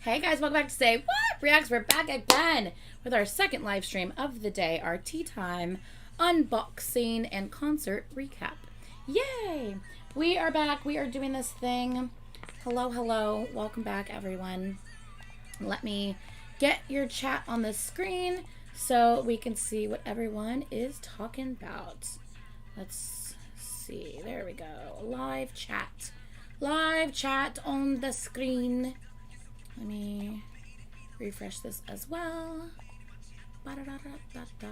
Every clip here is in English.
Hey guys, welcome back to Say What Reacts. We're back again with our second live stream of the day, our tea time unboxing and concert recap. Yay! We are back. We are doing this thing. Hello, hello. Welcome back, everyone. Let me get your chat on the screen so we can see what everyone is talking about. Let's see. There we go. Live chat. Live chat on the screen. Let me refresh this as well. Ba-da-da-da-da-da.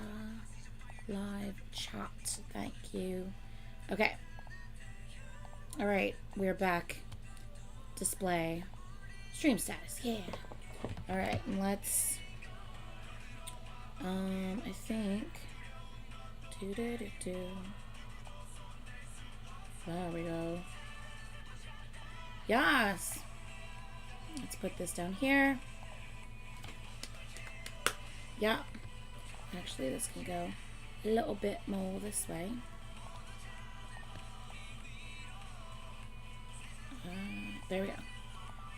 Live chat. Thank you. Okay. All right. We're back. Display. Stream status. Yeah. All right. And let's... I think... There we go. Yes! Let's put this down here. Yeah. Actually, this can go a little bit more this way. There we go.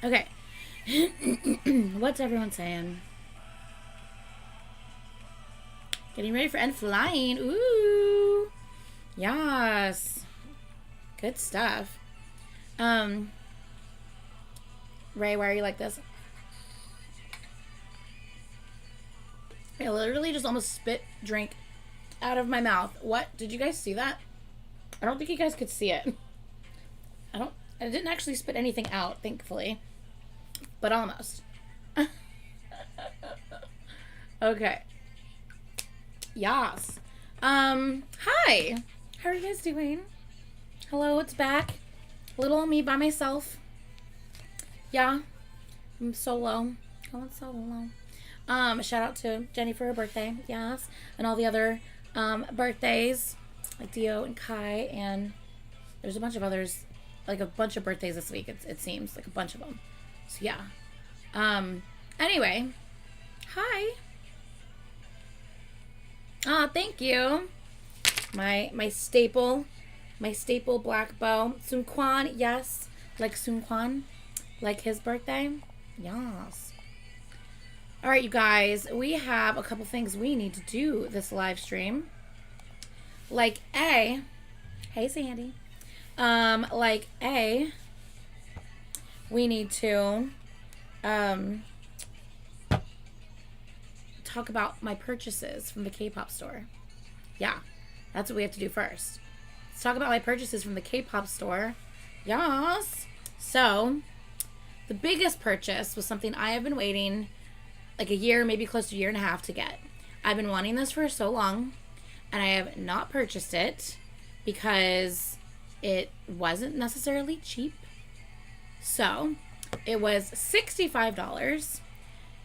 Okay. What's everyone saying? Getting ready for end flying. Ooh. Yes. Good stuff. Ray, why are you like this? I literally just almost spit drink out of my mouth. What? Did you guys see that? I don't think you guys could see it. I didn't actually spit anything out, thankfully. But almost. Okay. Yas. Hi. How are you guys doing? Hello, it's back. Little me by myself. Yeah, I'm solo. Going solo. Shout out to Jenny for her birthday, yes, and all the other birthdays, like Dio and Kai, and there's a bunch of others, like a bunch of birthdays this week. It seems like a bunch of them. So yeah. Anyway, hi. Thank you. My staple black bow. Sun Quan, yes, like Sun Quan. Like his birthday? Yes. Alright, you guys. We have a couple things we need to do this live stream. Like A. Hey, Sandy. Like A. We need to talk about my purchases from the K-pop store. Yeah. That's what we have to do first. Let's talk about my purchases from the K-pop store. Yes. So... the biggest purchase was something I have been waiting like a year, maybe close to a year and a half to get. I've been wanting this for so long, and I have not purchased it because it wasn't necessarily cheap. So, it was $65,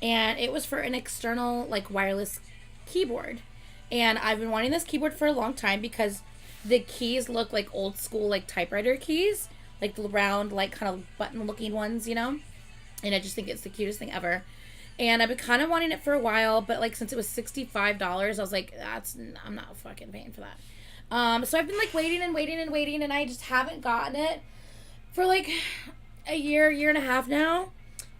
and it was for an external, like, wireless keyboard. And I've been wanting this keyboard for a long time because the keys look like old school, like, typewriter keys. Like the round, like kind of button looking ones, you know? And I just think it's the cutest thing ever. And I've been kind of wanting it for a while, but like since it was $65, I was like, I'm not fucking paying for that. So I've been like waiting, and I just haven't gotten it for like a year and a half now.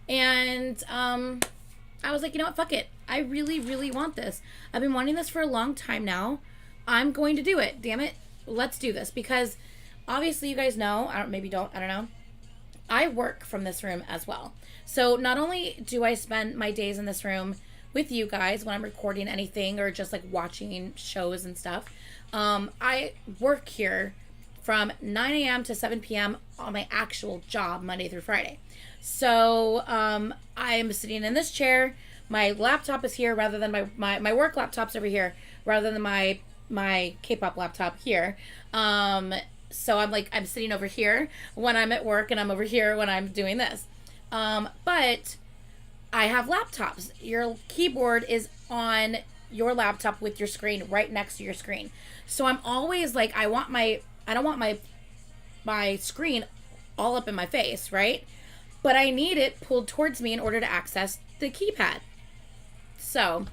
And I was like, you know what, fuck it. I really, really want this. I've been wanting this for a long time now. I'm going to do it. Damn it. Let's do this because... obviously, you guys know, I don't know. I work from this room as well. So not only do I spend my days in this room with you guys when I'm recording anything or just like watching shows and stuff, I work here from 9 a.m. to 7 p.m. on my actual job Monday through Friday. So I'm sitting in this chair. My laptop is here rather than my work laptop's over here rather than my K-pop laptop here. So I'm sitting over here when I'm at work and I'm over here when I'm doing this. But I have laptops. Your keyboard is on your laptop with your screen right next to your screen. So I'm always like, I don't want my screen all up in my face, right? But I need it pulled towards me in order to access the keypad. So,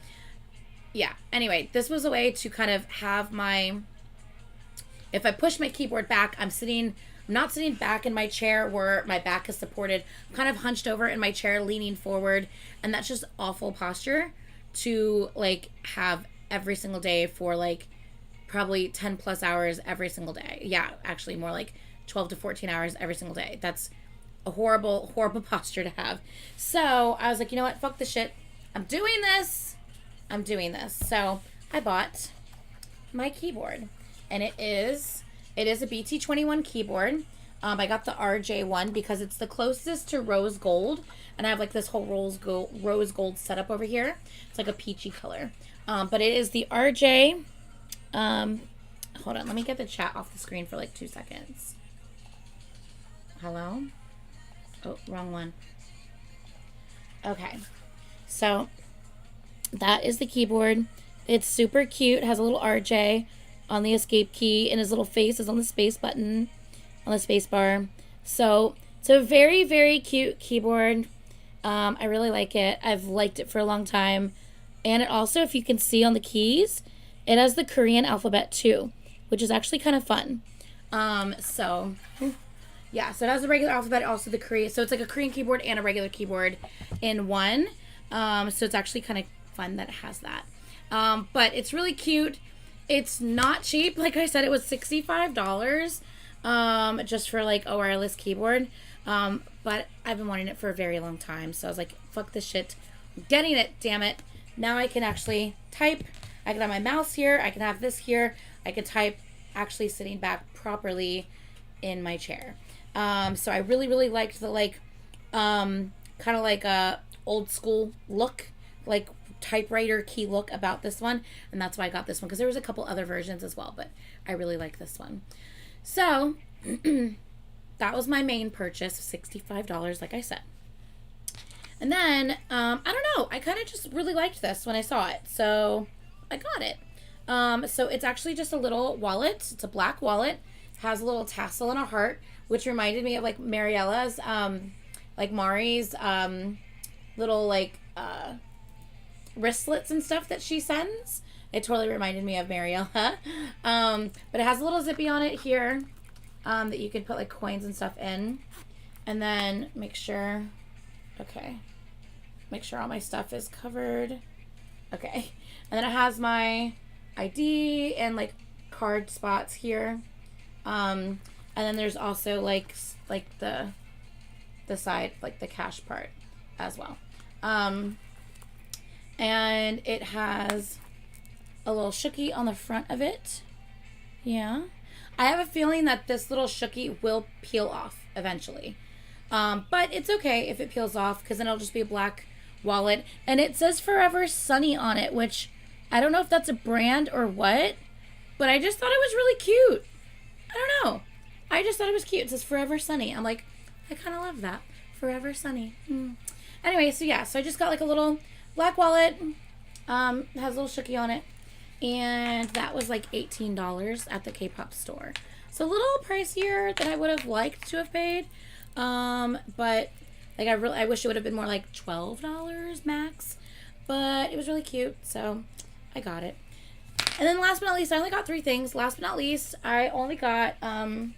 yeah. Anyway, this was a way to kind of have my... if I push my keyboard back, I'm sitting I'm not sitting back in my chair where my back is supported. I'm kind of hunched over in my chair, leaning forward, and that's just awful posture to like have every single day for like probably 10 plus hours every single day. Yeah, actually more like 12 to 14 hours every single day. That's a horrible, horrible posture to have. So I was like, you know what? Fuck this shit. I'm doing this. I'm doing this. So I bought my keyboard, and it is a BT21 keyboard. I got the RJ one because it's the closest to rose gold, and I have like this whole rose gold setup over here. It's like a peachy color. But it is the RJ. Hold on, let me get the chat off the screen for like 2 seconds. Hello? Oh, wrong one. Okay. So that is the keyboard. It's super cute. It has a little RJ on the escape key, and his little face is on the space button, on the space bar. So it's a very, very cute keyboard. I really like it. I've liked it for a long time. And it also, if you can see on the keys, it has the Korean alphabet too, which is actually kind of fun. So yeah, so it has the regular alphabet, also the Korean. So it's like a Korean keyboard and a regular keyboard in one. So it's actually kind of fun that it has that. But it's really cute. It's not cheap. Like I said, it was $65 just for like a wireless keyboard. But I've been wanting it for a very long time. So I was like, fuck this shit. I'm getting it, damn it. Now I can actually type. I can have my mouse here. I can have this here. I can type actually sitting back properly in my chair. So I really, really liked the like, kind of like a old school look, like typewriter key look about this one. And that's why I got this one, because there was a couple other versions as well, but I really like this one. So that was my main purchase, $65, like I said. And then, I don't know, I kind of just really liked this when I saw it, so I got it. So it's actually just a little wallet. It's a black wallet. It has a little tassel and a heart, which reminded me of like Mariella's, like Mari's, little like, wristlets and stuff that she sends. It totally reminded me of Mariella. But it has a little zippy on it here, that you could put like coins and stuff in. And then make sure all my stuff is covered. Okay. And then it has my ID and like card spots here. And then there's also like the side, like the cash part as well. And it has a little shooky on the front of it. Yeah. I have a feeling that this little shooky will peel off eventually. But it's okay if it peels off, because then it'll just be a black wallet. And it says Forever Sunny on it, which I don't know if that's a brand or what, but I just thought it was really cute. I don't know. I just thought it was cute. It says Forever Sunny. I'm like, I kind of love that. Forever Sunny. Anyway, so yeah, so I just got like a little black wallet. It has a little shooky on it. And that was like $18 at the K-pop store. So a little pricier than I would have liked to have paid. But like I wish it would have been more like $12 max. But it was really cute, so I got it. And then last but not least, I only got 3 things. Last but not least, I only got I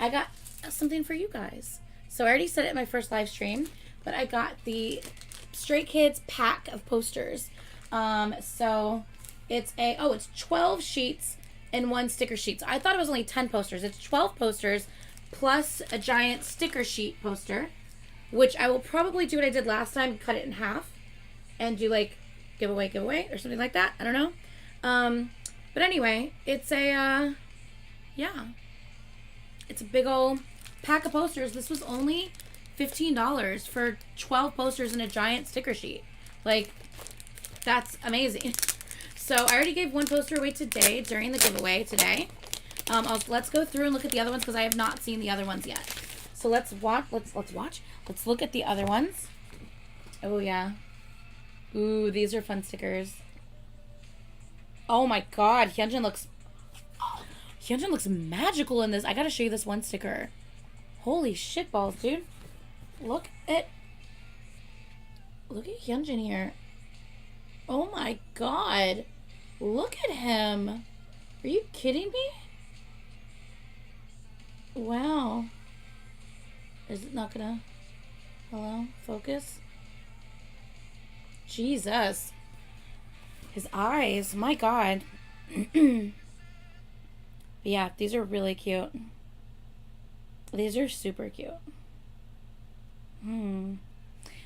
got something for you guys. So I already said it in my first live stream, but I got the Stray Kids pack of posters. So it's it's 12 sheets and 1 sticker sheet. So I thought it was only 10 posters. It's 12 posters plus a giant sticker sheet poster, which I will probably do what I did last time, cut it in half and do like giveaway or something like that. I don't know. But anyway, it's a it's a big old pack of posters. This was only $15 for 12 posters and a giant sticker sheet. Like, that's amazing. So I already gave 1 poster away today during the giveaway today. Let's go through and look at the other ones, because I have not seen the other ones yet. So let's watch. Let's look at the other ones. Oh yeah. Ooh, these are fun stickers. Oh my god, Hyunjin looks magical in this. I gotta show you this one sticker. Holy shit balls, dude. Look at Hyunjin here. Oh my god. Look at him. Are you kidding me? Wow. Is it not gonna... Hello? Focus? Jesus. His eyes. My God. Yeah, these are really cute. These are super cute.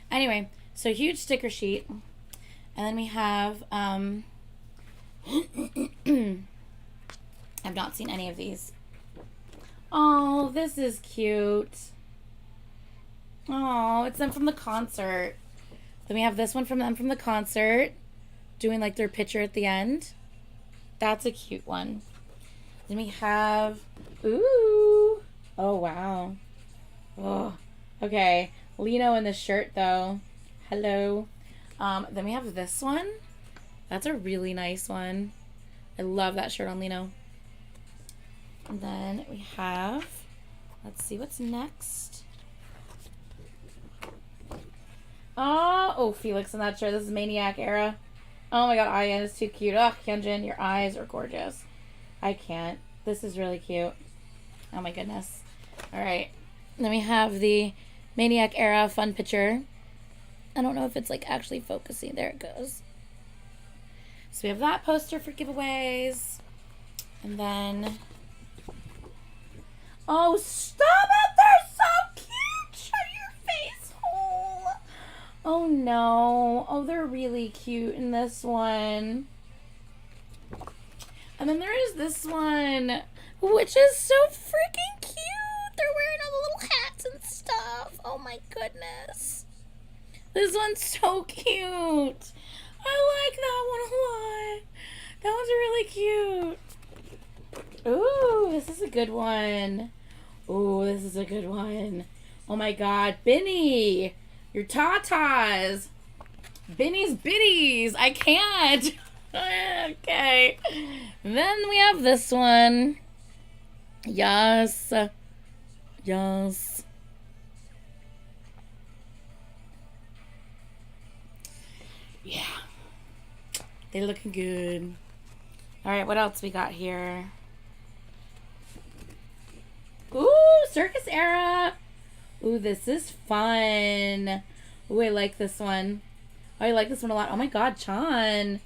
Anyway, so huge sticker sheet. And then we have, I've not seen any of these. Oh, this is cute. Oh, it's them from the concert. Then we have this one from them from the concert, doing like their picture at the end. That's a cute one. Then we have, ooh, oh wow. Oh, okay. Lino in the shirt though. Hello. Then we have this one. That's a really nice one. I love that shirt on Lino. And then we have, let's see what's next. Oh, Felix in that shirt. This is Maniac era. Oh my God, Ayan is too cute. Oh, Hyunjin, your eyes are gorgeous. I can't. This is really cute. Oh my goodness. All right. Then we have the Maniac era fun picture. I don't know if it's like actually focusing. There it goes. So we have that poster for giveaways. And then... Oh, stop it! They're so cute! Shut your face hole! Oh no. Oh, they're really cute in this one. And then there is this one, which is so freaking cute. They're wearing all the little hats and stuff. Oh my goodness. This one's so cute. I like that one a lot. That one's really cute. Ooh, this is a good one. Ooh, this is a good one. Oh my God, Binny, your tatas. Binny's bitties. I can't. Okay. Then we have this one. Yes. Yes. Yeah. They're looking good. All right, what else we got here? Ooh, circus era. Ooh, this is fun. Ooh, I like this one. Oh, I like this one a lot. Oh my God, Chan.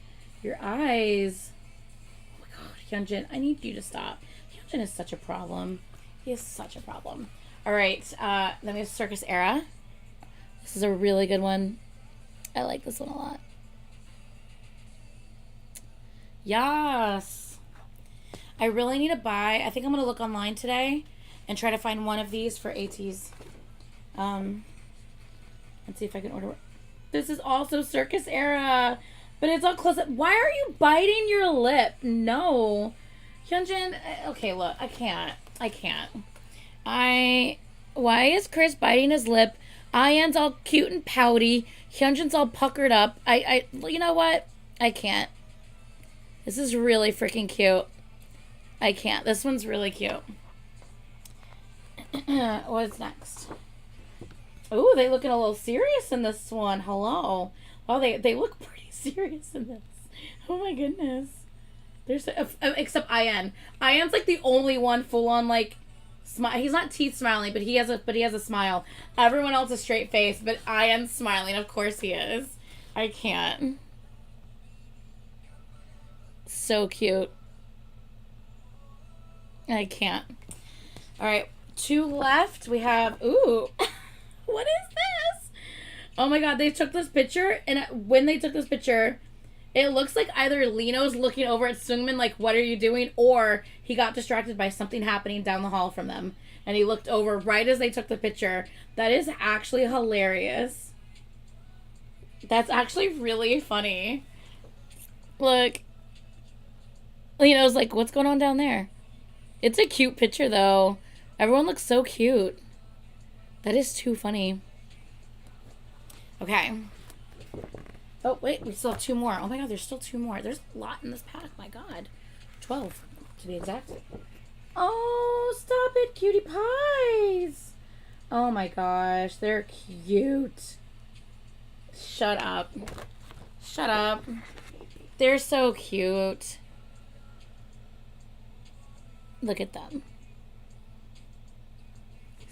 Your eyes. Oh my God, Hyunjin, I need you to stop. Hyunjin is such a problem. He is such a problem. All right, then we have circus era. This is a really good one. I like this one a lot. Yes. I really need to buy. I think I'm going to look online today and try to find one of these for ATs. Let's see if I can order. This is also circus era, but it's all close up. Why are you biting your lip? No. Hyunjin, okay, look, I can't. Why is Chris biting his lip? Ayan's all cute and pouty. Hyunjin's all puckered up. You know what? I can't. This is really freaking cute. I can't. This one's really cute. What's next? Oh, they looking a little serious in this one. Hello. Oh, they look pretty serious in this. Oh my goodness. There's except Ayan. Ayan's like the only one full on like smile. He's not teeth smiling, but he has a smile. Everyone else is straight face, but Ayan's smiling. Of course he is. I can't. So cute. I can't. All right, 2 left. We have, ooh, what is this? Oh my God, they took this picture, and when they took this picture, it looks like either Lino's looking over at Seungmin like, what are you doing? Or he got distracted by something happening down the hall from them, and he looked over right as they took the picture. That is actually hilarious. That's actually really funny. Look. Lino's like, what's going on down there? It's a cute picture, though. Everyone looks so cute. That is too funny. Okay. Oh, wait. We still have 2 more. Oh, my God. There's still 2 more. There's a lot in this pack. My God. 12, to be exact. Oh, stop it, cutie pies. Oh, my gosh. They're cute. Shut up. Shut up. They're so cute. Look at them.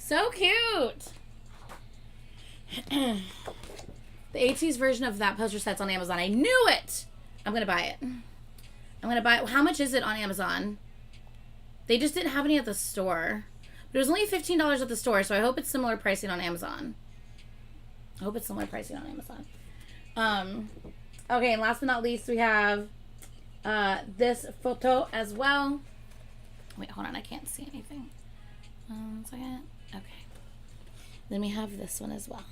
So cute. The AT's version of that poster set's on Amazon. I knew it. I'm gonna buy it. I'm gonna buy it. How much is it on Amazon? They just didn't have any at the store. But it was only $15 at the store, so I hope it's similar pricing on Amazon. Okay, and last but not least, we have this photo as well. Wait, hold on, I can't see anything. 1 second. Okay. Then we have this one as well.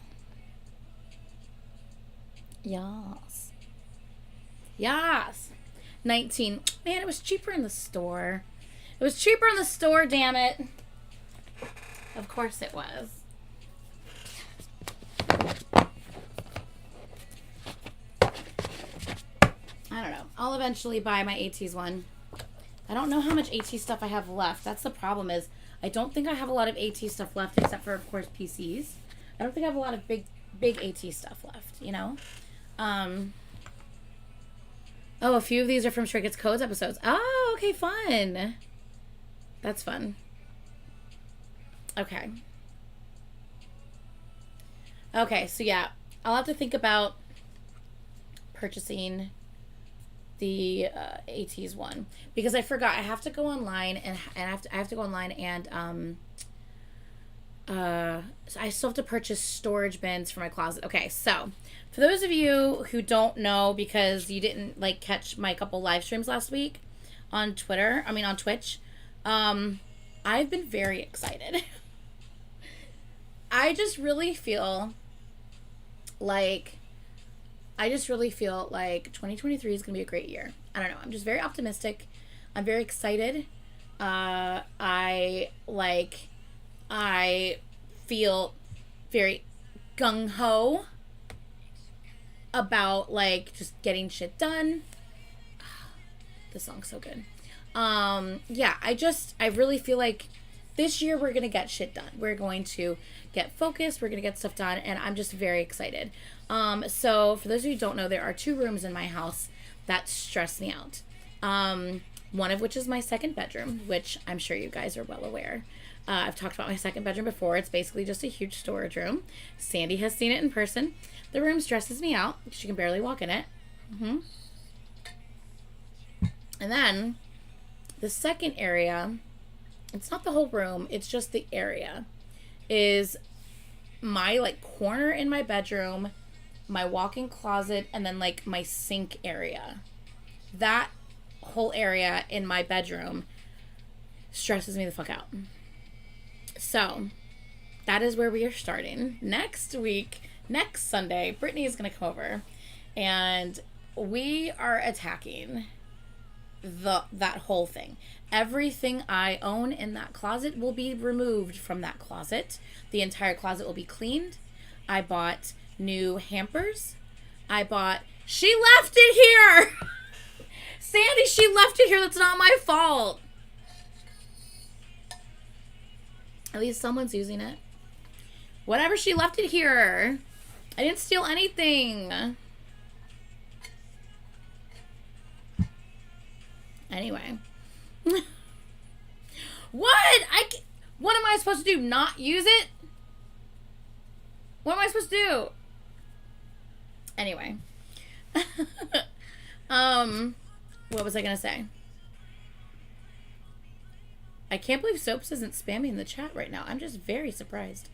Yes. Yes. 19. Man, it was cheaper in the store. It was cheaper in the store, damn it. Of course it was. I don't know. I'll eventually buy my ATs one. I don't know how much AT stuff I have left. That's the problem is I don't think I have a lot of AT stuff left except for, of course, PCs. I don't think I have a lot of big AT stuff left, you know? Oh, a few of these are from Shrek It's Codes episodes. Oh, okay, fun. That's fun. Okay. Okay, so yeah, I'll have to think about purchasing the ATs one because I forgot I have to go online and I have to go online and so I still have to purchase storage bins for my closet. Okay, so for those of you who don't know because you didn't like catch my couple live streams last week on Twitch, I've been very excited. I just really feel like 2023 is going to be a great year. I don't know. I'm just very optimistic. I'm very excited. I feel very gung-ho about like just getting shit done. This song's so good. Yeah, I really feel like this year we're going to get shit done. We're going to get focused. We're going to get stuff done. And I'm just very excited. So for those of you who don't know, there are 2 rooms in my house that stress me out. One of which is my second bedroom, which I'm sure you guys are well aware. I've talked about my second bedroom before. It's basically just a huge storage room. Sandy has seen it in person. The room stresses me out. She can barely walk in it. And then the second area, it's not the whole room, it's just the area, is my like corner in my bedroom, my walk-in closet, and then like my sink area. That whole area in my bedroom stresses me the fuck out. So that is where we are starting. Next Sunday, Brittany is going to come over and we are attacking that whole thing. Everything I own in that closet will be removed from that closet. The entire closet will be cleaned. I bought new hampers. She left it here! Sandy, she left it here. That's not my fault. At least someone's using it. Whatever, she left it here. I didn't steal anything. Anyway. What am I supposed to do? Not use it? What am I supposed to do? Anyway. What was I gonna say? I can't believe Soaps isn't spamming the chat right now. I'm just very surprised.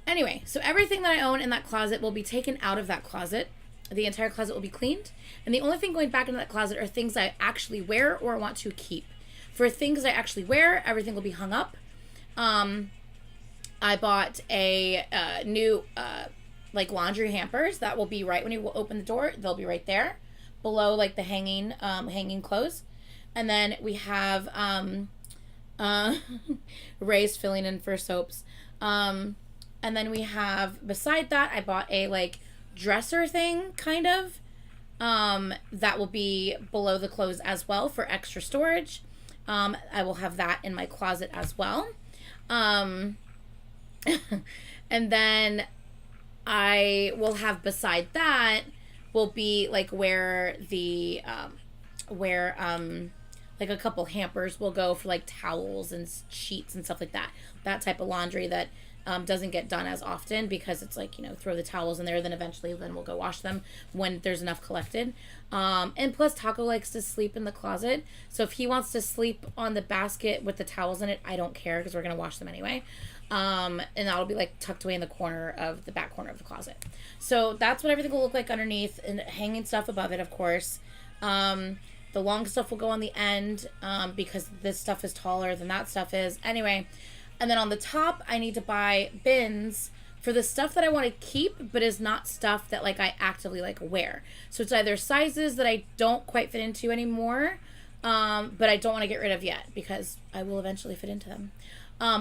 Anyway, so everything that I own in that closet will be taken out of that closet. The entire closet will be cleaned. And the only thing going back into that closet are things I actually wear or want to keep. For things I actually wear, everything will be hung up. I bought a new like laundry hampers that will be right when you open the door. They'll be right there below like the hanging clothes. And then we have Ray's filling in for Soaps. And then we have, beside that, I bought a like dresser thing kind of that will be below the clothes as well for extra storage. I will have that in my closet as well. And then I will have beside that will be like where the like like a couple hampers will go for like towels and sheets and stuff like that. That type of laundry that doesn't get done as often because it's like, you know, throw the towels in there, then eventually then we'll go wash them when there's enough collected. And plus Taco likes to sleep in the closet. So if he wants to sleep on the basket with the towels in it, I don't care because we're going to wash them anyway. And that'll be like tucked away in the corner of the back corner of the closet. So that's what everything will look like underneath, and hanging stuff above it, of course. The long stuff will go on the end because this stuff is taller than that stuff is. Anyway, and then on the top, I need to buy bins for the stuff that I want to keep, but is not stuff that like I actively like wear. So it's either sizes that I don't quite fit into anymore, but I don't want to get rid of yet because I will eventually fit into them.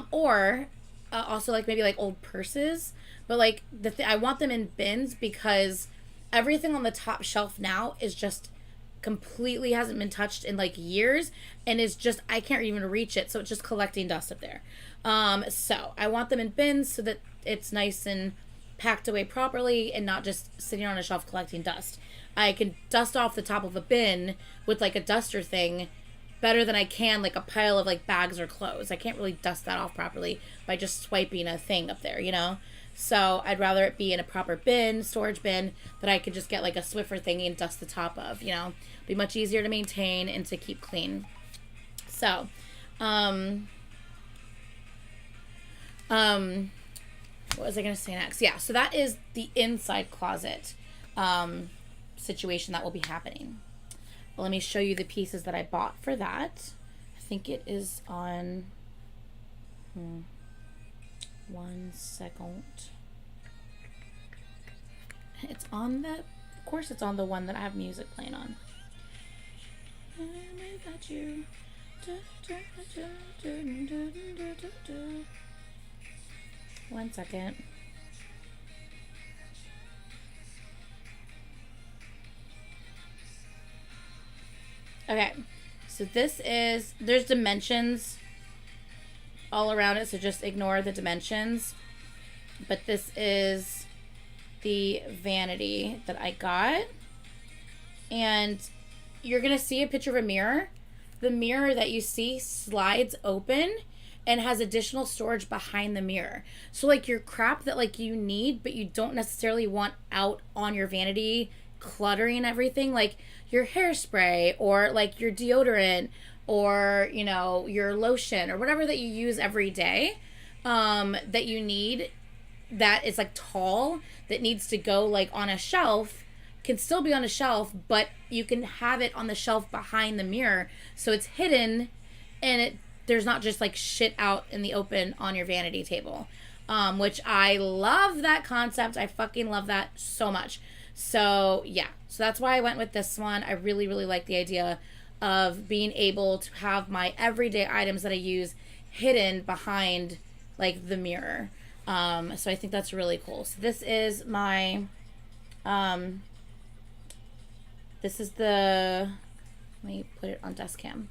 Or also like maybe like old purses, but like I want them in bins because everything on the top shelf now is just completely hasn't been touched in like years and is just, I can't even reach it, so it's just collecting dust up there. So I want them in bins so that it's nice and packed away properly and not just sitting on a shelf collecting dust. I can dust off the top of a bin with like a duster thing better than I can like a pile of like bags or clothes. I can't really dust that off properly by just swiping a thing up there, you know? So I'd rather it be in a proper bin, storage bin, that I could just get like a Swiffer thingy and dust the top of, you know? Be much easier to maintain and to keep clean. So, what was I going to say next? Yeah, so that is the inside closet situation that will be happening. Well, let me show you the pieces that I bought for that. I think it is on... one second. It's on the... Of course it's on the one that I have music playing on. I got you. One second. Okay, so this is, there's dimensions all around it, so just ignore the dimensions. But this is the Vanity that I got. And you're going to see a picture of a mirror. The mirror that you see slides open and has additional storage behind the mirror. So like your crap that like you need, but you don't necessarily want out on your vanity cluttering everything, like your hairspray or like your deodorant or, you know, your lotion or whatever that you use every day, that you need, that is like tall, that needs to go like on a shelf, can still be on a shelf, but you can have it on the shelf behind the mirror so it's hidden and there's not just like shit out in the open on your vanity table, which I love that concept. I fucking love that so much. So yeah, so that's why I went with this one. I really, really like the idea of being able to have my everyday items that I use hidden behind like the mirror. So I think that's really cool. So this is my, this is the, let me put it on desk cam.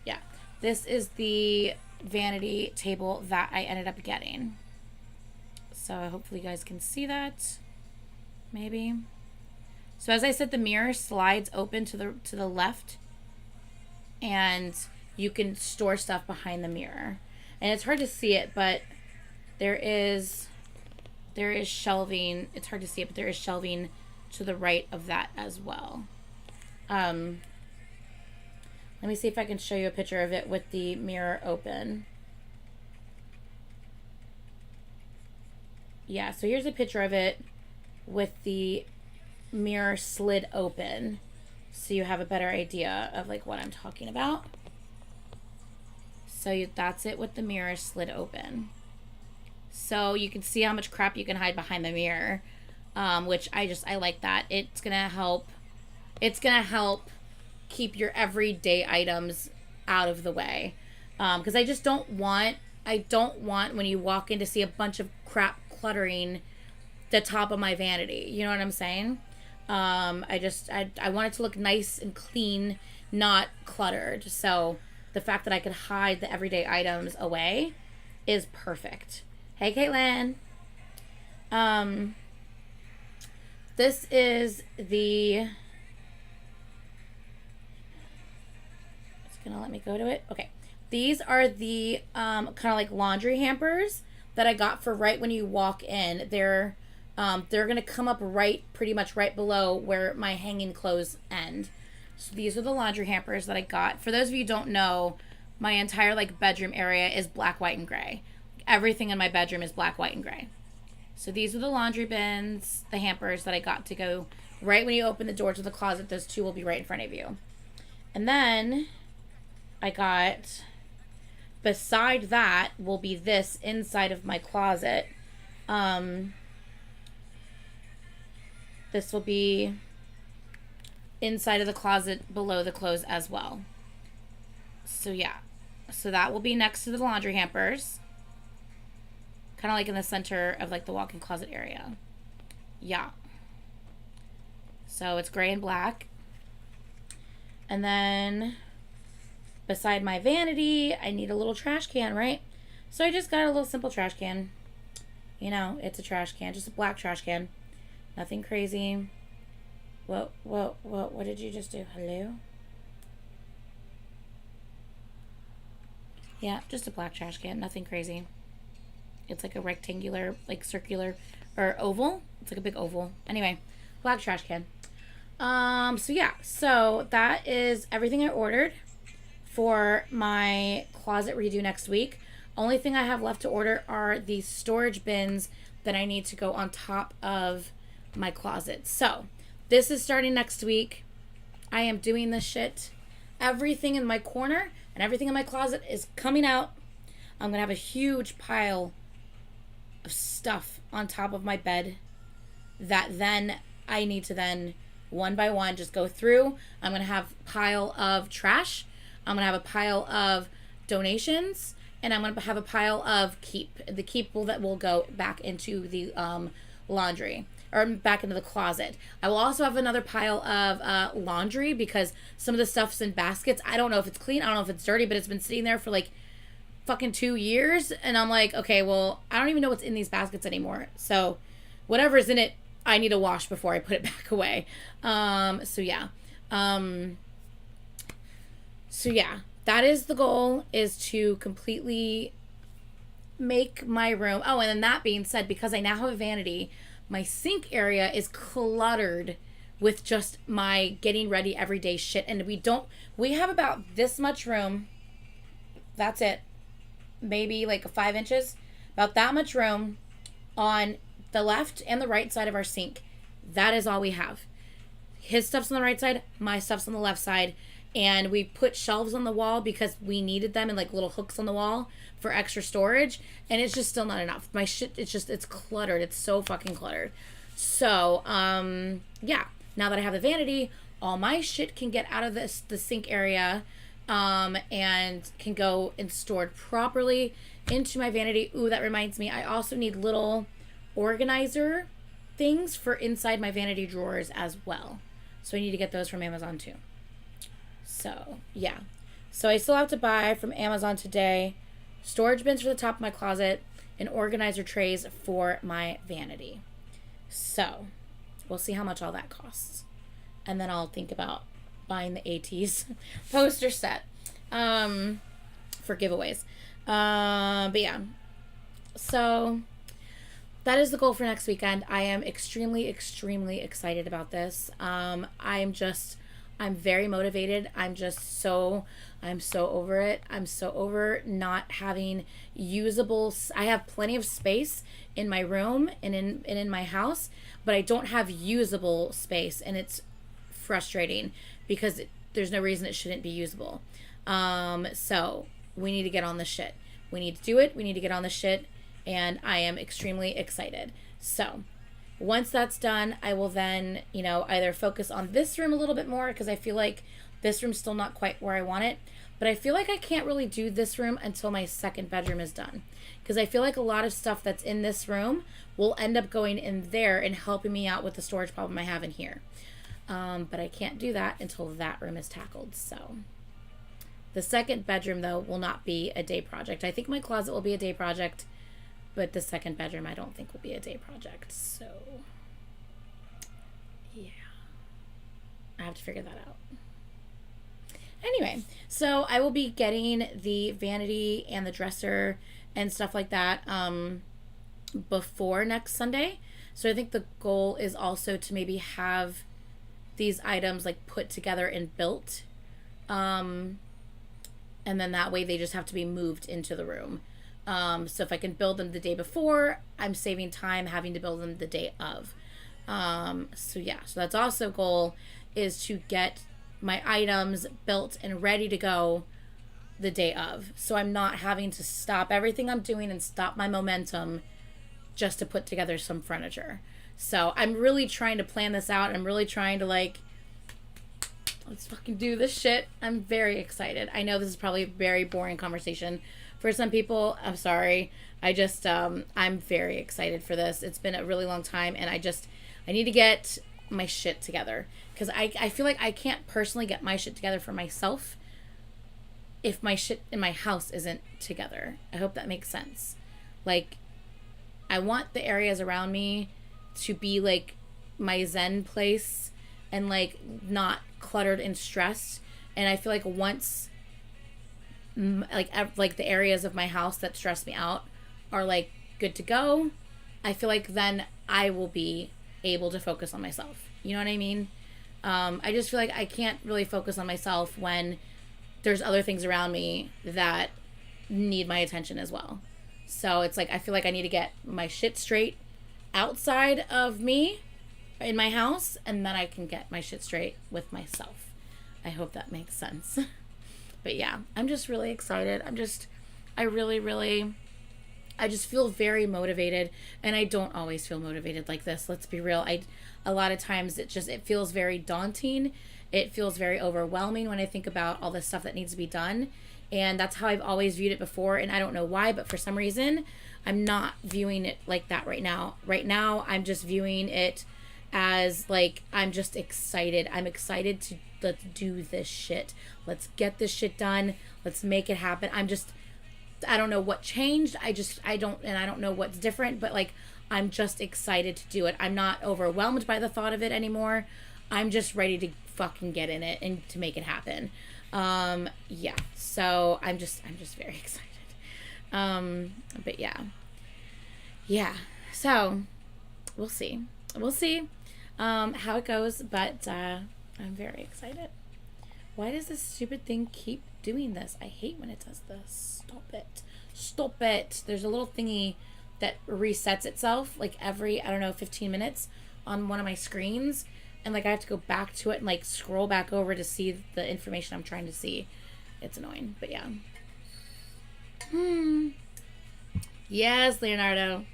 Yeah, this is the vanity table that I ended up getting. So hopefully you guys can see that, maybe. So as I said, the mirror slides open to the left, and you can store stuff behind the mirror. And it's hard to see it, but there is shelving. It's hard to see it, but there is shelving to the right of that as well. Let me see if I can show you a picture of it with the mirror open. Yeah, so here's a picture of it with the mirror slid open, so you have a better idea of like what I'm talking about. So that's it with the mirror slid open. So you can see how much crap you can hide behind the mirror, which I like that. It's gonna help keep your everyday items out of the way, because I don't want when you walk in to see a bunch of crap cluttering the top of my vanity. You know what I'm saying? I want it to look nice and clean, not cluttered. So the fact that I could hide the everyday items away is perfect. Hey, Caitlin. This is the gonna let me go to it. Okay. These are the kind of like laundry hampers that I got for right when you walk in. They're gonna come up pretty much right below where my hanging clothes end. So these are the laundry hampers that I got. For those of you who don't know, my entire like bedroom area is black, white, and gray. Everything in my bedroom is black, white, and gray. So these are the laundry bins, the hampers that I got to go right when you open the door to the closet. Those two will be right in front of you. And then I got, beside that will be this inside of my closet. This will be inside of the closet below the clothes as well. So yeah. So that will be next to the laundry hampers. Kind of like in the center of like the walk-in closet area. Yeah. So it's gray and black. And then beside my vanity, I need a little trash can, right? So I just got a little simple trash can. You know, it's a trash can, just a black trash can. Nothing crazy. What did you just do? Hello? Yeah, just a black trash can, nothing crazy. It's like a rectangular, like circular, or oval. It's like a big oval. Anyway, black trash can. So yeah, so that is everything I ordered for my closet redo next week. Only thing I have left to order are the storage bins that I need to go on top of my closet. So this is starting next week. I am doing this shit. Everything in my corner and everything in my closet is coming out. I'm gonna have a huge pile of stuff on top of my bed that then I need to then one by one just go through. I'm gonna have a pile of trash. I'm gonna have a pile of donations, and I'm gonna have a pile of keep. The keep that will go back into the laundry, or back into the closet. I will also have another pile of laundry because some of the stuff's in baskets. I don't know if it's clean. I don't know if it's dirty, but it's been sitting there for like fucking 2 years. And I'm like, okay, well, I don't even know what's in these baskets anymore. So whatever's in it, I need to wash before I put it back away. So yeah. So yeah, that is the goal, is to completely make my room. Oh, and then that being said, because I now have a vanity, my sink area is cluttered with just my getting ready everyday shit. And we have about this much room. That's it. Maybe like 5 inches. About that much room on the left and the right side of our sink. That is all we have. His stuff's on the right side, my stuff's on the left side. And we put shelves on the wall because we needed them, and like little hooks on the wall for extra storage. And it's just still not enough. My shit, it's cluttered. It's so fucking cluttered. So, yeah. Now that I have the vanity, all my shit can get out of the sink area, and can go and stored properly into my vanity. Ooh, that reminds me, I also need little organizer things for inside my vanity drawers as well. So I need to get those from Amazon too. So, yeah. So I still have to buy from Amazon today storage bins for the top of my closet and organizer trays for my vanity. So, we'll see how much all that costs. And then I'll think about buying the AT's poster set for giveaways. But yeah. So, that is the goal for next weekend. I am extremely, extremely excited about this. I'm very motivated. I'm so over it. I'm so over not having usable. I have plenty of space in my room and in my house, but I don't have usable space, and it's frustrating because there's no reason it shouldn't be usable. So we need to get on this shit. We need to do it. We need to get on this shit, and I am extremely excited. So once that's done, I will then, either focus on this room a little bit more, because I feel like this room's still not quite where I want it. But I feel like I can't really do this room until my second bedroom is done, because I feel like a lot of stuff that's in this room will end up going in there and helping me out with the storage problem I have in here. But I can't do that until that room is tackled. So the second bedroom, though, will not be a day project. I think my closet will be a day project, but the second bedroom I don't think will be a day project. So, yeah. I have to figure that out. Anyway, so I will be getting the vanity and the dresser and stuff like that before next Sunday. So I think the goal is also to maybe have these items like put together and built. And then that way they just have to be moved into the room. So if I can build them the day before, I'm saving time having to build them the day of. So yeah, so that's also a goal, is to get my items built and ready to go the day of. So I'm not having to stop everything I'm doing and stop my momentum just to put together some furniture. So I'm really trying to plan this out. I'm really trying to like, let's fucking do this shit. I'm very excited. I know this is probably a very boring conversation for some people. I'm sorry. I'm very excited for this. It's been a really long time, and I need to get my shit together, because I feel like I can't personally get my shit together for myself if my shit in my house isn't together. I hope that makes sense. Like, I want the areas around me to be like my zen place and like not cluttered and stressed. And I feel like once like the areas of my house that stress me out are like good to go, I feel like then I will be able to focus on myself. You know what I mean? I just feel like I can't really focus on myself when there's other things around me that need my attention as well. So it's like I feel like I need to get my shit straight outside of me in my house, and then I can get my shit straight with myself. I hope that makes sense. But yeah, I'm just really excited. I just feel very motivated, and I don't always feel motivated like this. Let's be real. A lot of times it feels very daunting. It feels very overwhelming when I think about all the stuff that needs to be done. And that's how I've always viewed it before. And I don't know why, but for some reason, I'm not viewing it like that right now. Right now, I'm just viewing it as like, I'm just excited. I'm excited to let's do this shit. Let's get this shit done. Let's make it happen. I don't know what changed. I don't know what's different, but like, I'm just excited to do it. I'm not overwhelmed by the thought of it anymore. I'm just ready to fucking get in it and to make it happen. Yeah, so I'm just very excited. But yeah, so we'll see how it goes, but I'm very excited. Why does this stupid thing keep doing this? I hate when it does this. Stop it. There's a little thingy that resets itself like every, 15 minutes on one of my screens. And like I have to go back to it and like scroll back over to see the information I'm trying to see. It's annoying, but yeah. Yes, Leonardo.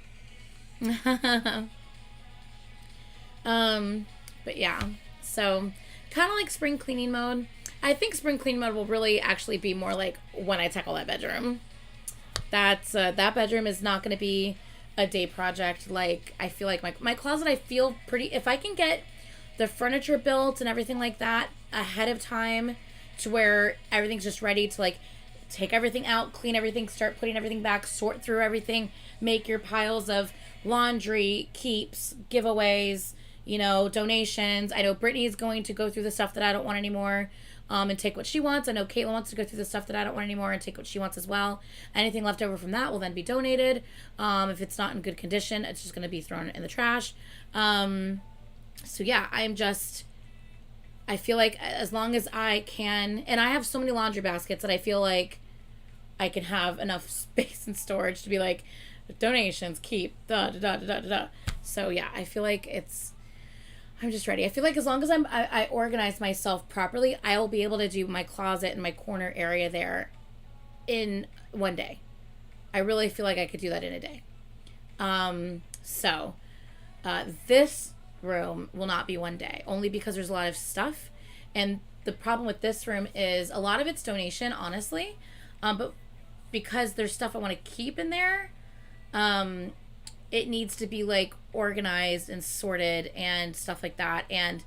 But yeah. So kind of like spring cleaning mode. I think spring cleaning mode will really actually be more like when I tackle that bedroom. That bedroom is not going to be a day project. Like, I feel like my closet, I feel pretty, if I can get the furniture built and everything like that ahead of time to where everything's just ready to like take everything out, clean everything, start putting everything back, sort through everything, make your piles of laundry, keeps, giveaways, donations. I know Brittany's going to go through the stuff that I don't want anymore, and take what she wants. I know Caitlin wants to go through the stuff that I don't want anymore and take what she wants as well. Anything left over from that will then be donated. If it's not in good condition, it's just going to be thrown in the trash. So yeah, I feel like as long as I can, and I have so many laundry baskets that I feel like I can have enough space and storage to be like, donations, keep, da. So yeah, I feel like I'm just ready. I feel like as long as I organize myself properly, I'll be able to do my closet and my corner area there in one day. I really feel like I could do that in a day. So this room will not be one day, only because there's a lot of stuff. And the problem with this room is a lot of it's donation, honestly. But because there's stuff I want to keep in there, it needs to be like organized and sorted and stuff like that. And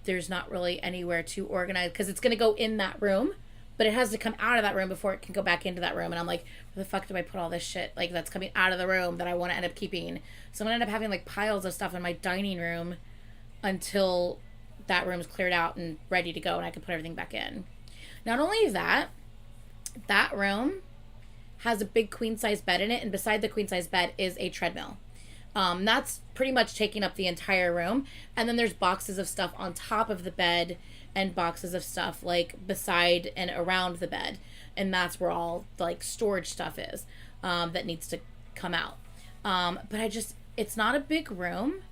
there's not really anywhere to organize because it's going to go in that room, but it has to come out of that room before it can go back into that room. And I'm like, where the fuck do I put all this shit like that's coming out of the room that I want to end up keeping? So I'm going to end up having like piles of stuff in my dining room until that room's cleared out and ready to go and I can put everything back in. Not only that, that room has a big queen size bed in it, and beside the queen size bed is a treadmill. That's pretty much taking up the entire room. And then there's boxes of stuff on top of the bed and boxes of stuff like beside and around the bed. And that's where all like storage stuff is that needs to come out. But it's not a big room.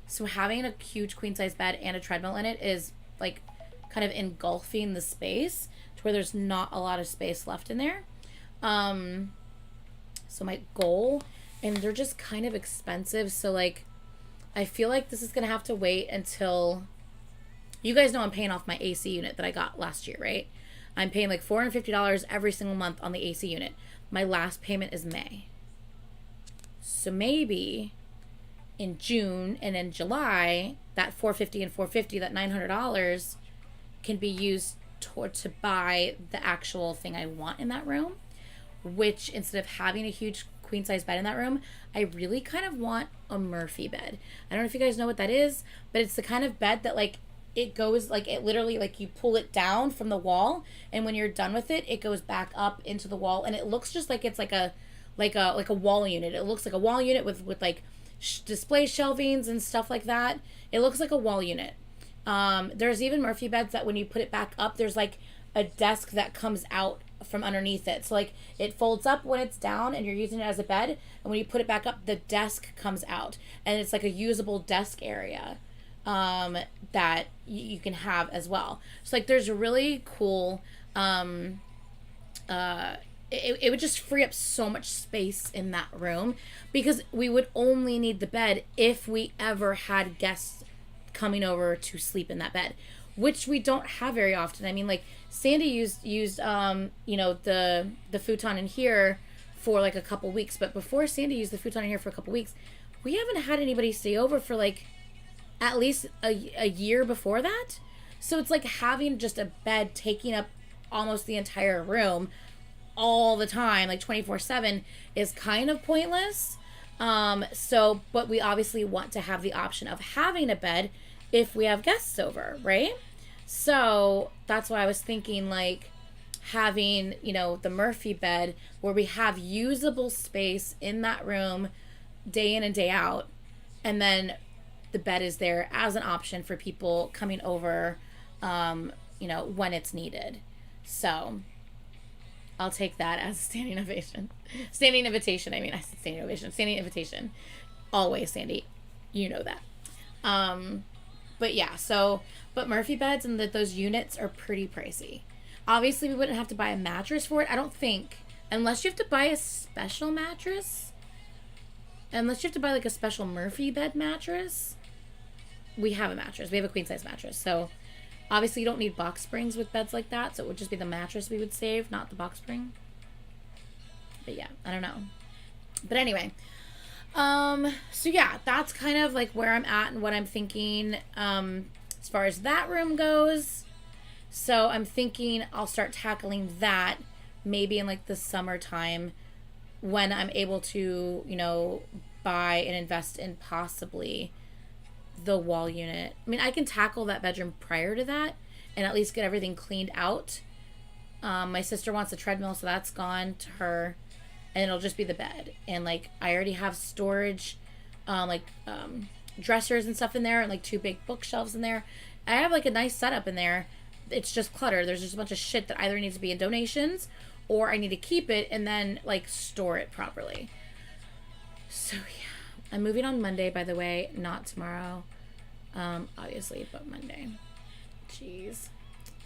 So having a huge queen size bed and a treadmill in it is like kind of engulfing the space to where there's not a lot of space left in there. So my goal, and they're just kind of expensive. So like, I feel like this is going to have to wait until, you guys know I'm paying off my AC unit that I got last year, right? I'm paying like $450 every single month on the AC unit. My last payment is May. So maybe in June and in July, that $450 and $450, that $900 can be used to buy the actual thing I want in that room, which instead of having a huge queen size bed in that room, I really kind of want a Murphy bed. I don't know if you guys know what that is, but it's the kind of bed that like it goes like, it literally like you pull it down from the wall, and when you're done with it, it goes back up into the wall, and it looks just like it's like a wall unit. It looks like a wall unit with like display shelvings and stuff like that. It looks like a wall unit. There's even Murphy beds that when you put it back up, there's like a desk that comes out from underneath it. So like it folds up when it's down and you're using it as a bed, and when you put it back up, the desk comes out, and it's like a usable desk area that you can have as well. So like there's a really cool it would just free up so much space in that room, because we would only need the bed if we ever had guests coming over to sleep in that bed, which we don't have very often. I mean, like Sandy used you know, the futon in here for like a couple weeks, but before Sandy used the futon in here for a couple weeks, we haven't had anybody stay over for like at least a year before that. So it's like having just a bed taking up almost the entire room all the time, like 24/7, is kind of pointless. So, but we obviously want to have the option of having a bed if we have guests over, right? So that's why I was thinking like having, you know, the Murphy bed where we have usable space in that room day in and day out, and then the bed is there as an option for people coming over, you know, when it's needed. So I'll take that as a standing ovation. Standing invitation. I mean, I said standing ovation. Standing invitation. Always, Sandy. You know that. But yeah, so, but Murphy beds and those units are pretty pricey. Obviously, we wouldn't have to buy a mattress for it, I don't think. Unless you have to buy a special mattress. Unless you have to buy like a special Murphy bed mattress. We have a mattress. We have a queen size mattress. So obviously you don't need box springs with beds like that. So it would just be the mattress we would save, not the box spring. But yeah, I don't know. But anyway. So yeah, that's kind of like where I'm at and what I'm thinking as far as that room goes. So I'm thinking I'll start tackling that maybe in like the summertime when I'm able to, you know, buy and invest in possibly the wall unit. I mean, I can tackle that bedroom prior to that and at least get everything cleaned out. My sister wants a treadmill, so that's gone to her, and it'll just be the bed. And like I already have storage, dressers and stuff in there, and like 2 big bookshelves in there. I have like a nice setup in there. It's just clutter. There's just a bunch of shit that either needs to be in donations or I need to keep it and then like store it properly. So yeah, I'm moving on Monday, by the way, not tomorrow, obviously, but Monday. Jeez,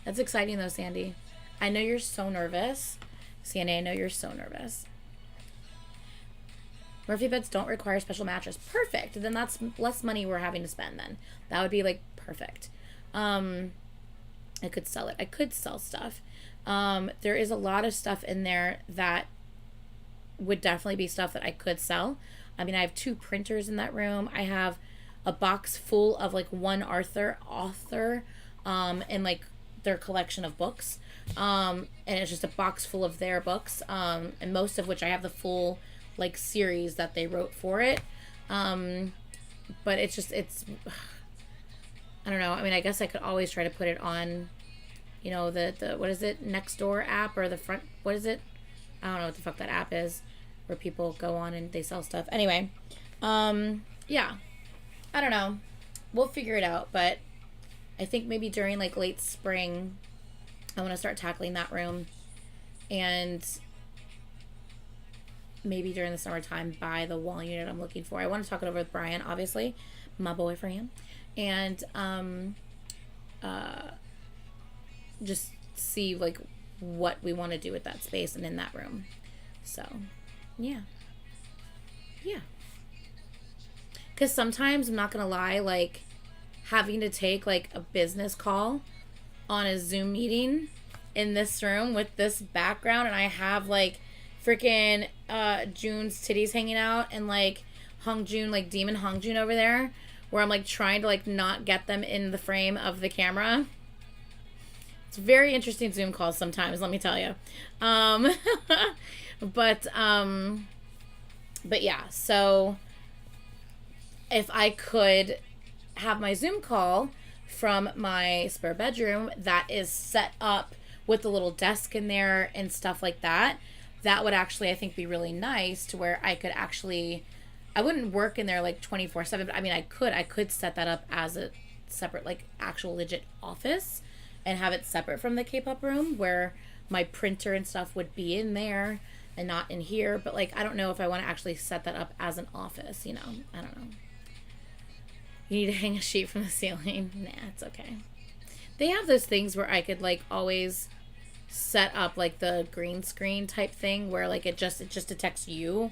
that's exciting though, Sandy. I know you're so nervous. Sandy, I know you're so nervous. Murphy beds don't require a special mattress. Perfect. Then that's less money we're having to spend then. That would be like perfect. I could sell it. I could sell stuff. There is a lot of stuff in there that would definitely be stuff that I could sell. I mean, I have 2 printers in that room. I have a box full of like one author, and like their collection of books. And it's just a box full of their books. And most of which I have the full like series that they wrote for it. But it's I don't know. I mean, I guess I could always try to put it on you know, the what is it, Nextdoor app, or the front, what is it? I don't know what the fuck that app is, where people go on and they sell stuff. Anyway, yeah, I don't know. We'll figure it out, but I think maybe during like late spring, I want to start tackling that room, and maybe during the summertime buy the wall unit I'm looking for. I want to talk it over with Brian, obviously, my boyfriend, and just see like what we want to do with that space and in that room. So yeah, because sometimes, I'm not gonna lie, like having to take like a business call on a Zoom meeting in this room with this background, and I have like freaking June's titties hanging out, and like Hongjun, like Demon Hongjun over there, where I'm like trying to like not get them in the frame of the camera. It's very interesting Zoom calls sometimes, let me tell you. But yeah, so if I could have my Zoom call from my spare bedroom that is set up with the little desk in there and stuff like that, that would actually, I think, be really nice, to where I could actually, I wouldn't work in there like 24/7, but I mean, I could set that up as a separate, like actual legit office, and have it separate from the K-pop room, where my printer and stuff would be in there and not in here. But like, I don't know if I want to actually set that up as an office, you know, I don't know. You need to hang a sheet from the ceiling. Nah, it's okay. They have those things where I could like always set up like the green screen type thing, where like it just detects you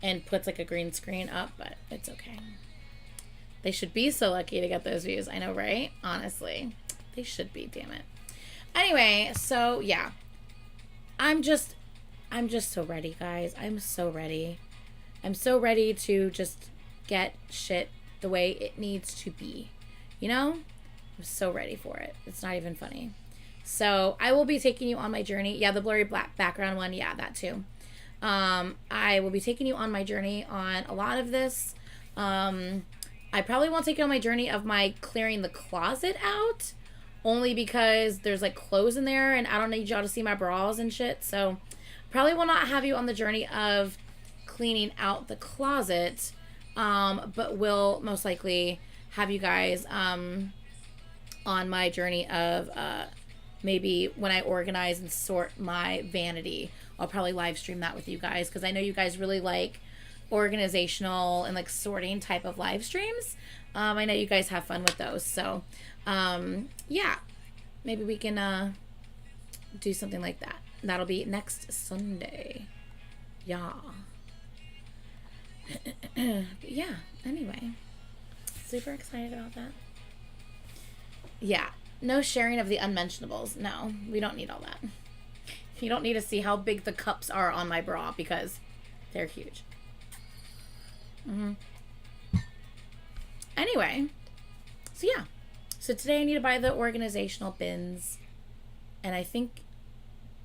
and puts like a green screen up, but it's okay. They should be so lucky to get those views. I know, right? Honestly, they should be, damn it. Anyway, so yeah, I'm just so ready, guys. I'm so ready to just get shit the way it needs to be, you know? I'm so ready for it. It's not even funny. So I will be taking you on my journey. Yeah, the blurry black background one. Yeah, that too. I will be taking you on my journey on a lot of this. I probably won't take you on my journey of my clearing the closet out, only because there's like clothes in there and I don't need y'all to see my bras and shit. So probably will not have you on the journey of cleaning out the closet, but will most likely have you guys on my journey of maybe when I organize and sort my vanity. I'll probably live stream that with you guys, because I know you guys really like organizational and like sorting type of live streams. I know you guys have fun with those. So yeah, maybe we can do something like that. That'll be next Sunday. Yeah. But yeah, anyway, super excited about that. Yeah, no sharing of the unmentionables. No, we don't need all that. You don't need to see how big the cups are on my bra, because they're huge. Anyway, so yeah. So today I need to buy the organizational bins, and I think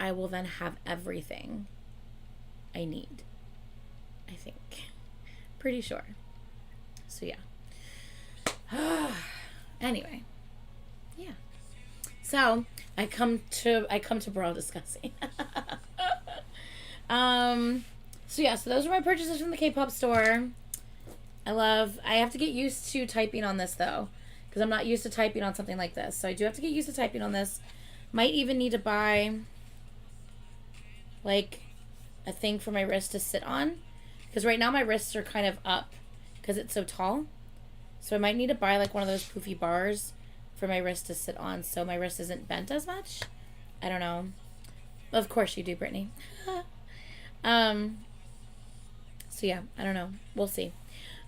I will then have everything I need. I think. Pretty sure. So yeah. Anyway. Yeah. So I come to bra discussing. So yeah, so those are my purchases from the K-pop store. I have to get used to typing on this though, because I'm not used to typing on something like this. So I do have to get used to typing on this. Might even need to buy like a thing for my wrist to sit on, because right now my wrists are kind of up because it's so tall. So I might need to buy like one of those poofy bars for my wrist to sit on, so my wrist isn't bent as much. I don't know. Of course you do, Brittany. So yeah, I don't know. We'll see.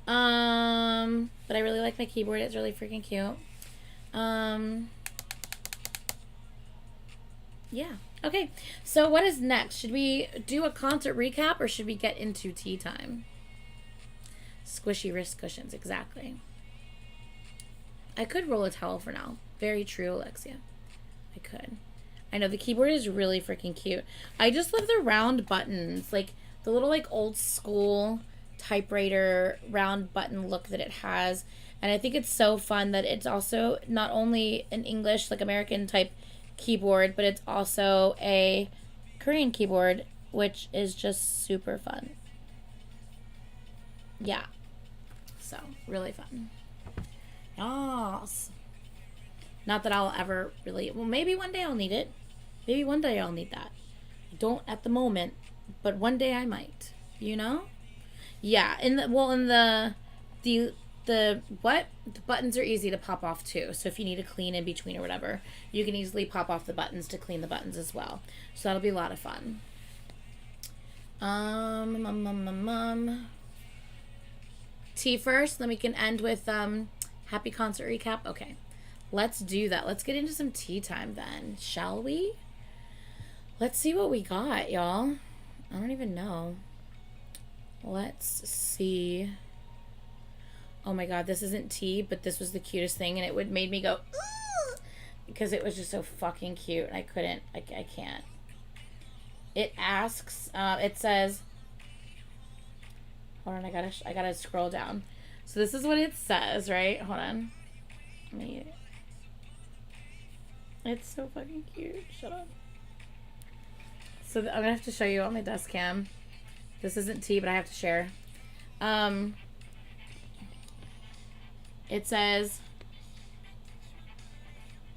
But I really like my keyboard. It's really freaking cute. Yeah. Okay. So what is next? Should we do a concert recap, or should we get into tea time? Squishy wrist cushions. Exactly. I could roll a towel for now. Very true, Alexia. I could. I know the keyboard is really freaking cute. I just love the round buttons, like the little like old school typewriter round button look that it has. And I think it's so fun that it's also not only an English, like American type keyboard, but it's also a Korean keyboard, which is just super fun. Yeah. So, really fun. Yes. Not that I'll ever really... Well, maybe one day I'll need it. Maybe one day I'll need that. I don't at the moment, but one day I might. You know? Yeah. The buttons are easy to pop off too. So if you need to clean in between or whatever, you can easily pop off the buttons to clean the buttons as well. So that'll be a lot of fun. Tea first, then we can end with happy concert recap. Okay, let's do that. Let's get into some tea time then, shall we? Let's see what we got, y'all. I don't even know. Let's see. Oh my god, this isn't tea, but this was the cutest thing, and it made me go ooh, because it was just so fucking cute. I couldn't. I can't. It asks. It says. Hold on, I gotta scroll down. So this is what it says, right? Hold on. It's so fucking cute. Shut up. So I'm gonna have to show you on my desk cam. This isn't tea, but I have to share. It says,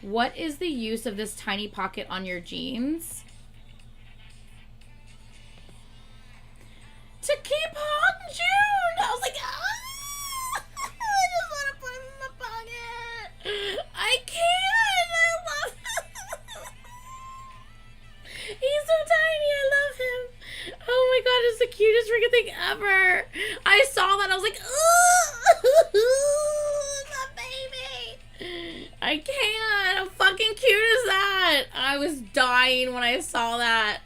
"What is the use of this tiny pocket on your jeans?" To keep hot in June. I was like, ah, I just want to put him in my pocket. I can't. I love him. He's so tiny. I love him. Oh my god, it's the cutest freaking thing ever. I saw that. I was like, ooh, that baby. I can't. How fucking cute is that? I was dying when I saw that.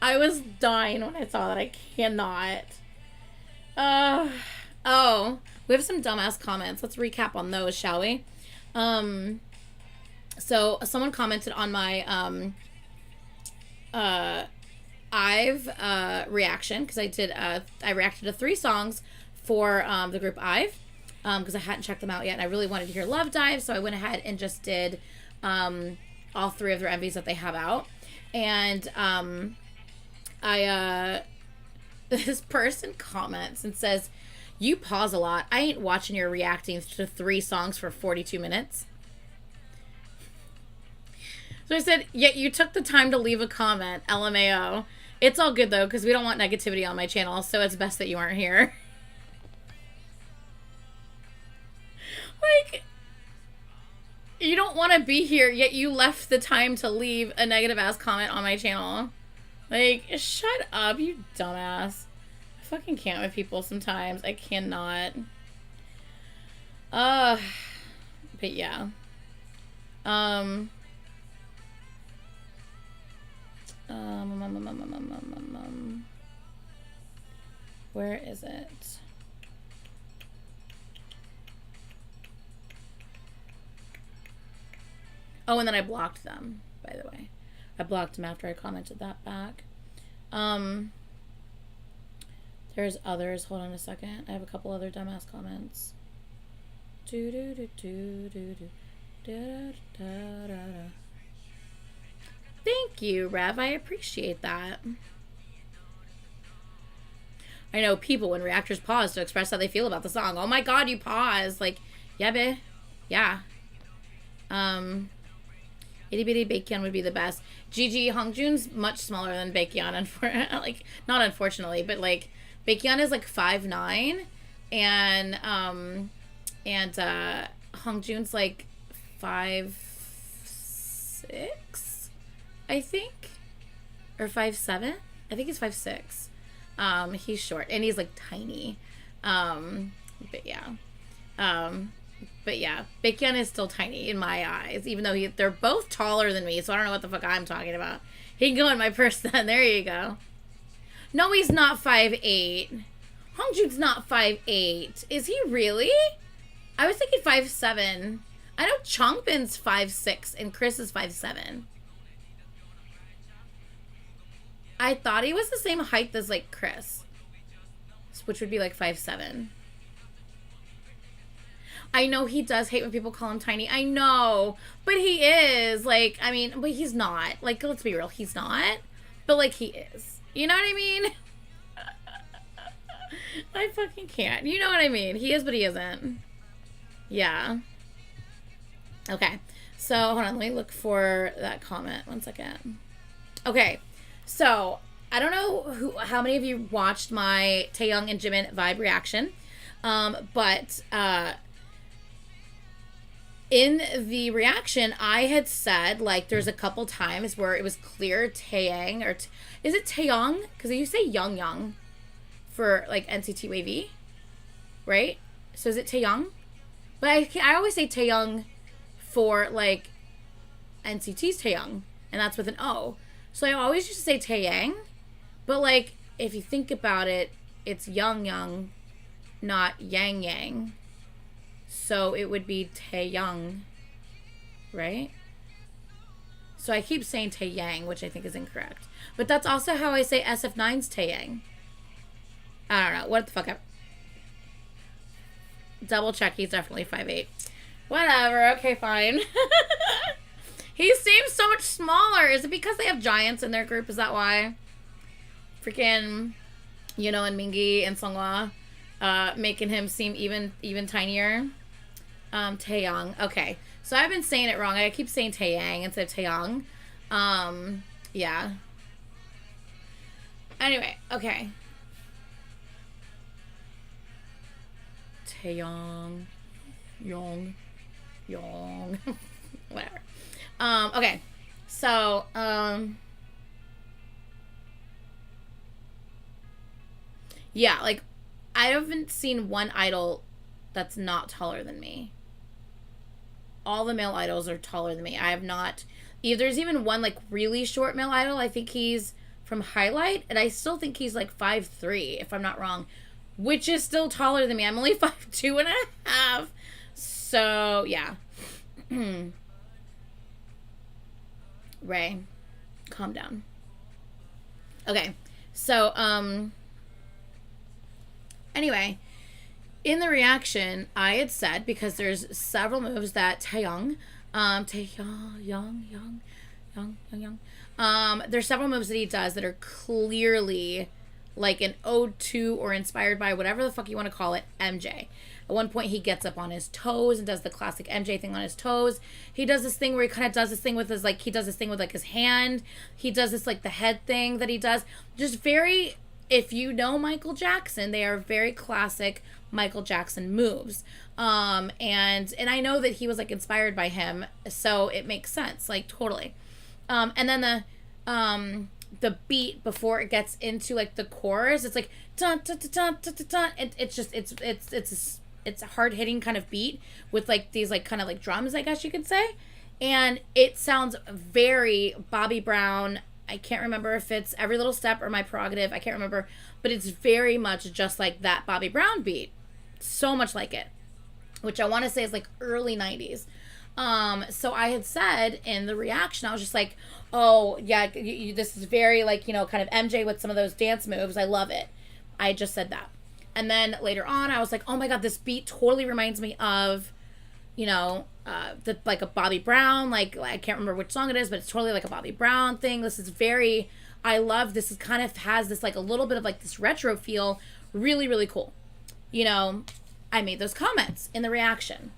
I cannot. Oh, we have some dumbass comments. Let's recap on those, shall we? So someone commented on my IVE reaction, because I reacted to 3 songs for the group IVE, because I hadn't checked them out yet, and I really wanted to hear Love Dive, so I went ahead and just did all 3 of their MVs that they have out. And this person comments and says, "You pause a lot. I ain't watching your reacting to 3 songs for 42 minutes. So I said, "Yet you took the time to leave a comment, LMAO. It's all good though, because we don't want negativity on my channel, so it's best that you aren't here." Like, you don't want to be here, yet you left the time to leave a negative ass comment on my channel. Like, shut up, you dumbass. I fucking can't with people sometimes. I cannot. But yeah. Where is it? Oh, and then I blocked them, by the way. I blocked them after I commented that back. There's others. Hold on a second. I have a couple other dumbass comments. Thank you, Rev. I appreciate that. I know people, when reactors pause to express how they feel about the song. Oh my god, you paused. Like, yeah, bae. Yeah. Itty bitty Baekhyun would be the best. GG, Hongjoon's much smaller than Baekhyun, like, not unfortunately, but like Baekhyun is like 5'9", and Hongjoon's like 5'6", I think, or 5'7". I think he's 5'6". He's short and he's like tiny. But yeah. But yeah, Baekhyun is still tiny in my eyes, even though they're both taller than me, so I don't know what the fuck I'm talking about. He can go in my purse then. There you go. No, he's not 5'8". Hongjoon's not 5'8". Is he really? I was thinking 5'7". I know Changbin's 5'6", and Chris is 5'7". I thought he was the same height as, like, Chris, which would be, like, 5'7". I know he does hate when people call him tiny. I know. But he is. Like, I mean, but he's not. Like, let's be real. He's not. But, like, he is. You know what I mean? I fucking can't. You know what I mean? He is, but he isn't. Yeah. Okay. So, hold on. Let me look for that comment. One second. Okay. So, I don't know how many of you watched my Taeyoung and Jimin vibe reaction. But in the reaction, I had said, like, there's a couple times where it was clear Taeyang, or is it Taeyong? Because you say Young for, like, NCT Wavy, right? So is it Taeyong? But I always say Taeyong for, like, NCT's Taeyong, and that's with an O. So I always used to say Taeyang, but, like, if you think about it, it's Young, not Yang. So it would be Taeyang, right? So I keep saying Taeyang, which I think is incorrect. But that's also how I say SF9's Taeyang. I don't know. What the fuck up? Double check. He's definitely 5'8". Whatever. Okay, fine. He seems so much smaller. Is it because they have giants in their group? Is that why? Freaking, you know, and Mingi and Songhwa, making him seem even tinier. Taeyong. Okay. So I've been saying it wrong. I keep saying Taeyang instead of Taeyong. Yeah. Anyway, okay. Taeyong. Yong. Whatever. Okay. So, yeah, like, I haven't seen one idol that's not taller than me. All the male idols are taller than me. I have not... There's even one, like, really short male idol. I think he's from Highlight, and I still think he's, like, 5'3", if I'm not wrong, which is still taller than me. I'm only 5'2.5". So, yeah. Ray, calm down. Okay, so, anyway, in the reaction, I had said, because there's several moves that Taeyong, there's several moves that he does that are clearly like an ode to or inspired by whatever the fuck you want to call it, MJ. At one point, he gets up on his toes and does the classic MJ thing on his toes. He does this thing where he kind of does this thing with his, like, he does this thing with, like, his hand. He does this, like, the head thing that he does. Just very, if you know Michael Jackson, they are very classic Michael Jackson moves. And I know that he was, like, inspired by him, so it makes sense, like, totally. And then the beat before it gets into, like, the chorus, it's like dun dun dun dun dun dun. It's a hard hitting kind of beat with, like, these, like, kind of like drums, I guess you could say, and it sounds very Bobby Brown. I can't remember if it's Every Little Step or My Prerogative. I can't remember, but it's very much just like that Bobby Brown beat, so much like it, which I want to say is like early 90s. So I had said in the reaction, I was just like, oh yeah, this is very, like, you know, kind of MJ with some of those dance moves. I love it. I just said that. And then later on, I was like, oh my God, this beat totally reminds me of, you know, like a Bobby Brown, like, I can't remember which song it is, but it's totally like a Bobby Brown thing. This is very, I love this. Is kind of has this, like, a little bit of, like, this retro feel. Really, really cool. You know, I made those comments in the reaction.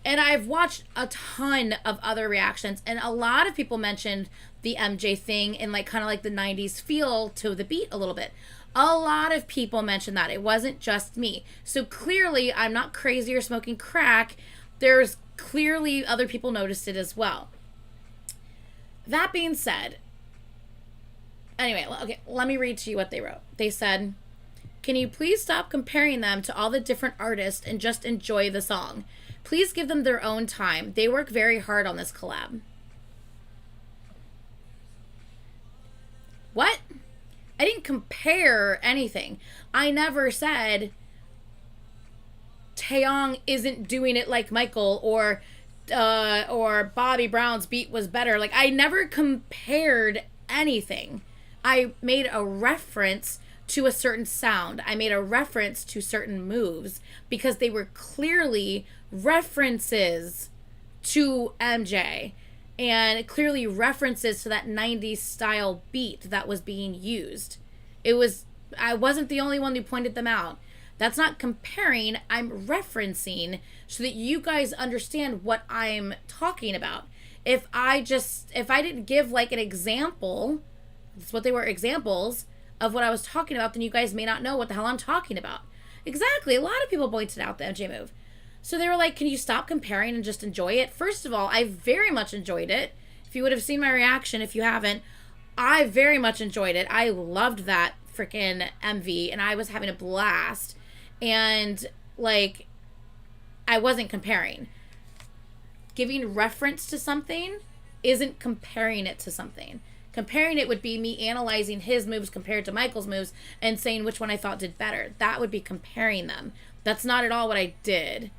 And I've watched a ton of other reactions, and a lot of people mentioned the MJ thing and, like, kind of like the 90s feel to the beat a little bit. A lot of people mentioned that. It wasn't just me. So clearly, I'm not crazy or smoking crack. There's clearly other people noticed it as well. That being said, anyway, okay, let me read to you what they wrote. They said, can you please stop comparing them to all the different artists and just enjoy the song? Please give them their own time. They work very hard on this collab. What? I didn't compare anything. I never said Taeyong isn't doing it like Michael, or Bobby Brown's beat was better. Like, I never compared anything. I made a reference to a certain sound. I made a reference to certain moves because they were clearly references to MJ and clearly references to that 90s style beat that was being used. I wasn't the only one who pointed them out. That's not comparing, I'm referencing so that you guys understand what I'm talking about. If I didn't give like an example, that's what they were, examples of what I was talking about, then you guys may not know what the hell I'm talking about. Exactly. A lot of people pointed out the MJ move. So they were like, can you stop comparing and just enjoy it? First of all, I very much enjoyed it. If you would have seen my reaction, if you haven't, I very much enjoyed it. I loved that freaking MV and I was having a blast. And like, I wasn't comparing. Giving reference to something isn't comparing it to something. Comparing it would be me analyzing his moves compared to Michael's moves and saying which one I thought did better. That would be comparing them. That's not at all what I did.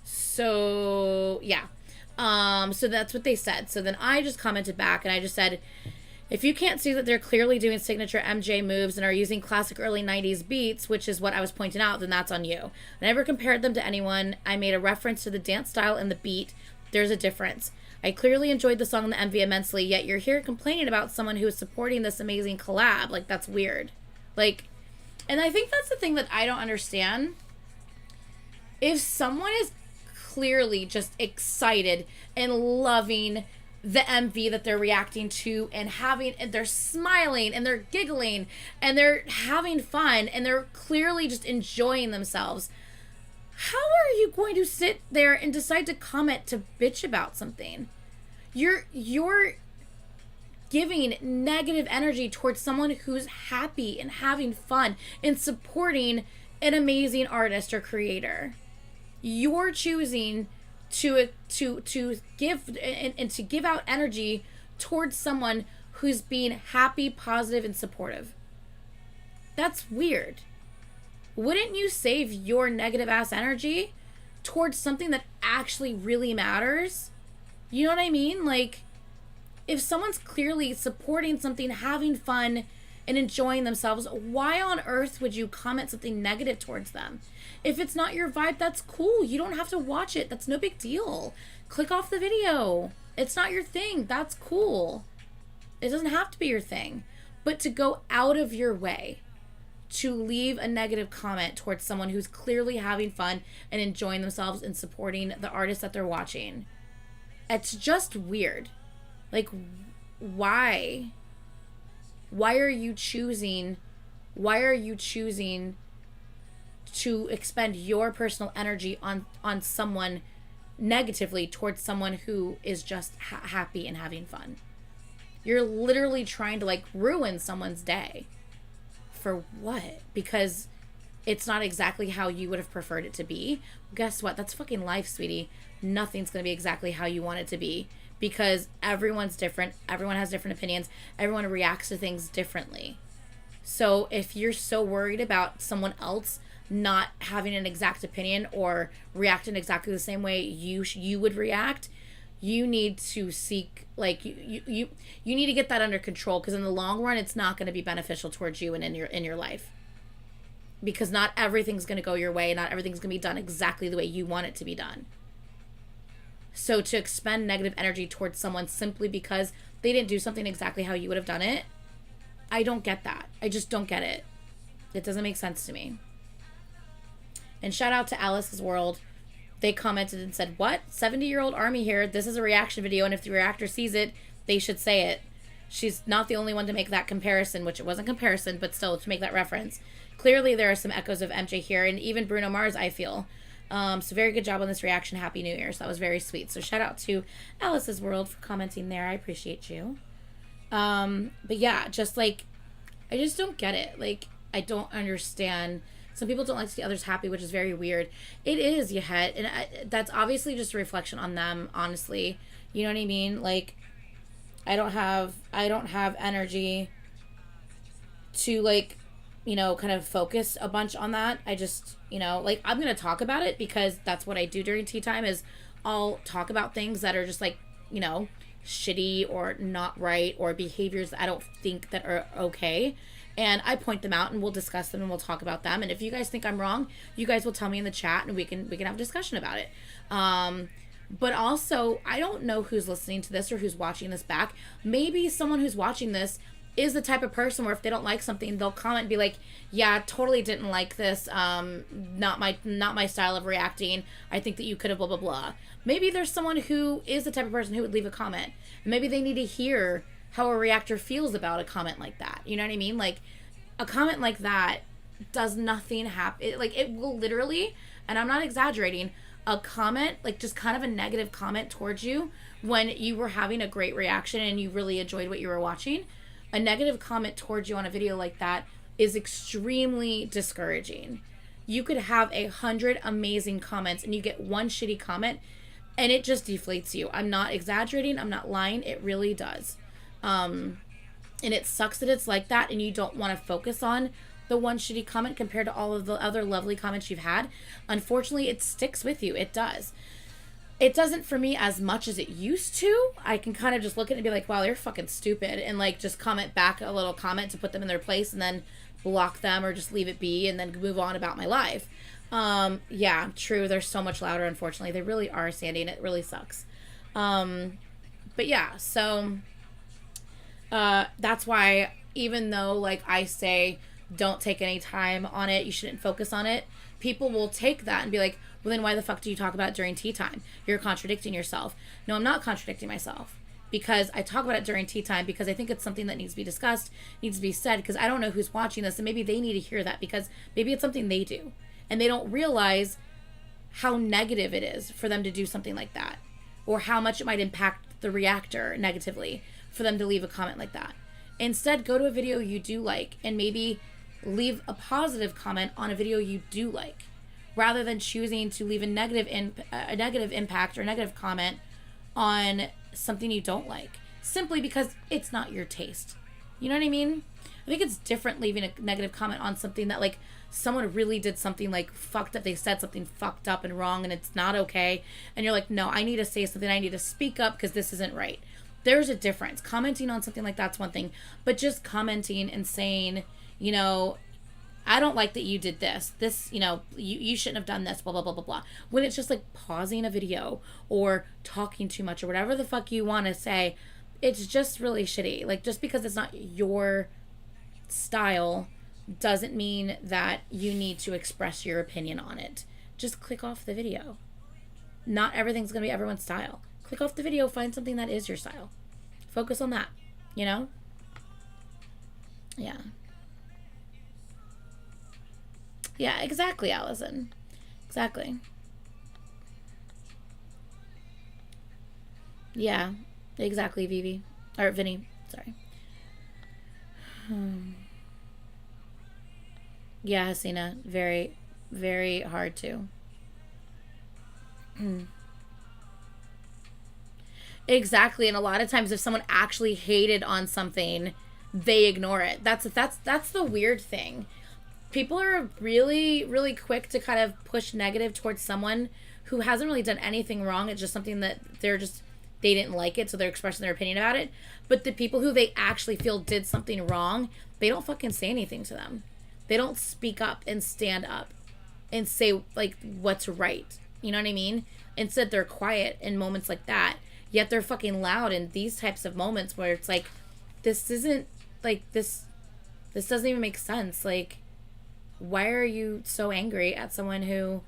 So, yeah. So that's what they said. So then I just commented back and I just said, if you can't see that they're clearly doing signature MJ moves and are using classic early 90s beats, which is what I was pointing out, then that's on you. I never compared them to anyone. I made a reference to the dance style and the beat. There's a difference. I clearly enjoyed the song and the MV immensely, yet you're here complaining about someone who is supporting this amazing collab. Like, that's weird. Like, and I think that's the thing that I don't understand. If someone is clearly just excited and loving the MV that they're reacting to and they're smiling and they're giggling and they're having fun and they're clearly just enjoying themselves, how are you going to sit there and decide to comment to bitch about something? You're giving negative energy towards someone who's happy and having fun and supporting an amazing artist or creator. You're choosing to give and to give out energy towards someone who's being happy, positive, and supportive. That's weird. Wouldn't you save your negative ass energy towards something that actually really matters? You know what I mean? Like, if someone's clearly supporting something, having fun, and enjoying themselves, why on earth would you comment something negative towards them? If it's not your vibe, that's cool. You don't have to watch it. That's no big deal. Click off the video. It's not your thing. That's cool. It doesn't have to be your thing. But to go out of your way to leave a negative comment towards someone who's clearly having fun and enjoying themselves and supporting the artist that they're watching, it's just weird. Like, why? Why are you choosing to expend your personal energy on someone negatively towards someone who is just happy and having fun? You're literally trying to like ruin someone's day. For what? Because it's not exactly how you would have preferred it to be. Guess what? That's fucking life, sweetie. Nothing's going to be exactly how you want it to be. Because everyone's different. Everyone has different opinions. Everyone reacts to things differently. So if you're so worried about someone else not having an exact opinion or reacting exactly the same way you would react, you need to seek, like, you need to get that under control, because in the long run it's not going to be beneficial towards you and in your life. Because not everything's going to go your way. Not everything's going to be done exactly the way you want it to be done. So to expend negative energy towards someone simply because they didn't do something exactly how you would have done it, I don't get that. I just don't get it. It doesn't make sense to me. And shout out to Alice's World. They commented and said, what? 70-year-old Army here. This is a reaction video, and if the reactor sees it, they should say it. She's not the only one to make that comparison, which it wasn't comparison, but still to make that reference. Clearly there are some echoes of MJ here, and even Bruno Mars, I feel. So very good job on this reaction. Happy New Year. So that was very sweet. So shout out to Alice's World for commenting there. I appreciate you. But yeah, just like, I just don't get it. Like, I don't understand. Some people don't like to see others happy, which is very weird. It is, Yahet. And that's obviously just a reflection on them, honestly. You know what I mean? Like, I don't have energy to, like, you know, kind of focus a bunch on that. I just, you know, like, I'm going to talk about it because that's what I do during tea time, is I'll talk about things that are just, like, you know, shitty or not right, or behaviors that I don't think that are okay. and I point them out and we'll discuss them and we'll talk about them. And if you guys think I'm wrong, you guys will tell me in the chat and we can have a discussion about it. But also, I don't know who's listening to this or who's watching this back. Maybe someone who's watching this is the type of person where if they don't like something, they'll comment and be like, yeah, totally didn't like this. Not my style of reacting. I think that you could have blah, blah, blah. Maybe there's someone who is the type of person who would leave a comment. Maybe they need to hear how a reactor feels about a comment like that. You know what I mean? Like, a comment like that does nothing happen. Like, it will literally, and I'm not exaggerating, a comment, like just kind of a negative comment towards you when you were having a great reaction and you really enjoyed what you were watching, a negative comment towards you on a video like that is extremely discouraging. You could have 100 amazing comments and you get one shitty comment and it just deflates you. I'm not exaggerating. I'm not lying. It really does. And it sucks that it's like that and you don't want to focus on the one shitty comment compared to all of the other lovely comments you've had. Unfortunately, it sticks with you. It does. It doesn't for me as much as it used to. I can kind of just look at it and be like, wow, they're fucking stupid. And like just comment back a little comment to put them in their place and then block them or just leave it be and then move on about my life. Yeah, true. They're so much louder, unfortunately. They really are, Sandy, and it really sucks. But yeah, so that's why even though like I say, don't take any time on it, you shouldn't focus on it, people will take that and be like, well, then why the fuck do you talk about it during tea time? You're contradicting yourself. No, I'm not contradicting myself because I talk about it during tea time because I think it's something that needs to be discussed, needs to be said, because I don't know who's watching this and maybe they need to hear that because maybe it's something they do and they don't realize how negative it is for them to do something like that or how much it might impact the reactor negatively for them to leave a comment like that. Instead, go to a video you do like and maybe leave a positive comment on a video you do like, rather than choosing to leave a negative impact or negative comment on something you don't like, simply because it's not your taste. You know what I mean? I think it's different leaving a negative comment on something that like someone really did something like fucked up. They said something fucked up and wrong and it's not okay. And you're like, no, I need to say something. I need to speak up because this isn't right. There's a difference. Commenting on something like that's one thing, but just commenting and saying, you know, I don't like that you did this. This, you know, you shouldn't have done this, blah, blah, blah, blah, blah. When it's just like pausing a video or talking too much or whatever the fuck you want to say, it's just really shitty. Like, just because it's not your style doesn't mean that you need to express your opinion on it. Just click off the video. Not everything's going to be everyone's style. Click off the video, find something that is your style. Focus on that, you know? Yeah. Yeah, exactly, Allison. Exactly. Yeah, exactly, Vivi. Or Vinny, sorry. Yeah, Hasina, very, very hard to. Exactly, and a lot of times if someone actually hated on something, they ignore it. That's the weird thing. People are really, really quick to kind of push negative towards someone who hasn't really done anything wrong. It's just something that they didn't like it, so they're expressing their opinion about it. But the people who they actually feel did something wrong, they don't fucking say anything to them. They don't speak up and stand up and say, like, what's right. You know what I mean? Instead, they're quiet in moments like that. Yet they're fucking loud in these types of moments where it's like, this isn't, like, this doesn't even make sense. Like, why are you so angry at someone who,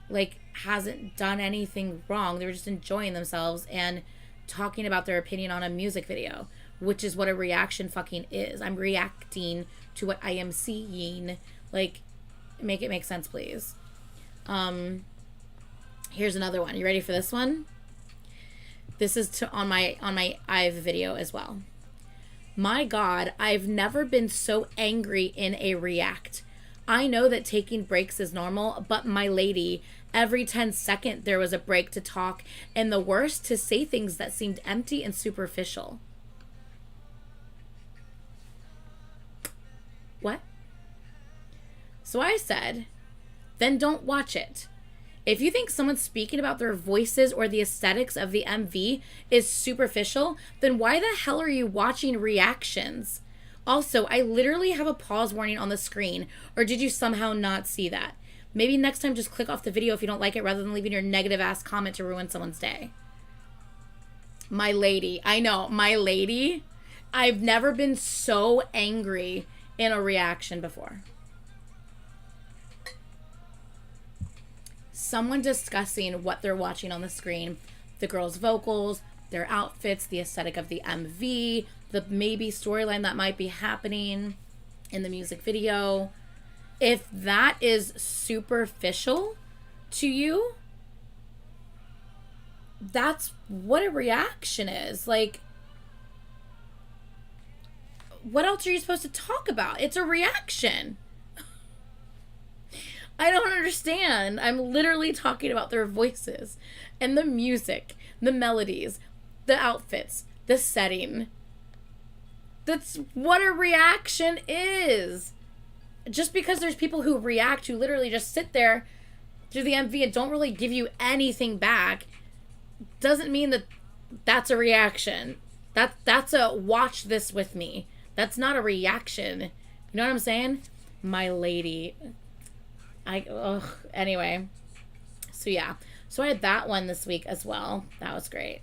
like, hasn't done anything wrong? They're just enjoying themselves and talking about their opinion on a music video, which is what a reaction fucking is. I'm reacting to what I am seeing. Like, make it make sense, please. Here's another one. You ready for this one? This is on my IVE video as well. My God, I've never been so angry in a react. I know that taking breaks is normal, but my lady, every 10 seconds there was a break to talk, and the worst, to say things that seemed empty and superficial. What? So I said, then don't watch it. If you think someone speaking about their voices or the aesthetics of the MV is superficial, then why the hell are you watching reactions? Also, I literally have a pause warning on the screen. Or did you somehow not see that? Maybe next time just click off the video if you don't like it rather than leaving your negative ass comment to ruin someone's day. My lady. I know. My lady. I've never been so angry in a reaction before. Someone discussing what they're watching on the screen. The girls' vocals, their outfits, the aesthetic of the MV, the maybe storyline that might be happening in the music video. If that is superficial to you, that's what a reaction is. Like, what else are you supposed to talk about? It's a reaction. I don't understand. I'm literally talking about their voices and the music, the melodies, the outfits, the setting. That's what a reaction is. Just because there's people who react, who literally just sit there through the MV and don't really give you anything back, doesn't mean that that's a reaction. That's a watch this with me. That's not a reaction. You know what I'm saying? My lady. Anyway. So yeah. So I had that one this week as well. That was great.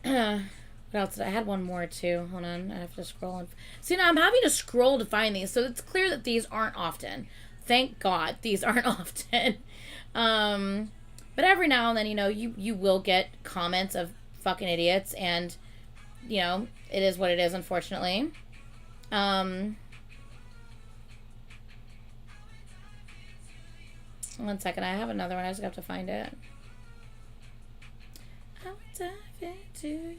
What else did I had one more too. Hold on. I have to scroll. See, now I'm having to scroll to find these. So it's clear that these aren't often. Thank God these aren't often. But every now and then, you know, you will get comments of fucking idiots, and, you know, it is what it is, unfortunately. One second, I have another one. I just have to find it. I'll dive into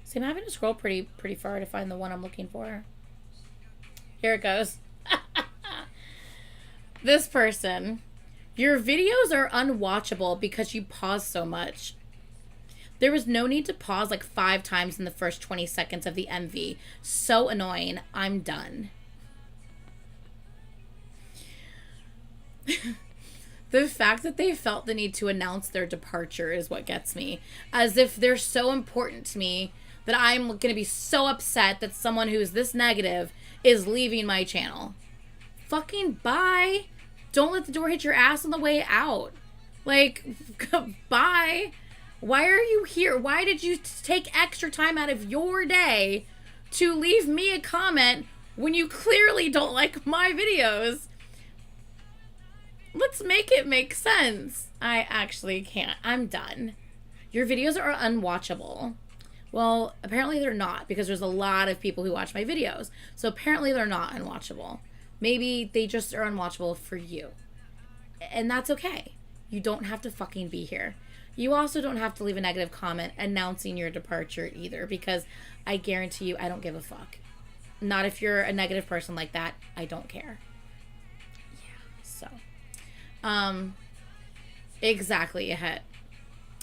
See, I'm having to scroll pretty far to find the one I'm looking for. Here it goes. This person. Your videos are unwatchable because you pause so much. There was no need to pause like 5 times in the first 20 seconds of the MV. So annoying. I'm done. The fact that they felt the need to announce their departure is what gets me. As if they're so important to me that I'm going to be so upset that someone who's this negative is leaving my channel. Fucking bye. Don't let the door hit your ass on the way out. Like, bye. Why are you here? Why did you take extra time out of your day to leave me a comment when you clearly don't like my videos? Let's make it make sense. I actually can't. I'm done. Your videos are unwatchable. Well, apparently they're not, because there's a lot of people who watch my videos. So apparently they're not unwatchable. Maybe they just are unwatchable for you. And that's okay. You don't have to fucking be here. You also don't have to leave a negative comment announcing your departure either, because I guarantee you I don't give a fuck. Not if you're a negative person like that. I don't care. Yeah, so. Exactly, ahead.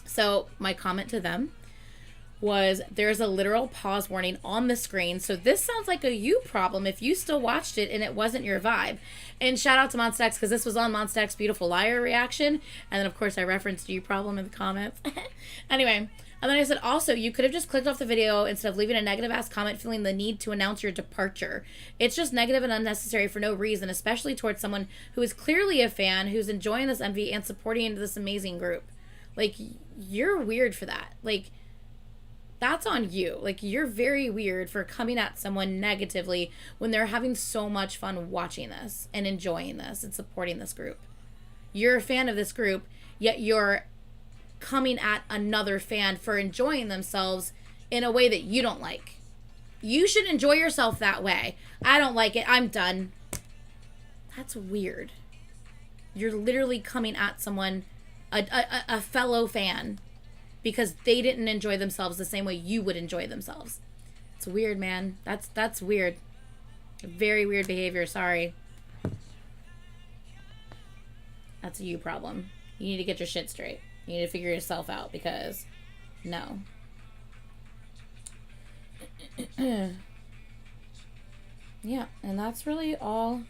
So my comment to them was, there's a literal pause warning on the screen, so this sounds like a you problem if you still watched it and it wasn't your vibe. And shout out to Monstax, because this was on Monstax's Beautiful Liar reaction, and then of course I referenced you problem in the comments. Anyway, and then I said, also, you could have just clicked off the video instead of leaving a negative ass comment feeling the need to announce your departure. It's just negative and unnecessary for no reason, especially towards someone who is clearly a fan, who's enjoying this MV and supporting this amazing group. Like, you're weird for that. Like, that's on you. Like, you're very weird for coming at someone negatively when they're having so much fun watching this and enjoying this and supporting this group. You're a fan of this group, yet you're coming at another fan for enjoying themselves in a way that you don't like. You should enjoy yourself that way. I don't like it. I'm done. That's weird. You're literally coming at someone, a fellow fan, because they didn't enjoy themselves the same way you would enjoy themselves. It's weird, man. That's weird. Very weird behavior. Sorry. That's a you problem. You need to get your shit straight. You need to figure yourself out, because no. Yeah, and that's really all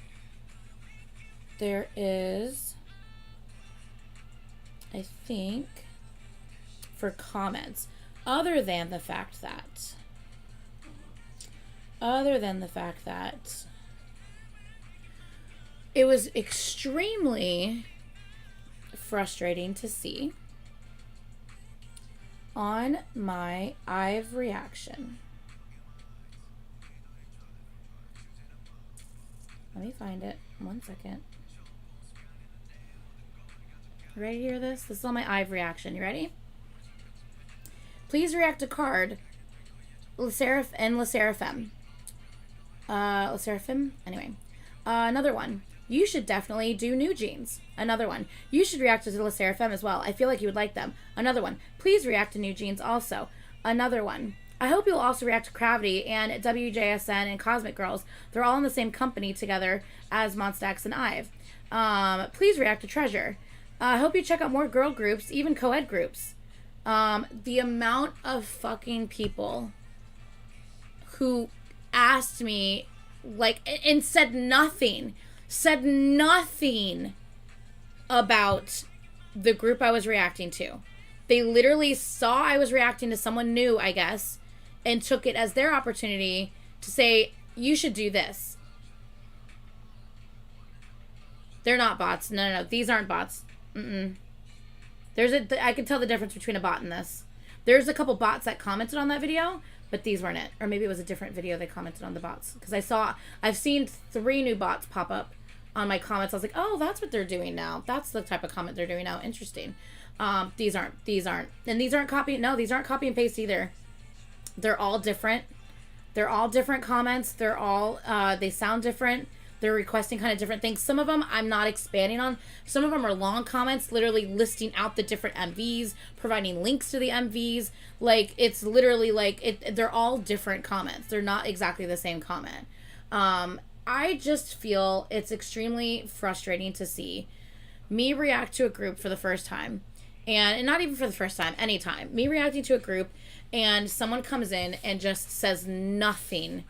there is I think, for comments, other than the fact that it was extremely frustrating to see on my IVE reaction. Let me find it. 1 second. You ready to hear this? This is on my IVE reaction. You ready? Please react to card LeSeraph and LeSeraphim. LeSeraphim? Anyway. Another one. You should definitely do New Jeans. Another one. You should react to LeSeraphim as well. I feel like you would like them. Another one. Please react to New Jeans also. Another one. I hope you'll also react to Gravity and WJSN and Cosmic Girls. They're all in the same company together as Monstax and IVE. Please react to Treasure. I hope you check out more girl groups, even co-ed groups. The amount of fucking people who asked me, like, and said nothing about the group I was reacting to. They literally saw I was reacting to someone new, I guess, and took it as their opportunity to say, you should do this. They're not bots. No. These aren't bots. I can tell the difference between a bot and this. There's a couple bots that commented on that video, but these weren't it. Or maybe it was a different video they commented on the bots. Because I've seen 3 new bots pop up on my comments. I was like, oh, that's what they're doing now. That's the type of comment they're doing now. Interesting. These aren't. And these aren't copy. No, these aren't copy and paste either. They're all different. They're all different comments. They're all, they sound different. They're requesting kind of different things. Some of them I'm not expanding on. Some of them are long comments, literally listing out the different MVs, providing links to the MVs. Like, it's literally like, they're all different comments. They're not exactly the same comment. I just feel it's extremely frustrating to see me react to a group for the first time. And not even for the first time, anytime. Me reacting to a group and someone comes in and just says nothing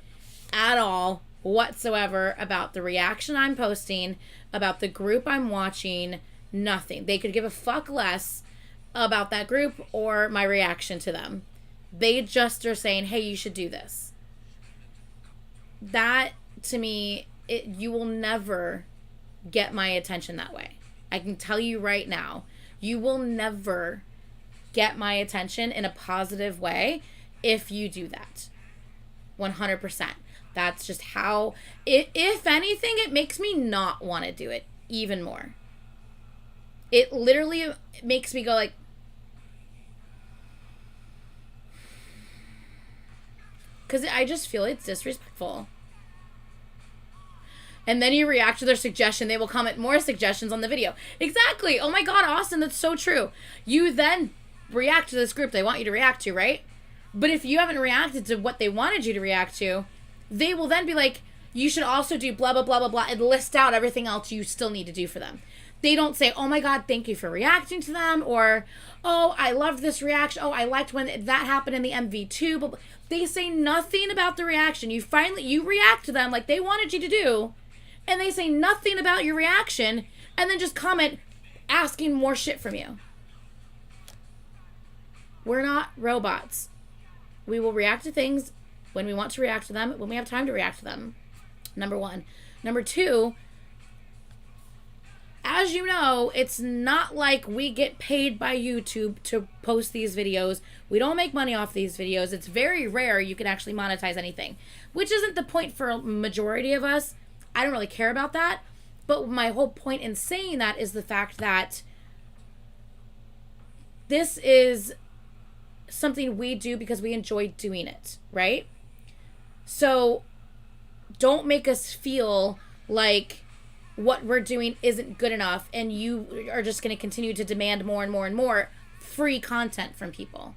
at all whatsoever about the reaction I'm posting, about the group I'm watching, nothing. They could give a fuck less about that group or my reaction to them. They just are saying, hey, you should do this. That, to me, you will never get my attention that way. I can tell you right now, you will never get my attention in a positive way if you do that. 100%. That's just how, if anything, it makes me not want to do it even more. It literally makes me go like, because I just feel it's disrespectful. And then you react to their suggestion. They will comment more suggestions on the video. Exactly. Oh my God, Austin, that's so true. You then react to this group they want you to react to, right? But if you haven't reacted to what they wanted you to react to, they will then be like, you should also do blah, blah, blah, blah, blah, and list out everything else you still need to do for them. They don't say, oh my God, thank you for reacting to them, or, oh, I loved this reaction. Oh, I liked when that happened in the MV too. But they say nothing about the reaction. You react to them like they wanted you to do, and they say nothing about your reaction, and then just comment asking more shit from you. We're not robots. We will react to things when we want to react to them, when we have time to react to them. Number 1. Number 2, as you know, it's not like we get paid by YouTube to post these videos. We don't make money off these videos. It's very rare you can actually monetize anything, which isn't the point for a majority of us. I don't really care about that. But my whole point in saying that is the fact that this is something we do because we enjoy doing it, right? So don't make us feel like what we're doing isn't good enough and you are just going to continue to demand more and more and more free content from people.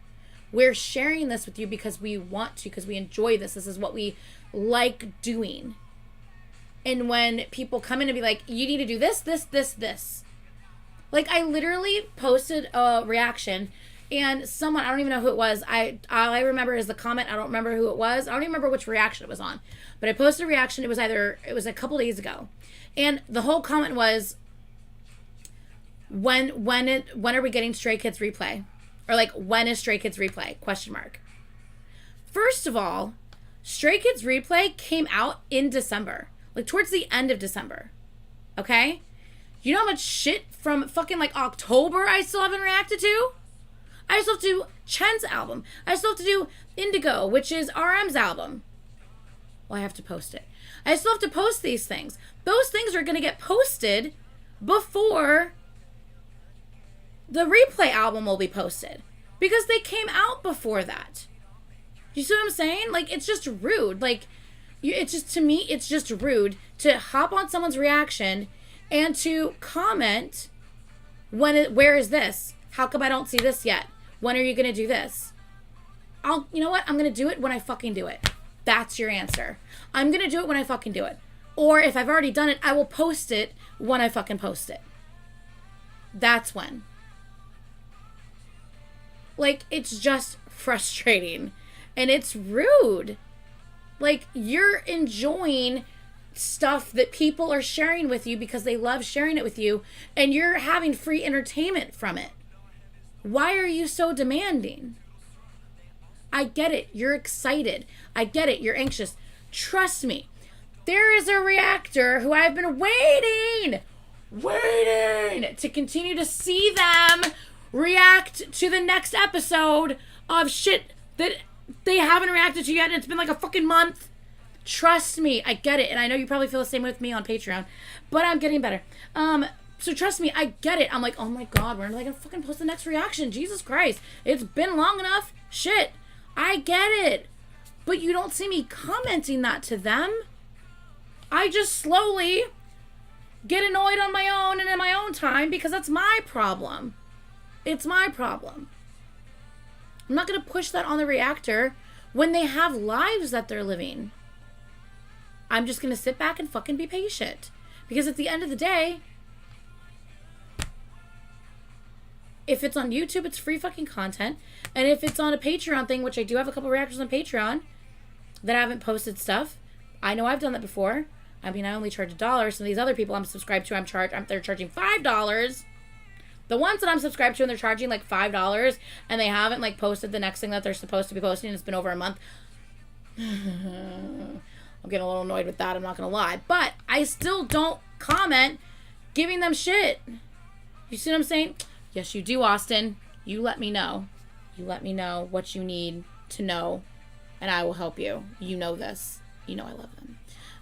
We're sharing this with you because we want to, because we enjoy this. This is what we like doing. And when people come in and be like, you need to do this, this, this, this. Like, I literally posted a reaction and someone, I don't even know who it was. All I remember is the comment. I don't remember who it was. I don't even remember which reaction it was on. But I posted a reaction. It was a couple days ago. And the whole comment was, when are we getting Stray Kids replay? Or like, when is Stray Kids replay? Question mark. First of all, Stray Kids replay came out in December. Like towards the end of December. Okay? You know how much shit from fucking like October I still haven't reacted to? I still have to do Chen's album. I still have to do Indigo, which is RM's album. Well, I have to post it. I still have to post these things. Those things are going to get posted before the replay album will be posted. Because they came out before that. You see what I'm saying? Like, it's just rude. Like, it's just, to me, it's just rude to hop on someone's reaction and to comment, where is this? How come I don't see this yet? When are you going to do this? You know what? I'm going to do it when I fucking do it. That's your answer. I'm going to do it when I fucking do it. Or if I've already done it, I will post it when I fucking post it. That's when. Like, it's just frustrating. And it's rude. Like, you're enjoying stuff that people are sharing with you because they love sharing it with you, and you're having free entertainment from it. Why are you so demanding? I get it. You're excited. I get it. You're anxious. Trust me. There is a reactor who I've been waiting to continue to see them react to the next episode of shit that they haven't reacted to yet, and it's been like a fucking month. Trust me, I get it, and I know you probably feel the same with me on Patreon, but I'm getting better. So trust me, I get it. I'm like, oh my god, when are they gonna fucking post the next reaction? Jesus Christ, it's been long enough. Shit, I get it, but you don't see me commenting that to them. I just slowly get annoyed on my own and in my own time because that's my problem. It's my problem. I'm not going to push that on the reactor when they have lives that they're living. I'm just going to sit back and fucking be patient. Because at the end of the day, if it's on YouTube, it's free fucking content. And if it's on a Patreon thing, which I do have a couple reactors on Patreon that haven't posted stuff, I know I've done that before. I mean, I only charge $1. Some of these other people I'm subscribed to, they're charging $5. The ones that I'm subscribed to and they're charging like $5 and they haven't like posted the next thing that they're supposed to be posting, and it's been over a month. I'm getting a little annoyed with that, I'm not going to lie. But I still don't comment giving them shit. You see what I'm saying? Yes, you do, Austin. You let me know. You let me know what you need to know, and I will help you. You know this. You know I love them.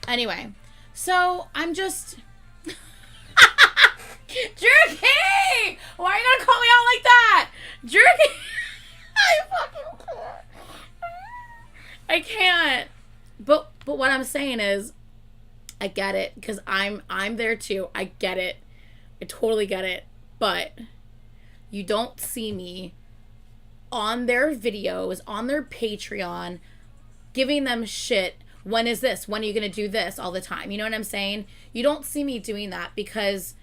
Anyway, so I'm just... Jerky! Why are you gonna call me out like that? Jerky! I fucking can't. I can't. But what I'm saying is, I get it, because I'm there too. I get it. I totally get it. But you don't see me on their videos, on their Patreon, giving them shit. When is this? When are you gonna do this all the time? You know what I'm saying? You don't see me doing that because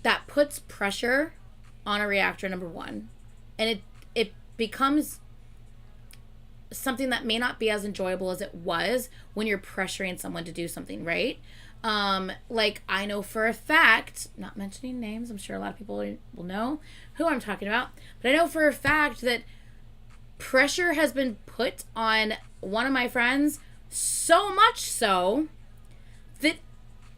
that puts pressure on a reactor, number one. And it becomes something that may not be as enjoyable as it was when you're pressuring someone to do something, right? Like, I know for a fact, not mentioning names, I'm sure a lot of people will know who I'm talking about, but I know for a fact that pressure has been put on one of my friends, so much so that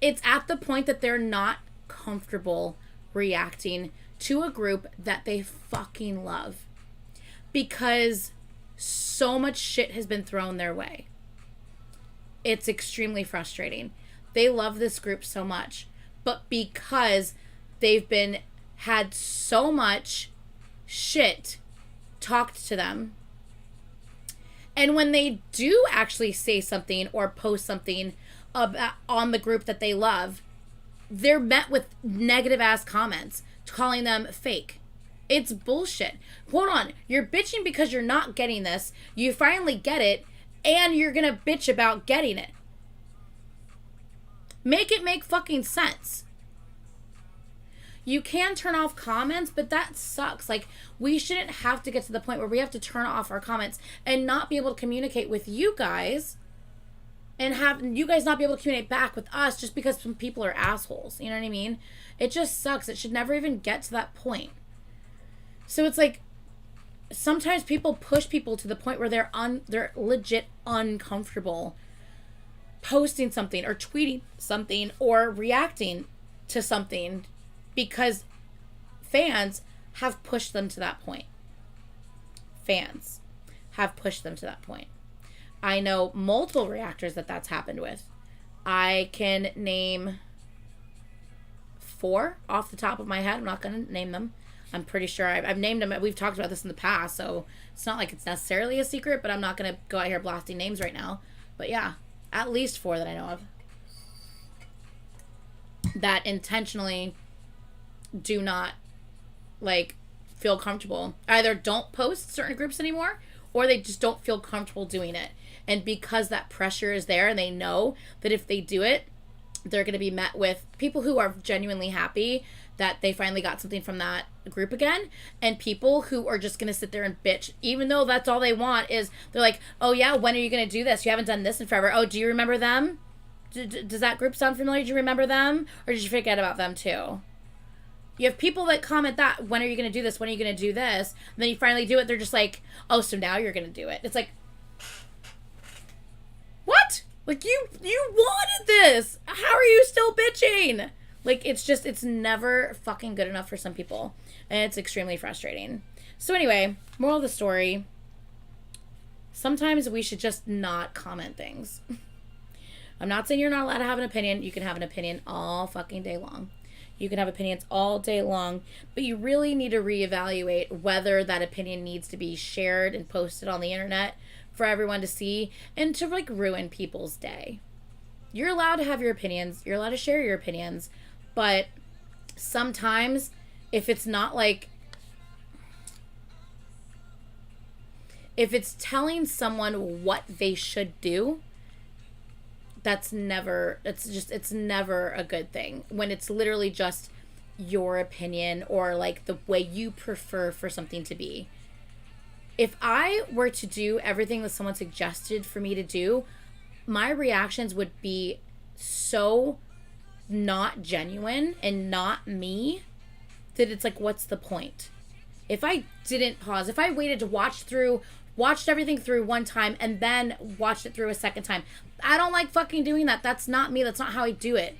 it's at the point that they're not comfortable reacting to a group that they fucking love because so much shit has been thrown their way. It's extremely frustrating. They love this group so much, but because they've had so much shit talked to them, and when they do actually say something or post something on the group that they love, they're met with negative ass comments calling them fake. It's bullshit. Hold on. You're bitching because you're not getting this. You finally get it, and you're gonna bitch about getting it. Make it make fucking sense. You can turn off comments, but that sucks. Like, we shouldn't have to get to the point where we have to turn off our comments and not be able to communicate with you guys and have you guys not be able to communicate back with us just because some people are assholes. You know what I mean? It just sucks. It should never even get to that point. So it's like, sometimes people push people to the point where they're legit uncomfortable posting something or tweeting something or reacting to something because fans have pushed them to that point. Fans have pushed them to that point. I know multiple reactors that's happened with. I can name 4 off the top of my head. I'm not going to name them. I'm pretty sure I've named them. We've talked about this in the past, so it's not like it's necessarily a secret, but I'm not going to go out here blasting names right now. But yeah, at least 4 that I know of that intentionally do not, like, feel comfortable. Either don't post certain groups anymore, or they just don't feel comfortable doing it. And because that pressure is there and they know that if they do it, they're going to be met with people who are genuinely happy that they finally got something from that group again, and people who are just going to sit there and bitch, even though that's all they want is, they're like, oh yeah, when are you going to do this? You haven't done this in forever. Oh, do you remember them? Does that group sound familiar? Do you remember them? Or did you forget about them too? You have people that comment that, when are you going to do this? When are you going to do this? And then you finally do it. They're just like, oh, so now you're going to do it. It's like, what? Like, you wanted this. How are you still bitching? Like, it's never fucking good enough for some people. And it's extremely frustrating. So anyway, moral of the story. Sometimes we should just not comment things. I'm not saying you're not allowed to have an opinion. You can have an opinion all fucking day long. You can have opinions all day long. But you really need to reevaluate whether that opinion needs to be shared and posted on the internet for everyone to see and to, like, ruin people's day. You're allowed to have your opinions. You're allowed to share your opinions. But sometimes, if it's not like, if it's telling someone what they should do, it's never a good thing. When it's literally just your opinion or, like, the way you prefer for something to be. If I were to do everything that someone suggested for me to do, my reactions would be so not genuine and not me that it's like, what's the point? If I didn't pause, if I waited to watched everything through one time and then watched it through a second time, I don't like fucking doing that. That's not me. That's not how I do it.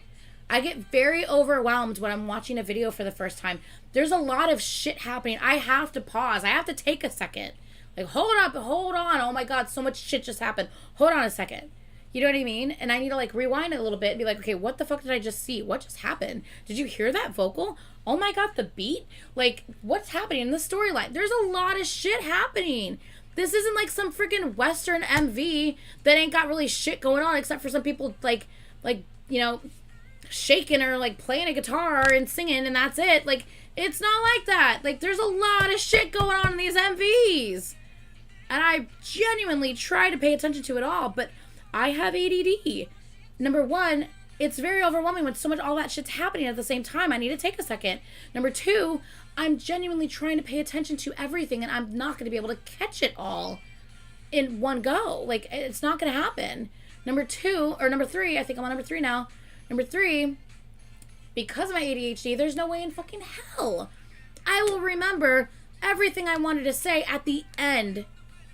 I get very overwhelmed when I'm watching a video for the first time. There's a lot of shit happening. I have to pause. I have to take a second. Like, hold on. Oh my God, so much shit just happened. Hold on a second. You know what I mean? And I need to, like, rewind it a little bit and be like, okay, what the fuck did I just see? What just happened? Did you hear that vocal? Oh my God, the beat? Like, what's happening in the storyline? There's a lot of shit happening. This isn't like some freaking Western MV that ain't got really shit going on except for some people, like, you know, shaking or, like, playing a guitar and singing and that's it. Like, it's not like that. Like, there's a lot of shit going on in these MVs. And I genuinely try to pay attention to it all, but I have ADD. Number one, it's very overwhelming when so much all that shit's happening at the same time. I need to take a second. Number two, I'm genuinely trying to pay attention to everything, and I'm not going to be able to catch it all in one go. Like, it's not going to happen. Number three, I think I'm on number 3 now. Number 3, because of my ADHD, there's no way in fucking hell I will remember everything I wanted to say at the end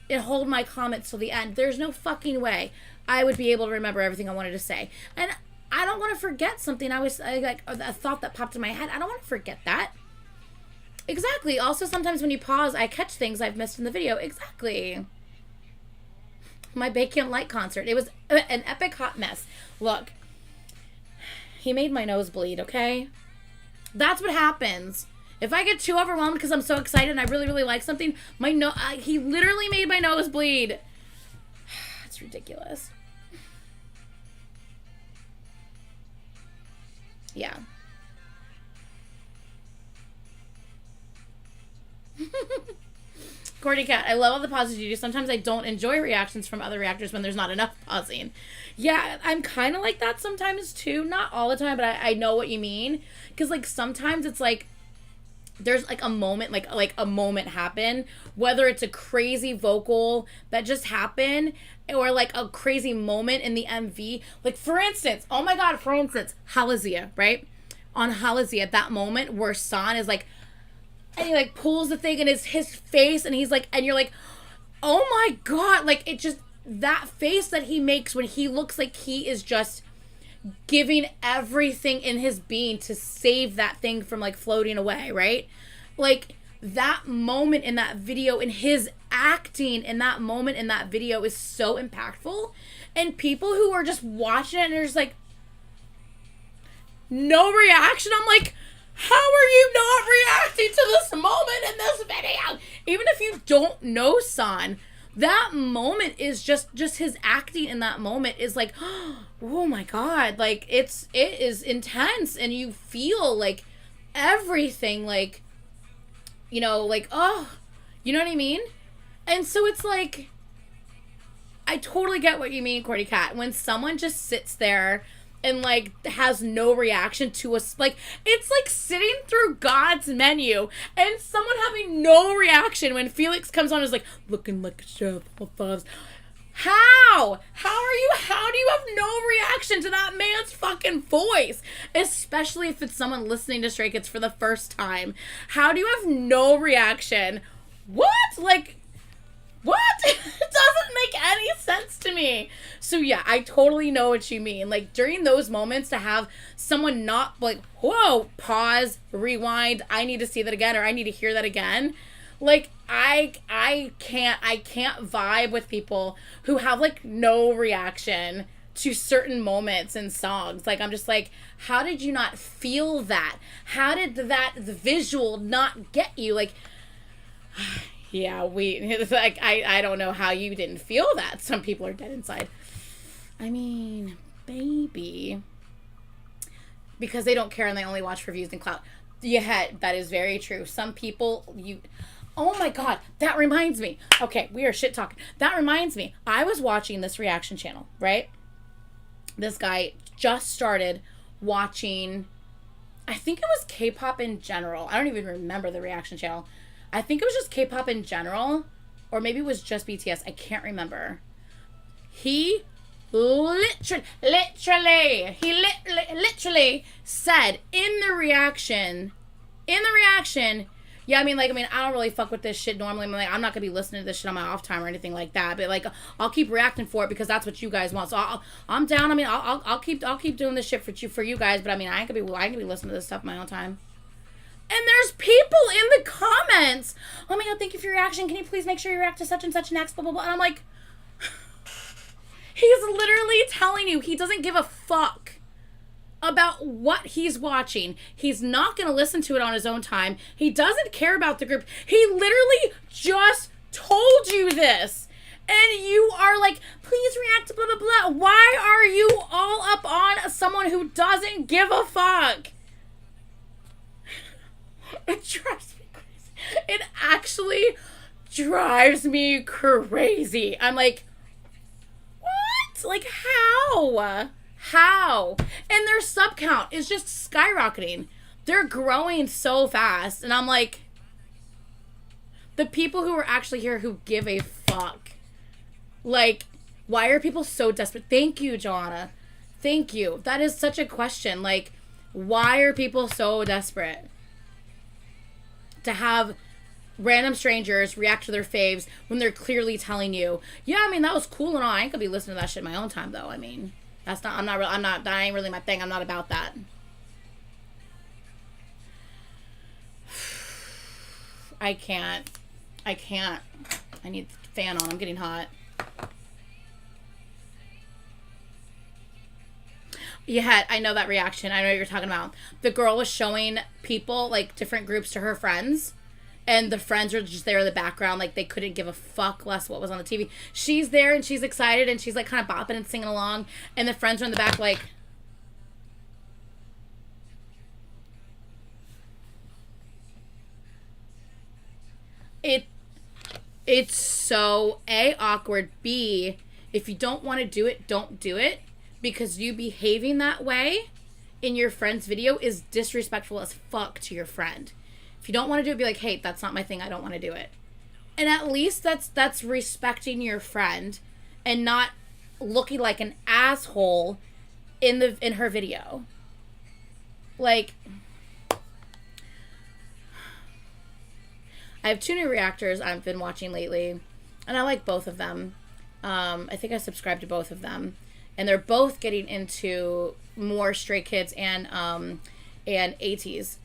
and hold my comments till the end. There's no fucking way I would be able to remember everything I wanted to say. And I don't want to forget something a thought that popped in my head. I don't want to forget that. Exactly. Also, sometimes when you pause, I catch things I've missed in the video. Exactly. My Bacon Light concert. It was an epic hot mess. Look, he made my nose bleed, okay? That's what happens. If I get too overwhelmed because I'm so excited and I really, really like something, he literally made my nose bleed. It's ridiculous. Yeah. Cordy Cat, I love all the pauses you do. Sometimes I don't enjoy reactions from other reactors when there's not enough pausing. Yeah, I'm kind of like that sometimes too. Not all the time, but I know what you mean. Because, like, sometimes it's like there's like a moment, like a moment happen, whether it's a crazy vocal that just happened or like a crazy moment in the MV. Like for instance, oh my god, for instance, Halazia, right? On Halazia, that moment where San is like, and he like pulls the thing in his face, and he's like, and you're like, oh my god, like it just, that face that he makes when he looks like he is just giving everything in his being to save that thing from like floating away, right? Like that moment in that video and his acting in that moment in that video is so impactful, and people who are just watching it and are just like, no reaction. I'm like, how are you not reacting to this moment in this video? Even if you don't know San, that moment is just his acting in that moment is like, oh my god, like it is intense, and you feel like everything, like, you know, like, oh, you know what I mean? And so it's like, I totally get what you mean, Cordy Cat, when someone just sits there and like has no reaction to us, like it's like sitting through God's menu and someone having no reaction when Felix comes on and is like, looking like a chef of fives. How do you have no reaction to that man's fucking voice, especially if it's someone listening to Stray Kids for the first time? How do you have no reaction? What? Like, what? It doesn't make any sense to me. So yeah, I totally know what you mean. Like during those moments, to have someone not like, whoa, pause, rewind, I need to see that again, or I need to hear that again. Like I can't vibe with people who have like no reaction to certain moments in songs. Like I'm just like, how did you not feel that? How did the visual not get you? Like, yeah, like, I don't know how you didn't feel that. Some people are dead inside. I mean, baby. Because they don't care and they only watch for views and clout. Yeah, that is very true. Some people, oh my god, that reminds me. Okay, we are shit talking. That reminds me. I was watching this reaction channel, right? This guy just started watching, I think it was K-pop in general. I don't even remember the reaction channel. I think it was just K-pop in general, or maybe it was just BTS. I can't remember. He literally said in the reaction, yeah, I mean, I don't really fuck with this shit normally. I'm not gonna be listening to this shit on my off time or anything like that. But like, I'll keep reacting for it because that's what you guys want. So I'm down. I mean, I'll keep doing this shit for you guys. But I mean, I ain't gonna be listening to this stuff my own time. And there's people in the comments, oh my god, thank you for your reaction. Can you please make sure you react to such and such next, blah, blah, blah. And I'm like, he's literally telling you he doesn't give a fuck about what he's watching. He's not going to listen to it on his own time. He doesn't care about the group. He literally just told you this. And you are like, please react to blah, blah, blah. Why are you all up on someone who doesn't give a fuck? It drives me crazy. It actually drives me crazy. I'm like, what? Like, how? How? And their sub count is just skyrocketing. They're growing so fast. And I'm like, the people who are actually here who give a fuck. Like, why are people so desperate? Thank you, Joanna. Thank you. That is such a question. Like, why are people so desperate to have random strangers react to their faves when they're clearly telling you, yeah, I mean, that was cool and all. I ain't gonna be listening to that shit my own time though. I mean, that ain't really my thing. I'm not about that. I can't. I need the fan on. I'm getting hot. Yeah, I know that reaction. I know what you're talking about. The girl was showing people, like, different groups to her friends, and the friends were just there in the background, like, they couldn't give a fuck less what was on the TV. She's there, and she's excited, and she's, like, kind of bopping and singing along, and the friends are in the back, like, it's so, A, awkward, B, if you don't want to do it, don't do it. Because you behaving that way in your friend's video is disrespectful as fuck to your friend. If you don't want to do it, be like, hey, that's not my thing. I don't want to do it. And at least that's respecting your friend and not looking like an asshole in her video. Like, I have 2 new reactors I've been watching lately, and I like both of them. I think I subscribed to both of them, and they're both getting into more Stray Kids and ATEEZ.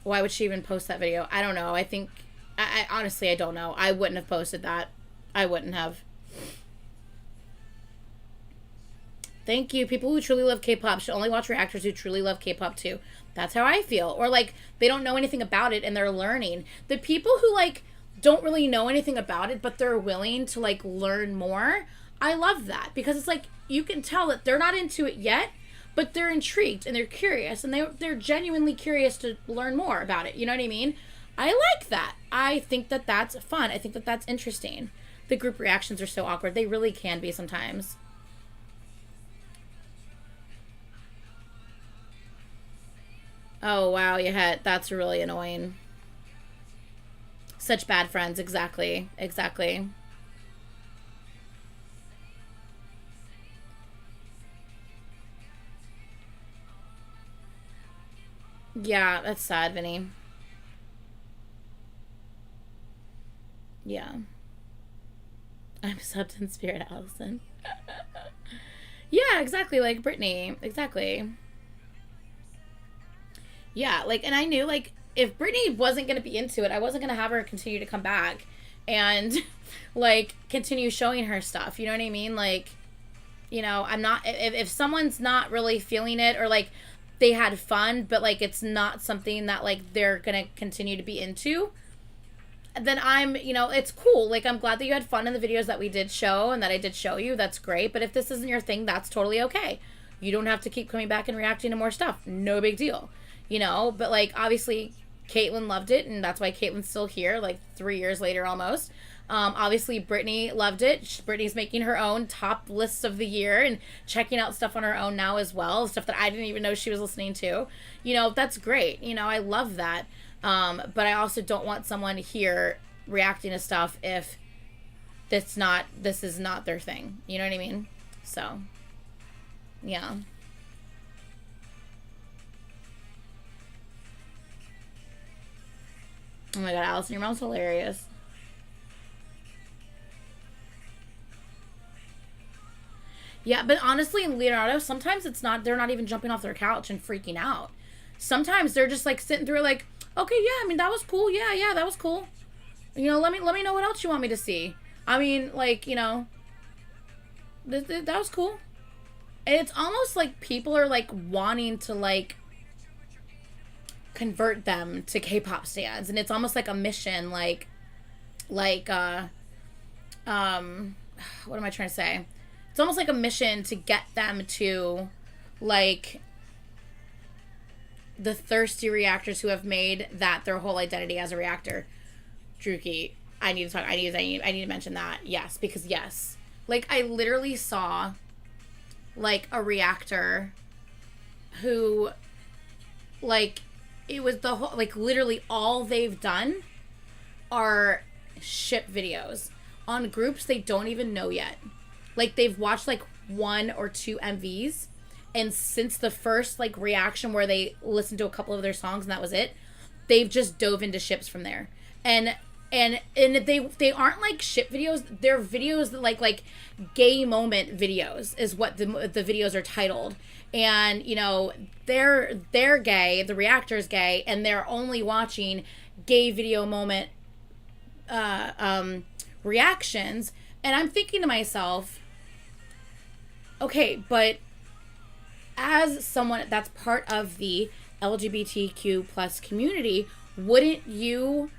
Why would she even post that video? I don't know. I honestly, I don't know. I wouldn't have posted that. I wouldn't have. Thank you. People who truly love K-pop should only watch reactors who truly love K-pop too. That's how I feel. Or like, they don't know anything about it and they're learning. The people who like don't really know anything about it, but they're willing to like learn more, I love that. Because it's like, you can tell that they're not into it yet, but they're intrigued and they're curious and they're genuinely curious to learn more about it. You know what I mean? I like that. I think that that's fun. I think that that's interesting. The group reactions are so awkward. They really can be sometimes. Oh, wow, that's really annoying. Such bad friends, exactly. Exactly. Yeah, that's sad, Vinny. Yeah. I'm subbed in spirit, Allison. Yeah, exactly, like Brittany. Exactly. Yeah, like, and I knew, like, if Brittany wasn't going to be into it, I wasn't going to have her continue to come back and, like, continue showing her stuff. You know what I mean? Like, you know, I'm not, if someone's not really feeling it or, like, they had fun, but, like, it's not something that, like, they're going to continue to be into, then I'm, you know, it's cool. Like, I'm glad that you had fun in the videos that we did show and that I did show you. That's great. But if this isn't your thing, that's totally okay. You don't have to keep coming back and reacting to more stuff. No big deal. You know, but like, obviously Caitlyn loved it, and that's why Caitlyn's still here, like 3 years later almost. Obviously Brittany loved it. Brittany's making her own top lists of the year and checking out stuff on her own now as well, stuff that I didn't even know she was listening to. You know, that's great. You know, I love that. But I also don't want someone here reacting to stuff if this is not their thing. You know what I mean? So, yeah. Oh my god, Allison, your mom's hilarious. Yeah, but honestly, in Leonardo, sometimes they're not even jumping off their couch and freaking out. Sometimes they're just like sitting through like, okay, yeah, I mean, that was cool. Yeah, that was cool. You know, let me know what else you want me to see. I mean, like, you know, that was cool. And it's almost like people are like wanting to like convert them to K-pop stans, and it's almost like a mission, like what am I trying to say? It's almost like a mission to get them to like the thirsty reactors who have made that their whole identity as a reactor. Druki, I need to mention that. Yes, because yes, like I literally saw like a reactor who like it was the whole, like, literally all they've done are ship videos on groups they don't even know yet. Like, they've watched, like, 1 or 2 MVs, and since the first, like, reaction where they listened to a couple of their songs and that was it, they've just dove into ships from there. And they aren't, like, ship videos. They're videos that, like gay moment videos is what the videos are titled. And, you know, they're gay, the reactor's gay, and they're only watching gay video moment reactions. And I'm thinking to myself, okay, but as someone that's part of the LGBTQ plus community, wouldn't you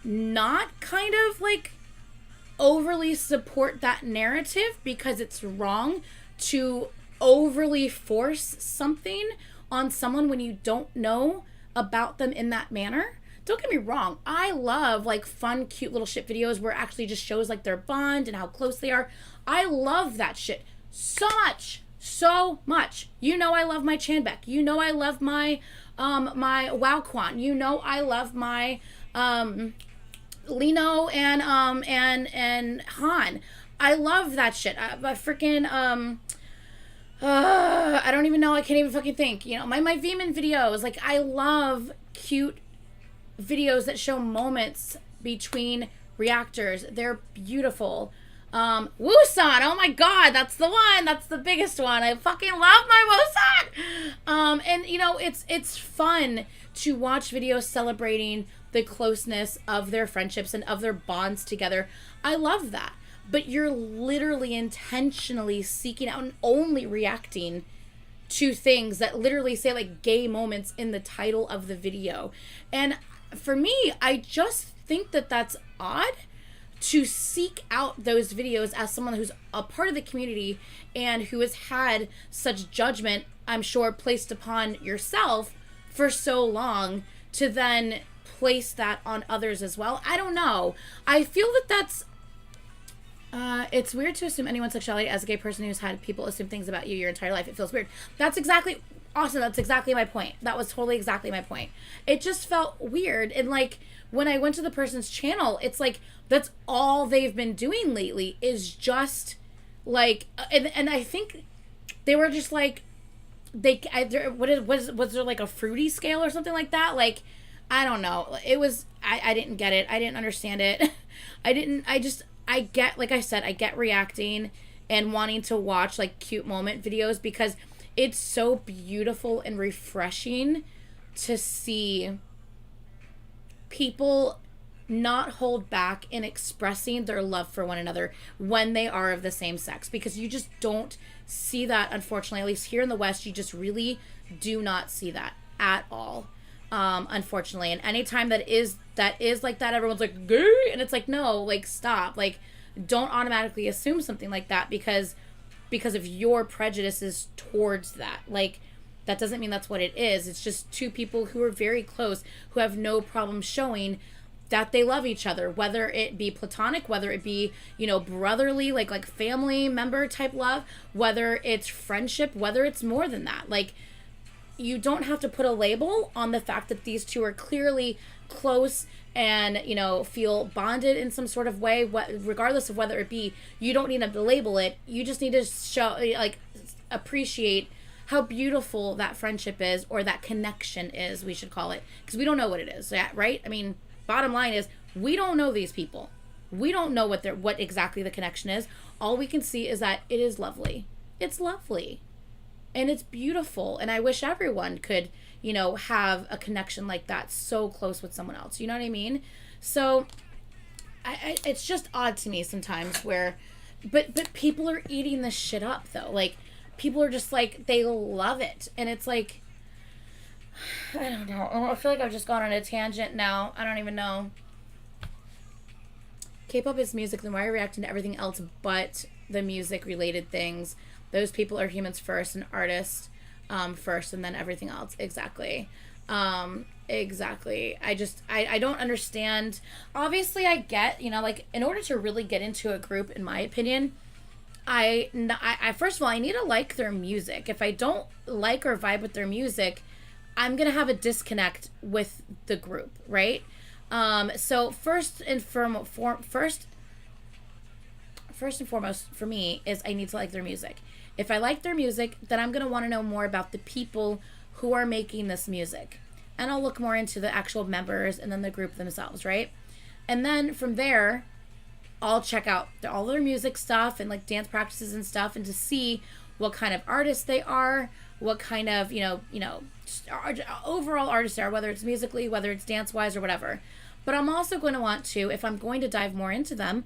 not kind of like overly support that narrative because it's wrong to overly force something on someone when you don't know about them in that manner? Don't get me wrong, I love like fun, cute little shit videos where it actually just shows like their bond and how close they are. I love that shit so much. so much. You know I love my Chanbek. You know I love my my Wowquan. You know I love my Lino and Han. I love that shit. But freaking I don't even know. I can't even fucking think. You know, my Veeman videos. Like, I love cute videos that show moments between reactors. They're beautiful. Woosan, oh my god, that's the one. That's the biggest one. I fucking love my Woosan. And you know, it's fun to watch videos celebrating the closeness of their friendships and of their bonds together. I love that. But you're literally intentionally seeking out and only reacting to things that literally say like gay moments in the title of the video. And for me, I just think that that's odd to seek out those videos as someone who's a part of the community and who has had such judgment, I'm sure, placed upon yourself for so long, to then place that on others as well. I don't know. I feel that that's it's weird to assume anyone's sexuality as a gay person who's had people assume things about you your entire life. It feels weird. That's exactly awesome. That's exactly my point. That was totally exactly my point. It just felt weird. And like when I went to the person's channel, it's like that's all they've been doing lately is just like, and I think they were just like, was there like a fruity scale or something like that? Like, I don't know. It was, I didn't get it. I didn't understand it. I get, like I said, I get reacting and wanting to watch like cute moment videos because it's so beautiful and refreshing to see people not hold back in expressing their love for one another when they are of the same sex, because you just don't see that, unfortunately. At least here in the West, you just really do not see that at all, unfortunately. And anytime that is like that, everyone's like, gay, and it's like, no, like, stop. Like, don't automatically assume something like that because of your prejudices towards that. Like, that doesn't mean that's what it is. It's just two people who are very close, who have no problem showing that they love each other, whether it be platonic, whether it be, you know, brotherly, like family member type love, whether it's friendship, whether it's more than that. Like, you don't have to put a label on the fact that these two are clearly close and, you know, feel bonded in some sort of way, regardless of whether it be, you don't need to label it. You just need to show, like, appreciate how beautiful that friendship is, or that connection is, we should call it, because we don't know what it is, right? I mean, bottom line is, we don't know these people. We don't know what exactly the connection is. All we can see is that it is lovely. It's lovely. And it's beautiful. And I wish everyone could, you know, have a connection like that, so close with someone else. You know what I mean? So it's just odd to me sometimes where, but people are eating this shit up though. Like, people are just like, they love it. And it's like, I don't know. I feel like I've just gone on a tangent now. I don't even know. K-pop is music, then why are you reacting to everything else but the music related things? Those people are humans first and artists first, and then everything else. Exactly. Exactly. I don't understand. Obviously, I get, you know, like, in order to really get into a group, in my opinion, I first of all, I need to like their music. If I don't like or vibe with their music, I'm going to have a disconnect with the group, right? So first and foremost for me is I need to like their music. If I like their music, then I'm going to want to know more about the people who are making this music. And I'll look more into the actual members and then the group themselves, right? And then from there, I'll check out all their music stuff and like dance practices and stuff, and to see what kind of artists they are, what kind of, you know, overall artists they are, whether it's musically, whether it's dance-wise or whatever. But I'm also going to want to, if I'm going to dive more into them,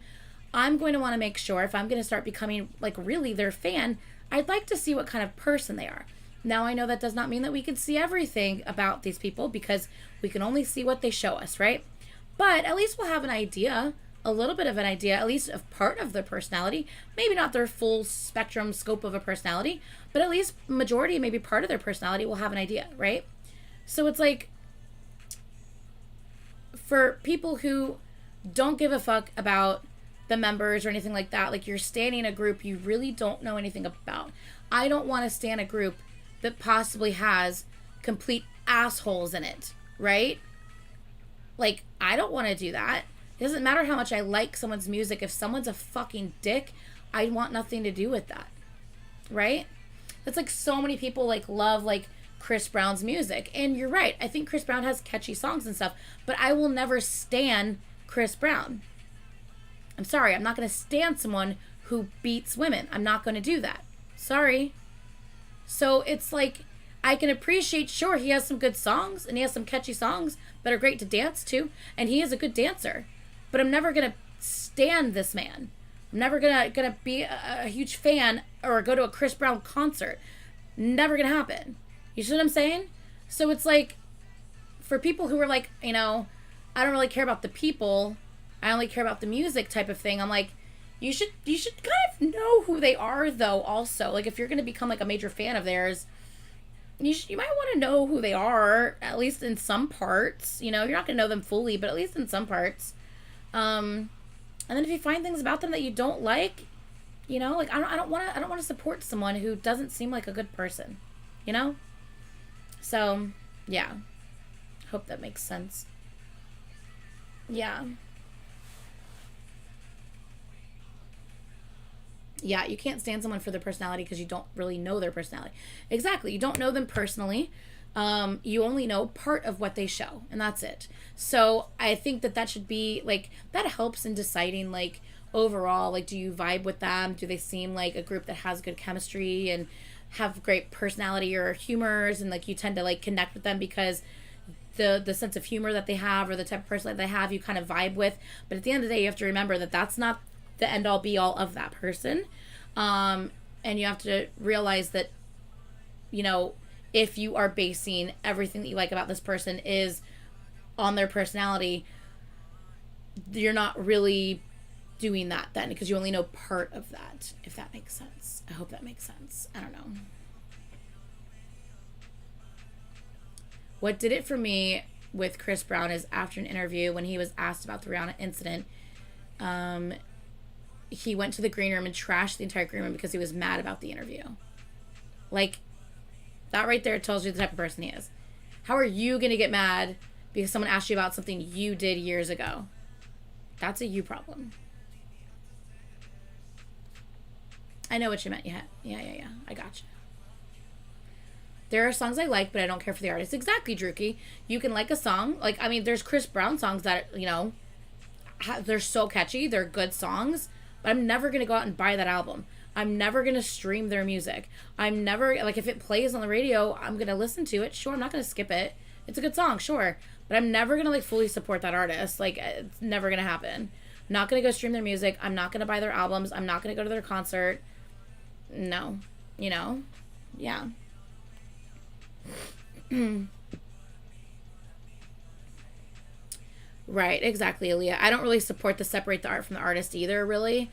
I'm going to want to make sure, if I'm going to start becoming like really their fan, I'd like to see what kind of person they are. Now, I know that does not mean that we can see everything about these people, because we can only see what they show us, right? But at least we'll have an idea, a little bit of an idea, at least of part of their personality. Maybe not their full spectrum scope of a personality, but at least majority, maybe part of their personality, we'll have an idea, right? So it's like, for people who don't give a fuck about the members or anything like that, like, you're standing in a group you really don't know anything about, I don't want to stand a group that possibly has complete assholes in it, right? Like, I don't want to do that. It doesn't matter how much I like someone's music. If someone's a fucking dick, I want nothing to do with that, right? That's like so many people like love like Chris Brown's music. And you're right. I think Chris Brown has catchy songs and stuff, but I will never stan Chris Brown. I'm sorry. I'm not going to stan someone who beats women. I'm not going to do that. Sorry. So it's like, I can appreciate, sure, he has some good songs and he has some catchy songs that are great to dance to, and he is a good dancer, but I'm never going to stan this man. I'm never gonna be a huge fan or go to a Chris Brown concert. Never gonna happen. You see what I'm saying? So it's like, for people who are like, you know, I don't really care about the people, I only care about the music type of thing. I'm like, you should kind of know who they are though. Also, like, if you're gonna become like a major fan of theirs, you might want to know who they are, at least in some parts. You know, you're not gonna know them fully, but at least in some parts. And then if you find things about them that you don't like, you know, like, I don't want to support someone who doesn't seem like a good person, you know? So, yeah. Hope that makes sense. Yeah. Yeah, you can't stand someone for their personality because you don't really know their personality. Exactly. You don't know them personally. You only know part of what they show, and that's it. So I think that should be like, that helps in deciding like overall, like, do you vibe with them? Do they seem like a group that has good chemistry and have great personality or humors, and like you tend to like connect with them because the sense of humor that they have or the type of person that they have, you kind of vibe with. But at the end of the day, you have to remember that that's not the end all be all of that person. And you have to realize that, you know, if you are basing everything that you like about this person is on their personality, you're not really doing that then, because you only know part of that, if that makes sense. I hope that makes sense. I don't know. What did it for me with Chris Brown is after an interview, when he was asked about the Rihanna incident, he went to the green room and trashed the entire green room because he was mad about the interview. Like, that right there tells you the type of person he is. How are you going to get mad because someone asked you about something you did years ago? That's a you problem. I know what you meant. Yeah. I gotcha. There are songs I like, but I don't care for the artist. Exactly, Druki. You can like a song. Like, I mean, there's Chris Brown songs that, you know, they're so catchy. They're good songs. But I'm never going to go out and buy that album. I'm never going to stream their music. I'm never, like, if it plays on the radio, I'm going to listen to it. Sure, I'm not going to skip it. It's a good song, sure. But I'm never going to, like, fully support that artist. Like, it's never going to happen. I'm not going to go stream their music. I'm not going to buy their albums. I'm not going to go to their concert. No. You know? Yeah. Right, exactly, Aaliyah. I don't really support the separate the art from the artist either, really.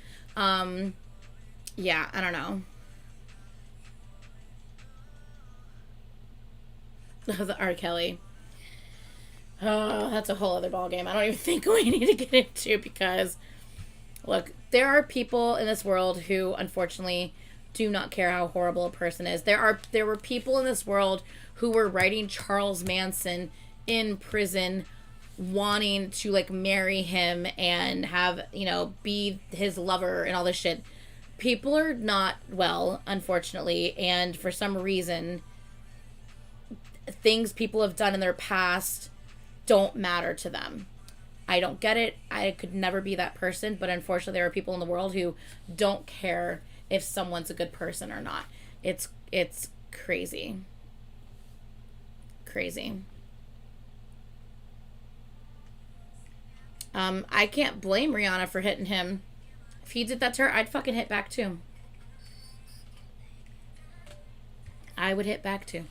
Yeah, I don't know. The R. Kelly. Oh, that's a whole other ballgame. I don't even think we need to get into, because, look, there are people in this world who, unfortunately, do not care how horrible a person is. There were people in this world who were writing Charles Manson in prison, wanting to, like, marry him and have, you know, be his lover and all this shit. People are not well, unfortunately, and for some reason, things people have done in their past don't matter to them. I don't get it. I could never be that person, but unfortunately there are people in the world who don't care if someone's a good person or not. It's crazy. Crazy. I can't blame Rihanna for hitting him. If he did that to her, I'd fucking hit back too. I would hit back too.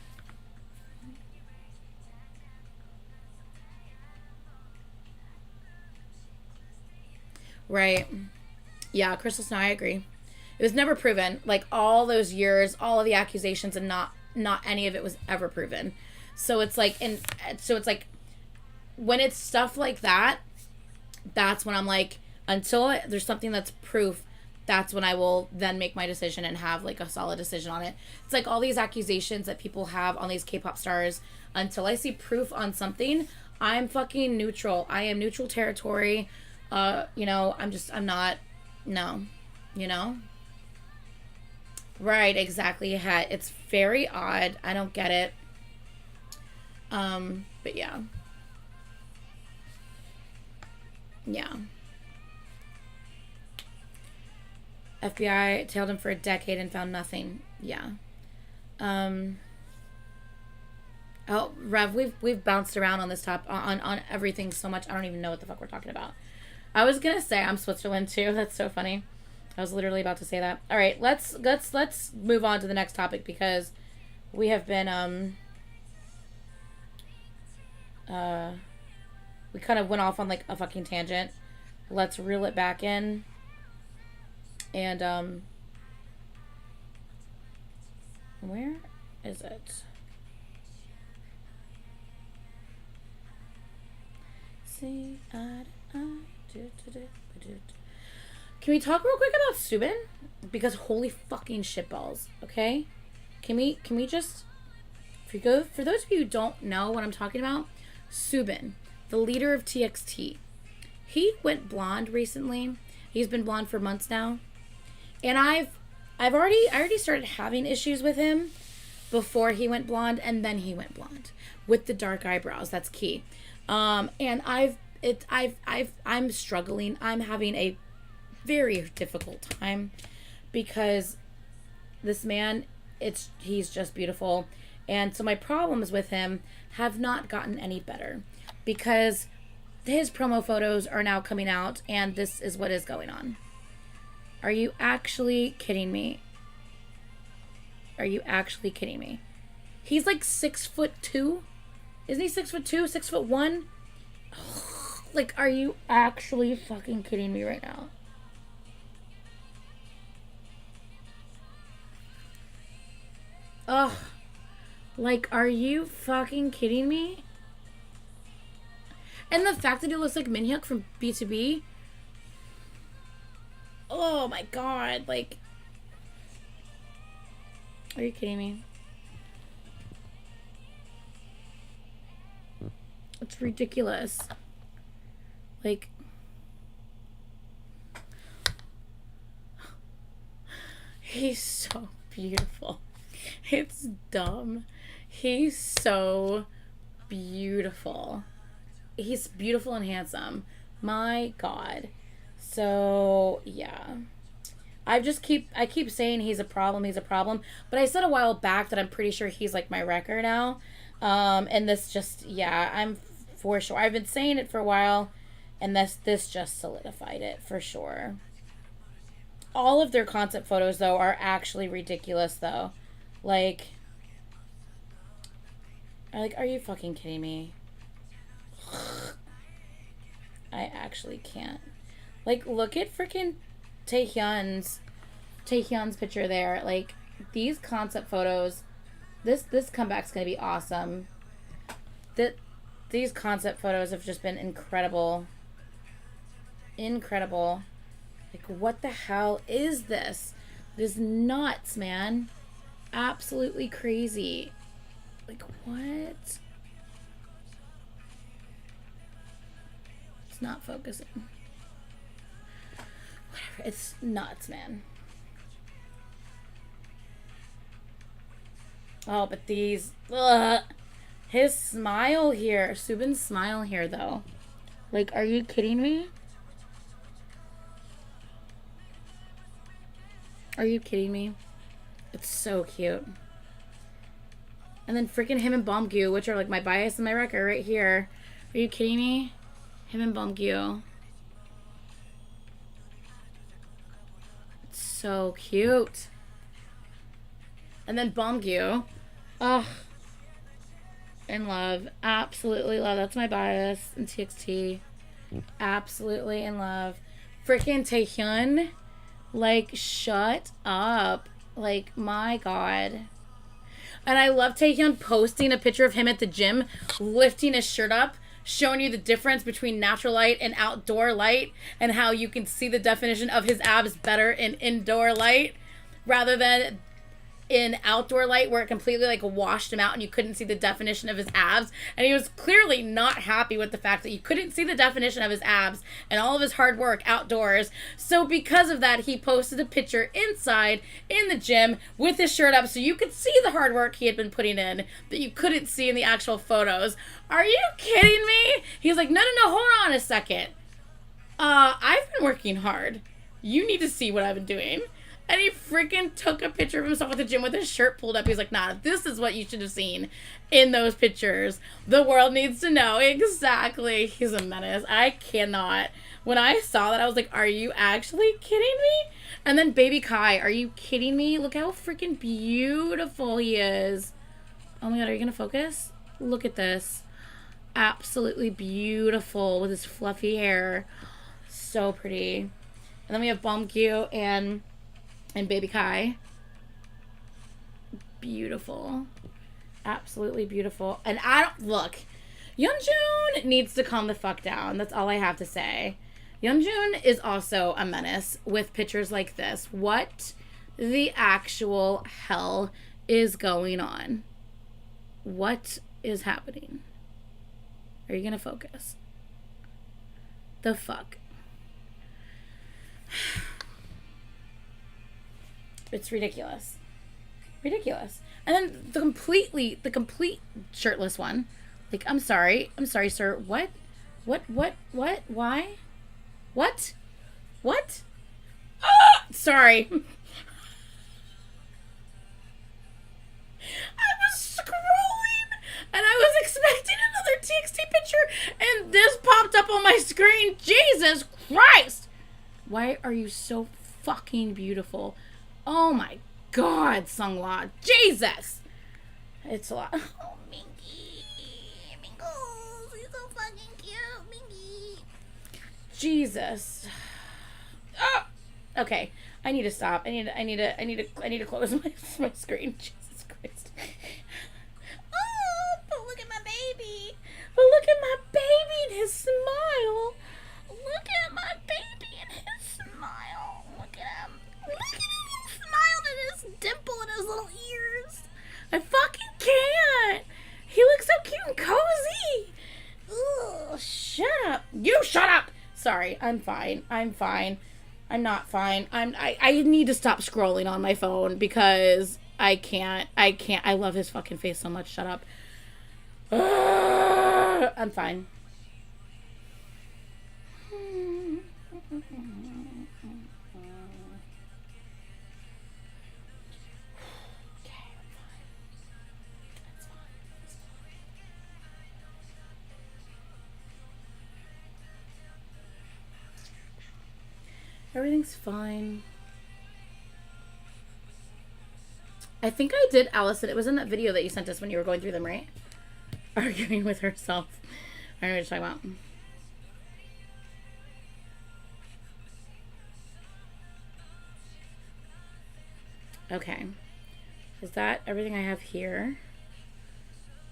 Right. Yeah, Crystal Snow, I agree. It was never proven. Like, all those years, all of the accusations, and not any of it was ever proven. So it's like, when it's stuff like that, that's when I'm like, until there's something that's proof, that's when I will then make my decision and have like a solid decision on it. It's like all these accusations that people have on these K-pop stars. Until I see proof on something, I'm fucking neutral. I am neutral territory. You know, I'm not, no, you know? Right, exactly. Yeah, it's very odd. I don't get it. But yeah. Yeah. FBI tailed him for a decade and found nothing. Yeah. Oh, Rev, we've bounced around on this top on everything so much. I don't even know what the fuck we're talking about. I was gonna say I'm Switzerland too. That's so funny. I was literally about to say that. All right, let's move on to the next topic because we have been we kind of went off on like a fucking tangent. Let's reel it back in. And where is it? See, can we talk real quick about Subin? Because holy fucking shitballs, okay? Can we just, for those of you who don't know what I'm talking about, Subin, the leader of TXT, he went blonde recently. He's been blonde for months now, and I already started having issues with him before he went blonde, and then he went blonde with the dark eyebrows. That's key. And I'm struggling. I'm having a very difficult time because this man, he's just beautiful. And so my problems with him have not gotten any better because his promo photos are now coming out and this is what is going on. Are you actually kidding me? Are you actually kidding me? He's like 6'2". Isn't he 6'2", 6'1"? Like, are you actually fucking kidding me right now? Ugh. Like, are you fucking kidding me? And the fact that he looks like Minhyuk from B2B. Oh my god. Like, are you kidding me? It's ridiculous. Like, he's so beautiful. It's dumb. He's so beautiful. He's beautiful and handsome. My god. So, yeah. I keep saying he's a problem, but I said a while back that I'm pretty sure he's like my wrecker now. And this just, yeah, I'm for sure. I've been saying it for a while, and this just solidified it for sure. All of their concept photos, though, are actually ridiculous, though. Like, are you fucking kidding me? I actually can't. Like, look at freaking Taehyun's picture there. Like, these concept photos, this comeback's gonna be awesome. These concept photos have just been incredible. Incredible. Like, what the hell is this? This is nuts, man. Absolutely crazy. Like, what? It's not focusing. Whatever. It's nuts, man. Oh, but these... Ugh. His smile here. Subin's smile here, though. Like, are you kidding me? Are you kidding me? It's so cute. And then freaking him and Bomgyu, which are like my bias and my wrecker right here. Are you kidding me? Him and Bomgyu. It's so cute. And then Bomgyu. Ugh. In love. Absolutely love. That's my bias in TXT. Absolutely in love. Freaking Taehyun. Like, shut up. Like, my god. And I love Taehyun posting a picture of him at the gym, lifting his shirt up, showing you the difference between natural light and outdoor light, and how you can see the definition of his abs better in indoor light rather than in outdoor light, where it completely like washed him out and you couldn't see the definition of his abs. And he was clearly not happy with the fact that you couldn't see the definition of his abs and all of his hard work outdoors. So because of that, he posted a picture inside in the gym with his shirt up so you could see the hard work he had been putting in that you couldn't see in the actual photos. Are you kidding me? He's like, no, hold on a second. I've been working hard. You need to see what I've been doing. And he freaking took a picture of himself at the gym with his shirt pulled up. He's like, nah, this is what you should have seen in those pictures. The world needs to know. Exactly. He's a menace. I cannot. When I saw that, I was like, are you actually kidding me? And then Baby Kai, are you kidding me? Look how freaking beautiful he is. Oh my God, are you going to focus? Look at this. Absolutely beautiful with his fluffy hair. So pretty. And then we have Bomkyu and Baby Kai. Beautiful. Absolutely beautiful. And look, Yeonjun needs to calm the fuck down. That's all I have to say. Yeonjun is also a menace with pictures like this. What the actual hell is going on? What is happening? Are you gonna focus? The fuck? It's ridiculous. Ridiculous. And then the complete shirtless one. Like, I'm sorry, sir. What? Why? What? Ah! Sorry. I was scrolling and I was expecting another TXT picture and this popped up on my screen. Jesus Christ. Why are you so fucking beautiful? Oh my God, Sunghwa. Jesus. It's a lot. Oh, Minky. Minkles. You're so fucking cute, Minky. Jesus. Oh. Okay. I need to stop. I need to close my screen. Jesus Christ. Oh, but look at my baby. But look at my baby and his smile. Look at my baby and his smile. Look at him. Look at him. Smiled at his dimple in his little ears. I fucking can't. He looks so cute and cozy. Ugh, shut up. You shut up. Sorry, I'm fine. I'm not fine. I need to stop scrolling on my phone because I can't. I love his fucking face so much. Shut up. Ugh, I'm fine. Everything's fine. I think I did, Allison. It was in that video that you sent us when you were going through them, right? Arguing with herself. I don't know what you're talking about. Okay. Is that everything I have here?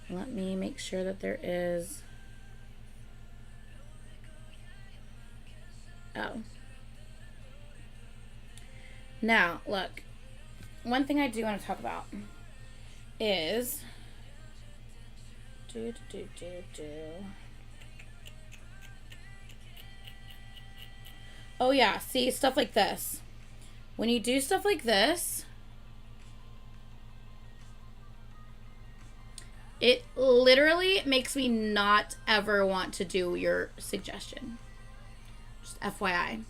Let me make sure that there is... Oh. Now, look, one thing I do want to talk about is oh yeah, see, stuff like this. When you do stuff like this, it literally makes me not ever want to do your suggestion. Just FYI.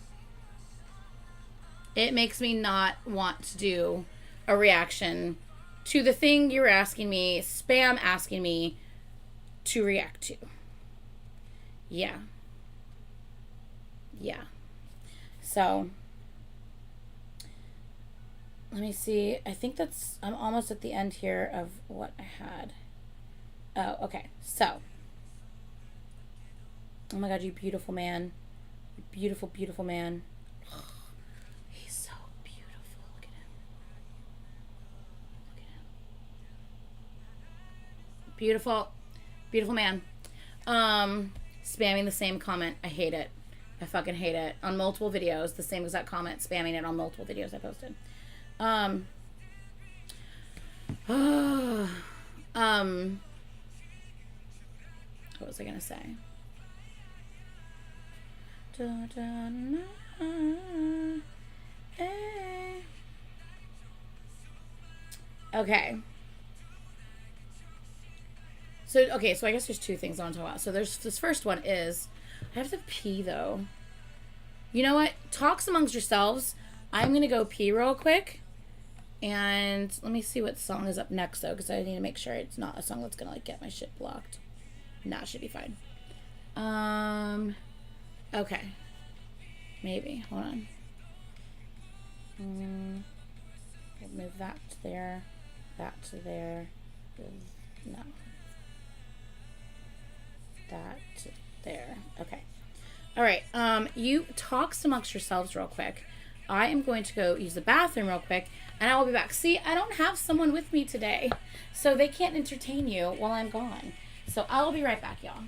It makes me not want to do a reaction to the thing you're asking me, spam asking me to react to. Yeah. Yeah. So, let me see. I think I'm almost at the end here of what I had. Oh, okay. So, oh my God, you beautiful man. You beautiful, beautiful man. Beautiful. Beautiful man. Spamming the same comment. I hate it. I fucking hate it. On multiple videos, the same exact comment, spamming it on multiple videos I posted. What was I gonna say? Okay. So I guess there's two things I want to talk about. So there's this first one is I have to pee though. You know what? Talks amongst yourselves. I'm gonna go pee real quick. And let me see what song is up next though, because I need to make sure it's not a song that's gonna like get my shit blocked. Nah, it should be fine. Okay. Maybe. Hold on. We'll move that to there. That to there. No. That to there. Okay. Alright. You talks amongst yourselves real quick. I am going to go use the bathroom real quick, and I will be back. See, I don't have someone with me today, so they can't entertain you while I'm gone. So I'll be right back, y'all.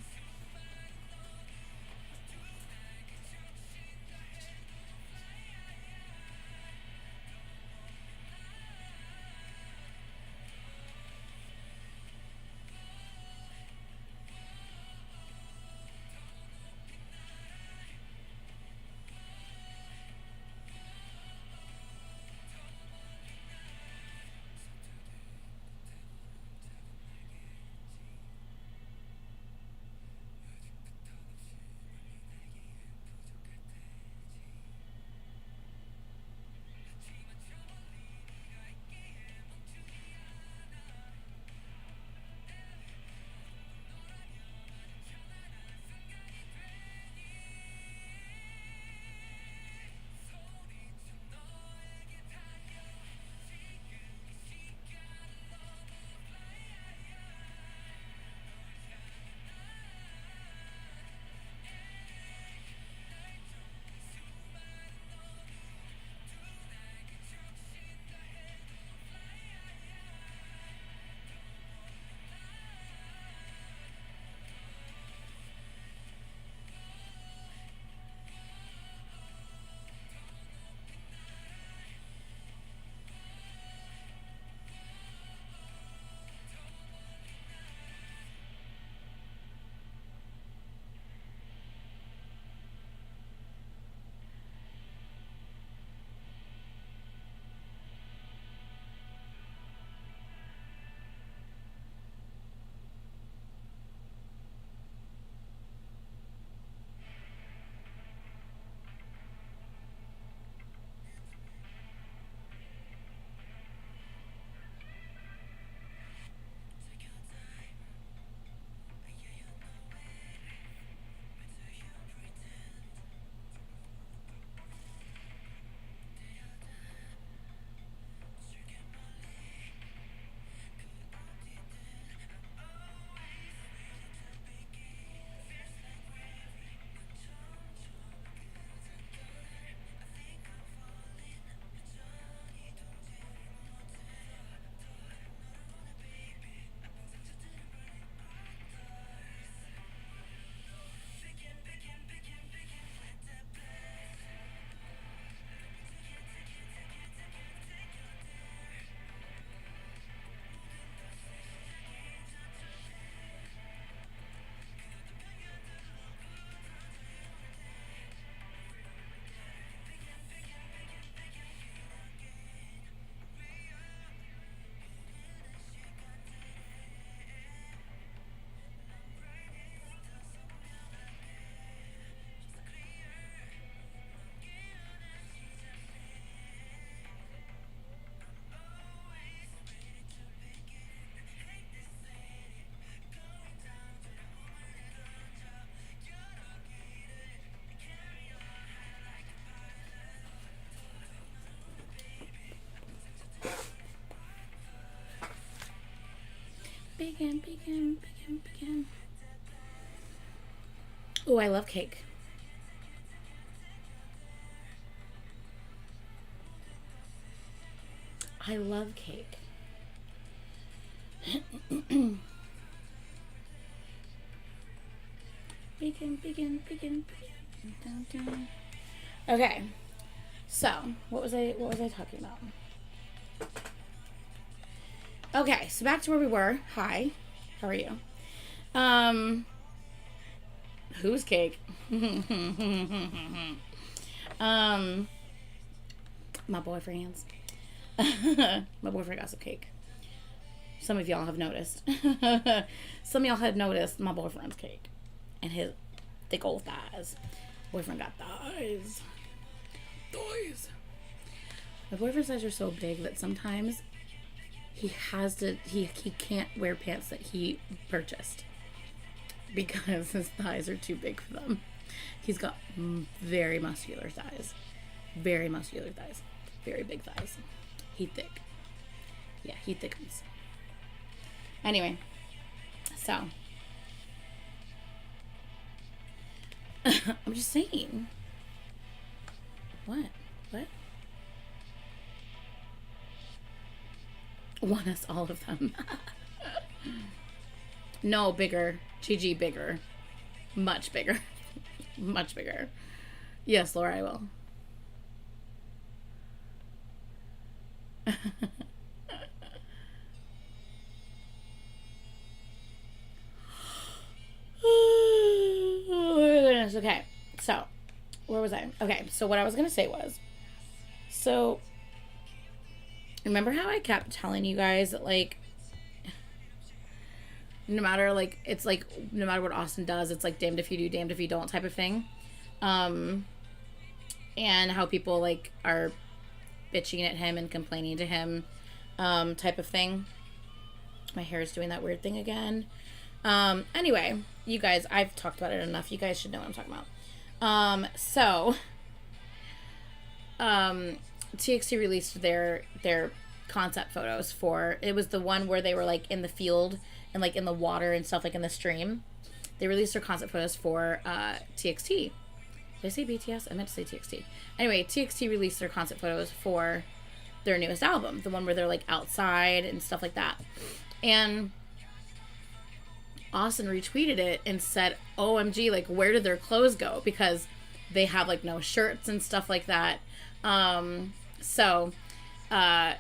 Begin. Oh, I love cake. I love cake. Okay. So, what was I talking about? Okay, so back to where we were. Hi. How are you? Whose cake? My boyfriend's. My boyfriend got some cake. Some of y'all have noticed. Some of y'all had noticed my boyfriend's cake. And his thick old thighs. Boyfriend got thighs. Thighs. My boyfriend's thighs are so big that sometimes he can't wear pants that he purchased. Because his thighs are too big for them. He's got very muscular thighs. Very muscular thighs. Very big thighs. He thick. Yeah, he thickens. Anyway, so I'm just saying. What? Want us all of them. No, bigger. GG, bigger. Much bigger. Much bigger. Yes, Laura, I will. Oh my goodness. Okay, so where was I? Okay, so what I was gonna say was, so remember how I kept telling you guys that, like, no matter, like, it's like no matter what Austin does, it's like damned if you do, damned if you don't type of thing. And how people, like, are bitching at him and complaining to him, type of thing. My hair is doing that weird thing again. Anyway, you guys, I've talked about it enough. You guys should know what I'm talking about. TXT released their concept photos for, it was the one where they were, like, in the field and, like, in the water and stuff, like, in the stream. They released their concept photos for TXT. Did I say BTS? I meant to say TXT. Anyway, TXT released their concept photos for their newest album, the one where they're, like, outside and stuff like that. And Austin retweeted it and said, OMG, like, where did their clothes go? Because they have, like, no shirts and stuff like that. So that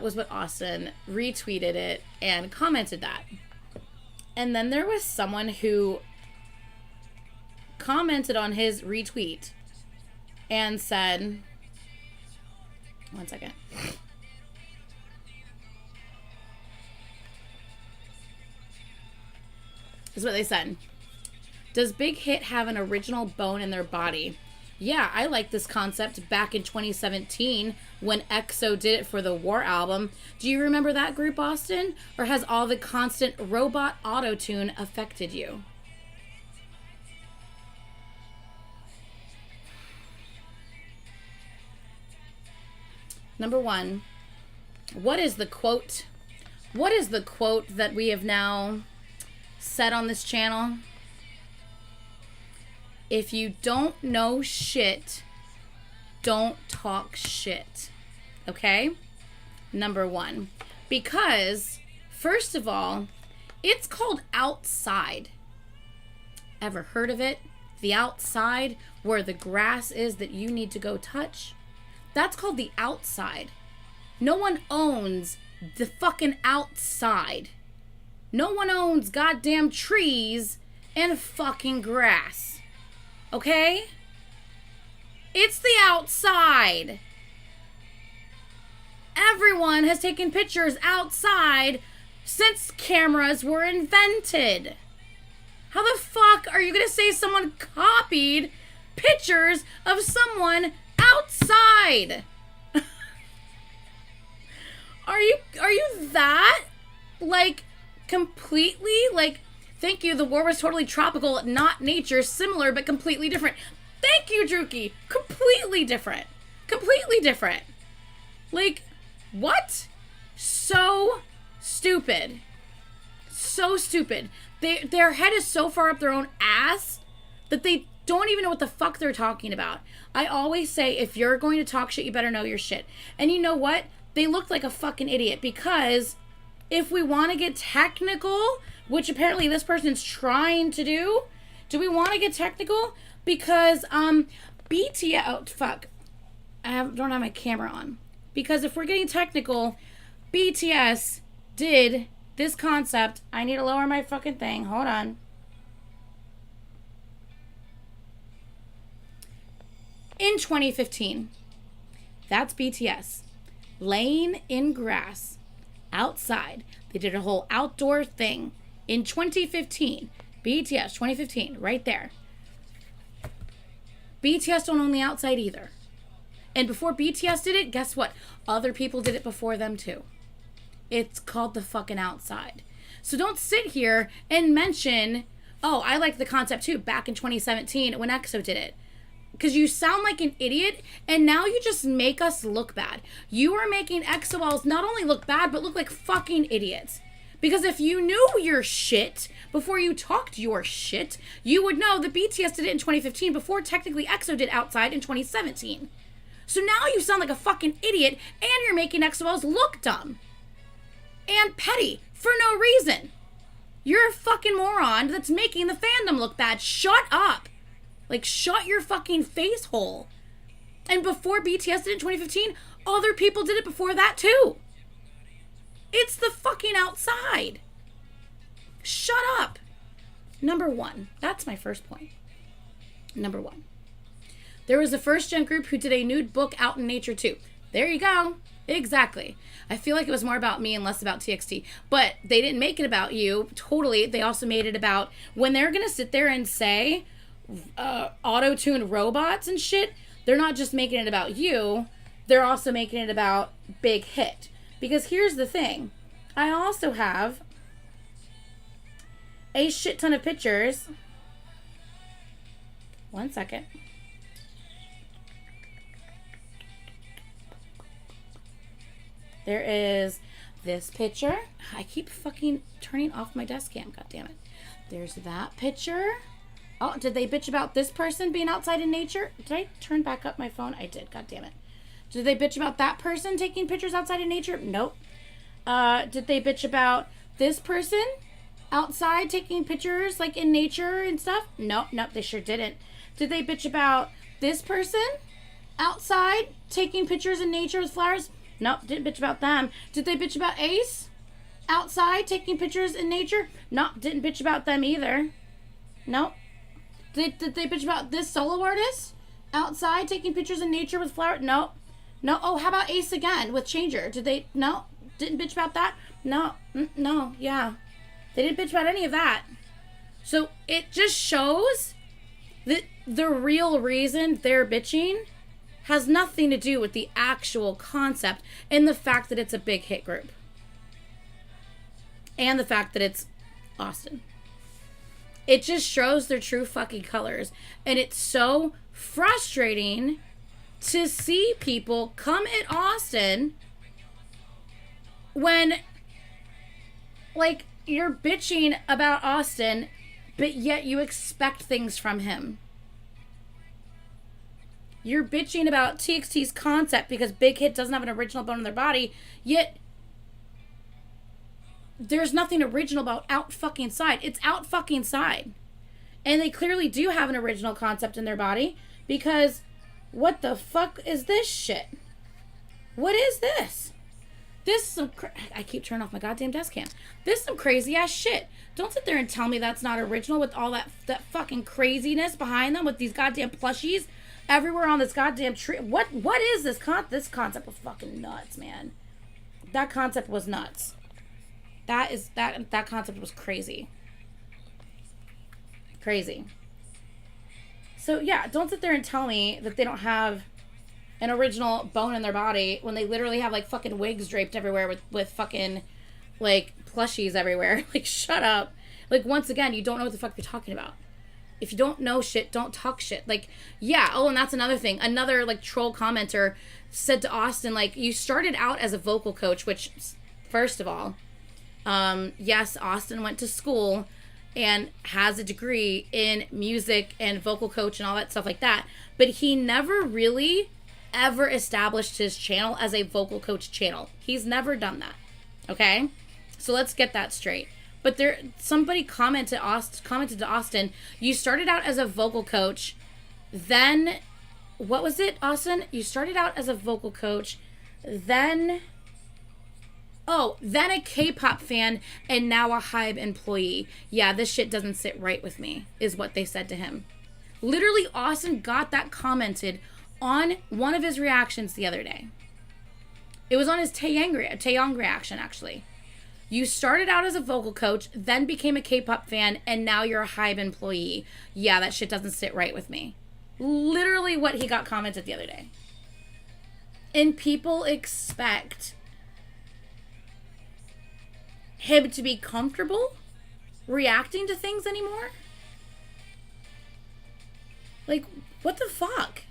was what Austin retweeted it and commented that. And then there was someone who commented on his retweet and said, one second. This is what they said. Does Big Hit have an original bone in their body? Yeah, I like this concept back in 2017 when EXO did it for the War album. Do you remember that group, Austin? Or has all the constant robot auto-tune affected you? Number one, what is the quote? What is the quote that we have now said on this channel? If you don't know shit, don't talk shit. Okay? Number one. Because, first of all, it's called outside. Ever heard of it? The outside, where the grass is that you need to go touch? That's called the outside. No one owns the fucking outside. No one owns goddamn trees and fucking grass. Okay? It's the outside. Everyone has taken pictures outside since cameras were invented. How the fuck are you gonna say someone copied pictures of someone outside? Are you that, like, completely, like, thank you, the war was totally tropical, not nature, similar but completely different. Thank you, Druki. Completely different. Completely different. Like, what? So stupid. So stupid. Their head is so far up their own ass that they don't even know what the fuck they're talking about. I always say, if you're going to talk shit, you better know your shit. And you know what? They looked like a fucking idiot, because if we want to get technical, which apparently this person's trying to do. Do we want to get technical? Because BTS, oh fuck, don't have my camera on. Because if we're getting technical, BTS did this concept. I need to lower my fucking thing. Hold on. In 2015. That's BTS. Laying in grass. Outside. They did a whole outdoor thing. In 2015. BTS 2015. Right there. BTS don't own the outside either. And before BTS did it, guess what? Other people did it before them too. It's called the fucking outside. So don't sit here and mention, oh, I liked the concept too back in 2017 when EXO did it. Because you sound like an idiot, and now you just make us look bad. You are making EXO-Ls not only look bad, but look like fucking idiots. Because if you knew your shit before you talked your shit, you would know that BTS did it in 2015 before technically EXO did Outside in 2017. So now you sound like a fucking idiot, and you're making EXO-Ls look dumb. And petty, for no reason. You're a fucking moron that's making the fandom look bad. Shut up. Like, shut your fucking face hole. And before BTS did it in 2015, other people did it before that too. It's the fucking outside. Shut up. Number one. That's my first point. Number one. There was a first-gen group who did a nude book out in nature too. There you go. Exactly. I feel like it was more about me and less about TXT. But they didn't make it about you. Totally. They also made it about when they're going to sit there and say auto-tuned robots and shit, they're not just making it about you, they're also making it about Big Hit. Because here's the thing, I also have a shit ton of pictures. One second. There is this picture. I keep fucking turning off my desk cam, god damn it. There's that picture. Oh, did they bitch about this person being outside in nature? Did I turn back up my phone? I did. God damn it. Did they bitch about that person taking pictures outside in nature? Nope. Did they bitch about this person outside taking pictures like in nature and stuff? Nope. Nope. They sure didn't. Did they bitch about this person outside taking pictures in nature with flowers? Nope. Didn't bitch about them. Did they bitch about Ace outside taking pictures in nature? Nope. Didn't bitch about them either. Nope. Did they bitch about this solo artist outside taking pictures in nature with flowers? No. No. Oh, how about Ace again with Changer? Did they? No. Didn't bitch about that? No. No. Yeah. They didn't bitch about any of that. So it just shows that the real reason they're bitching has nothing to do with the actual concept and the fact that it's a big hit group. And the fact that it's Austin. It just shows their true fucking colors. And it's so frustrating to see people come at Austin when, like, you're bitching about Austin, but yet you expect things from him. You're bitching about TXT's concept because Big Hit doesn't have an original bone in their body, yet there's nothing original about Out fucking Side. It's Out fucking Side. And they clearly do have an original concept in their body because what the fuck is this shit? What is this? This is some I keep turning off my goddamn desk cam. This is some crazy ass shit. Don't sit there and tell me that's not original with all that fucking craziness behind them with these goddamn plushies everywhere on this goddamn tree. What is this this concept was fucking nuts, man. That concept was nuts. That concept was crazy. Crazy. So yeah, don't sit there and tell me that they don't have an original bone in their body when they literally have like fucking wigs draped everywhere with fucking like plushies everywhere. Like, shut up. Like, once again, you don't know what the fuck you're talking about. If you don't know shit, don't talk shit. Like, yeah. Oh, and that's another thing. Another like troll commenter said to Austin, like, you started out as a vocal coach, which first of all, yes, Austin went to school and has a degree in music and vocal coach and all that stuff like that. But he never really ever established his channel as a vocal coach channel. He's never done that. Okay? So let's get that straight. But somebody commented to Austin, you started out as a vocal coach, then, what was it, Austin? You started out as a vocal coach, then a K-pop fan, and now a Hive employee. Yeah, this shit doesn't sit right with me, is what they said to him. Literally, Austin got that commented on one of his reactions the other day. It was on his Taeyong reaction, actually. You started out as a vocal coach, then became a K-pop fan, and now you're a Hive employee. Yeah, that shit doesn't sit right with me. Literally what he got commented the other day. And people expect him to be comfortable reacting to things anymore? Like, what the fuck?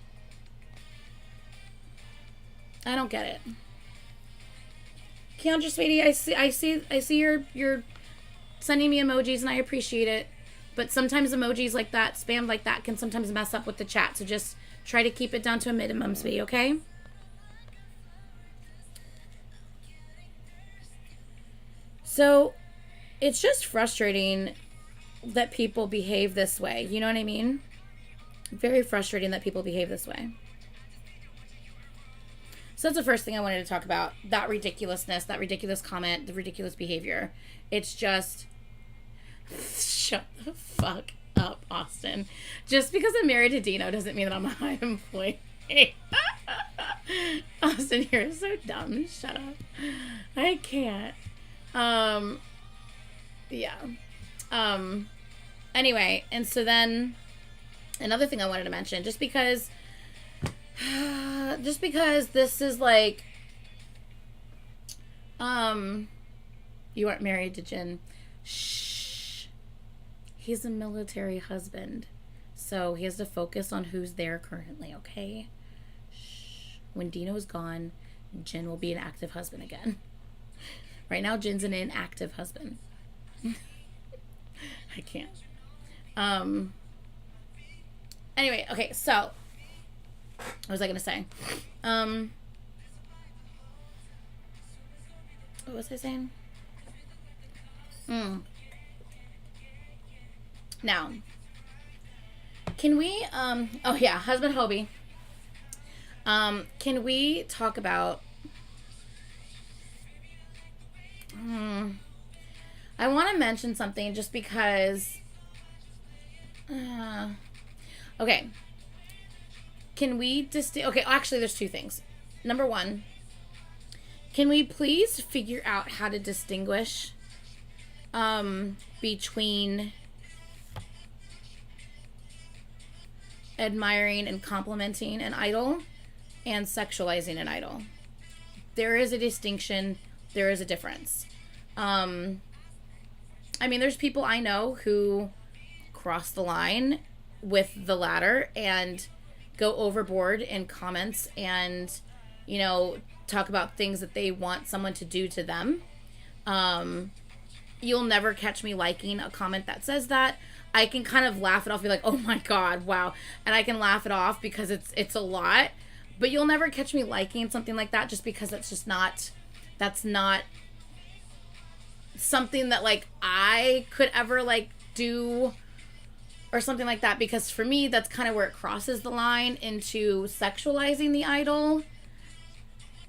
I don't get it. Keandra Sweetie, I see you're sending me emojis, and I appreciate it. But sometimes emojis like that, spam like that, can sometimes mess up with the chat. So just try to keep it down to a minimum, sweetie, okay? So it's just frustrating that people behave this way. You know what I mean? Very frustrating that people behave this way. So that's the first thing I wanted to talk about. That ridiculousness, that ridiculous comment, the ridiculous behavior. It's just... Shut the fuck up, Austin. Just because I'm married to Dino doesn't mean that I'm a Hive employee. Austin, you're so dumb. Shut up. I can't. Yeah. Anyway, and so then another thing I wanted to mention, just because this is like, you aren't married to Jin. Shh. He's a military husband, so he has to focus on who's there currently, okay? Shh. When Dino's gone, Jin will be an active husband again. Right now, Jin's an inactive husband. I can't. Anyway, okay, so what was I gonna say? What was I saying? Now, can we, oh yeah, husband Hobie. Can we talk about, I want to mention something just because, okay, can we okay, actually there's two things. Number one, can we please figure out how to distinguish between admiring and complimenting an idol and sexualizing an idol? There is a distinction. There is a difference. I mean, there's people I know who cross the line with the latter and go overboard in comments and, you know, talk about things that they want someone to do to them. You'll never catch me liking a comment that says that. I can kind of laugh it off, be like, oh my God, wow. And I can laugh it off because it's a lot. But you'll never catch me liking something like that just because that's not something that, like, I could ever, like, do or something like that. Because for me, that's kind of where it crosses the line into sexualizing the idol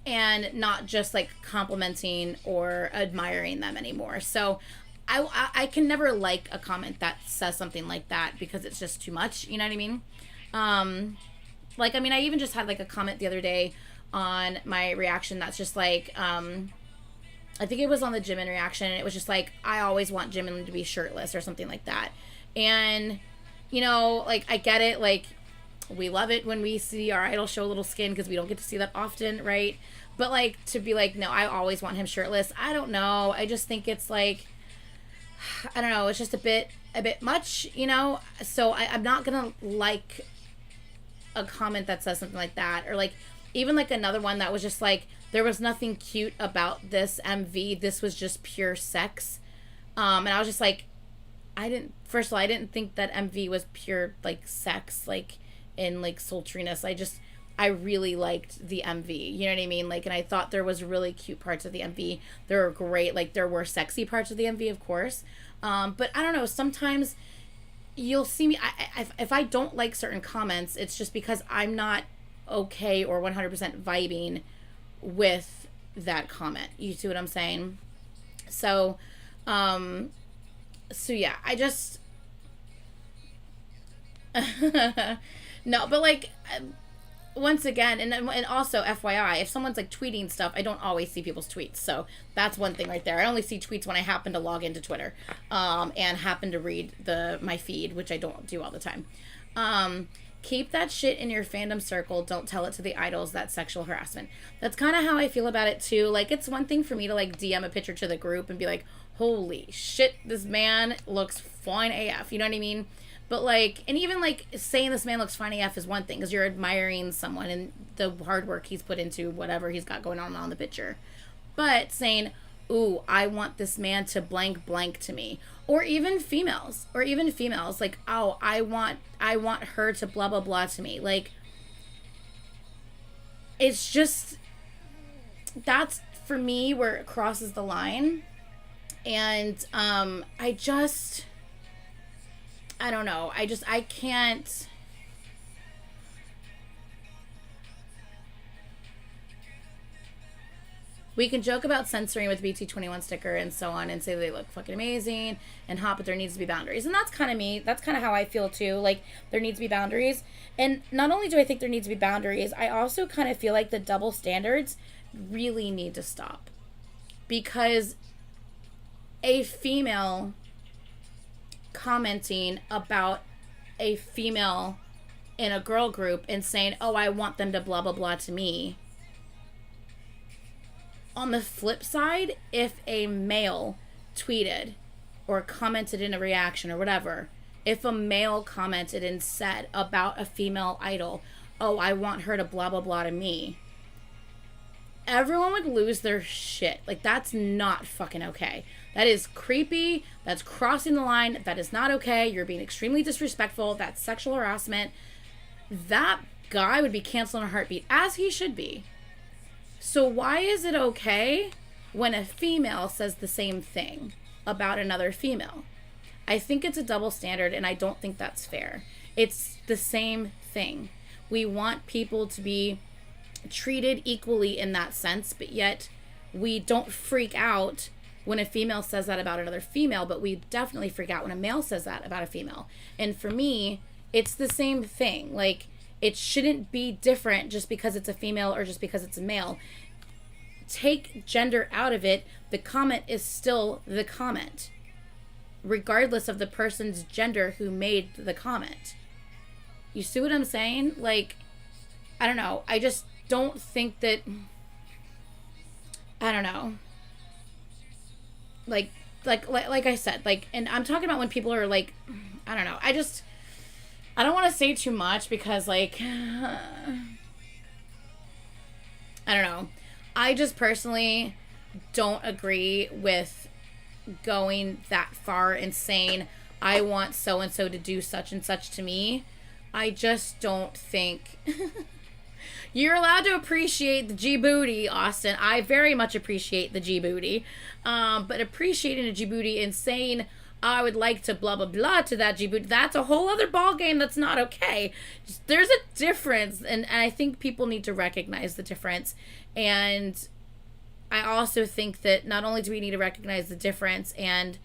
and not just, like, complimenting or admiring them anymore. So I can never like a comment that says something like that because it's just too much. You know what I mean? Like, I mean, I even just had, like, a comment the other day on my reaction that's just, like, I think it was on the Jimin reaction, and it was just, like, I always want Jimin to be shirtless or something like that. And, you know, like, I get it. Like, we love it when we see our idol show a little skin because we don't get to see that often, right? But, like, to be like, no, I always want him shirtless. I don't know. I just think it's, like, I don't know. It's just a bit much, you know? So I'm not going to like a comment that says something like that. Or, like, even, like, another one that was just, like, there was nothing cute about this MV. This was just pure sex. And I was just, like, first of all, I didn't think that MV was pure, like, sex, like, in, like, sultriness. I really liked the MV. You know what I mean? Like, and I thought there was really cute parts of the MV. There were great, like, there were sexy parts of the MV, of course. But I don't know, sometimes you'll see me, if I don't like certain comments, it's just because I'm not okay or 100% vibing with that comment. You see what I'm saying? So, yeah, I just, no, but like, once again, and also FYI, if someone's like tweeting stuff, I don't always see people's tweets. So that's one thing right there. I only see tweets when I happen to log into Twitter, and happen to read my feed, which I don't do all the time. Keep that shit in your fandom circle. Don't tell it to the idols. That's sexual harassment. That's kind of how I feel about it too. Like, it's one thing for me to like DM a picture to the group and be like, holy shit, this man looks fine AF. You know what I mean? But like, and even like saying this man looks fine AF is one thing, because you're admiring someone and the hard work he's put into whatever he's got going on the picture. But saying, ooh, I want this man to blank blank to me. Or even females, like, oh, I want her to blah blah blah to me. Like, it's just, that's for me where it crosses the line. And I don't know. I can't. We can joke about censoring with BT21 sticker and so on and say they look fucking amazing and hot, but there needs to be boundaries. And that's kind of me. That's kind of how I feel too. Like, there needs to be boundaries. And not only do I think there needs to be boundaries, I also kind of feel like the double standards really need to stop. Because a female commenting about a female in a girl group and saying, oh, I want them to blah blah blah to me. On the flip side, if a male tweeted or commented in a reaction or whatever, if a male commented and said about a female idol, oh, I want her to blah blah blah to me, everyone would lose their shit. Like, that's not fucking okay. That is creepy. That's crossing the line. That is not okay. You're being extremely disrespectful. That's sexual harassment. That guy would be canceled in a heartbeat, as he should be. So why is it okay when a female says the same thing about another female? I think it's a double standard, and I don't think that's fair. It's the same thing. We want people to be treated equally in that sense, but yet we don't freak out when a female says that about another female, but we definitely freak out when a male says that about a female. And for me, it's the same thing. Like, it shouldn't be different just because it's a female or just because it's a male. Take gender out of it. The comment is still the comment, regardless of the person's gender who made the comment. You see what I'm saying? Like, I don't know. I just don't think that, I don't know. Like I said, like, and I'm talking about when people are like, I don't know. I don't want to say too much because, like, I don't know. I just personally don't agree with going that far and saying, I want so-and-so to do such and such to me. I just don't think... You're allowed to appreciate the G-booty, Austin. I very much appreciate the G-booty. But appreciating a G-booty and saying, I would like to blah, blah, blah to that G-booty, that's a whole other ballgame. That's not okay. There's a difference. And I think people need to recognize the difference. And I also think that not only do we need to recognize the difference and,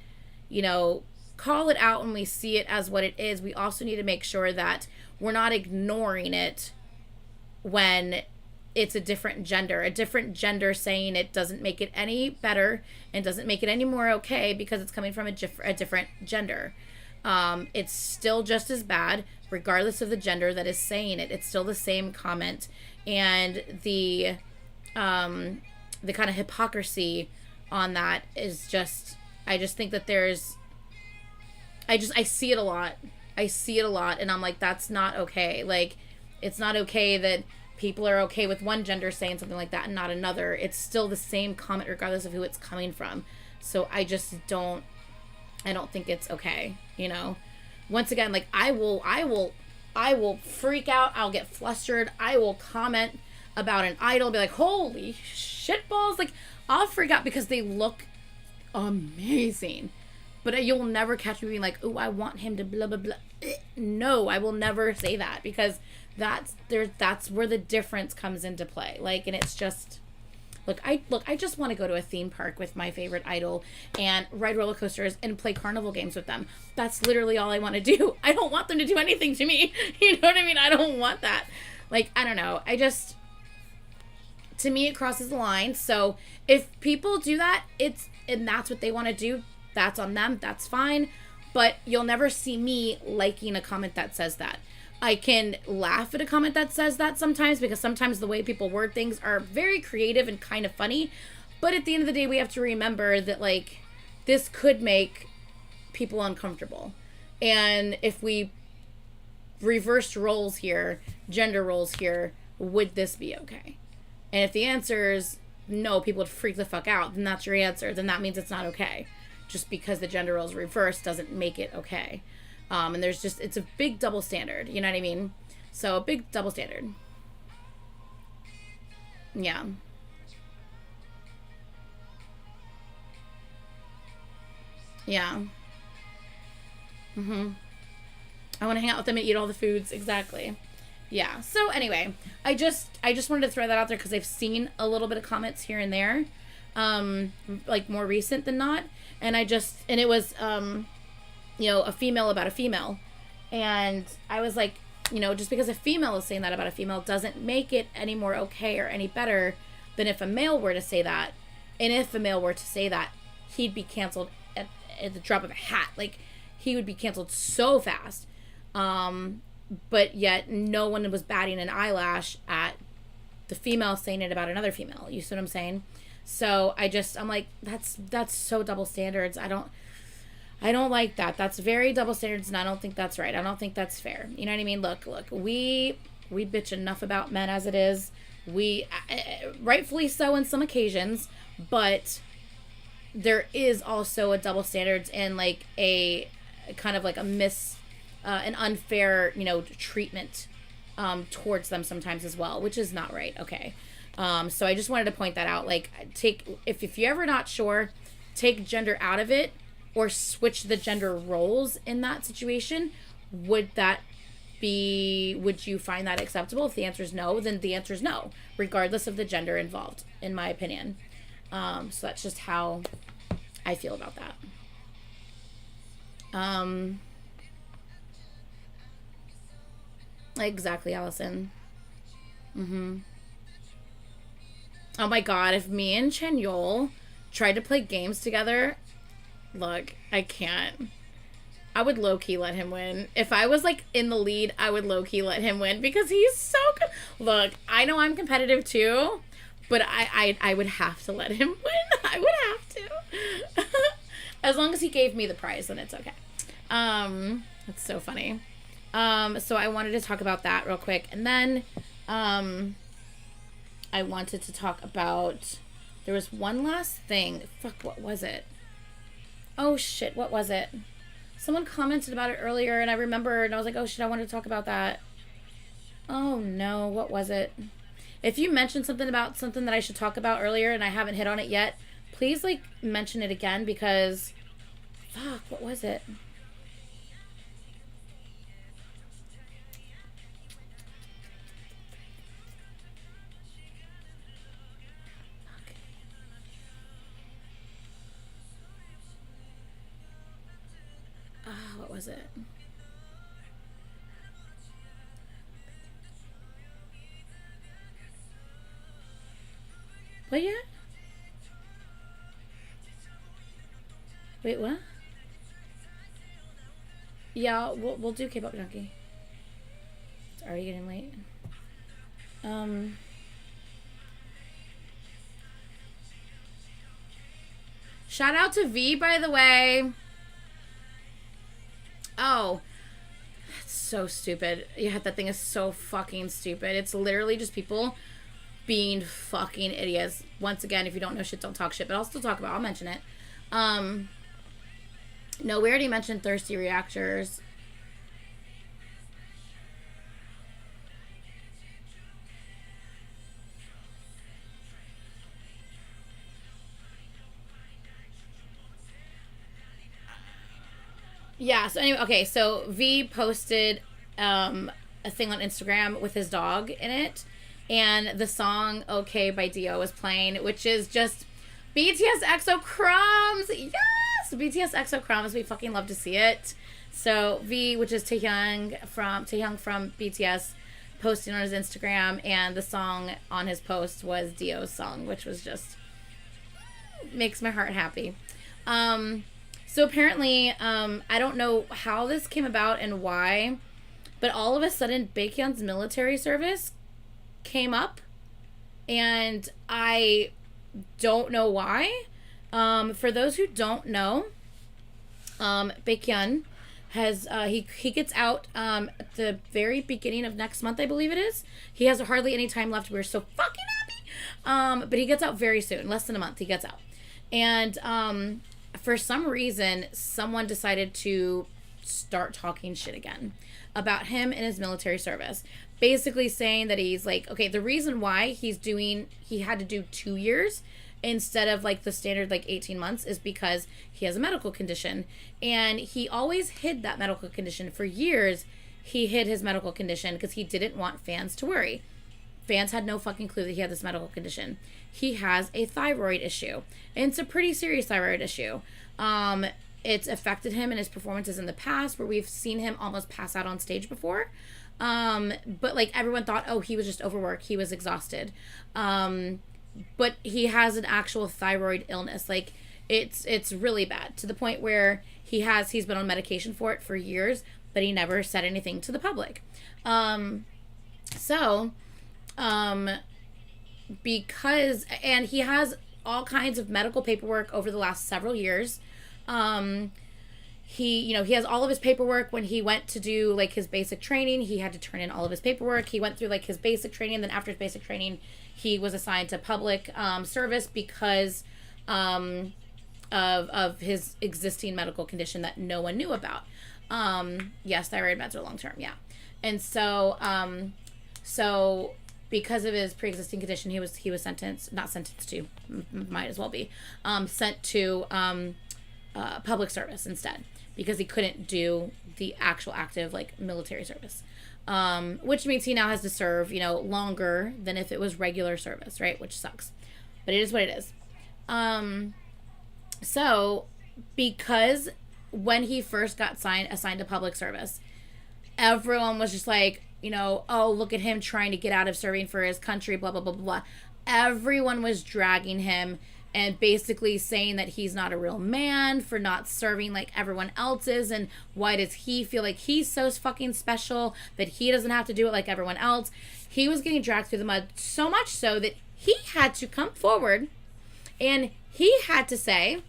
you know, call it out when we see it as what it is, we also need to make sure that we're not ignoring it when it's a different gender saying it doesn't make it any better and doesn't make it any more okay because it's coming from a different gender. It's still just as bad regardless of the gender that is saying it. It's still the same comment, and the kind of hypocrisy on that is just, I just think that there's, I see it a lot. And I'm like, that's not okay. Like, it's not okay that people are okay with one gender saying something like that and not another. It's still the same comment regardless of who it's coming from. So I don't think it's okay, you know? Once again, like, I will I will freak out. I'll get flustered. I will comment about an idol, be like, holy shitballs. Like, I'll freak out because they look amazing. But you'll never catch me being like, oh, I want him to blah, blah, blah. No, I will never say that, because that's where the difference comes into play. Like, and it's just, I just want to go to a theme park with my favorite idol and ride roller coasters and play carnival games with them. That's literally all I want to do. I don't want them to do anything to me. You know what I mean? I don't want that. Like, I don't know. To me, it crosses the line. So if people do that, and that's what they want to do, that's on them. That's fine. But you'll never see me liking a comment that says that. I can laugh at a comment that says that sometimes, because sometimes the way people word things are very creative and kind of funny. But at the end of the day, we have to remember that, like, this could make people uncomfortable. And if we reversed roles here, gender roles here, would this be okay? And if the answer is no, people would freak the fuck out, then that's your answer. Then that means it's not okay. Just because the gender roles reversed doesn't make it okay. And it's a big double standard. You know what I mean? So a big double standard. Yeah. Yeah. I want to hang out with them and eat all the foods. Exactly. Yeah. So anyway, I just wanted to throw that out there because I've seen a little bit of comments here and there, like more recent than not. And it was, a female about a female. And I was like, just because a female is saying that about a female doesn't make it any more okay or any better than if a male were to say that. And if a male were to say that, he'd be canceled at the drop of a hat. Like, he would be canceled so fast. But yet no one was batting an eyelash at the female saying it about another female. You see what I'm saying? So I'm like, that's so double standards. I don't like that. That's very double standards, and I don't think that's right. I don't think that's fair. You know what I mean? Look, we bitch enough about men as it is. We, rightfully so in some occasions, but there is also a double standards and like a kind of like an unfair, treatment towards them sometimes as well, which is not right. Okay. So I just wanted to point that out. Like, if you're ever not sure, take gender out of it or switch the gender roles in that situation. Would you find that acceptable? If the answer is no, then the answer is no, regardless of the gender involved, in my opinion. So that's just how I feel about that. Exactly, Allison. Oh my god, if me and Chenyol tried to play games together, look, I can't. I would low-key let him win. If I was, like, in the lead, I would low-key let him win because he's so good. Look, I know I'm competitive too, but I would have to let him win. I would have to. As long as he gave me the prize, then it's okay. That's so funny. So I wanted to talk about that real quick. And then I wanted to talk about, there was one last thing. Fuck, what was it? Oh shit, what was it? Someone commented about it earlier and I remembered and I was like, oh shit, I wanted to talk about that. Oh no, what was it? If you mentioned something about something that I should talk about earlier and I haven't hit on it yet, please like mention it again because fuck, what was it? What was it? What yet? Wait, what? Yeah, we'll do K-pop Junkie. It's already getting late. Shout out to V, by the way. Oh, that's so stupid. Yeah, that thing is so fucking stupid. It's literally just people being fucking idiots. Once again, if you don't know shit, don't talk shit. But I'll still talk about it. I'll mention it. No, we already mentioned thirsty reactors. Yeah, so anyway, okay, so V posted a thing on Instagram with his dog in it, and the song "Okay" by Dio was playing, which is just BTS EXO crumbs. Yes, BTS EXO crumbs. We fucking love to see it. So V, which is Taehyung from BTS, posting on his Instagram, and the song on his post was Dio's song, which was just makes my heart happy. So apparently, I don't know how this came about and why, but all of a sudden, Baekhyun's military service came up, and I don't know why. For those who don't know, Baekhyun has he gets out at the very beginning of next month, I believe it is. He has hardly any time left. We're so fucking happy. But he gets out very soon, less than a month. He gets out, and for some reason, someone decided to start talking shit again about him and his military service. Basically saying that he's like, okay, the reason why he had to do 2 years instead of like the standard like 18 months is because he has a medical condition. And he always hid that medical condition. For years, he hid his medical condition because he didn't want fans to worry. Fans had no fucking clue that he had this medical condition. He has a thyroid issue, and it's a pretty serious thyroid issue. It's affected him in his performances in the past, where we've seen him almost pass out on stage before. But like everyone thought, oh, he was just overworked, he was exhausted. But he has an actual thyroid illness. Like it's really bad, to the point where he's been on medication for it for years, but he never said anything to the public. Because he has all kinds of medical paperwork over the last several years. He has all of his paperwork. When he went to do like his basic training, he had to turn in all of his paperwork. He went through like his basic training, and then after his basic training, he was assigned to public service because of his existing medical condition that no one knew about. Yes, thyroid meds are long term, yeah. And so because of his pre-existing condition, he was might as well be sent to public service instead, because he couldn't do the actual active like military service, which means he now has to serve longer than if it was regular service, right? Which sucks, but it is what it is. So because when he first got assigned to public service, everyone was just like, oh, look at him trying to get out of serving for his country, blah, blah, blah, blah. Everyone was dragging him and basically saying that he's not a real man for not serving like everyone else is, and why does he feel like he's so fucking special that he doesn't have to do it like everyone else. He was getting dragged through the mud, so much so that he had to come forward and he had to say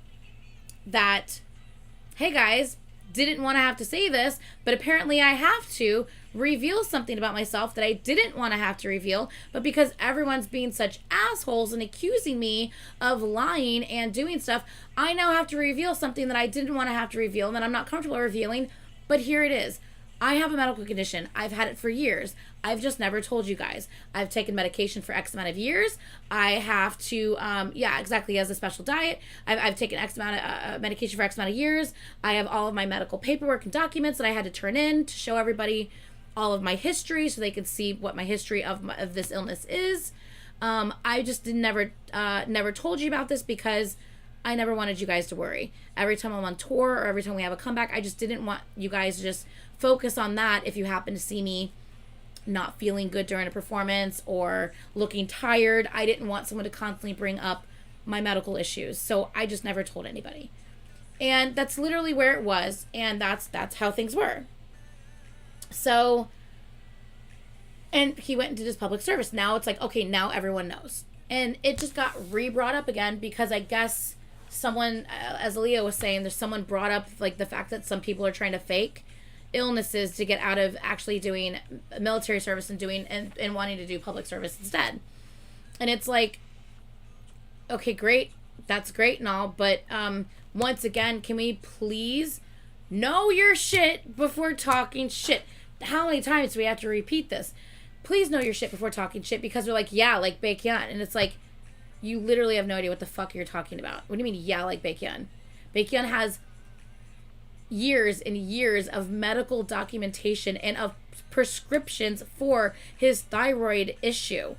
that, hey guys, didn't want to have to say this, but apparently I have to reveal something about myself that I didn't want to have to reveal, but because everyone's being such assholes and accusing me of lying and doing stuff, I now have to reveal something that I didn't want to have to reveal and that I'm not comfortable revealing. But here it is. I have a medical condition. I've had it for years. I've just never told you guys. I've taken medication for X amount of years. I have to, exactly, as a special diet. I've taken X amount of medication for X amount of years. I have all of my medical paperwork and documents that I had to turn in to show everybody all of my history so they could see what my history of this illness is. I just never told you about this because I never wanted you guys to worry. Every time I'm on tour or every time we have a comeback, I just didn't want you guys to just focus on that if you happen to see me not feeling good during a performance or looking tired. I didn't want someone to constantly bring up my medical issues. So I just never told anybody. And that's literally where it was, and that's how things were. So, and he went and did his public service. Now it's like, okay, now everyone knows. And it just got re-brought up again because I guess someone, as Aaliyah was saying, there's someone brought up like the fact that some people are trying to fake illnesses to get out of actually doing military service and wanting to do public service instead. And it's like, okay, great. That's great and all. But once again, can we please know your shit before talking shit? How many times do we have to repeat this? Please know your shit before talking shit, because they're like, yeah, like Baekhyun. And it's like, you literally have no idea what the fuck you're talking about. What do you mean, yeah, like Baekhyun? Baekhyun has years and years of medical documentation and of prescriptions for his thyroid issue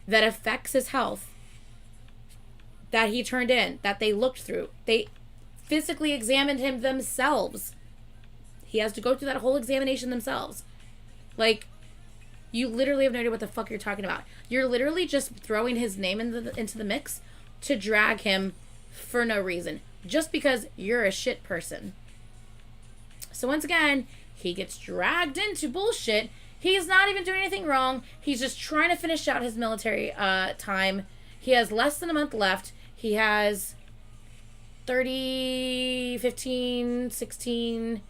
that affects his health that he turned in, that they looked through. They physically examined him themselves. He has to go through that whole examination themselves. Like, you literally have no idea what the fuck you're talking about. You're literally just throwing his name into the mix to drag him for no reason. Just because you're a shit person. So once again, he gets dragged into bullshit. He's not even doing anything wrong. He's just trying to finish out his military time. He has less than a month left. He has 15, 16,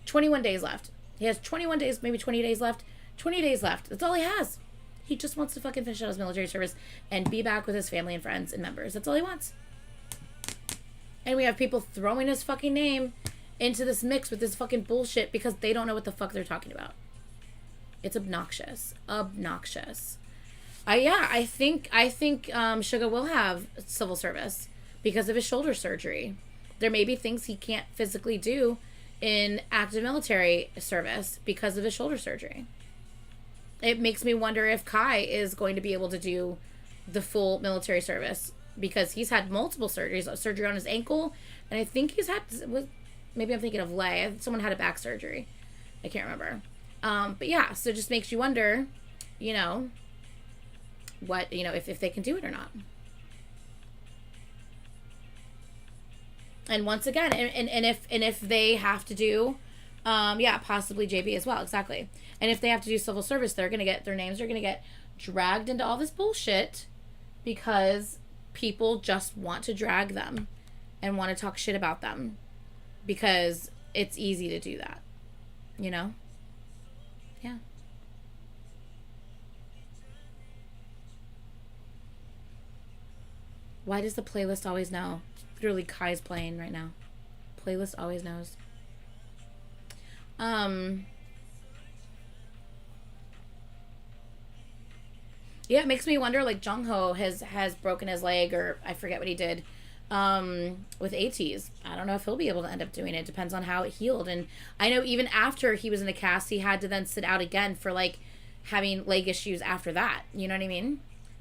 21 days left. He has 21 days, maybe 20 days left. 20 days left. That's all he has. He just wants to fucking finish out his military service and be back with his family and friends and members. That's all he wants. And we have people throwing his fucking name into this mix with this fucking bullshit because they don't know what the fuck they're talking about. It's obnoxious. Obnoxious. I think Suga will have civil service because of his shoulder surgery. There may be things he can't physically do in active military service because of his shoulder surgery. It makes me wonder if Kai is going to be able to do the full military service because he's had multiple surgeries, a surgery on his ankle, and I think he's had, maybe I'm thinking of Lei. Someone had a back surgery. I can't remember. But yeah, so it just makes you wonder, what, if they can do it or not. And once again, and if they have to do, possibly JB as well, exactly. And if they have to do civil service, their names are gonna get dragged into all this bullshit because people just want to drag them and want to talk shit about them because it's easy to do that, Yeah. Why does the playlist always know? Literally, Kai's playing right now. Playlist always knows. Yeah, it makes me wonder, like, Jung-ho has broken his leg, or I forget what he did, with ATs. I don't know if he'll be able to end up doing it. Depends on how it healed. And I know even after he was in a cast, he had to then sit out again for, like, having leg issues after that. You know what I mean?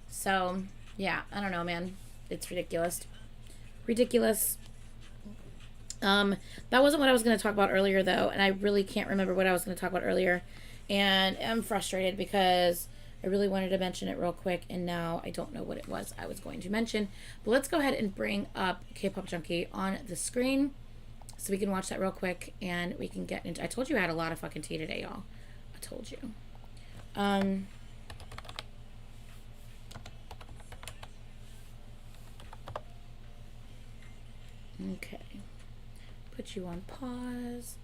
So, yeah, I don't know, man. It's ridiculous. Ridiculous. That wasn't what I was going to talk about earlier, though, and I really can't remember what I was going to talk about earlier, and I'm frustrated because I really wanted to mention it real quick, and now I don't know what it was I was going to mention. But let's go ahead and bring up K-Pop Junkie on the screen so we can watch that real quick, and we can get into... I told you I had a lot of fucking tea today, y'all. I told you. Okay. Put you on pause.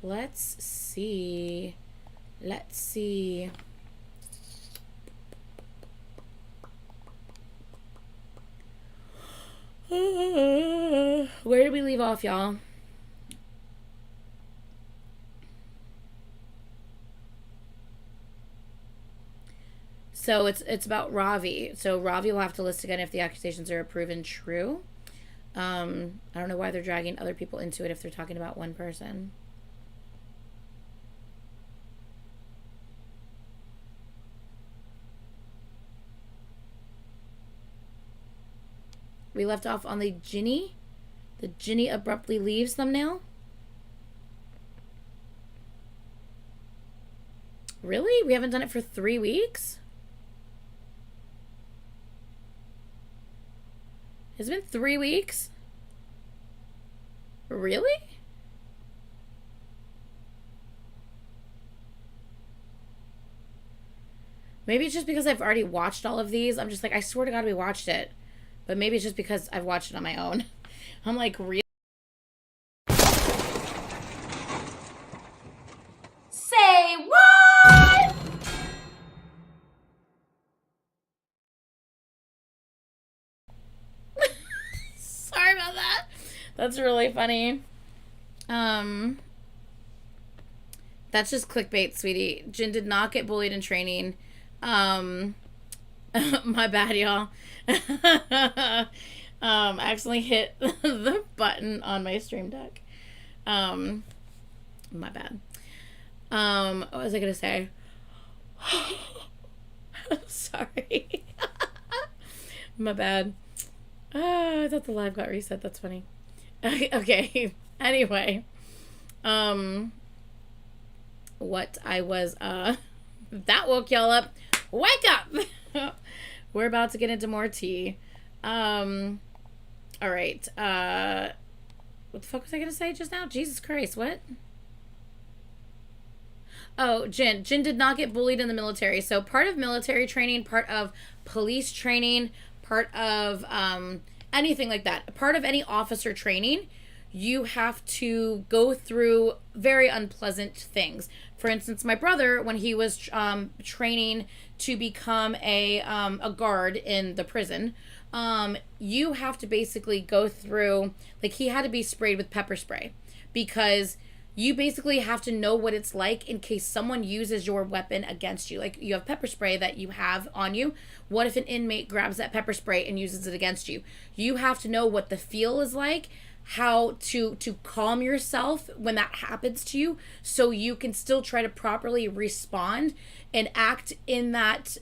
Let's see. Where did we leave off, y'all? So it's about Ravi. So Ravi will have to list again if the accusations are proven true. I don't know why they're dragging other people into it if they're talking about one person. We left off on the Ginny abruptly leaves thumbnail. Really? We haven't done it for 3 weeks? It's been 3 weeks? Really? Maybe it's just because I've already watched all of these. I'm just like, I swear to God we watched it. But maybe it's just because I've watched it on my own. I'm like, really? Say what? Sorry about that. That's really funny. That's just clickbait, sweetie. Jin did not get bullied in training. My bad, y'all. I accidentally hit the button on my stream deck. My bad. What was I gonna say? Sorry. My bad. I thought the live got reset. That's funny. Okay. Anyway. What I was, that woke y'all up. Wake up! We're about to get into more tea. All right. What the fuck was I gonna say just now? Jesus Christ, what? Oh, Jin. Jin did not get bullied in the military. So part of military training, part of police training, part of anything like that, part of any officer training, you have to go through very unpleasant things. For instance, my brother, when he was training to become a guard in the prison, you have to basically go through, like, he had to be sprayed with pepper spray because you basically have to know what it's like in case someone uses your weapon against you. Like, you have pepper spray that you have on you. What if an inmate grabs that pepper spray and uses it against you? You have to know what the feel is like, how to calm yourself when that happens to you, so you can still try to properly respond and act in that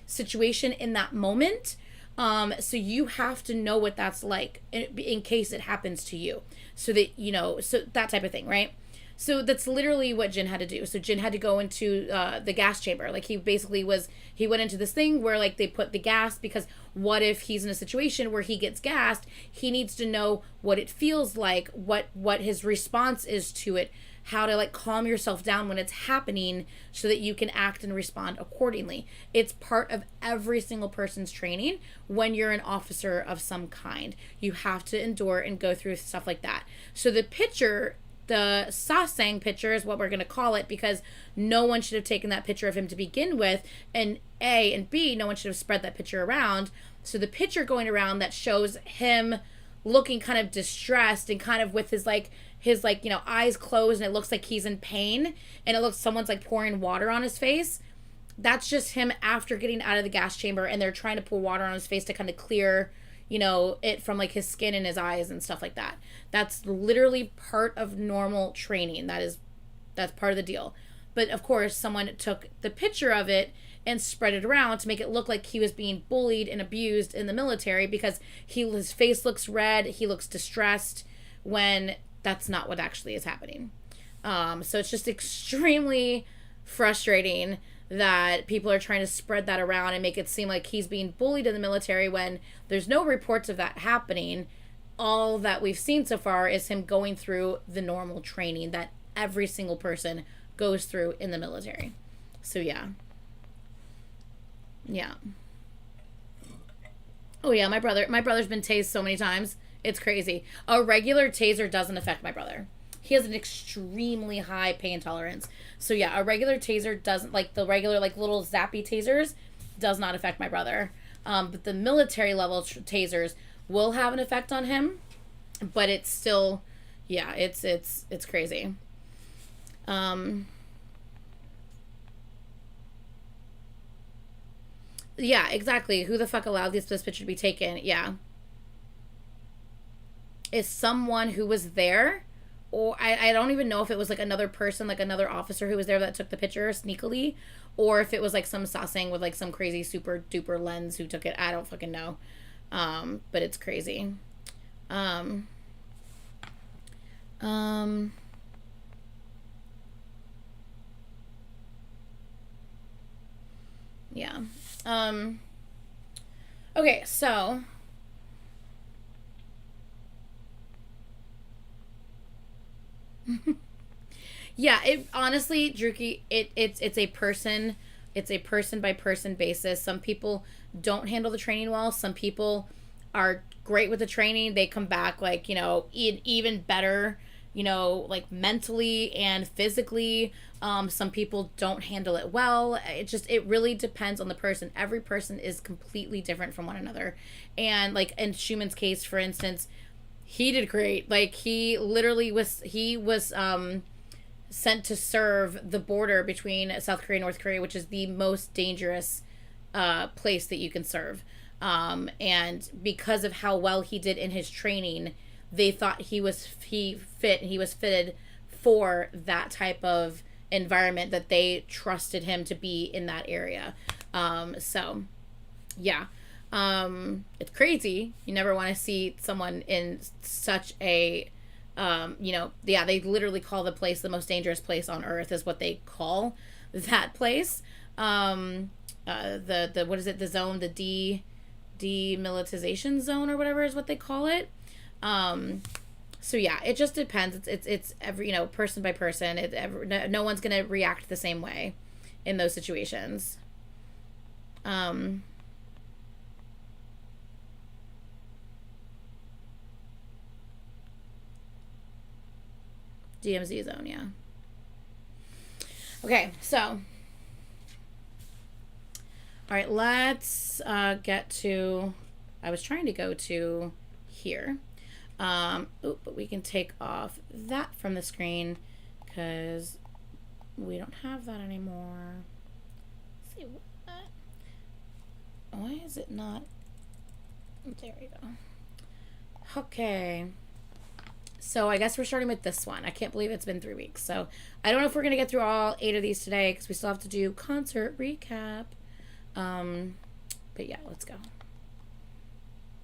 situation in that moment. So you have to know what that's like in case it happens to you, so that, you know, so that type of thing, right? So that's literally what Jin had to do. So Jin had to go into the gas chamber. Like, he went into this thing where, like, they put the gas, because what if he's in a situation where he gets gassed? He needs to know what it feels like, what his response is to it, how to, like, calm yourself down when it's happening so that you can act and respond accordingly. It's part of every single person's training when you're an officer of some kind. You have to endure and go through stuff like that. So the Sasang picture is what we're going to call it, because no one should have taken that picture of him to begin with, and A, and B, no one should have spread that picture around. So the picture going around that shows him looking kind of distressed and kind of with his you know, eyes closed, and it looks like he's in pain, and it looks someone's like pouring water on his face. That's just him after getting out of the gas chamber, and they're trying to pour water on his face to kind of clear, you know, it from, like, his skin and his eyes and stuff like that. That's literally part of normal training. That's part of the deal. But of course, someone took the picture of it and spread it around to make it look like he was being bullied and abused in the military, because his face looks red, he looks distressed, when that's not what actually is happening. So it's just extremely frustrating that people are trying to spread that around and make it seem like he's being bullied in the military when there's no reports of that happening. All that we've seen so far is him going through the normal training that every single person goes through in the military. So yeah. Oh yeah, my brother's been tased so many times. It's crazy. A regular taser doesn't affect my brother. He has an extremely high pain tolerance. So yeah, a regular taser doesn't, like the regular, like, little zappy tasers, does not affect my brother. But the military level tasers will have an effect on him. But it's still, yeah, it's crazy. Yeah, exactly. Who the fuck allowed this picture to be taken? Yeah. Is someone who was there, or I don't even know if it was, like, another person, like another officer who was there that took the picture sneakily, or if it was, like, some sasaeng with, like, some crazy super duper lens who took it. I don't fucking know. But it's crazy. Yeah. Okay, so yeah, it honestly, Druki, it's a person by person basis. Some people don't handle the training well. Some people are great with the training. They come back, like, you know, even better, you know, like, mentally and physically. Some people don't handle it well. It really depends on the person. Every person is completely different from one another. And, like, in Schumann's case, for instance, he did great. Like, he was sent to serve the border between South Korea and North Korea, which is the most dangerous place that you can serve. And because of how well he did in his training, they thought he was fitted for that type of environment, that they trusted him to be in that area. So yeah. It's crazy. You never want to see someone in such a they literally call the place the most dangerous place on earth, is what they call that place. The what is it, the zone, the demilitarization zone or whatever is what they call it. So yeah, it just depends. It's every, person by person. No one's gonna react the same way in those situations. DMZ zone, yeah. Okay, so all right, let's get to, I was trying to go to here. But we can take off that from the screen because we don't have that anymore. Let's see what. Why is it not? There we go. Okay. So I guess we're starting with this one. I can't believe it's been 3 weeks. So I don't know if we're going to get through all 8 of these today because we still have to do concert recap. But yeah, let's go.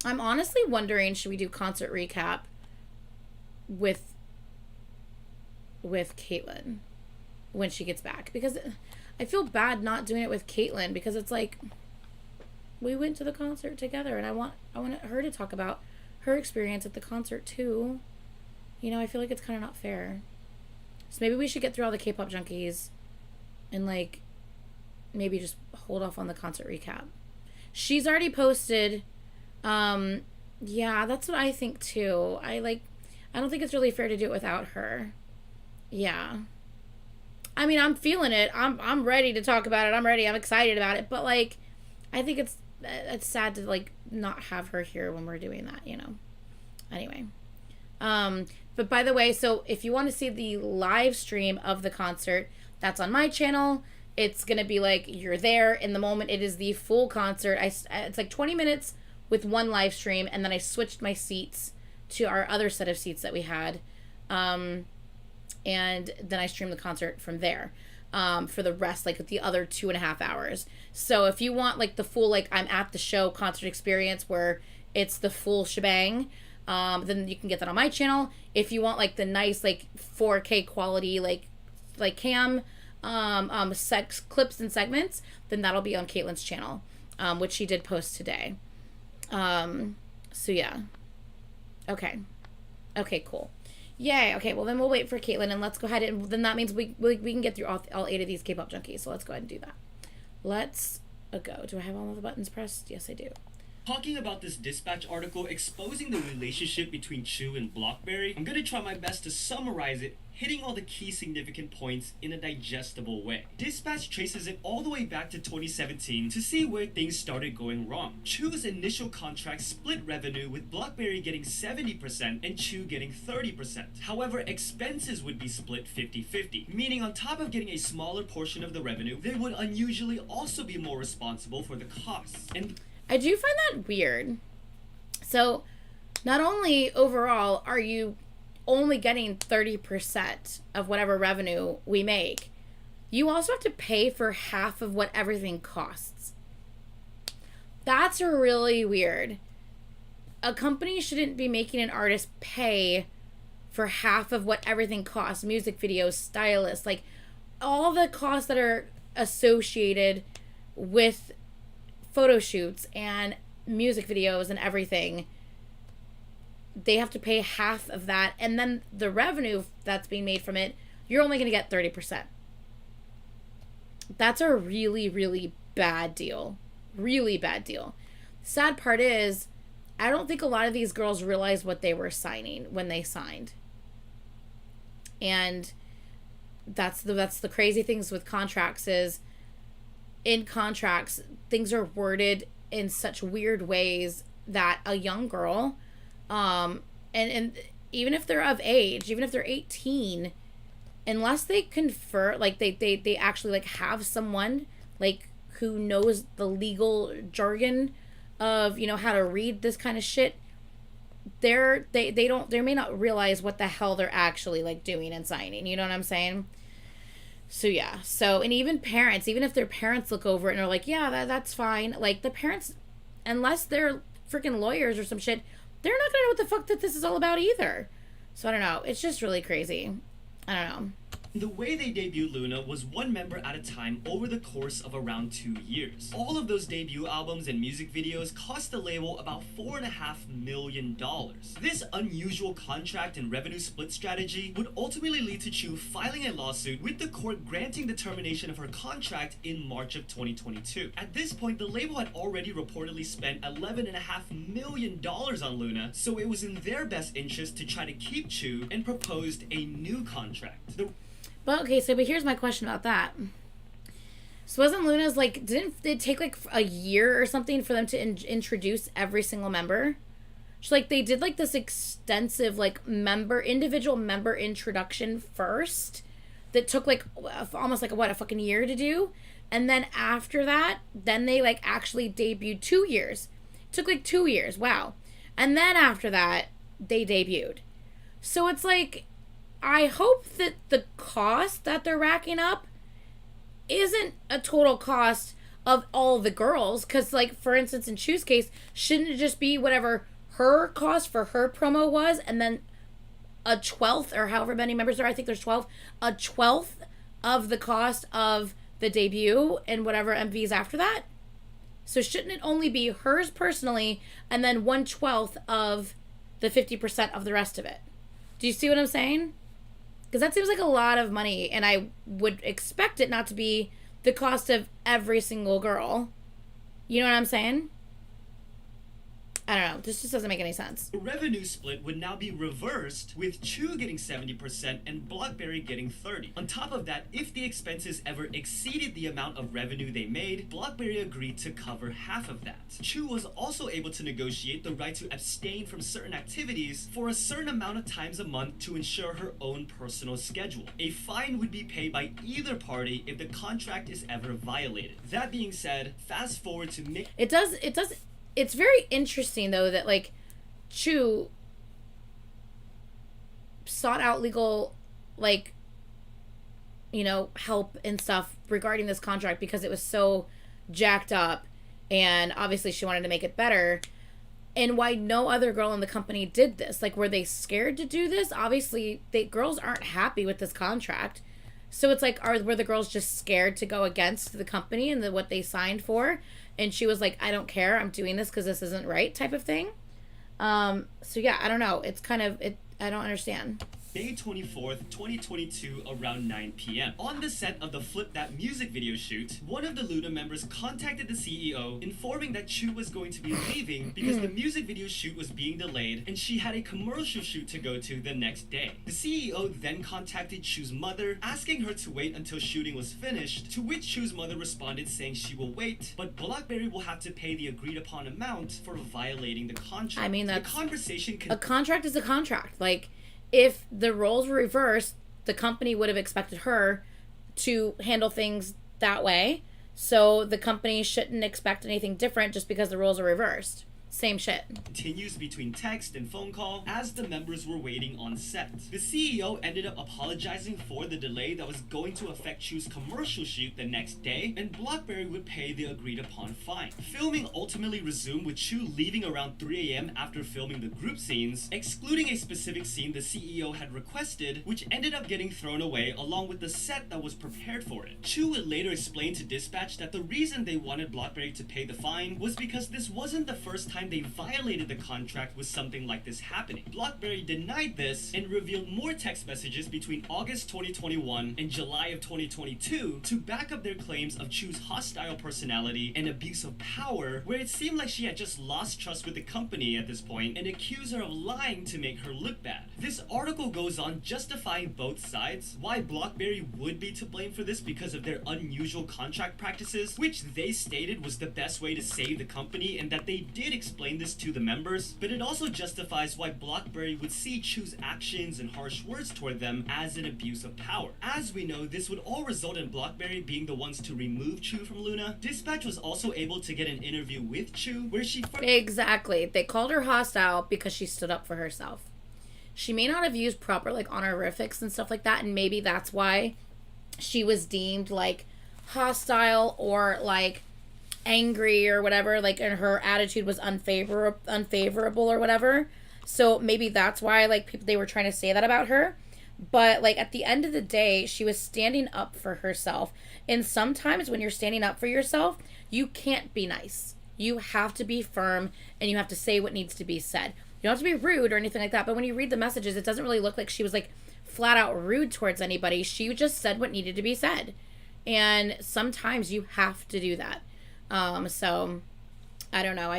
I'm honestly wondering, should we do concert recap with Caitlin when she gets back? Because I feel bad not doing it with Caitlin, because it's like we went to the concert together and I want her to talk about her experience at the concert too. I feel like it's kind of not fair. So maybe we should get through all the K-pop junkies and like maybe just hold off on the concert recap. She's already posted. Yeah, that's what I think too. I don't think it's really fair to do it without her. Yeah. I mean, I'm feeling it. I'm ready to talk about it. I'm ready. I'm excited about it. But like, I think it's sad to like not have her here when we're doing that, Anyway. But by the way, so if you want to see the live stream of the concert, that's on my channel. It's going to be like, you're there in the moment. It is the full concert. It's like 20 minutes with one live stream. And then I switched my seats to our other set of seats that we had. And then I streamed the concert from there, for the rest, like the other 2.5 hours. So if you want like the full, like I'm at the show concert experience where it's the full shebang, then you can get that on my channel. If you want like the nice like 4K quality like cam sex clips and segments, then that'll be on Caitlin's channel, which she did post today. So yeah. Okay, cool. Yay. Okay, well then we'll wait for Caitlin and let's go ahead, and then that means we can get through all 8 of these K-pop junkies. So let's go ahead and do that. Let's go. Do I have all of the buttons pressed? Yes, I do. Talking about this Dispatch article exposing the relationship between Chu and BlackBerry, I'm gonna try my best to summarize it, hitting all the key significant points in a digestible way. Dispatch traces it all the way back to 2017 to see where things started going wrong. Chu's initial contract split revenue, with BlackBerry getting 70% and Chu getting 30%. However, expenses would be split 50-50, meaning on top of getting a smaller portion of the revenue, they would unusually also be more responsible for the costs. And I do find that weird. So, not only overall are you only getting 30% of whatever revenue we make, you also have to pay for half of what everything costs. That's really weird. A company shouldn't be making an artist pay for half of what everything costs. Music videos, stylists, like all the costs that are associated with photo shoots and music videos and everything. They have to pay half of that, and then the revenue that's being made from it, you're only going to get 30%. That's a really, really bad deal. Really bad deal. Sad part is, I don't think a lot of these girls realized what they were signing when they signed. And that's the crazy things with contracts is, in contracts, things are worded in such weird ways that a young girl, and even if they're of age, even if they're 18, unless they confer, like they actually like have someone like who knows the legal jargon of, how to read this kind of shit, they may not realize what the hell they're actually like doing and signing. You know what I'm saying? So yeah. So, and even parents, even if their parents look over it and are like, yeah, that's fine. Like the parents, unless they're freaking lawyers or some shit, they're not gonna know what the fuck that this is all about either. So I don't know. It's just really crazy. I don't know. The way they debuted Luna was one member at a time over the course of around 2 years. All of those debut albums and music videos cost the label about $4.5 million. This unusual contract and revenue split strategy would ultimately lead to Chu filing a lawsuit with the court granting the termination of her contract in March of 2022. At this point, the label had already reportedly spent $11.5 million on Luna, so it was in their best interest to try to keep Chu and proposed a new contract. But okay, but here's my question about that. So wasn't Luna's like, didn't it take like a year or something for them to introduce every single member? So like they did like this extensive like individual member introduction first that took like almost like a fucking year to do. And then after that, then they like actually debuted 2 years. It took like 2 years. Wow. And then after that, they debuted. So it's like, I hope that the cost that they're racking up isn't a total cost of all the girls. Because, like, for instance, in Chu's case, shouldn't it just be whatever her cost for her promo was, and then a 12th, or however many members there are, I think there's 12, a 12th of the cost of the debut and whatever MVs after that? So shouldn't it only be hers personally, and then 1/12 of the 50% of the rest of it? Do you see what I'm saying? Because that seems like a lot of money, and I would expect it not to be the cost of every single girl. You know what I'm saying? I don't know. This just doesn't make any sense. The revenue split would now be reversed, with Chu getting 70% and Blockberry getting 30%. On top of that, if the expenses ever exceeded the amount of revenue they made, Blockberry agreed to cover half of that. Chu was also able to negotiate the right to abstain from certain activities for a certain amount of times a month to ensure her own personal schedule. A fine would be paid by either party if the contract is ever violated. That being said, fast forward to May. It's very interesting, though, that, like, Chu sought out legal, like, you know, help and stuff regarding this contract because it was so jacked up, and obviously she wanted to make it better, and why no other girl in the company did this. Like, were they scared to do this? Obviously, girls aren't happy with this contract. So it's like, were the girls just scared to go against the company and what they signed for? And she was like, I don't care, I'm doing this because this isn't right, type of thing. So yeah, I don't know. It's kind of, I don't understand. May 24th, 2022, around 9 p.m. On the set of the Flip That music video shoot, one of the Luna members contacted the CEO, informing that Chu was going to be leaving because the music video shoot was being delayed and she had a commercial shoot to go to the next day. The CEO then contacted Chu's mother, asking her to wait until shooting was finished, to which Chu's mother responded saying she will wait, but Blockberry will have to pay the agreed upon amount for violating the contract. I mean, the conversation a contract is a contract. Like, if the roles were reversed, the company would have expected her to handle things that way. So the company shouldn't expect anything different just because the roles are reversed. Same shit. Continues between text and phone call as the members were waiting on set. The CEO ended up apologizing for the delay that was going to affect Chu's commercial shoot the next day, and Blockberry would pay the agreed upon fine. Filming ultimately resumed with Chu leaving around 3 a.m. after filming the group scenes, excluding a specific scene the CEO had requested, which ended up getting thrown away along with the set that was prepared for it. Chu would later explain to Dispatch that the reason they wanted Blockberry to pay the fine was because this wasn't the first time they violated the contract with something like this happening. Blockberry denied this and revealed more text messages between August 2021 and July of 2022 to back up their claims of Chu's hostile personality and abuse of power, where it seemed like she had just lost trust with the company at this point and accused her of lying to make her look bad. This article goes on justifying both sides, why Blockberry would be to blame for this because of their unusual contract practices, which they stated was the best way to save the company and that they did explain this to the members, but it also justifies why Blockberry would see Chu's actions and harsh words toward them as an abuse of power. As we know, this would all result in Blockberry being the ones to remove Chu from Luna. Dispatch was also able to get an interview with Chu where she... Exactly. They called her hostile because she stood up for herself. She may not have used proper, like, honorifics and stuff like that, and maybe that's why she was deemed, like, hostile or, like, angry or whatever, like, and her attitude was unfavorable or whatever. So maybe that's why, like, people, they were trying to say that about her. But, like, at the end of the day, she was standing up for herself. And sometimes when you're standing up for yourself, you can't be nice. You have to be firm, and you have to say what needs to be said. You don't have to be rude or anything like that. But when you read the messages, it doesn't really look like she was, like, flat out rude towards anybody. She just said what needed to be said. And sometimes you have to do that. So, I don't know.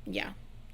Yeah.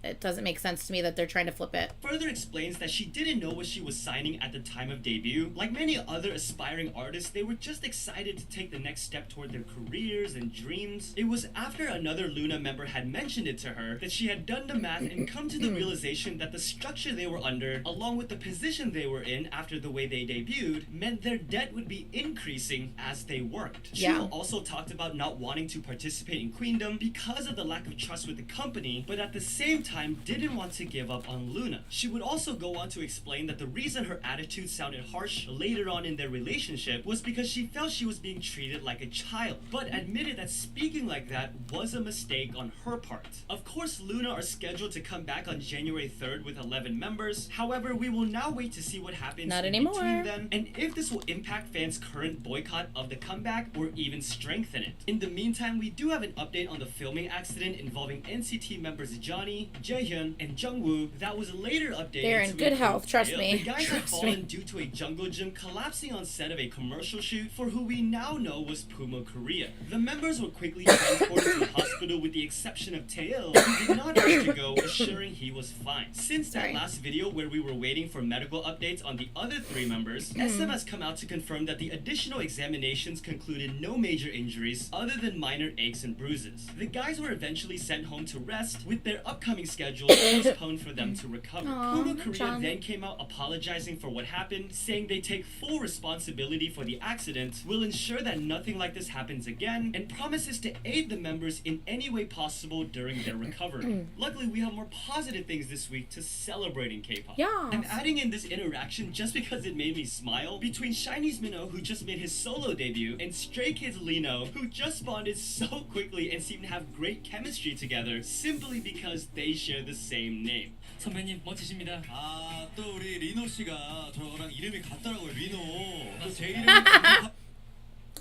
It doesn't make sense to me that they're trying to flip it. Further explains that she didn't know what she was signing at the time of debut. Like many other aspiring artists, they were just excited to take the next step toward their careers and dreams. It was after another Luna member had mentioned it to her that she had done the math and come to the realization that the structure they were under, along with the position they were in after the way they debuted, meant their debt would be increasing as they worked. Yeah. Chu also talked about not wanting to participate in Queendom because of the lack of trust with the company, but at the same time didn't want to give up on Luna. She would also go on to explain that the reason her attitude sounded harsh later on in their relationship was because she felt she was being treated like a child, but admitted that speaking like that was a mistake on her part. Of course, Luna are scheduled to come back on January 3rd with 11 members. However, we will now wait to see what happens between them and if this will impact fans' current boycott of the comeback or even strengthen it. In the meantime, we do have an update on the filming accident involving NCT members Johnny, Jaehyun, and Jungwoo that was later updated. They're in good health, trust me. The guys had fallen due to a jungle gym collapsing on set of a commercial shoot for who we now know was Puma Korea. The members were quickly transported to the hospital with the exception of Taeil, who did not wish to go, assuring he was fine. Since that last video where we were waiting for medical updates on the other three members, SM has come out to confirm that the additional examinations concluded no major injuries other than minor aches and bruises. The guys were eventually sent home to rest with their upcoming schedule postponed for them to recover. Puma Korea then came out apologizing for what happened, saying they take full responsibility for the accident, will ensure that nothing like this happens again, and promises to aid the members in any way possible during their recovery. Luckily, we have more positive things this week to celebrate in K-pop. Yeah. I'm adding in this interaction just because it made me smile between Shiny's Minho, who just made his solo debut, and Stray Kids Lino, who just bonded so quickly and seem to have great chemistry together simply because they share the same name. 선배님 멋지십니다. 아, 또 우리 리노 씨가 저랑 이름이 같더라고요. 리노. 제 이름이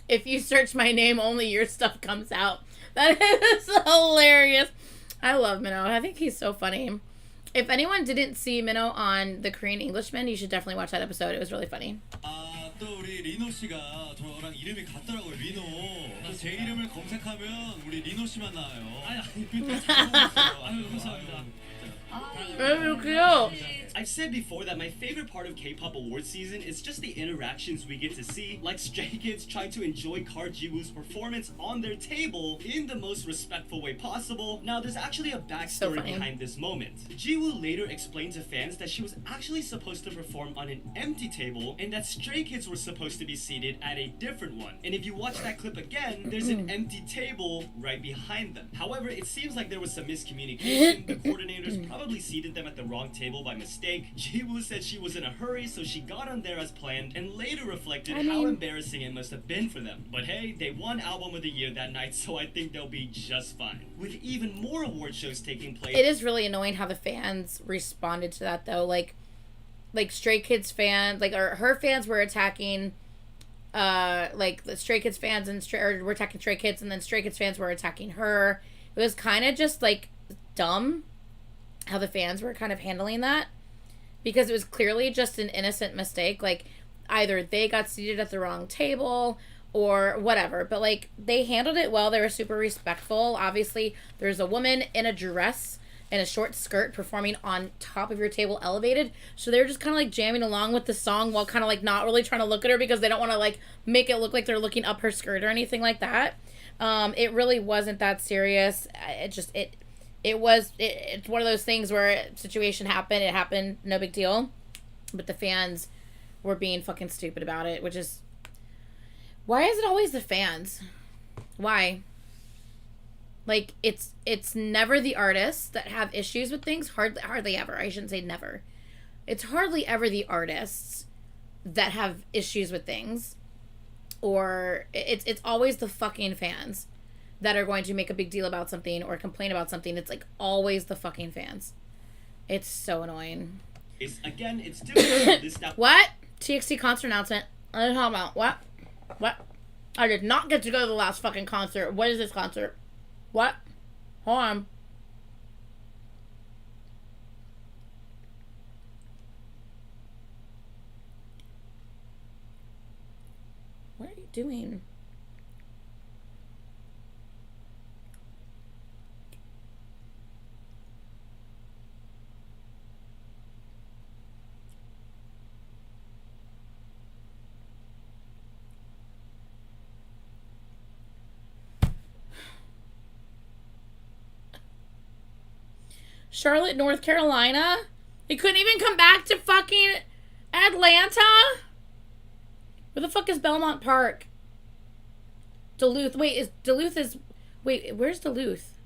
If you search my name, only your stuff comes out. That is hilarious. I love Minho. I think he's so funny. If anyone didn't see Minho on The Korean Englishman, you should definitely watch that episode. It was really funny. 아, 또 우리 리노 씨가 저랑 이름이 같더라고요. 리노. 제 이름을 검색하면 우리 리노 씨만 나와요. 아니, 아유, 감사합니다. Very cute. I've said before that my favorite part of K-pop award season is just the interactions we get to see, like Stray Kids trying to enjoy Kar Ji-woo's performance on their table in the most respectful way possible. Now, there's actually a backstory behind this moment. Ji-woo later explained to fans that she was actually supposed to perform on an empty table and that Stray Kids were supposed to be seated at a different one. And if you watch that clip again, there's an empty table right behind them. However, it seems like there was some miscommunication. The coordinators probably seated them at the wrong table by mistake. Ji-woo said she was in a hurry, so she got on there as planned and later reflected how embarrassing it must have been for them. But hey, they won Album of the Year that night, so I think they'll be just fine. With even more award shows taking place... It is really annoying how the fans responded to that, though. Like Stray Kids fans, or her fans were attacking, the Stray Kids fans were attacking Stray Kids, and then Stray Kids fans were attacking her. It was kind of just, dumb how the fans were kind of handling that. Because it was clearly just an innocent mistake. Either they got seated at the wrong table or whatever. But, they handled it well. They were super respectful. Obviously, there's a woman in a dress and a short skirt performing on top of your table elevated. So they're just kind of, jamming along with the song while kind of, not really trying to look at her because they don't want to, make it look like they're looking up her skirt or anything like that. It really wasn't that serious. it's one of those things where a situation happened, it happened, no big deal. But the fans were being fucking stupid about it, which is, why is it always the fans? Why? Like, it's never the artists that have issues with things. Hardly ever. I shouldn't say never. It's hardly ever the artists that have issues with things. Or it's always the fucking fans that are going to make a big deal about something or complain about something. It's like always the fucking fans. It's so annoying. It's different. This now. What? TXT concert announcement. I don't know about what? What? I did not get to go to the last fucking concert. What is this concert? What? Hold on. What are you doing? Charlotte, North Carolina? They couldn't even come back to fucking Atlanta? Where the fuck is Belmont Park? Duluth. Wait, where's Duluth?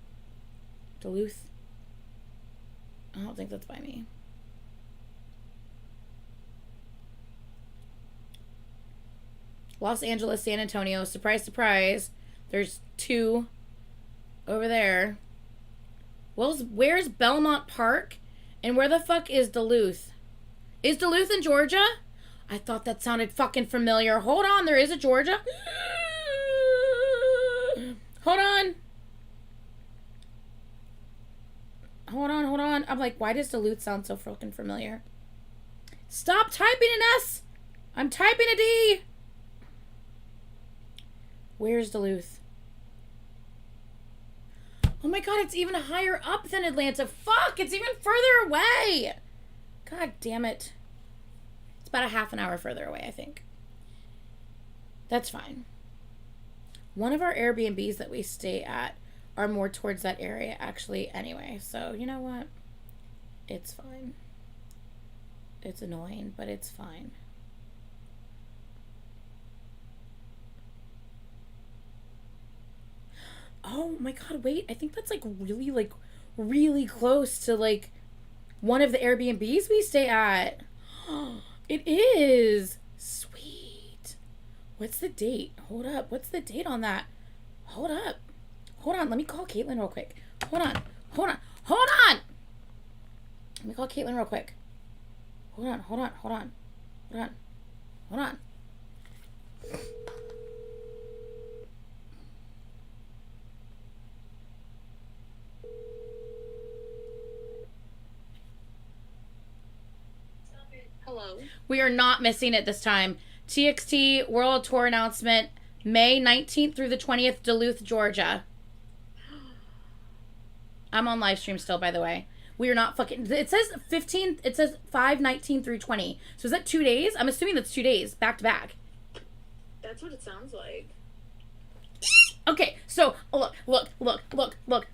Duluth? I don't think that's by me. Los Angeles, San Antonio. Surprise, surprise. There's 2 over there. Well, where's Belmont Park? And where the fuck is Duluth? Is Duluth in Georgia? I thought that sounded fucking familiar. Hold on, there is a Georgia. Hold on. Hold on. I'm like, why does Duluth sound so fucking familiar? Stop typing an S. I'm typing a D. Where's Duluth? Oh my god, it's even higher up than Atlanta. Fuck, it's even further away. God damn it. It's about a half an hour further away, I think. That's fine. One of our Airbnbs that we stay at are more towards that area, actually, anyway. So, you know what? It's fine. It's annoying, but it's fine. Oh my god, wait. I think that's really close to one of the Airbnbs we stay at. It is. Sweet. What's the date? Hold up. What's the date on that? Hold up. Hold on. Let me call Caitlin real quick. Hold on. Let me call Caitlin real quick. Hold on. Hello. We are not missing it this time. TXT World Tour announcement, May 19th through the 20th, Duluth, Georgia. I'm on live stream still, by the way. We are not fucking... It says 15... It says 5/19 through 20. So is that 2 days? I'm assuming that's 2 days, back to back. That's what it sounds like. Okay, so look.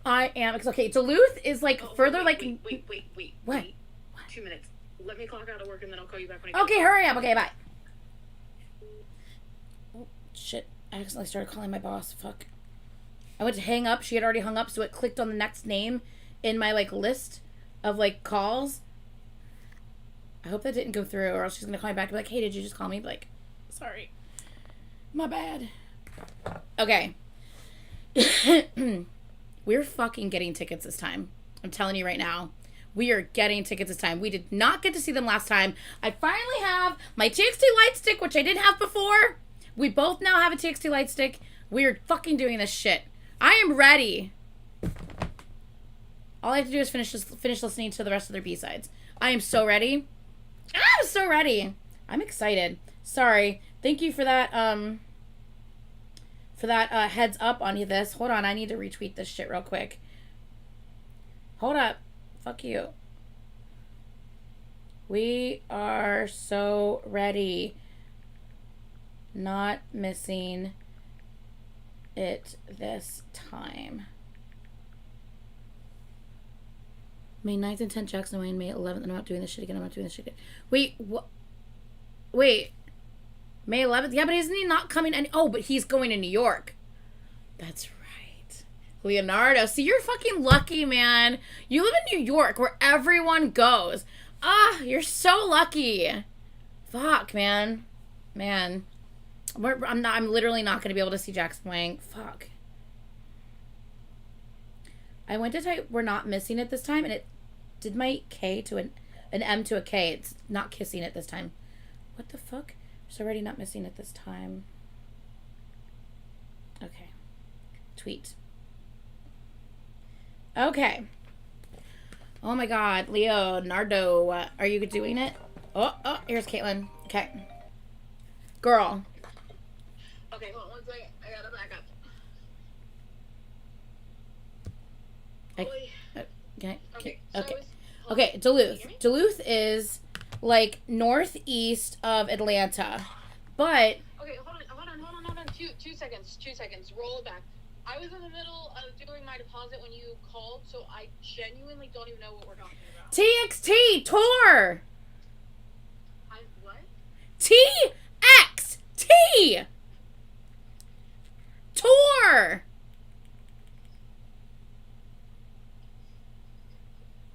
I am... Okay, Duluth is further Wait. What? Wait. 2 minutes. Let me clock out of work and then I'll call you back when I get Okay, hurry up. Okay, bye. Oh, shit. I accidentally started calling my boss. Fuck. I went to hang up. She had already hung up, so it clicked on the next name in my, list of, calls. I hope that didn't go through, or else she's going to call me back and be like, hey, did you just call me? Like, sorry. My bad. Okay. We're fucking getting tickets this time. I'm telling you right now. We are getting tickets this time. We did not get to see them last time. I finally have my TXT light stick, which I didn't have before. We both now have a TXT light stick. We are fucking doing this shit. I am ready. All I have to do is finish listening to the rest of their B-sides. I am so ready. I'm so ready. I'm excited. Sorry. Thank you for that, heads up on this. Hold on. I need to retweet this shit real quick. Hold up. Fuck you. We are so ready. Not missing it this time. May 9th and 10th, Jackson Wayne. May 11th, I'm not doing this shit again. I'm not doing this shit again. Wait, what? Wait. May 11th? Yeah, but isn't he not coming? Oh, but he's going to New York. That's right. Leonardo. See, you're fucking lucky, man. You live in New York where everyone goes. Ah, you're so lucky. Fuck, man. Man. I'm literally not going to be able to see Jackson Wang. Fuck. I went to type we're not missing it this time, and it did my K to an M to a K. It's not kissing it this time. What the fuck? It's already not missing it this time. Okay. Tweet. Okay. Oh my god. Leonardo. Are you doing it? Oh, here's Caitlin. Okay. Girl. Okay, hold on one second. I gotta back up. Okay, Duluth. Duluth is like northeast of Atlanta, but Okay, hold on. Two seconds. Roll it back. I was in the middle of doing my deposit when you called, so I genuinely don't even know what we're talking about. TXT tour. What? TXT tour.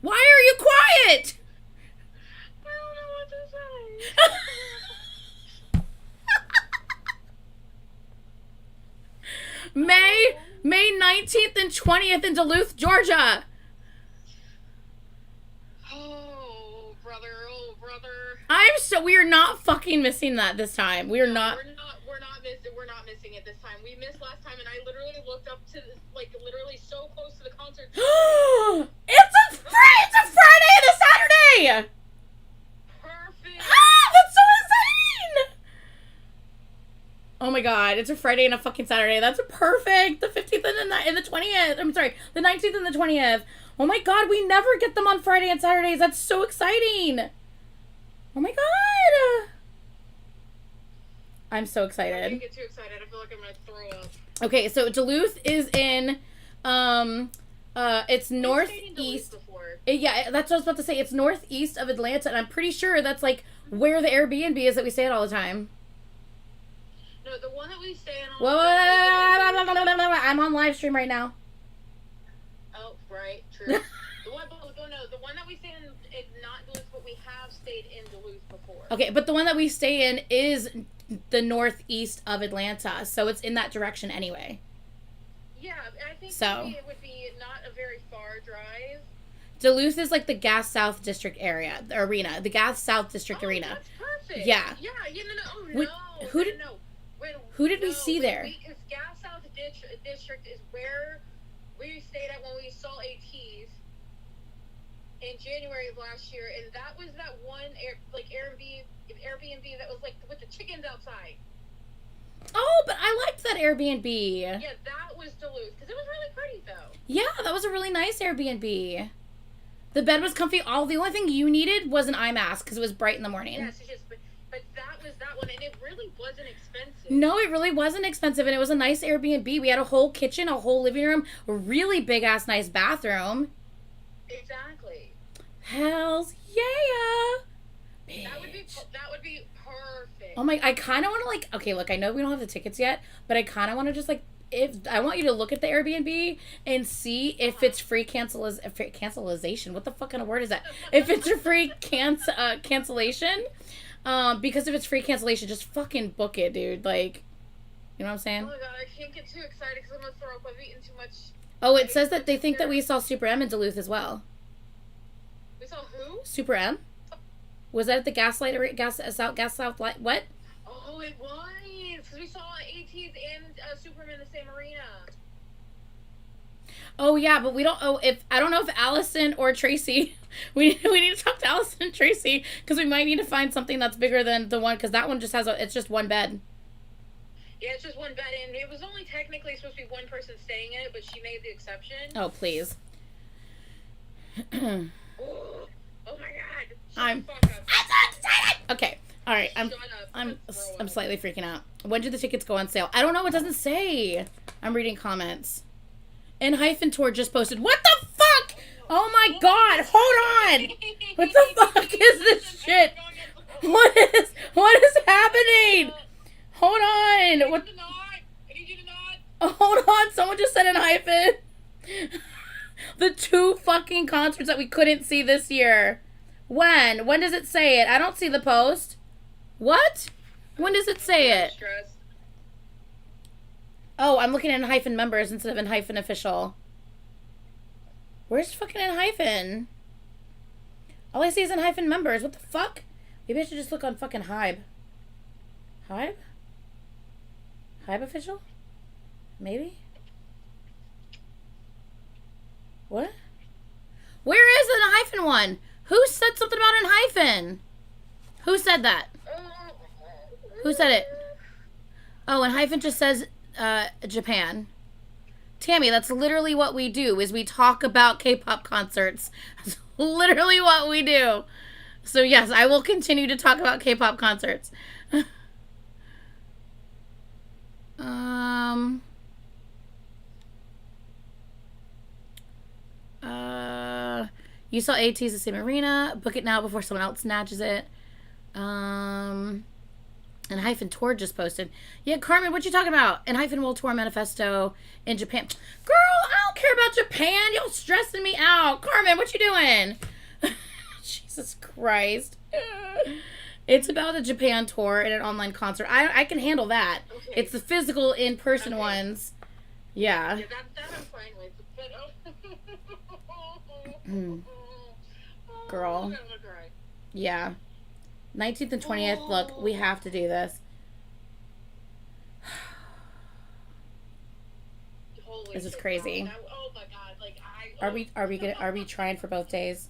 Why are you quiet? I don't know what to say. May 19th and 20th in Duluth, Georgia. Oh, brother. We are not fucking missing that this time. We are not. We're not missing it this time. We missed last time, and I literally looked up to literally so close to the concert. It's a Friday and a Saturday. Perfect. That's so exciting. Oh my god, it's a Friday and a fucking Saturday. That's perfect. The 15th and the 20th. I'm sorry, the 19th and the 20th. Oh my god, we never get them on Friday and Saturdays. That's so exciting. Oh my god. I'm so excited. I didn't get too excited. I feel like I'm gonna throw up. Okay, so Duluth is in, it's northeast. Yeah, that's what I was about to say. It's northeast of Atlanta, and I'm pretty sure that's like where the Airbnb is that we stay at all the time. No, the one that we stay in. Whoa, I'm on live stream right now. Oh, right, true. The one that we stay in is not Duluth, but we have stayed in Duluth before. Okay, but the one that we stay in is the northeast of Atlanta, so it's in that direction anyway. Yeah, I think so. Maybe it would be not a very far drive. Duluth is like the Gas South District area, the arena, the Gas South District arena. That's perfect. Yeah. Who did we see there? Because Gas South District is where we stayed at when we saw ATs in January of last year, and that was that one Airbnb that was like with the chickens outside. Oh, but I liked that Airbnb. Yeah, that was Duluth because it was really pretty though. Yeah, that was a really nice Airbnb. The bed was comfy. The only thing you needed was an eye mask because it was bright in the morning. Yes, but that was that one, and it really wasn't expensive. No, it really wasn't expensive, and it was a nice Airbnb. We had a whole kitchen, a whole living room, a really big ass nice bathroom. Exactly. Hells yeah. That would be perfect. Oh my! I kind of want to okay, look, I know we don't have the tickets yet, but I kind of want to just if I want you to look at the Airbnb and see if it's free cancellation. What the fuck kind of word is that? If it's a free cancellation, because if it's free cancellation, just fucking book it, dude. Like, you know what I'm saying? Oh my god, I can't get too excited because I'm gonna throw up. I've eaten too much. Oh, it says that they think that we saw Super M in Duluth as well. We saw who? Super M. Was that at the Gas South Light? What? Oh, it was because we saw ATs and Superman in the same arena. Oh yeah, but we don't. I don't know if Allison or Tracy. We need to talk to Allison and Tracy because we might need to find something that's bigger than the one because that one just has it's just one bed. Yeah, it's just one bed, and it was only technically supposed to be one person staying in it, but she made the exception. Oh please. Oh my god. I'm so excited. Okay. All right. I'm slightly freaking out. When do the tickets go on sale? I don't know. It doesn't say. I'm reading comments. And Hyphen Tour just posted. What the fuck? Oh my god, hold on! What the fuck is this shit? What is happening? Hold on. What? I need you to not. Hold on, someone just said an hyphen. The 2 fucking concerts that we couldn't see this year. When? When does it say it? I don't see the post. What? When does it say it? Stress. Oh, I'm looking in hyphen members instead of in hyphen official. Where's fucking in hyphen? All I see is in hyphen members. What the fuck? Maybe I should just look on fucking Hybe. Hybe? Hybe official? Maybe? What? Where is the hyphen one? Who said something about an hyphen? Who said that? Who said it? Oh, and hyphen just says Japan. Tammy, that's literally what we do, is we talk about K-pop concerts. That's literally what we do. So yes, I will continue to talk about K-pop concerts. You saw AT's the same arena. Book it now before someone else snatches it. And hyphen tour just posted. Yeah, Carmen, what you talking about? And hyphen will tour manifesto in Japan. Girl, I don't care about Japan. Y'all stressing me out. Carmen, what you doing? Jesus Christ. It's about a Japan tour and an online concert. I can handle that. Okay. It's the physical in-person ones. Yeah. Yeah, that I'm fine with. But, Girl. I'm gonna cry. Yeah. 19th and 20th. Look, we have to do this. Holy This is shit, crazy. wow. Oh my god, like Are we trying for both days?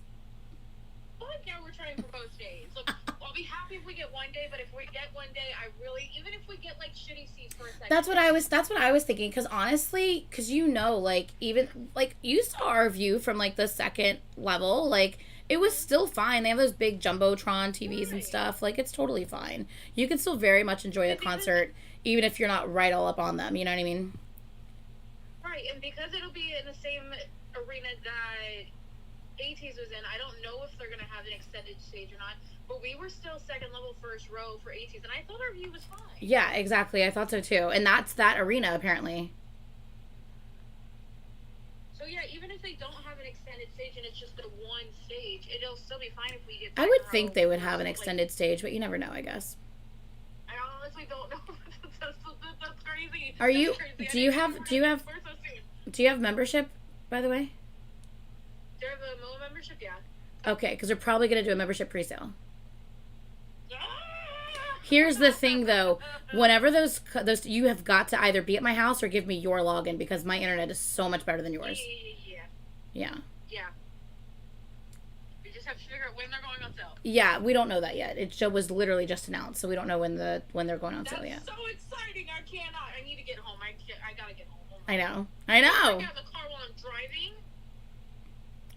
Fuck yeah, we're trying for both days. Look, I'll be happy if we get one day, but if we get one day, I really, even if we get like shitty seats for a second. That's what I was thinking, because honestly, because like, even, like, you saw our view from, like, the second level, like, it was still fine. They have those big Jumbotron TVs and stuff. Like, it's totally fine. You can still very much enjoy a concert, even if you're not right all up on them, you know what I mean? Right, and because it'll be in the same arena that AT's was in, I don't know if they're going to have an extended stage or not, but we were still second level first row for AT's, and I thought our view was fine. Yeah, exactly. I thought so, too. And that's that arena, apparently. So yeah, even if they don't have an extended stage and it's just the one stage, it'll still be fine if we get. I would think they would have an extended stage, but you never know, I guess. I honestly don't know. That's crazy. Are you? That's crazy. Do you have? Do you have? We're so soon. Do you have membership? By the way. Do you have a MOA membership? Yeah. Okay, because we're probably gonna do a membership pre-sale. Ah! Here's the thing, though. Whenever those you have got to either be at my house or give me your login, because my internet is so much better than yours. Yeah. We just have to figure out when they're going on sale. Yeah, we don't know that yet. It was literally just announced, so we don't know when they're going on sale yet. That's so exciting! I cannot. I need to get home. I gotta get home. Oh my I know. God. I know. got in the car while I'm driving.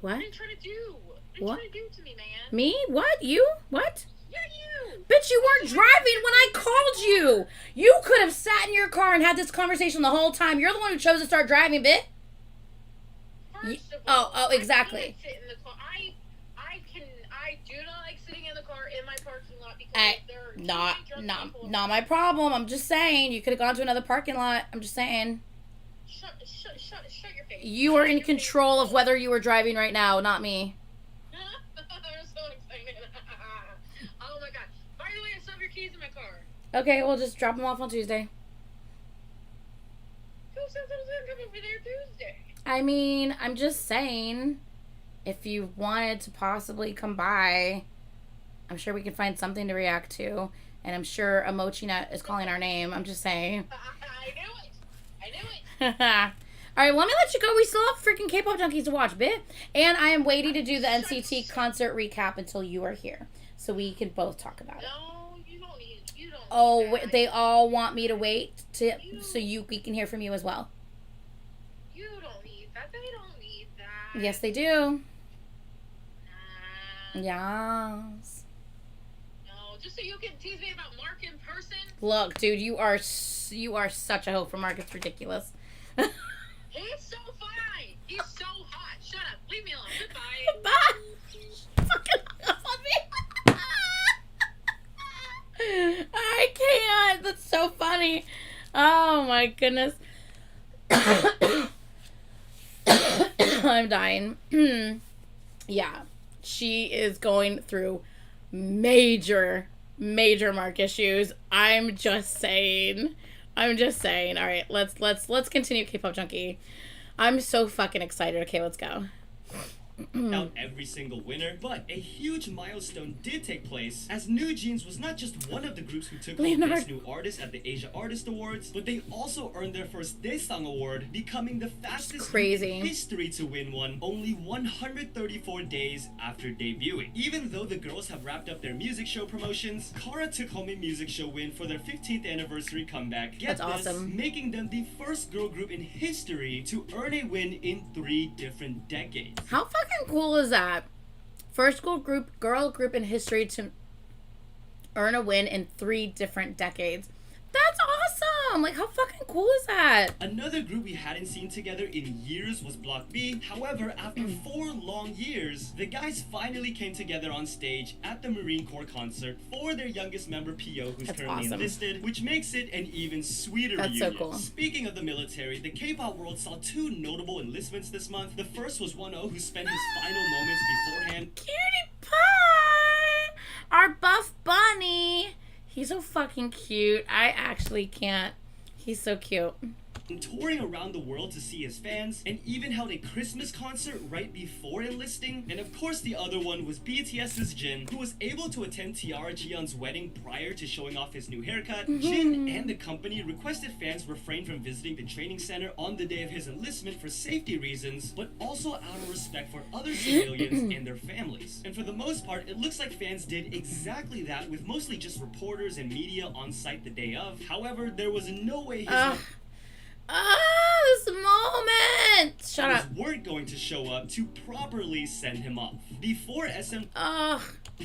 What? What are you trying to do? What are you trying to do to me, man? Me? What? You? What? Yeah, you. Bitch, you weren't driving when I called you. You could have sat in your car and had this conversation the whole time. You're the one who chose to start driving, bitch. First of all, Oh, exactly. I can't sit in the car. I do not like sitting in the car in my parking lot because there are too many drunk people. Not my problem. I'm just saying you could have gone to another parking lot. I'm just saying. Shut your face. You are Shut in your control face. of whether you were driving right now, not me. I'm so excited. Oh my god. By the way, I still have your keys in my car. Okay, we'll just drop them off on Tuesday. Who says I was gonna come over there Tuesday? I mean, I'm just saying, if you wanted to possibly come by, I'm sure we can find something to react to. And I'm sure Emochina is calling our name. I'm just saying. I knew it. All right, let me let you go. We still have freaking K-pop junkies to watch, bit. And I am waiting to do the NCT concert recap until you are here, so we can both talk about it. No, you don't need. You don't. Oh, need that. they all want me to wait so we can hear from you as well. You don't need that. They don't need that. Yes, they do. Nah. Yes. No, just so you can tease me about Mark in person. Look, dude, you are such a hoe for Mark. It's ridiculous. He's so fine. He's so hot. Shut up. Leave me alone. Goodbye. That's so funny. Oh my goodness. I'm dying. Yeah. She is going through major mark issues. I'm just saying. All right, let's continue K-pop junkie. I'm so fucking excited. Okay, let's go. Out every single winner, but a huge milestone did take place, as New Jeans was not just one of the groups who took home Best New Artist at the Asia Artist Awards, but they also earned their first Daesang Award, becoming the fastest group in history to win one only 134 days after debuting. Even though the girls have wrapped up their music show promotions, Kara took home a music show win for their 15th anniversary comeback. Get That's awesome. Making them the first girl group in history to earn a win in 3 different decades. How fucking cool is that? First girl group in history to earn a win in 3 different decades. That's awesome! Like, how fucking cool is that? Another group we hadn't seen together in years was Block B. However, after 4 long years, the guys finally came together on stage at the Marine Corps concert for their youngest member, P.O., who's currently enlisted, which makes it an even sweeter reunion. So cool. Speaking of the military, the K-pop world saw 2 notable enlistments this month. The first was 1-0, who spent his final moments beforehand. Cutie pie! Our buff bunny! He's so fucking cute. I actually can't. He's so cute. Touring around the world to see his fans, and even held a Christmas concert right before enlisting. And of course the other one was BTS's Jin, who was able to attend Tiara Jiyeon's wedding prior to showing off his new haircut. Jin and the company requested fans refrain from visiting the training center on the day of his enlistment for safety reasons, but also out of respect for other civilians and their families. And for the most part, it looks like fans did exactly that, with mostly just reporters and media on site the day of. However, there was no way his this moment! Shut up. Weren't going to show up to properly send him off. Before SM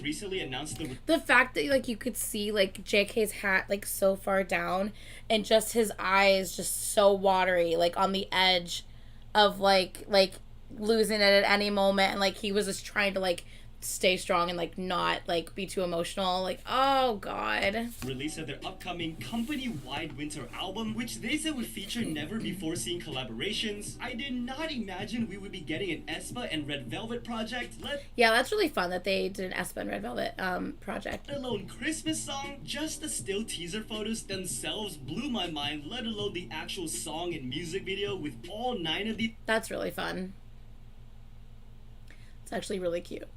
recently announced the fact that like you could see like JK's hat like so far down and just his eyes just so watery, like on the edge of like losing it at any moment, and like he was just trying to like stay strong and like not like be too emotional. Like, oh god. Release of their upcoming company-wide winter album, which they said would feature never before seen collaborations. I did not imagine we would be getting an aespa and Red Velvet project. Yeah, that's really fun that they did an aespa and Red Velvet project. Let alone Christmas song. Just the still teaser photos themselves blew my mind, let alone the actual song and music video with all 9 of these. That's really fun. It's actually really cute.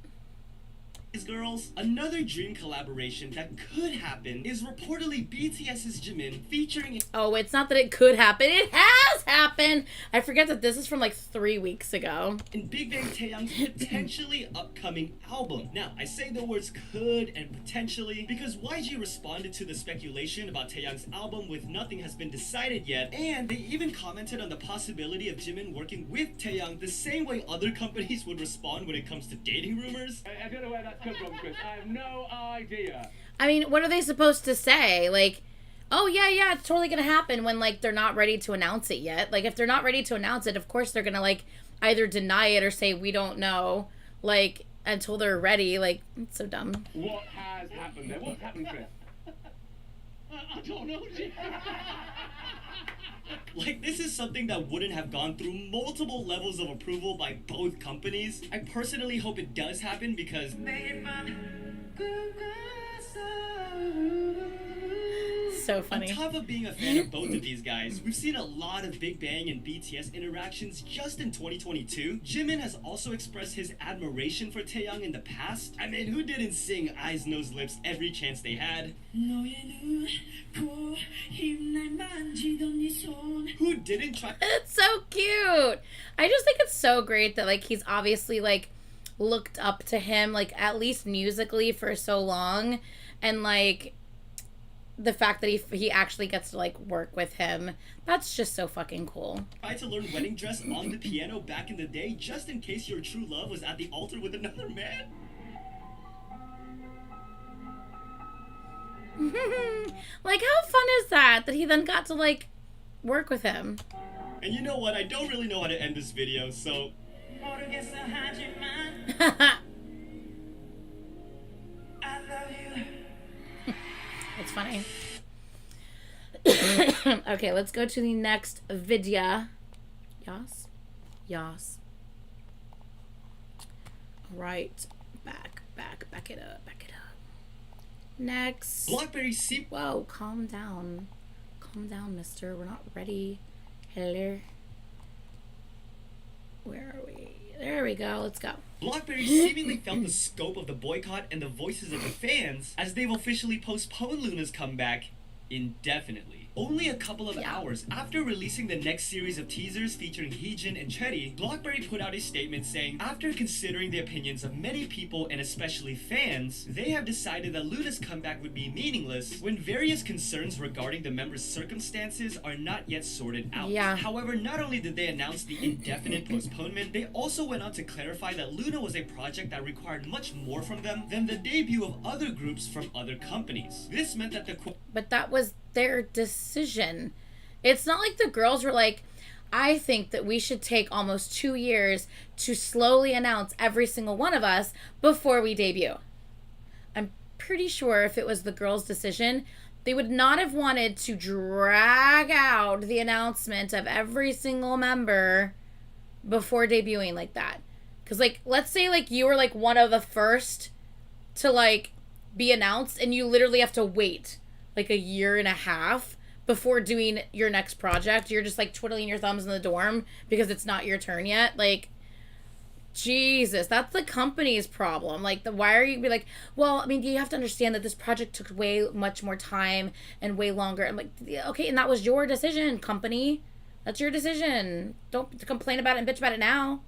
Girls, another dream collaboration that could happen is reportedly BTS's Jimin featuring. Oh, it's not that it could happen. It has happened. I forget that this is from like 3 weeks ago. In Big Bang Taeyang's potentially upcoming album. Now, I say the words could and potentially because YG responded to the speculation about Taeyang's album with nothing has been decided yet, and they even commented on the possibility of Jimin working with Taeyang the same way other companies would respond when it comes to dating rumors. I don't know where that's come from, Chris. I have no idea. I mean, what are they supposed to say? Like, oh yeah, it's totally gonna happen when like they're not ready to announce it yet. Like, if they're not ready to announce it, of course they're gonna like either deny it or say we don't know, like until they're ready. Like, it's so dumb. What has happened there? What's happened, Chris? I don't know, Jim. Like, this is something that wouldn't have gone through multiple levels of approval by both companies. I personally hope it does happen because so funny. On top of being a fan of both of these guys, we've seen a lot of Big Bang and BTS interactions just in 2022. Jimin has also expressed his admiration for Taeyang in the past. I mean, who didn't sing Eyes, Nose, Lips every chance they had? Who didn't try? It's so cute. I just think it's so great that like he's obviously like looked up to him like at least musically for so long, and like the fact that he actually gets to like work with him, that's just so fucking cool. Tried to learn Wedding Dress on the piano back in the day just in case your true love was at the altar with another man. Like, how fun is that he then got to like work with him? And you know what, I don't really know how to end this video, so It's funny. Okay, let's go to the next video. Yas? Yas. Right. Back it up. Next. BlackBerry seem Whoa, calm down. Calm down, mister. We're not ready. Hello. Where are we? There we go. Let's go. BlackBerry seemingly felt the scope of the boycott and the voices of the fans as they've officially postponed Luna's comeback indefinitely. Only a couple of hours after releasing the next series of teasers featuring Heejin and Cherry, BlackBerry put out a statement saying, after considering the opinions of many people and especially fans, they have decided that Luna's comeback would be meaningless when various concerns regarding the members' circumstances are not yet sorted out. Yeah. However, not only did they announce the indefinite postponement, they also went on to clarify that Luna was a project that required much more from them than the debut of other groups from other companies. This meant that the But that was their decision. It's not like the girls were like, I think that we should take almost 2 years to slowly announce every single one of us before we debut. I'm pretty sure if it was the girls' decision, they would not have wanted to drag out the announcement of every single member before debuting like that. Because, like, let's say, like, you were, like, one of the first to, like, be announced, and you literally have to wait like a year and a half before doing your next project. You're just like twiddling your thumbs in the dorm because it's not your turn yet. Like, Jesus, that's the company's problem. Like, why are you be like, well, I mean, you have to understand that this project took way much more time and way longer. I'm like, okay, and that was your decision, company. That's your decision. Don't complain about it and bitch about it now.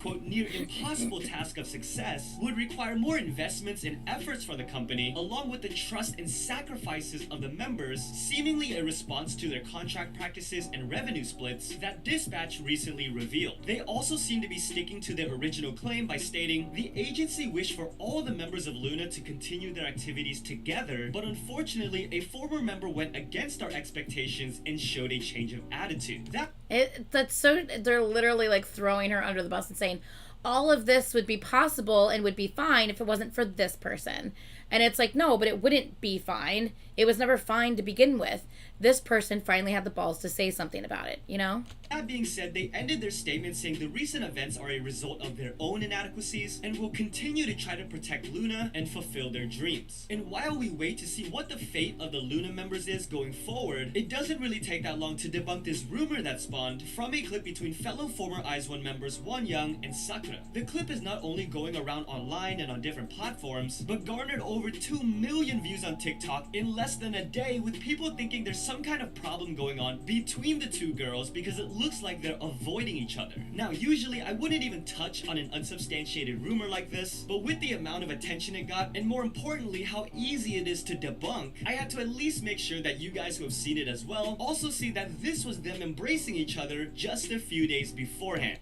quote, near impossible task of success would require more investments and efforts from the company, along with the trust and sacrifices of the members, seemingly a response to their contract practices and revenue splits that Dispatch recently revealed. They also seem to be sticking to their original claim by stating, the agency wished for all the members of Luna to continue their activities together, but unfortunately, a former member went against our expectations and showed a change of attitude. They're literally like throwing her under the bus and saying all of this would be possible and would be fine if it wasn't for this person. And it's like, no, but it wouldn't be fine. It was never fine to begin with. This person finally had the balls to say something about it, you know? That being said, they ended their statement saying the recent events are a result of their own inadequacies and will continue to try to protect Luna and fulfill their dreams. And while we wait to see what the fate of the Luna members is going forward, it doesn't really take that long to debunk this rumor that spawned from a clip between fellow former IZ*ONE members Wonyoung and Sakura. The clip is not only going around online and on different platforms, but garnered over 2 million views on TikTok in less than a day, with people thinking there's some kind of problem going on between the two girls because it looks like they're avoiding each other. Now, usually I wouldn't even touch on an unsubstantiated rumor like this, but with the amount of attention it got, and more importantly, how easy it is to debunk, I had to at least make sure that you guys who have seen it as well also see that this was them embracing each other just a few days beforehand.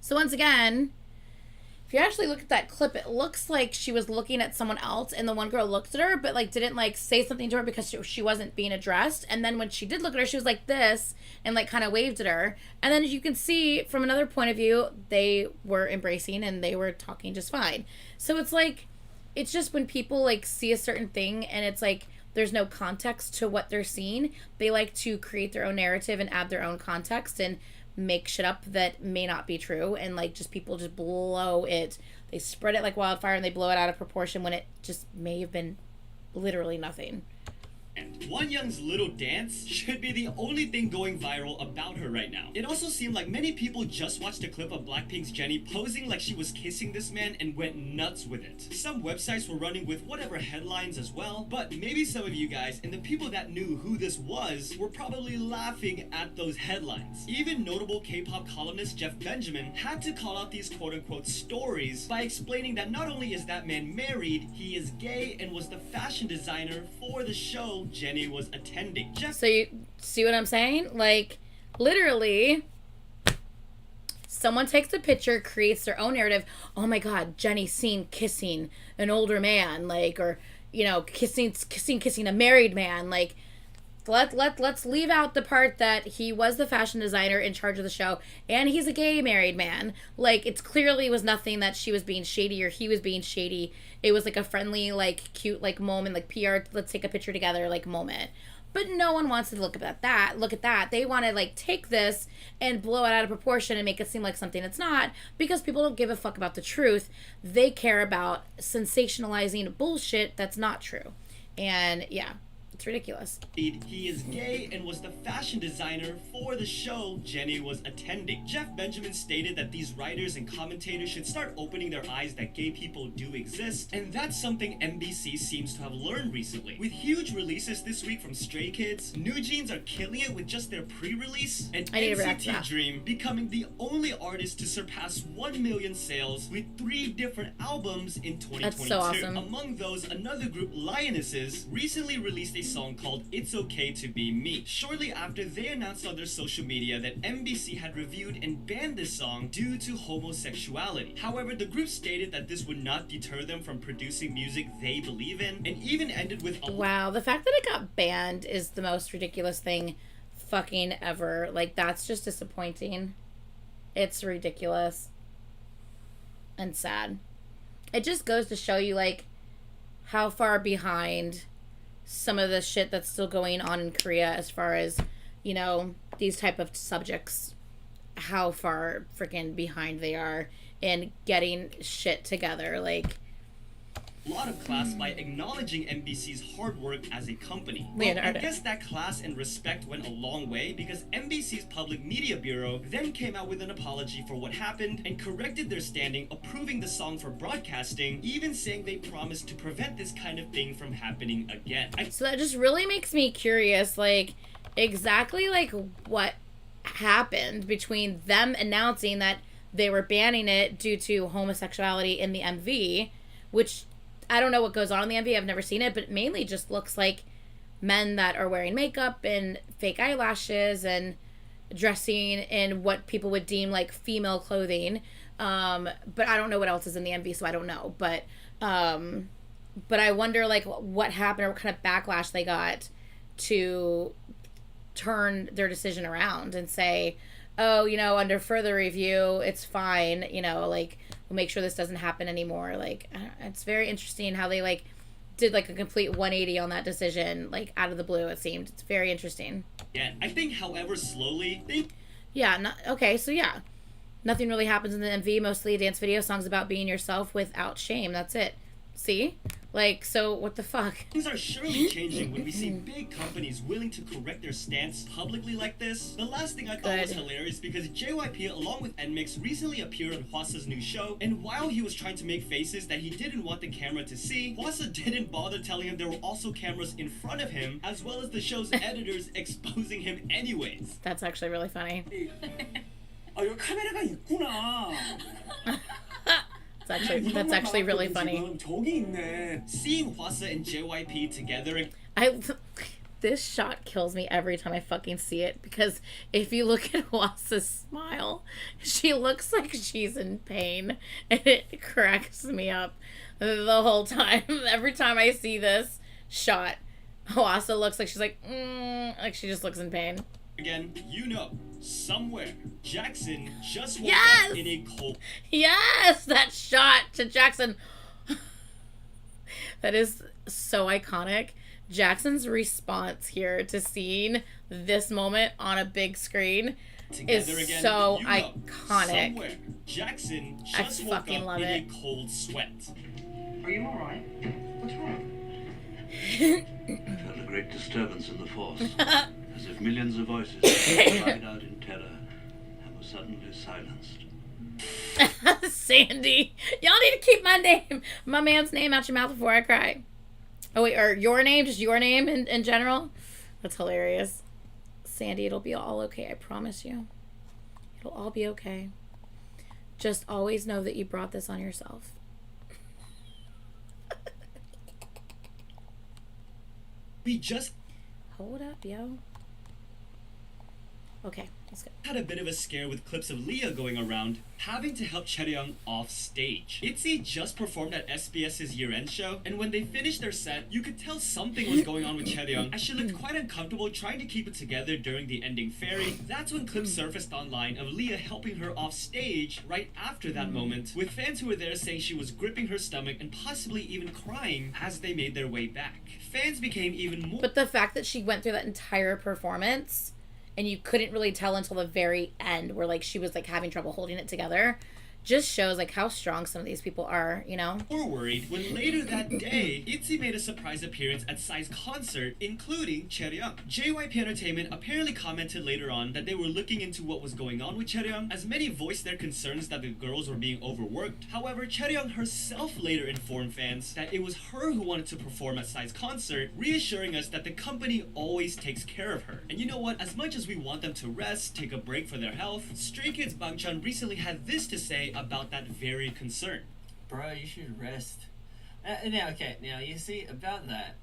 So once again, if you actually look at that clip, it looks like she was looking at someone else and the one girl looked at her, but like didn't like say something to her because she wasn't being addressed. And then when she did look at her, she was like this and like kind of waved at her. And then as you can see from another point of view, they were embracing and they were talking just fine. So it's like, it's just when people like see a certain thing and it's like there's no context to what they're seeing, they like to create their own narrative and add their own context and make shit up that may not be true, and like just people just blow it. They spread it like wildfire and they blow it out of proportion when it just may have been literally nothing. Wonyoung's little dance should be the only thing going viral about her right now. It also seemed like many people just watched a clip of Blackpink's Jennie posing like she was kissing this man and went nuts with it. Some websites were running with whatever headlines as well, but maybe some of you guys and the people that knew who this was were probably laughing at those headlines. Even notable K-pop columnist Jeff Benjamin had to call out these quote-unquote stories by explaining that not only is that man married, he is gay and was the fashion designer for the show Jennie was attending. So you see what I'm saying? Like, literally, someone takes a picture, creates their own narrative. Oh my God, Jennie seen kissing an older man, like, or you know, kissing a married man. Like, let's leave out the part that he was the fashion designer in charge of the show and he's a gay married man. Like, it's clearly was nothing that she was being shady or he was being shady. It was like a friendly, like cute, like moment, like PR, let's take a picture together, like moment. But no one wants to look at that. They want to like take this and blow it out of proportion and make it seem like something it's not, because people don't give a fuck about the truth. They care about sensationalizing bullshit that's not true. And yeah, it's ridiculous. He is gay and was the fashion designer for the show Jenny was attending. Jeff Benjamin stated that these writers and commentators should start opening their eyes that gay people do exist, and that's something NBC seems to have learned recently. With huge releases this week from Stray Kids, New Jeans are killing it with just their pre-release, and NCT Dream becoming the only artist to surpass 1 million sales with 3 different albums in 2022. That's so awesome. Among those, another group, Lionesses, recently released a song called It's Okay to Be Me. Shortly after, they announced on their social media that NBC had reviewed and banned this song due to homosexuality. However, the group stated that this would not deter them from producing music they believe in, and even ended with a... Wow, the fact that it got banned is the most ridiculous thing fucking ever. Like, that's just disappointing. It's ridiculous. And sad. It just goes to show you, like, how far behind some of the shit that's still going on in Korea as far as, you know, these type of subjects, how far freaking behind they are in getting shit together. Like, a lot of class by acknowledging NBC's hard work as a company. Well, I guess that class and respect went a long way, because NBC's Public Media Bureau then came out with an apology for what happened and corrected their standing, approving the song for broadcasting, even saying they promised to prevent this kind of thing from happening again. So that just really makes me curious, like, exactly, like, what happened between them announcing that they were banning it due to homosexuality in the MV, which I don't know what goes on in the MV. I've never seen it, but it mainly just looks like men that are wearing makeup and fake eyelashes and dressing in what people would deem like female clothing. But I don't know what else is in the MV, so I don't know. But I wonder like what happened or what kind of backlash they got to turn their decision around and say, oh, you know, under further review, it's fine, you know, like, we'll make sure this doesn't happen anymore. Like, it's very interesting how they, like, did, like, a complete 180 on that decision, like, out of the blue, it seemed. It's very interesting. Yeah, I think, however, slowly, okay, so yeah. Nothing really happens in the MV, mostly a dance video, songs about being yourself without shame, that's it. See? Like, so what the fuck? Things are surely changing when we see big companies willing to correct their stance publicly like this. The last thing I thought was hilarious, because JYP along with NMIXX recently appeared on Hwasa's new show, and while he was trying to make faces that he didn't want the camera to see, Hwasa didn't bother telling him there were also cameras in front of him, as well as the show's editors exposing him anyways. That's actually really funny. 여기 카메라가 있구나. That's actually really funny. Seeing Hwasa and JYP together, this shot kills me every time I fucking see it, because if you look at Hwasa's smile, she looks like she's in pain, and it cracks me up the whole time. Every time I see this shot, Hwasa looks like she's like she just looks in pain. Again, you know, somewhere, Jackson just woke up in a cold... Yes! That shot to Jackson. That is so iconic. Jackson's response here to seeing this moment on a big screen is so iconic. Somewhere, Jackson just woke up in a cold sweat. Are you alright? What's wrong? I felt a great disturbance in the force. As if millions of voices cried out in terror and were suddenly silenced. Sandy, y'all need to keep my man's name out your mouth before I cry. Oh wait, or your name, just your name in general. That's hilarious. Sandy, it'll be all okay, I promise you. It'll all be okay. Just always know that you brought this on yourself. We just... Hold up, yo. Okay, that's good. Had a bit of a scare with clips of Leah going around, having to help Chaeryeong off stage. ITZY just performed at SBS's year-end show, and when they finished their set, you could tell something was going on with Chaeryeong, as she looked quite uncomfortable trying to keep it together during the ending ferry. That's when clips surfaced online of Leah helping her off stage right after that moment, with fans who were there saying she was gripping her stomach and possibly even crying as they made their way back. Fans became even more... But the fact that she went through that entire performance and you couldn't really tell until the very end where like she was like having trouble holding it together just shows like how strong some of these people are, you know? More worried when later that day, ITZY made a surprise appearance at Psy's concert, including Chaeryeong. JYP Entertainment apparently commented later on that they were looking into what was going on with Chaeryeong, as many voiced their concerns that the girls were being overworked. However, Chaeryeong herself later informed fans that it was her who wanted to perform at Psy's concert, reassuring us that the company always takes care of her. And you know what? As much as we want them to rest, take a break for their health, Stray Kids Bangchan recently had this to say about that very concern. Bro, you should rest. Now you see about that.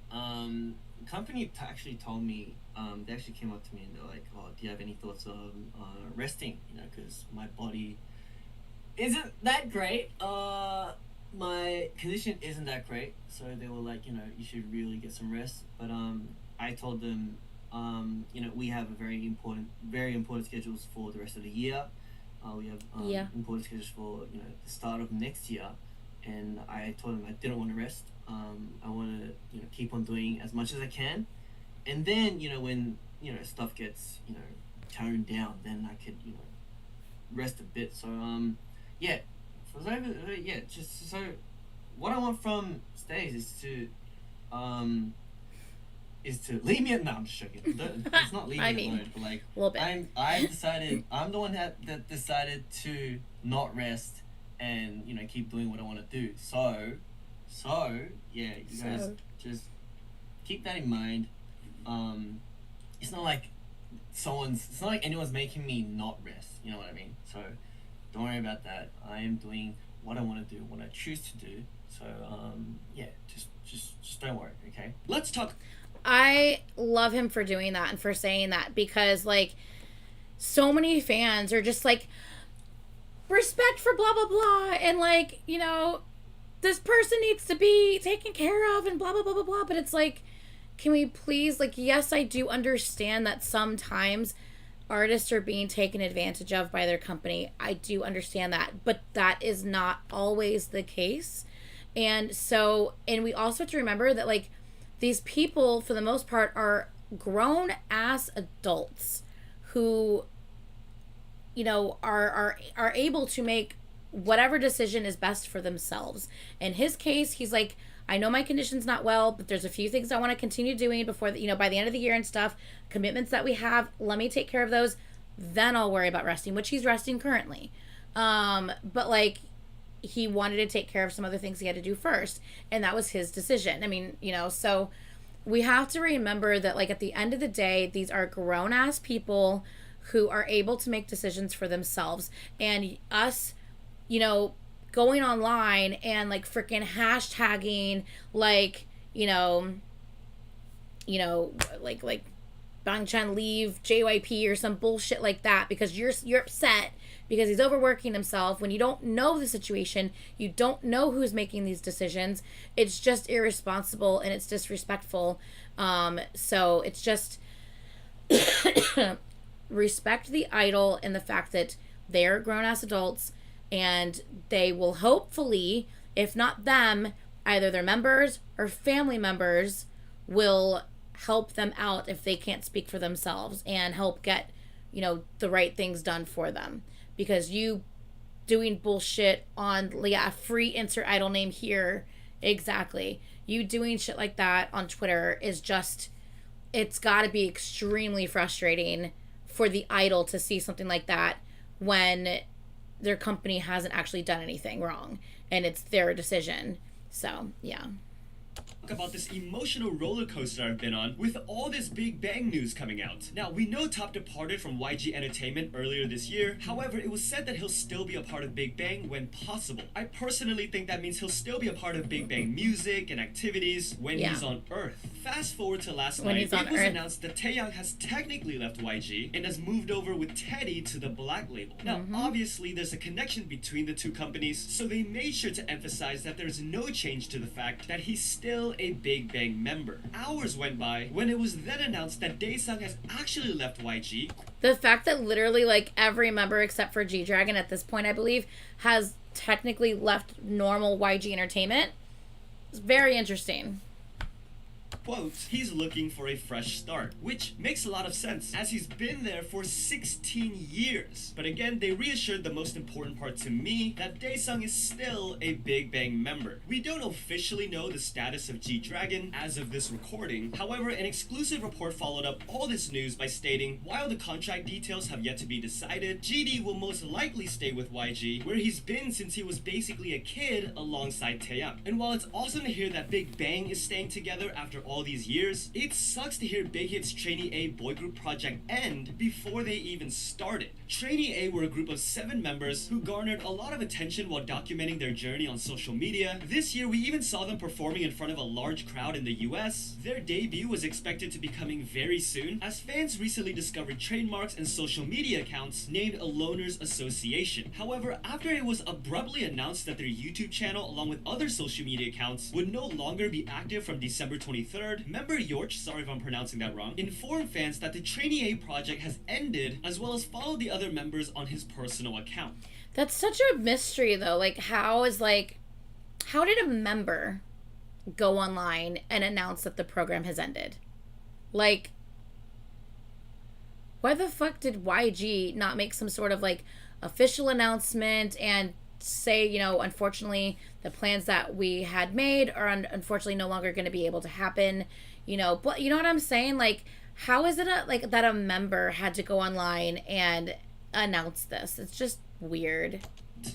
Company actually told me. They actually came up to me and they're like, "Oh, do you have any thoughts on resting? You know, because my body isn't that great. My condition isn't that great. So they were like, you know, you should really get some rest." But I told them, you know, we have a very important schedules for the rest of the year. We have important schedules for, you know, the start of next year, and I told them I didn't want to rest. I want to, you know, keep on doing as much as I can, and then, you know, when, you know, stuff gets, you know, toned down, then I could, you know, rest a bit. So just so what I want from Stays is to leave me alone. No, I'm just joking. It's not leave me alone, but like, a little bit. I'm the one that decided to not rest and, you know, keep doing what I want to do. So yeah, you guys just keep that in mind. It's not like anyone's making me not rest. You know what I mean? So don't worry about that. I am doing what I want to do, what I choose to do. So yeah, just don't worry, okay? Let's talk. I love him for doing that and for saying that, because like so many fans are just like, respect for blah blah blah, and like, you know, this person needs to be taken care of and blah blah blah blah blah. But it's like, can we please, like, yes, I do understand that sometimes artists are being taken advantage of by their company. I do understand that, but that is not always the case. And we also have to remember that, like, these people, for the most part, are grown-ass adults who, you know, are able to make whatever decision is best for themselves. In his case, he's like, I know my condition's not well, but there's a few things I want to continue doing before, you know, by the end of the year and stuff, commitments that we have, let me take care of those, then I'll worry about resting, which he's resting currently. But, like, he wanted to take care of some other things he had to do first, and that was his decision. I mean, you know, so we have to remember that, like, at the end of the day, these are grown-ass people who are able to make decisions for themselves, and us, you know, going online and, like, freaking hashtagging, like, you know, like Bangchan leave JYP or some bullshit like that because you're upset because he's overworking himself, when you don't know the situation, you don't know who's making these decisions. It's just irresponsible and it's disrespectful. So it's just respect the idol and the fact that they're grown-ass adults, and they will hopefully, if not them, either their members or family members will help them out if they can't speak for themselves, and help get, you know, the right things done for them. Because you doing bullshit on, yeah, free insert idol name here, exactly, you doing shit like that on Twitter is just, it's got to be extremely frustrating for the idol to see something like that when their company hasn't actually done anything wrong and it's their decision. So yeah, about this emotional roller coaster I've been on with all this Big Bang news coming out. Now, we know Top departed from YG Entertainment earlier this year. However, it was said that he'll still be a part of Big Bang when possible. I personally think that means he'll still be a part of Big Bang music and activities when he's on Earth. Fast forward to last When night, he's on it was Earth. announced that Taeyang has technically left YG and has moved over with Teddy to the Black label. Now, obviously, there's a connection between the two companies, so they made sure to emphasize that there's no change to the fact that he's still a Big Bang member. Hours went by when it was then announced that Daesung has actually left YG. The fact that literally like every member except for G-Dragon at this point, I believe, has technically left normal YG Entertainment is very interesting. Quote, he's looking for a fresh start, which makes a lot of sense as he's been there for 16 years. But again, they reassured the most important part to me, that Daesung is still a Big Bang member. We don't officially know the status of G-Dragon as of this recording. However, an exclusive report followed up all this news by stating, while the contract details have yet to be decided, GD will most likely stay with YG, where he's been since he was basically a kid alongside Taeyang. And while it's awesome to hear that Big Bang is staying together after all these years, it sucks to hear Big Hit's Trainee A boy group project end before they even started. Trainee A were a group of 7 members who garnered a lot of attention while documenting their journey on social media. This year, we even saw them performing in front of a large crowd in the US. Their debut was expected to be coming very soon, as fans recently discovered trademarks and social media accounts named a Loners Association. However, after it was abruptly announced that their YouTube channel, along with other social media accounts, would no longer be active from December 23rd, member Yorch, sorry if I'm pronouncing that wrong, informed fans that the Trainee A project has ended, as well as followed the other members on his personal account. That's such a mystery though. Like how did a member go online and announce that the program has ended? Like, why the fuck did YG not make some sort of like official announcement and say, you know, unfortunately the plans that we had made are unfortunately no longer going to be able to happen, you know? But you know what I'm saying? Like, how is it that a member had to go online and announce this? It's just weird.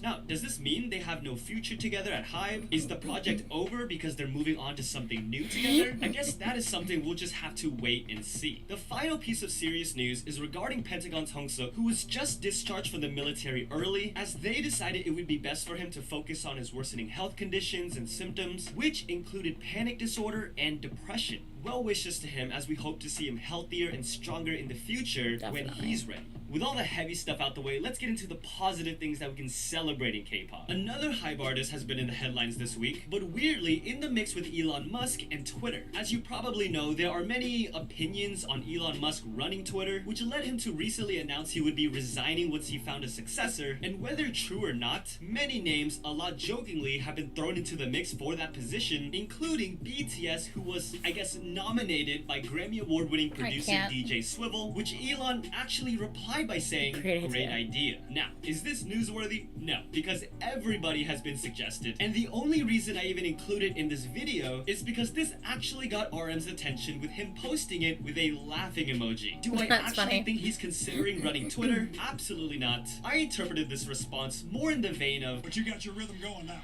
Now, does this mean they have no future together at HYBE? Is the project over because they're moving on to something new together? I guess that is something we'll just have to wait and see. The final piece of serious news is regarding Pentagon's Hongsuk, who was just discharged from the military early, as they decided it would be best for him to focus on his worsening health conditions and symptoms, which included panic disorder and depression. Well wishes to him, as we hope to see him healthier and stronger in the future. Definitely. When he's ready. With all the heavy stuff out the way, let's get into the positive things that we can celebrate in K-pop. Another HYBE artist has been in the headlines this week, but weirdly in the mix with Elon Musk and Twitter. As you probably know, there are many opinions on Elon Musk running Twitter, which led him to recently announce he would be resigning once he found a successor. And whether true or not, many names, a lot jokingly, have been thrown into the mix for that position, including BTS, who was, I guess, nominated by Grammy Award-winning producer DJ Swivel, which Elon actually replied by saying, great idea. Now, is this newsworthy? No, because everybody has been suggested, and the only reason I even include it in this video is because this actually got RM's attention with him posting it with a laughing emoji. Do I actually think he's considering running Twitter? Absolutely not. I interpreted this response more in the vein of, but you got your rhythm going now.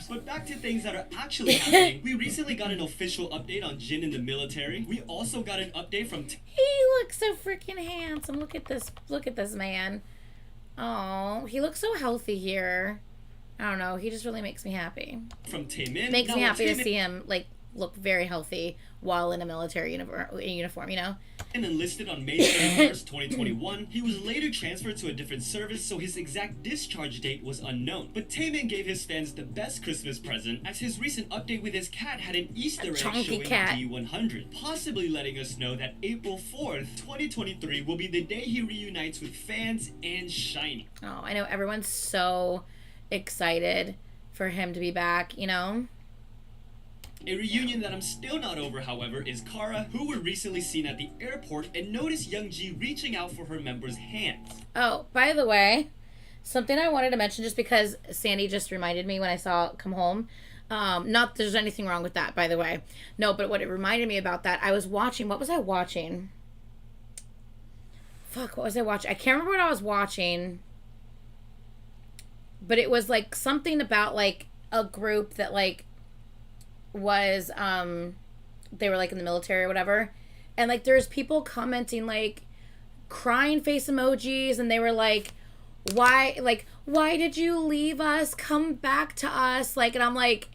But back to things that are actually happening. We recently got an official update on Jin in the military. We also got an update from he looks so freaking handsome. Look at this man. Oh, he looks so healthy here. I don't know, he just really makes me happy. From Taemin. Makes me happy to see him like look very healthy while in a military uniform, you know? And enlisted on May 31st, 2021, he was later transferred to a different service, so his exact discharge date was unknown. But Taemin gave his fans the best Christmas present, as his recent update with his cat had an Easter egg showing D100, possibly letting us know that April 4th, 2023 will be the day he reunites with fans and SHINee. Oh, I know everyone's so excited for him to be back, you know? A reunion that I'm still not over, however, is Kara, who were recently seen at the airport and noticed Youngji reaching out for her members' hands. Oh, by the way, something I wanted to mention just because Sandy just reminded me when I saw Come Home. Not that there's anything wrong with that, by the way. No, but what it reminded me about that, I was watching, what was I watching? Fuck, what was I watching? I can't remember what I was watching. But it was like something about like a group that like was they were like in the military or whatever, and like there's people commenting like crying face emojis, and they were like, why did you leave us, come back to us, like, and I'm like,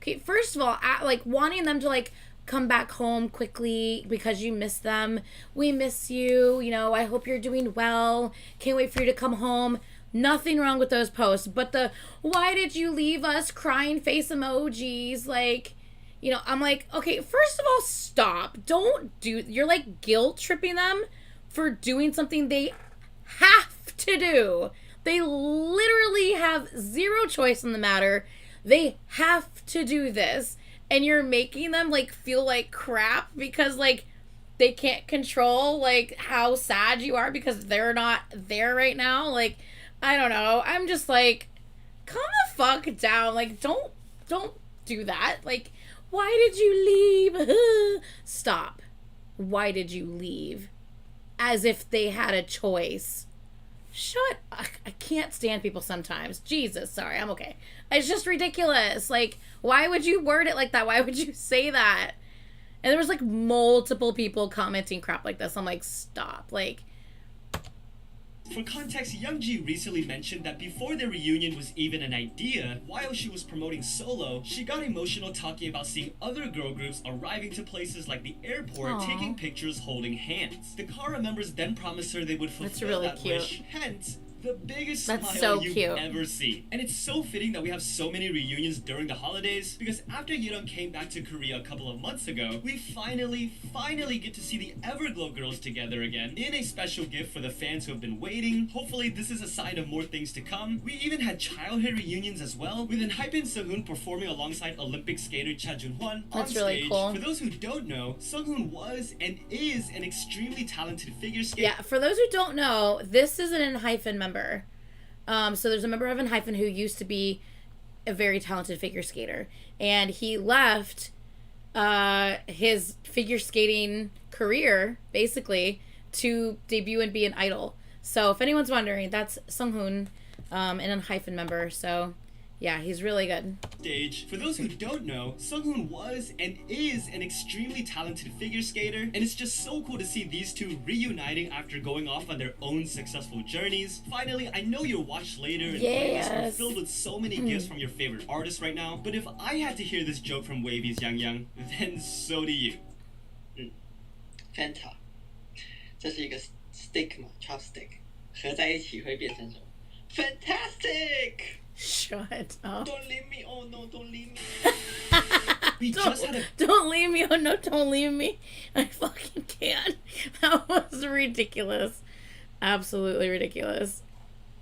Okay, first of all, like wanting them to like come back home quickly because you miss them. We miss you. You know, I hope you're doing well. Can't wait for you to come home. Nothing wrong with those posts, but the why did you leave us crying face emojis, like, you know, I'm like, okay, first of all, stop. Don't do, you're like guilt tripping them for doing something they have to do. They literally have zero choice in the matter. They have to do this. And you're making them like feel like crap because like they can't control like how sad you are because they're not there right now. Like, I don't know. I'm just like, calm the fuck down. Like, don't do that. Like, why did you leave? Stop. Why did you leave? As if they had a choice. Shut up. I can't stand people sometimes. Jesus, sorry, I'm okay. It's just ridiculous. Like, why would you word it like that? Why would you say that? And there was like multiple people commenting crap like this. I'm like, stop. Like, for context, Youngji recently mentioned that before their reunion was even an idea, while she was promoting solo, she got emotional talking about seeing other girl groups arriving to places like the airport, Aww. taking pictures holding hands. The Kara members then promised her they would fulfill really that cute. wish, hence the biggest That's smile so you've cute. ever seen. And it's so fitting that we have so many reunions during the holidays, because after Yeon came back to Korea a couple of months ago, we finally get to see the Everglow girls together again in a special gift for the fans who have been waiting. Hopefully this is a sign of more things to come. We even had childhood reunions as well, with Enhypen Seunghoon performing alongside Olympic skater Cha Jun-hwan on That's stage. really cool. For those who don't know, Seunghoon was and is an extremely talented figure skater. yeah, for those who don't know, this is an Enhypen member. So there's a member of Enhypen who used to be a very talented figure skater. And he left his figure skating career, basically, to debut and be an idol. So if anyone's wondering, that's Seunghoon, an Enhypen member. So yeah, he's really good. Stage. For those who don't know, Seunghoon was and is an extremely talented figure skater, and it's just so cool to see these two reuniting after going off on their own successful journeys. Finally, I know your watch later and playlists are Yes. filled with so many gifts from your favorite artists right now, but if I had to hear this joke from Wavy's Yang Yang, then so do you. Fanta，这是一个 stick 嘛 ，chopstick，合在一起会变成什么 ？Fantastic！ Shut up. Don't leave me, oh no, don't leave me. We just had a Don't leave me. Oh no, don't leave me. I fucking can't. That was ridiculous. Absolutely ridiculous.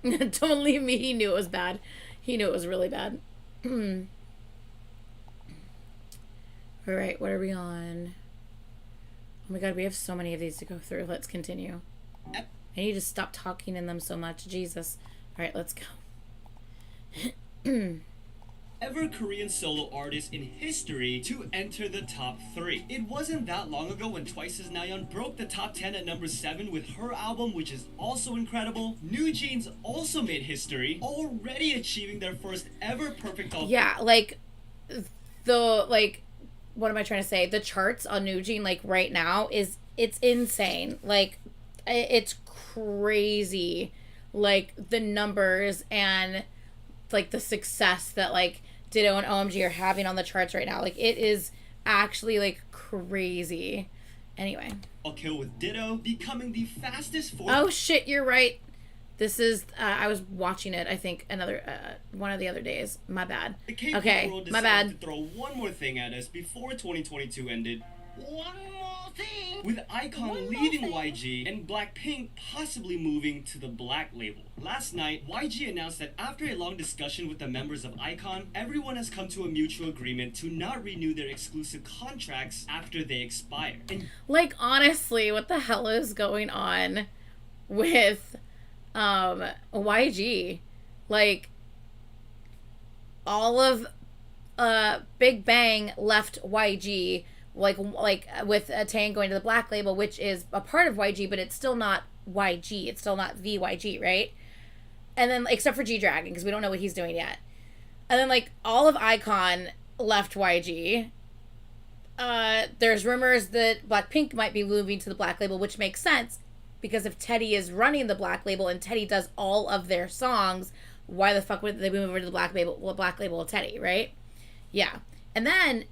Don't leave me. He knew it was bad. He knew it was really bad. All right, what are we on? Oh my god, we have so many of these to go through. Let's continue. I need to stop talking in them so much. Jesus. All right, let's go. ever Korean solo artist in history to enter the top 3. It wasn't that long ago when Twice's Nayeon broke the top 10 at number 7 with her album, which is also incredible. New Jeans also made history, already achieving their first ever perfect album. Yeah, like, what am I trying to say? The charts on New Jeans, like, right now, it's insane. Like, it's crazy. Like, the numbers and, like, the success that, like, Ditto and OMG are having on the charts right now. Like, it is actually, like, crazy. Anyway. I'll kill with Ditto, becoming the fastest fourth. Oh, shit, you're right. This is, I was watching it, I think, one of the other days. My bad. The K-pop Okay, world my decided bad. to throw one more thing at us before 2022 ended. One more thing. With iKON leaving YG and Blackpink possibly moving to the Black label. Last night, YG announced that after a long discussion with the members of iKON, everyone has come to a mutual agreement to not renew their exclusive contracts after they expire. And Like, honestly, what the hell is going on with YG? Like, all of Big Bang left YG, like with Taeyang going to the Black label, which is a part of YG, but it's still not YG. It's still not the YG, right? And then, except for G-Dragon, because we don't know what he's doing yet. And then, like, all of iKON left YG. There's rumors that Blackpink might be moving to the Black label, which makes sense, because if Teddy is running the Black label and Teddy does all of their songs, why the fuck would they move over to the Black label with Teddy, right? Yeah. And then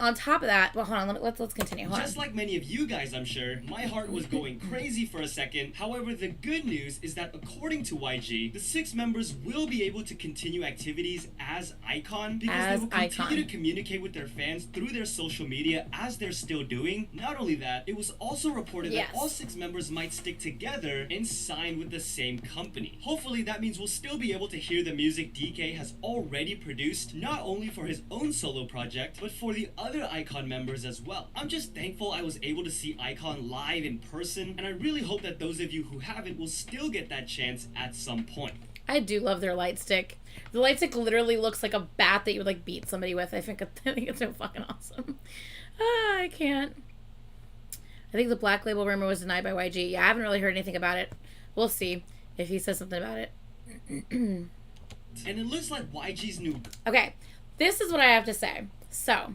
on top of that, well, hold on, let's continue. Hold Just on. like many of you guys, I'm sure, my heart was going crazy for a second. However, the good news is that according to YG, the 6 members will be able to continue activities as iKON because they will continue to communicate with their fans through their social media as they're still doing. Not only that, it was also reported that all 6 members might stick together and sign with the same company. Hopefully, that means we'll still be able to hear the music DK has already produced, not only for his own solo project, but for the other iKON members as well. I'm just thankful I was able to see iKON live in person, and I really hope that those of you who haven't will still get that chance at some point. I do love their light stick. The light stick literally looks like a bat that you would like beat somebody with. I think it's so fucking awesome. I can't. I think the Black Label rumor was denied by YG. Yeah, I haven't really heard anything about it. We'll see if he says something about it. And it looks like YG's new... Okay, this is what I have to say. So,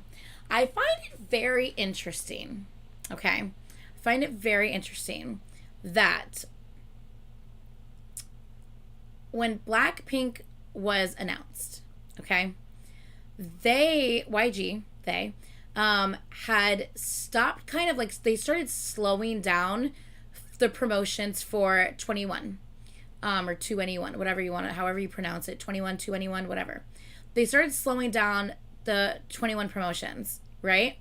I find it very interesting, okay? I find it very interesting that when Blackpink was announced, okay, YG, had stopped kind of like, they started slowing down the promotions for 21, or 2NE1, whatever you want it, however you pronounce it, 21, 2NE1, whatever. They started slowing down the 21 promotions, right?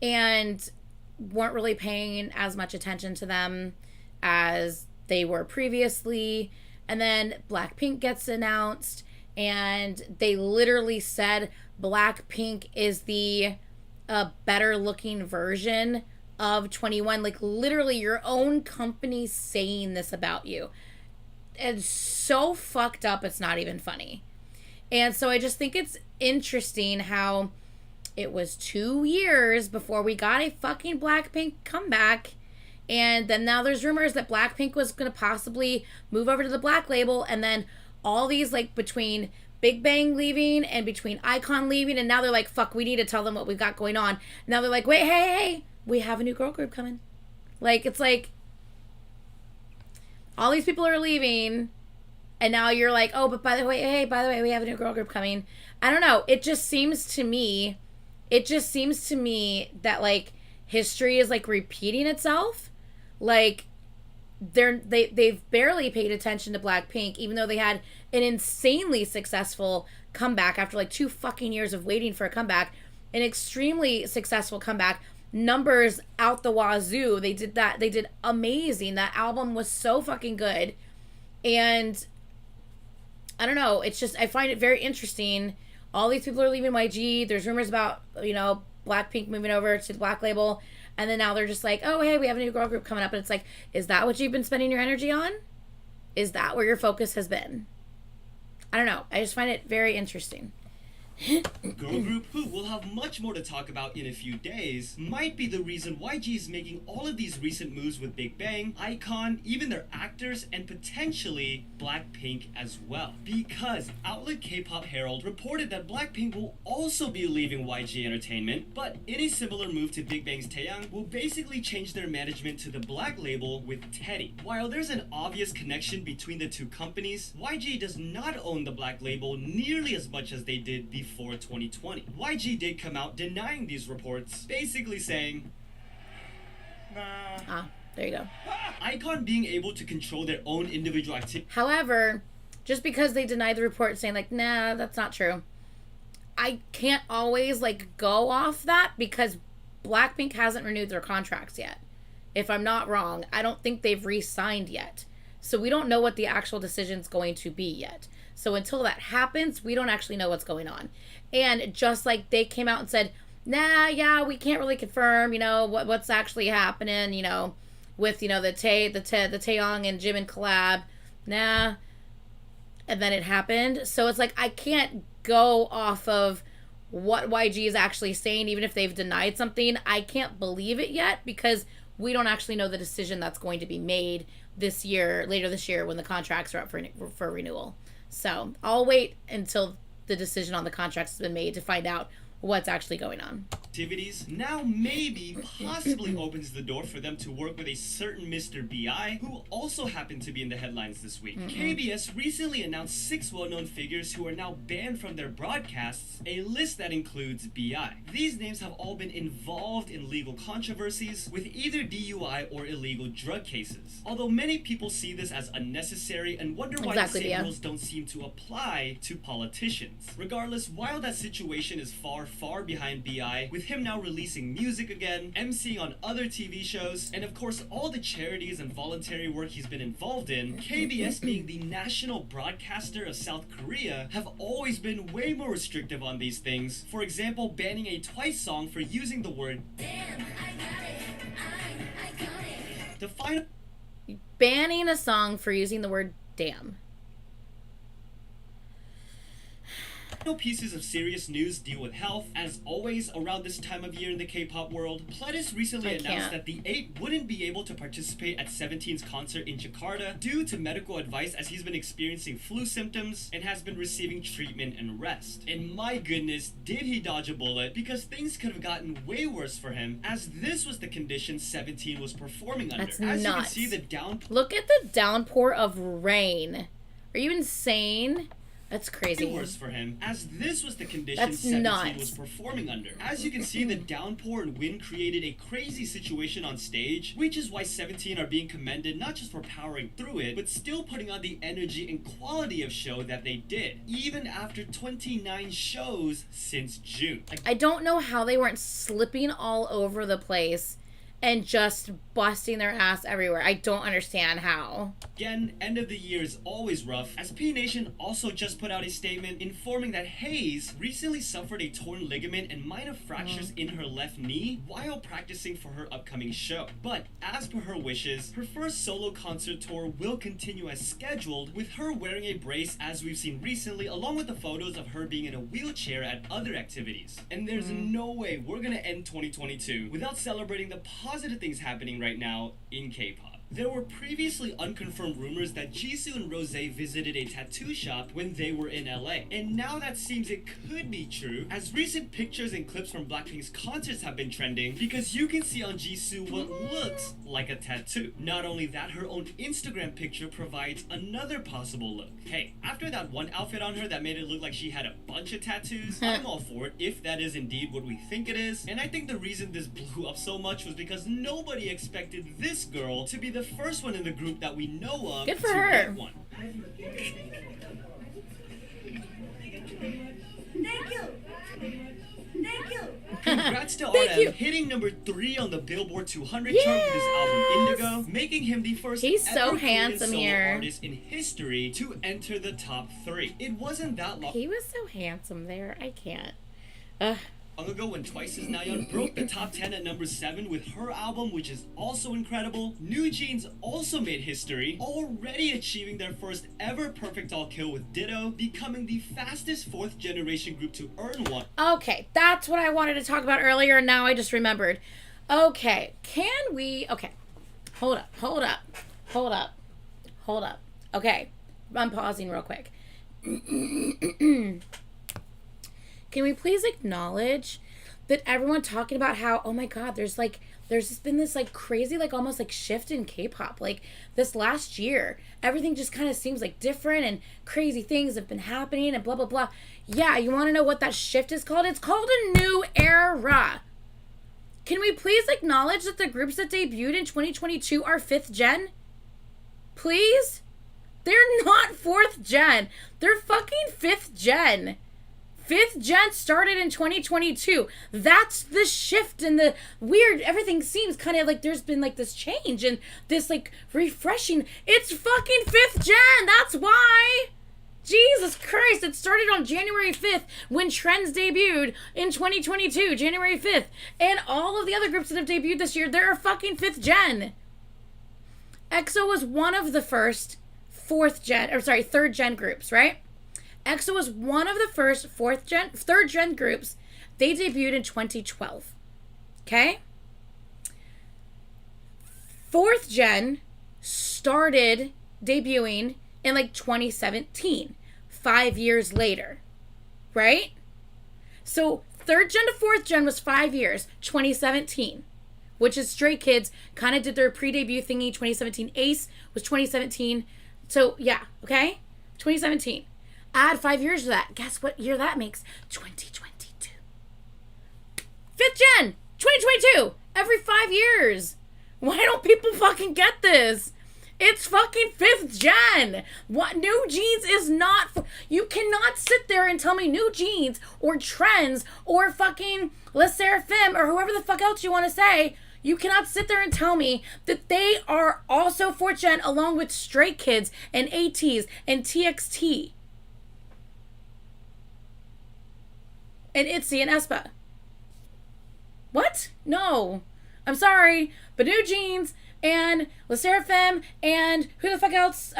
And weren't really paying as much attention to them as they were previously. And then Blackpink gets announced, and they literally said Blackpink is the better looking version of 21. Like, literally your own company saying this about you. It's so fucked up, it's not even funny. And so I just think it's interesting how it was 2 years before we got a fucking Blackpink comeback. And then now there's rumors that Blackpink was going to possibly move over to the Black Label. And then all these, like, between Big Bang leaving and between iKON leaving. And now they're like, fuck, we need to tell them what we've got going on. Now they're like, wait, hey, we have a new girl group coming. Like, it's like, all these people are leaving. And now you're like, oh, but by the way, we have a new girl group coming. I don't know. It just seems to me that, like, history is, like, repeating itself. Like, they've barely paid attention to Blackpink, even though they had an insanely successful comeback after, like, 2 fucking years of waiting for a comeback. An extremely successful comeback. Numbers out the wazoo. They did amazing. That album was so fucking good. And I don't know. It's just, I find it very interesting. All these people are leaving YG. There's rumors about, you know, Blackpink moving over to the Black Label. And then now they're just like, oh, hey, we have a new girl group coming up. And it's like, is that what you've been spending your energy on? Is that where your focus has been? I don't know. I just find it very interesting. Girl group who will have much more to talk about in a few days might be the reason YG is making all of these recent moves with Big Bang, iKON, even their actors, and potentially Blackpink as well. Because outlet K-Pop Herald reported that Blackpink will also be leaving YG Entertainment, but in a similar move to Big Bang's Taeyang, will basically change their management to the Black Label with Teddy. While there's an obvious connection between the two companies, YG does not own the Black Label nearly as much as they did before 2020. YG did come out denying these reports, basically saying, nah. There you go. iKON being able to control their own individual activity. However, just because they denied the report saying, like, nah, that's not true, I can't always, like, go off that because Blackpink hasn't renewed their contracts yet. If I'm not wrong, I don't think they've re-signed yet. So we don't know what the actual decision's going to be yet. So until that happens, we don't actually know what's going on. And just like they came out and said, nah, yeah, we can't really confirm, you know, what's actually happening, you know, with, you know, the Taeyong and Jimin collab. Nah. And then it happened. So it's like, I can't go off of what YG is actually saying, even if they've denied something. I can't believe it yet because we don't actually know the decision that's going to be made this year, later this year, when the contracts are up for renewal. So I'll wait until the decision on the contracts has been made to find out what's actually going on. activities now maybe possibly opens the door for them to work with a certain Mr. B.I. who also happened to be in the headlines this week. KBS recently announced 6 well-known figures who are now banned from their broadcasts, a list that includes B.I. These names have all been involved in legal controversies with either DUI or illegal drug cases. Although many people see this as unnecessary and wonder why the same rules don't seem to apply to politicians. Regardless, while that situation is far, far behind B.I., with him now releasing music again, emceeing on other TV shows, and of course all the charities and voluntary work he's been involved in, KBS being the national broadcaster of South Korea have always been way more restrictive on these things. For example, banning a Twice song for using the word damn, I got it. The final banning a song for using the word damn. Pieces of serious news deal with health. As always, around this time of year in the K-pop world, Pledis recently announced that the 8 wouldn't be able to participate at 17's concert in Jakarta due to medical advice, as he's been experiencing flu symptoms and has been receiving treatment and rest. And my goodness, did he dodge a bullet, because things could have gotten way worse for him, as this was the condition 17 was performing under. That's as nuts. You can see, the look at the downpour of rain. Are you insane? That's crazy. Worse for him, as this was the condition That's 17 nuts. was performing under. As you can see, the downpour and wind created a crazy situation on stage, which is why 17 are being commended not just for powering through it, but still putting on the energy and quality of show that they did, even after 29 shows since June. I don't know how they weren't slipping all over the place and just busting their ass everywhere. I don't understand how. Again, end of the year is always rough, as P Nation also just put out a statement informing that Hayes recently suffered a torn ligament and minor fractures in her left knee while practicing for her upcoming show. But as per her wishes, her first solo concert tour will continue as scheduled, with her wearing a brace as we've seen recently, along with the photos of her being in a wheelchair at other activities. And there's no way we're gonna end 2022 without celebrating the positive things happening right now in K-pop. There were previously unconfirmed rumors that Jisoo and Rose visited a tattoo shop when they were in LA. And now that seems it could be true, as recent pictures and clips from Blackpink's concerts have been trending, because you can see on Jisoo what looks like a tattoo. Not only that, her own Instagram picture provides another possible look. Hey, after that one outfit on her that made it look like she had a bunch of tattoos, I'm all for it if that is indeed what we think it is. And I think the reason this blew up so much was because nobody expected this girl to be the first one in the group that we know of Good for to her. get one. Thank you. Thank you. Congrats to Thank you. RM, hitting number 3 on the Billboard 200 chart with his album Indigo, making him the first He's so ever Korean handsome solo here. artist in history to enter the top 3. It wasn't that long He was so handsome there. I can't. ago when Twice is Nayeon broke the top 10 at number 7 with her album, which is also incredible. New Jeans also made history, already achieving their first ever perfect all kill with Ditto, becoming the fastest 4th generation group to earn one. Okay, that's what I wanted to talk about earlier, and now I just remembered. Okay, can we... Okay, hold up. Okay, I'm pausing real quick. Can we please acknowledge that everyone talking about how, oh my god, there's just been this like crazy, like almost like shift in K-pop. Like this last year, everything just kind of seems like different and crazy things have been happening and blah, blah, blah. Yeah, you want to know what that shift is called? It's called a new era. Can we please acknowledge that the groups that debuted in 2022 are 5th gen? Please? They're not 4th gen. They're fucking 5th gen. 5th gen started in 2022. That's the shift and the weird, everything seems kind of like there's been like this change and this like refreshing. It's fucking 5th gen. That's why. Jesus Christ. It started on January 5th when Trends debuted in 2022, January 5th. And all of the other groups that have debuted this year, they're fucking 5th gen. EXO was one of the first 3rd gen groups, right? EXO was one of the first 3rd gen groups. They debuted in 2012. Okay? 4th gen started debuting in like 2017. 5 years later. Right? So Third gen to fourth gen was 5 years, 2017, which is Stray Kids kind of did their pre-debut thingy. 2017 Ace was 2017. So yeah, okay, 2017. Add 5 years to that. Guess what year that makes? 2022. Fifth gen, 2022. Every 5 years. Why don't people fucking get this? It's fucking fifth gen. What? New Jeans is not. You cannot sit there and tell me New Jeans or Trends or fucking Les Seraphim or whoever the fuck else you want to say. You cannot sit there and tell me that they are also fourth gen along with Stray Kids and ATs and TXT and ITZY and aespa. What? No. I'm sorry, but New Jeans and Les Seraphim and who the fuck else,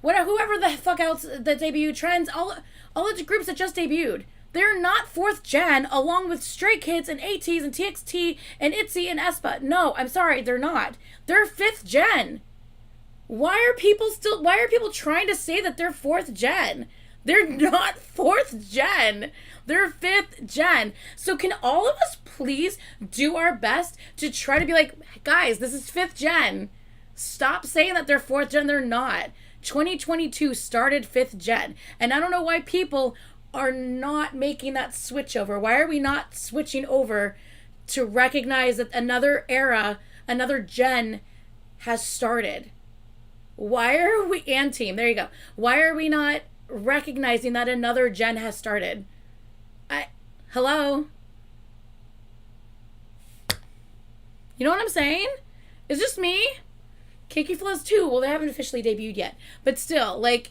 whoever the fuck else that debuted, Trends, all of the groups that just debuted, they're not fourth gen along with Stray Kids and ATs and TXT and ITZY and aespa. No, I'm sorry, they're not. They're fifth gen. Why are people trying to say that they're fourth gen? They're not fourth gen. They're fifth gen. So can all of us please do our best to try to be like, guys, this is fifth gen. Stop saying that they're fourth gen. They're not. 2022 started fifth gen. And I don't know why people are not making that switch over. Why are we not switching over to recognize that another era, another gen has started? Why are we, and team, there you go. Why are we not recognizing that another gen has started? Hello? You know what I'm saying? It's just me. Kiki Flows 2, well, they haven't officially debuted yet. But still, like,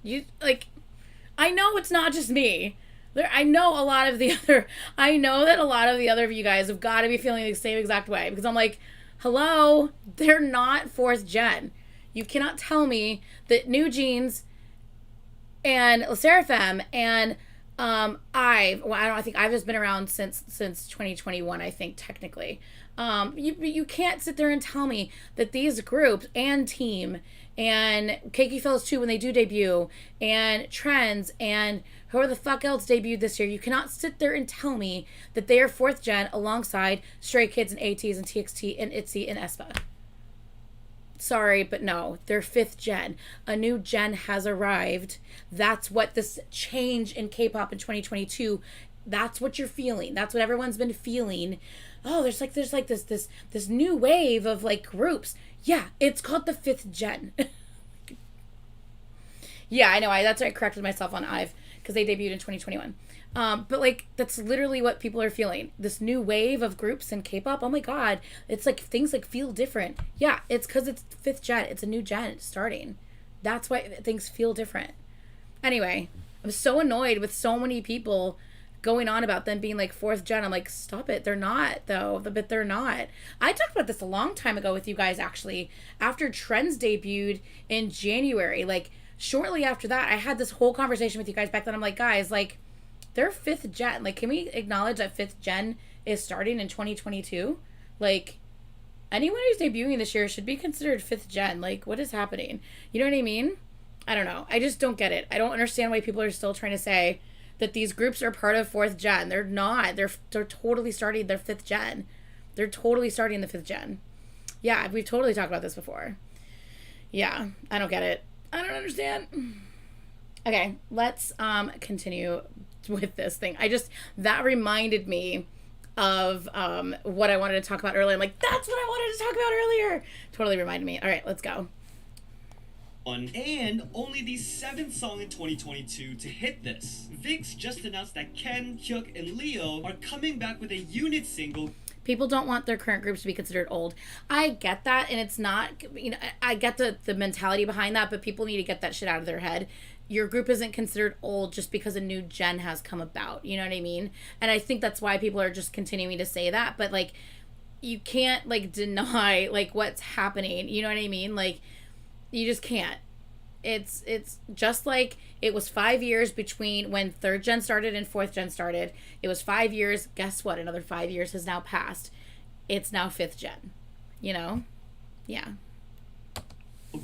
I know it's not just me. I know that a lot of the other of you guys have got to be feeling the same exact way. Because I'm like, hello? They're not fourth gen. You cannot tell me that New Jeans and Les Seraphim and I think IVE has been around since 2021, I think, technically. You can't sit there and tell me that these groups and Team and Kiki Fellas 2 when they do debut and Trends and whoever the fuck else debuted this year, you cannot sit there and tell me that they are fourth gen alongside Stray Kids and ATs and TXT and ITZY and aespa. Sorry, but no, they're fifth gen. A new gen has arrived. That's what this change in K-pop in 2022, that's what you're feeling. That's what everyone's been feeling. Oh, there's this new wave of like groups. Yeah, it's called the fifth gen. Yeah, I know. That's why I corrected myself on IVE because they debuted in 2021. But like that's literally what people are feeling. This new wave of groups in K-pop. Oh my god, it's like things like feel different. Yeah, it's because it's fifth gen. It's a new gen starting. That's why things feel different. Anyway, I'm so annoyed with so many people going on about them being like fourth gen. I'm like, stop it. They're not though. But they're not. I talked about this a long time ago with you guys actually. After Trends debuted in January, like shortly after that, I had this whole conversation with you guys back then. I'm like, guys, like they're fifth gen. Like, can we acknowledge that fifth gen is starting in 2022? Like, anyone who's debuting this year should be considered fifth gen. Like, what is happening? You know what I mean? I don't know. I just don't get it. I don't understand why people are still trying to say that these groups are part of fourth gen. They're not. They're totally starting their fifth gen. They're totally starting the fifth gen. Yeah, we've totally talked about this before. Yeah, I don't get it. I don't understand. Okay, let's continue with this thing. That reminded me of what I wanted to talk about earlier. I'm like, that's what I wanted to talk about earlier. Totally reminded me. All right, let's go. And only the 7th song in 2022 to hit this. VIX just announced that Ken, Hyuk, and Leo are coming back with a unit single. People don't want their current groups to be considered old. I get that, and it's not, I get the mentality behind that, but people need to get that shit out of their head. Your group isn't considered old just because a new gen has come about. You know what I mean? And I think that's why people are just continuing to say that, but like, you can't like deny like what's happening. You know what I mean? Like, you just can't. It's just like it was 5 years between when third gen started and fourth gen started. It was 5 years. Guess what? Another 5 years has now passed. It's now fifth gen. You know? Yeah.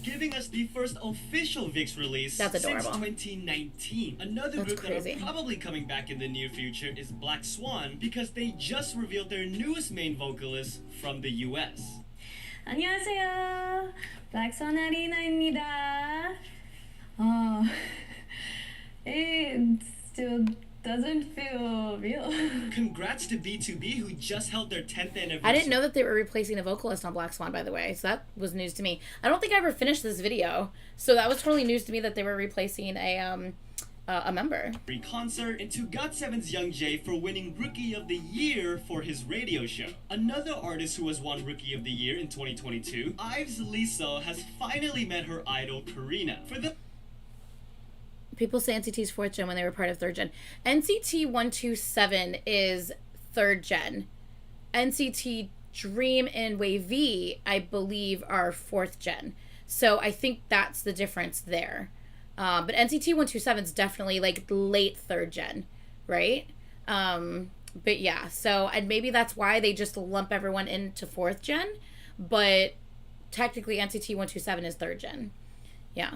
giving us the first official VIX release That's since adorable. 2019. Another That's group crazy. that are probably coming back in the near future is Black Swan because they just revealed their newest main vocalist from the US. 안녕하세요. 블랙스완 아리나입니다. It still doesn't feel real. Congrats to B2B who just held their 10th anniversary. I didn't know that they were replacing a vocalist on Black Swan, by the way. So that was news to me. I don't think I ever finished this video, so that was totally news to me that they were replacing a member. Concert, and to GOT7's Young Jay for winning Rookie of the Year for his radio show. Another artist who has won Rookie of the Year in 2022, Ives Lisa, has finally met her idol Karina. For the People say NCT's 4th gen when they were part of 3rd gen. NCT 127 is 3rd gen. NCT Dream and Wavy, I believe, are 4th gen. So I think that's the difference there. But NCT 127 is definitely like late 3rd gen, right? But yeah, so and maybe that's why they just lump everyone into 4th gen. But technically NCT 127 is 3rd gen. Yeah.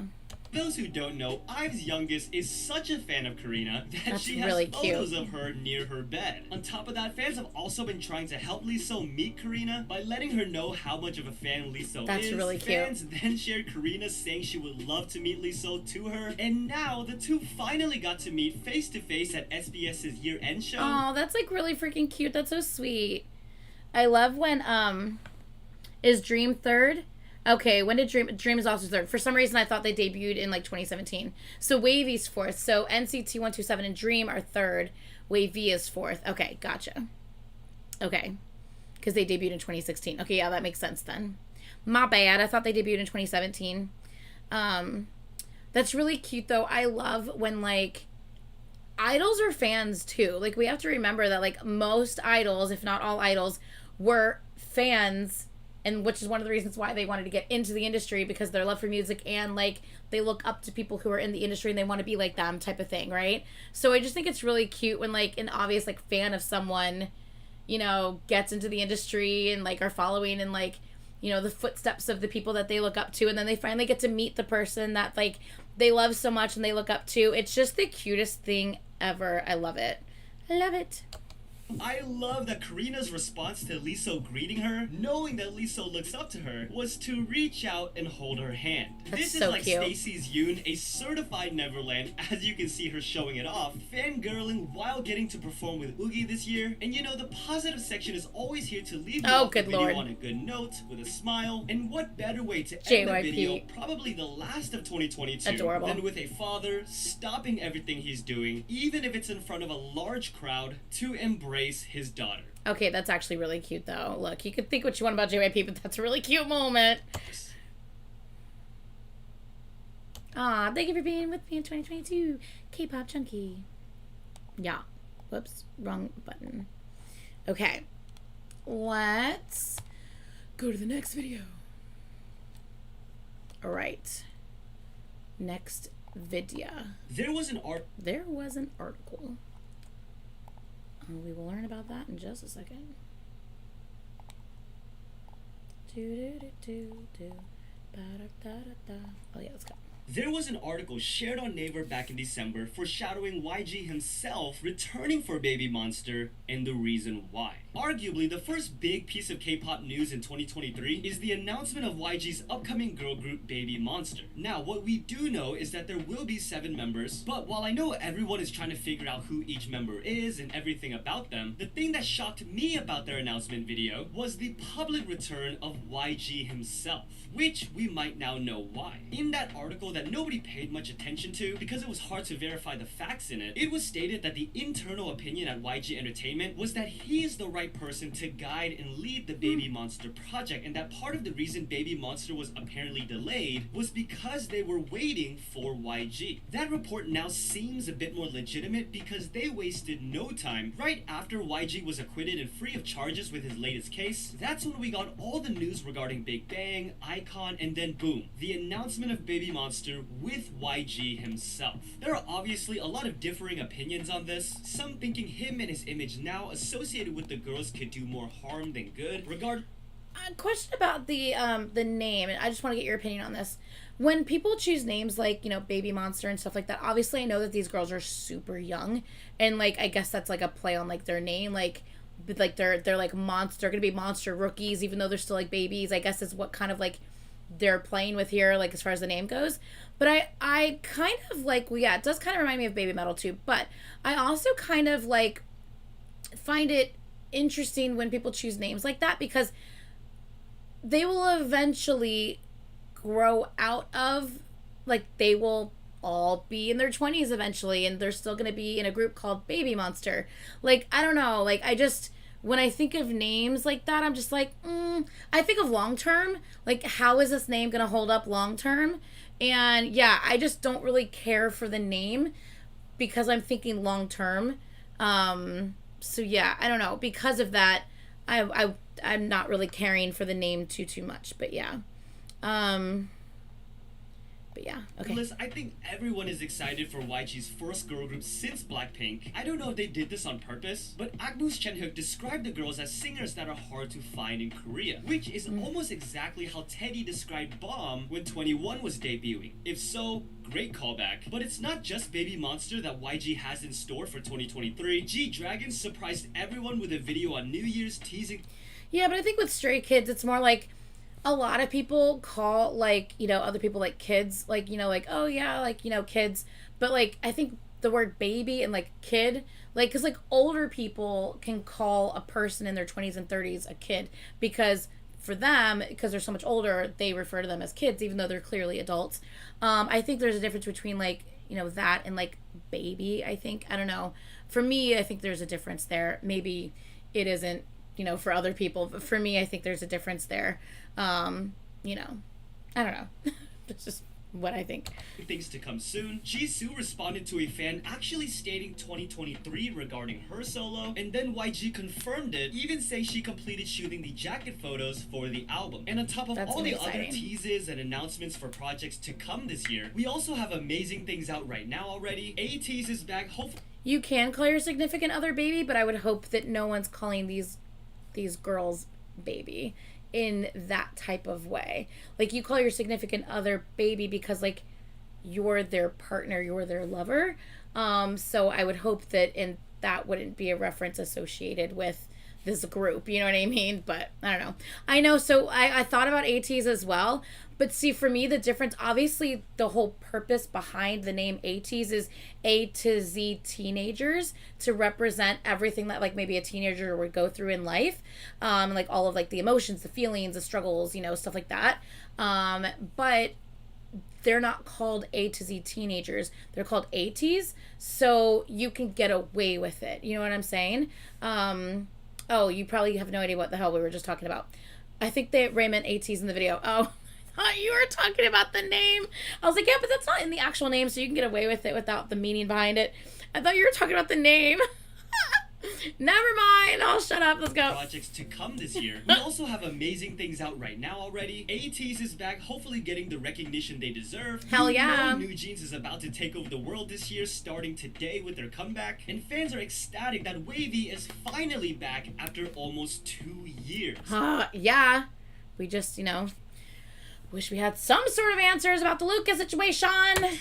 those who don't know, Ive's youngest is such a fan of Karina that That's she has really photos cute. of her near her bed. On top of that, fans have also been trying to help Lisa meet Karina by letting her know how much of a fan Lisa That's is. really cute. Fans then shared Karina saying she would love to meet Lisa to her, and now the two finally got to meet face to face at SBS's year-end show. Oh, that's like really freaking cute. That's so sweet. I love when is Dream third? Okay, when did Dream is also third? For some reason I thought they debuted in like 2017. So Wavy's fourth. So NCT 127 and Dream are third. Wavy is fourth. Okay, gotcha. Okay. Because they debuted in 2016. Okay, yeah, that makes sense then. My bad. I thought they debuted in 2017. That's really cute though. I love when like idols are fans too. Like we have to remember that like most idols, if not all idols, were fans, and which is one of the reasons why they wanted to get into the industry, because their love for music and like they look up to people who are in the industry and they want to be like them type of thing, right? So I just think it's really cute when like an obvious like fan of someone, you know, gets into the industry and like are following and like, you know, the footsteps of the people that they look up to, and then they finally get to meet the person that like they love so much and they look up to. It's just the cutest thing ever. I love it. I love it. I love that Karina's response to Lisa greeting her, knowing that Lisa looks up to her, was to reach out and hold her hand. That's This is so like cute. Stacey's Yoon, a certified Neverland, as you can see her showing it off, fangirling while getting to perform with Oogie this year. And you know, the positive section is always here to leave you off the good video lord. on a good note, with a smile. And what better way to end the JYP. video, probably the last of 2022, Adorable. than with a father stopping everything he's doing, even if it's in front of a large crowd, to embrace his daughter. Okay, that's actually really cute though. Look, you could think what you want about JYP, but that's a really cute moment. Aw, thank you for being with me in 2022. K-pop Chunky. Yeah. Whoops, wrong button. Okay. Let's go to the next video. All right. Next video. There was an article. We will learn about that in just a second. Oh yeah, let's go. There was an article shared on Naver back in December foreshadowing YG himself returning for Baby Monster and the reason why. Arguably, the first big piece of K-pop news in 2023 is the announcement of YG's upcoming girl group Baby Monster. Now, what we do know is that there will be 7 members, but while I know everyone is trying to figure out who each member is and everything about them, the thing that shocked me about their announcement video was the public return of YG himself, which we might now know why. In that article that nobody paid much attention to because it was hard to verify the facts in it, it was stated that the internal opinion at YG Entertainment was that he is the right person to guide and lead the Baby Monster project, and that part of the reason Baby Monster was apparently delayed was because they were waiting for YG. That report now seems a bit more legitimate because they wasted no time. Right after YG was acquitted and free of charges with his latest case, that's when we got all the news regarding Big Bang, iKON, and then boom, the announcement of Baby Monster with YG himself. There are obviously a lot of differing opinions on this, some thinking him and his image now associated with the girls could do more harm than good. A question about the name, and I just want to get your opinion on this. When people choose names like, you know, Baby Monster and stuff like that, obviously I know that these girls are super young, and like I guess that's like a play on like their name, like they're like they're gonna be monster rookies even though they're still like babies. I guess is what kind of like they're playing with here, like as far as the name goes. But I kind of like, well, yeah, it does kind of remind me of Baby Metal too, but I also kind of like find it interesting when people choose names like that, because they will eventually grow out of, like, they will all be in their 20s eventually, and they're still going to be in a group called Baby Monster. Like, I don't know, like, I just, when I think of names like that, I'm just like, I think of long term, like, how is this name going to hold up long term? And yeah, I just don't really care for the name because I'm thinking long term. So yeah, I don't know, because of that, I'm not really caring for the name too much, but yeah. But yeah, okay. Liz, I think everyone is excited for YG's first girl group since Blackpink. I don't know if they did this on purpose, but Agnes Chenhyuk described the girls as singers that are hard to find in Korea, which is almost exactly how Teddy described Bomb when 21 was debuting. If so, great callback. But it's not just Baby Monster that YG has in store for 2023. G-Dragon surprised everyone with a video on New Year's teasing. Yeah, but I think with Stray Kids, it's more like, a lot of people call, like, you know, other people like kids, like, you know, like, oh yeah, like, you know, kids, but like, I think the word baby and like kid, like, because like older people can call a person in their 20s and 30s a kid, because for them, because they're so much older, they refer to them as kids even though they're clearly adults. I think there's a difference between, like, you know, that and like baby. I think, I don't know, for me, I think there's a difference there. Maybe it isn't, you know, for other people, but for me, I think there's a difference there. You know, I don't know. It's just what I think. Things to come soon. Jisoo responded to a fan actually stating 2023 regarding her solo, and then YG confirmed it, even saying she completed shooting the jacket photos for the album. And on top of all the other teases and announcements for projects to come this year, we also have amazing things out right now already. ATEEZ is back, hopefully. You can call your significant other baby, but I would hope that no one's calling these girls baby in that type of way. Like, you call your significant other baby because, like, you're their partner, you're their lover. So I would hope that that wouldn't be a reference associated with this group, you know what I mean? But I don't know. I know, so I thought about ATEEZ as well, but see, for me, the difference, obviously the whole purpose behind the name ATEEZ is A to Z teenagers, to represent everything that, like, maybe a teenager would go through in life, like all of, like, the emotions, the feelings, the struggles, you know, stuff like that. But they're not called A to Z teenagers, they're called ATEEZ, so you can get away with it, you know what I'm saying? Oh, you probably have no idea what the hell we were just talking about. I think Ray meant ATEEZ in the video. Oh, I thought you were talking about the name. I was like, yeah, but that's not in the actual name, so you can get away with it without the meaning behind it. I thought you were talking about the name. Never mind. I'll shut up. Let's go. Projects to come this year. We also have amazing things out right now already. ATEEZ is back, hopefully getting the recognition they deserve. Hell yeah. New Jeans is about to take over the world this year, starting today with their comeback. And fans are ecstatic that Wavy is finally back after almost 2 years. Yeah. We just, you know, wish we had some sort of answers about the Lucas situation.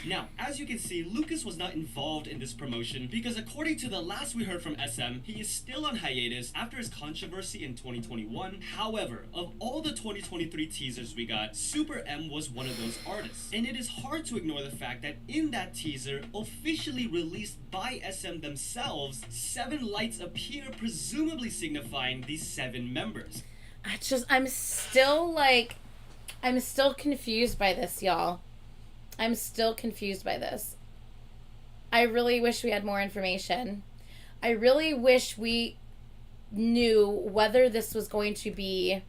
Now, as you can see, Lucas was not involved in this promotion because according to the last we heard from SM, he is still on hiatus after his controversy in 2021. However, of all the 2023 teasers we got, Super M was one of those artists. And it is hard to ignore the fact that in that teaser, officially released by SM themselves, 7 lights appear, presumably signifying the 7 members. I'm still confused by this, y'all. I'm still confused by this. I really wish we had more information. I really wish we knew whether this was going to be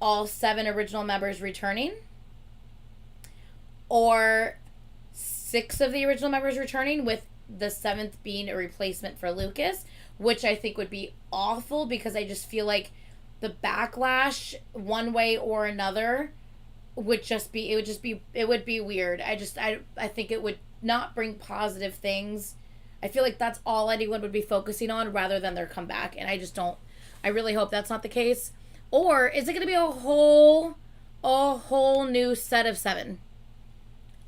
all 7 original members returning, or 6 of the original members returning, with the 7th being a replacement for Lucas, which I think would be awful, because I just feel like the backlash one way or another would be weird. I think it would not bring positive things. I feel like that's all anyone would be focusing on rather than their comeback, and I I really hope that's not the case. Or is it going to be a whole new set of 7?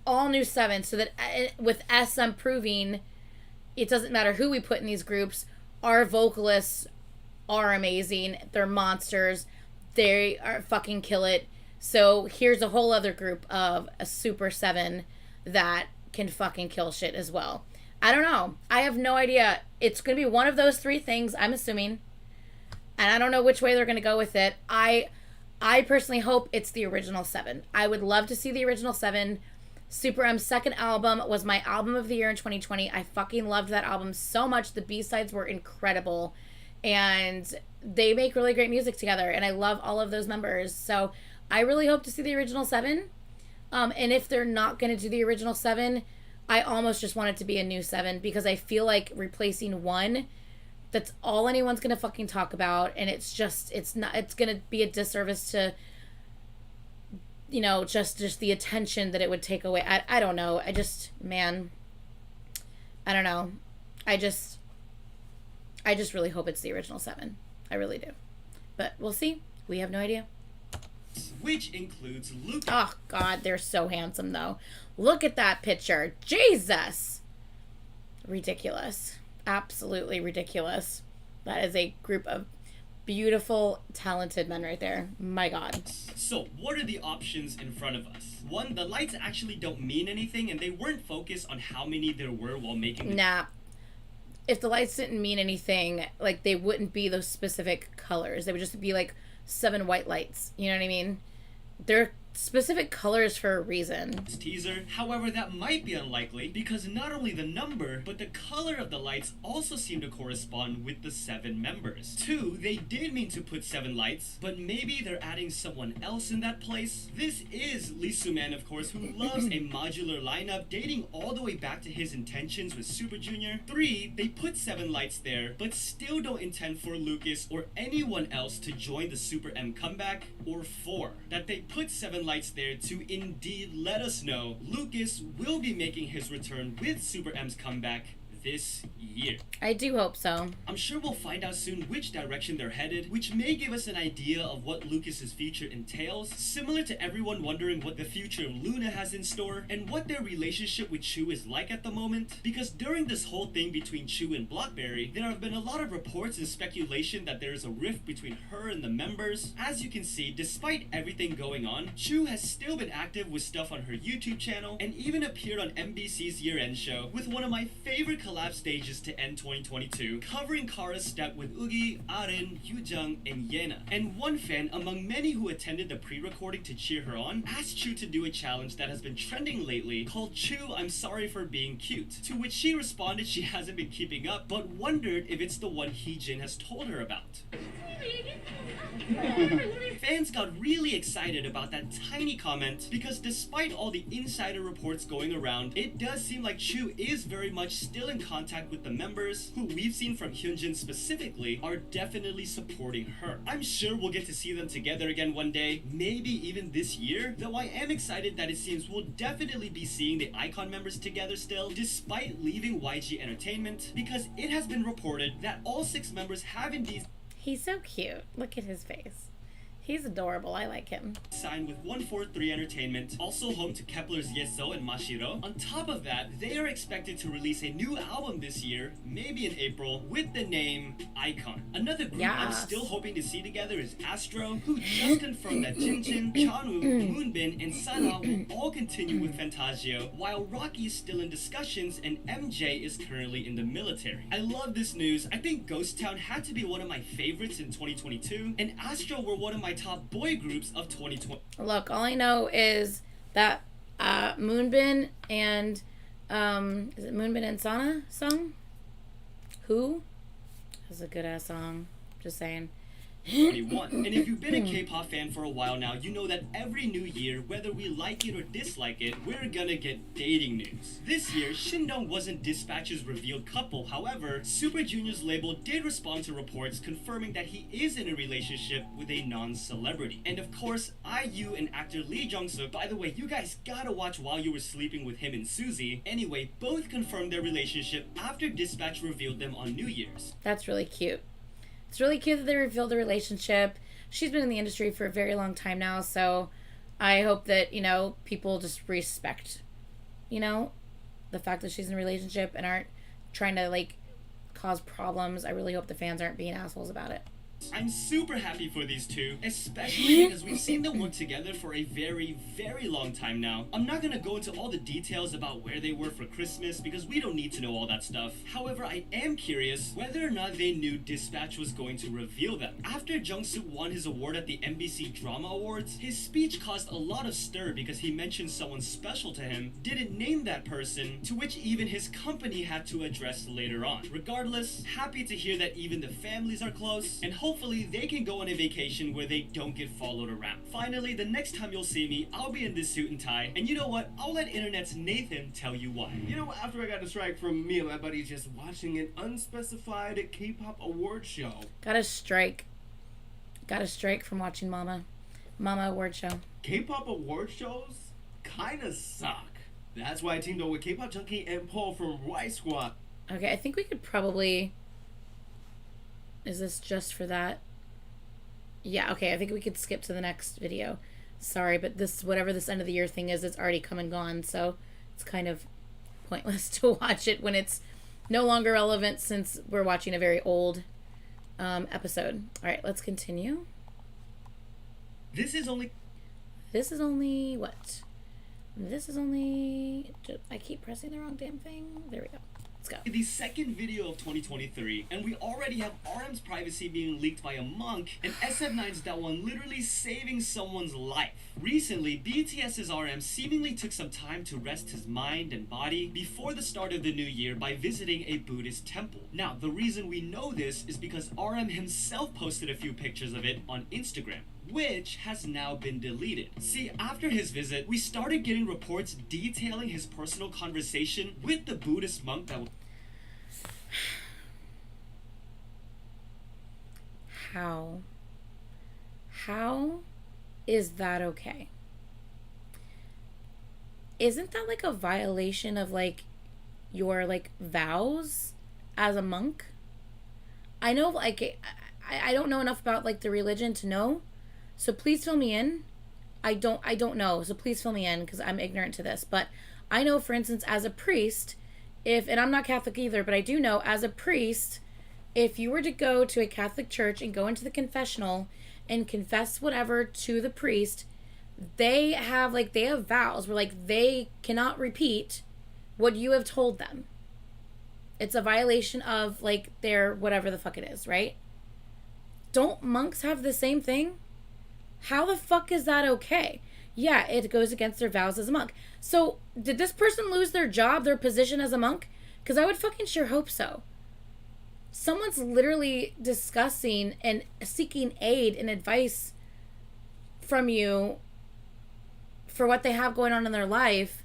All new 7, so that with SM proving it doesn't matter who we put in these groups, our vocalists are amazing. They're monsters. They are fucking kill it. So here's a whole other group of a super 7 that can fucking kill shit as well. I don't know. I have no idea. It's going to be one of those 3 things, I'm assuming. And I don't know which way they're going to go with it. I personally hope it's the original 7. I would love to see the original 7. Super M's second album was my album of the year in 2020. I fucking loved that album so much. The B-sides were incredible. And they make really great music together. And I love all of those members. So I really hope to see the original 7. And if they're not going to do the original 7, I almost just want it to be a new 7. Because I feel like replacing 1, that's all anyone's going to fucking talk about. And it's going to be a disservice to, you know, just the attention that it would take away. I don't know. I don't know. I just really hope it's the original 7. I really do. But we'll see. We have no idea. Which includes Luke. Oh, God, they're so handsome, though. Look at that picture. Jesus. Ridiculous. Absolutely ridiculous. That is a group of beautiful, talented men right there. My God. So, what are the options in front of us? 1, the lights actually don't mean anything, and they weren't focused on how many there were while making Nah. If the lights didn't mean anything, like, they wouldn't be those specific colors. They would just be, like, 7 white lights. You know what I mean? They're specific colors for a reason. Teaser. However, that might be unlikely because not only the number, but the color of the lights also seem to correspond with the 7 members. 2, they did mean to put 7 lights, but maybe they're adding someone else in that place. This is Lee Soo-man, of course, who loves a modular lineup dating all the way back to his intentions with Super Junior. 3, they put 7 lights there, but still don't intend for Lucas or anyone else to join the Super M comeback. Or 4, that they put 7 lights there to indeed let us know Lucas will be making his return with Super M's comeback this year. I do hope so. I'm sure we'll find out soon which direction they're headed, which may give us an idea of what Lucas's future entails, similar to everyone wondering what the future of Luna has in store and what their relationship with Chu is like at the moment. Because during this whole thing between Chu and Blockberry, there have been a lot of reports and speculation that there is a rift between her and the members. As you can see, despite everything going on, Chu has still been active with stuff on her YouTube channel and even appeared on MBC's year-end show with one of my favorite collab stages to end 2022, covering Kara's step with Ugi, Aren, Yujung, and Yena. And one fan, among many who attended the pre-recording to cheer her on, asked Chu to do a challenge that has been trending lately called Chu, I'm Sorry for Being Cute, to which she responded she hasn't been keeping up, but wondered if it's the one Heejin has told her about. Fans got really excited about that tiny comment because despite all the insider reports going around, it does seem like Chu is very much still in contact with the members, who we've seen from Hyunjin specifically are definitely supporting her. I'm sure we'll get to see them together again one day, maybe even this year, though I am excited that it seems we'll definitely be seeing the iKON members together still, despite leaving YG Entertainment, because it has been reported that all 6 members have indeed He's so cute. Look at his face. He's adorable. I like him. Signed with 143 Entertainment, also home to Kepler's Yeso and Mashiro. On top of that, they are expected to release a new album this year, maybe in April, with the name iKON. Another group I'm still hoping to see together is Astro, who just confirmed that Jinjin, Chanwoo, Moonbin, and Sana will all continue with Fantagio, while Rocky is still in discussions and MJ is currently in the military. I love this news. I think Ghost Town had to be one of my favorites in 2022, and Astro were one of my top boy groups of 2020. Look, all I know is that Moonbin and is it Moonbin and Sana song? Who? That's a good ass song. Just saying. 21. And if you've been a K-pop fan for a while now, you know that every new year, whether we like it or dislike it, we're gonna get dating news. This year, Shindong wasn't Dispatch's revealed couple. However, Super Junior's label did respond to reports confirming that he is in a relationship with a non-celebrity. And of course, IU and actor Lee Jung-suk, by the way, you guys gotta watch While You Were Sleeping with Him and Suzy. Anyway, both confirmed their relationship after Dispatch revealed them on New Year's. That's really cute. It's really cute that they revealed the relationship. She's been in the industry for a very long time now, so I hope that, you know, people just respect, you know, the fact that she's in a relationship and aren't trying to, like, cause problems. I really hope the fans aren't being assholes about it. I'm super happy for these two, especially because we've seen them work together for a very, very long time now. I'm not gonna go into all the details about where they were for Christmas because we don't need to know all that stuff. However, I am curious whether or not they knew Dispatch was going to reveal them. After Jungkook won his award at the MBC Drama Awards, his speech caused a lot of stir because he mentioned someone special to him, didn't name that person, to which even his company had to address later on. Regardless, happy to hear that even the families are close, and hopefully they can go on a vacation where they don't get followed around. Finally, the next time you'll see me, I'll be in this suit and tie, and you know what? I'll let Internet's Nathan tell you why. You know, after I got a strike from me and my buddies just watching an unspecified K-pop award show. Got a strike. Got a strike from watching Mama award show. K-pop award shows kinda suck. That's why I teamed up with K-pop Junkie and Paul from Y Squad. Okay, I think we could probably... Is this just for that? Yeah, okay, I think we could skip to the next video. Sorry, but this, whatever this end of the year thing is, it's already come and gone, so it's kind of pointless to watch it when it's no longer relevant since we're watching a very old episode. All right, let's continue. This is only what? This is only... I keep pressing the wrong damn thing. There we go. Let's go. The second video of 2023, and we already have RM's privacy being leaked by a monk, and SF9's Daewon literally saving someone's life. Recently, BTS's RM seemingly took some time to rest his mind and body before the start of the new year by visiting a Buddhist temple. Now, the reason we know this is because RM himself posted a few pictures of it on Instagram, which has now been deleted. See, after his visit, we started getting reports detailing his personal conversation with the Buddhist monk that... How is that okay? Isn't that like a violation of like your like vows as a monk? I know, like, I don't know enough about like the religion to know, so please fill me in. I don't know, so please fill me in because I'm ignorant to this. But I know, for instance, as a priest, and I'm not Catholic either, but I do know as a priest, if you were to go to a Catholic church and go into the confessional and confess whatever to the priest, they have vows where like they cannot repeat what you have told them. It's a violation of like their whatever the fuck it is, right? Don't monks have the same thing? How the fuck is that okay? Yeah, it goes against their vows as a monk. So, did this person lose their job, their position as a monk? Because I would fucking sure hope so. Someone's literally discussing and seeking aid and advice from you for what they have going on in their life,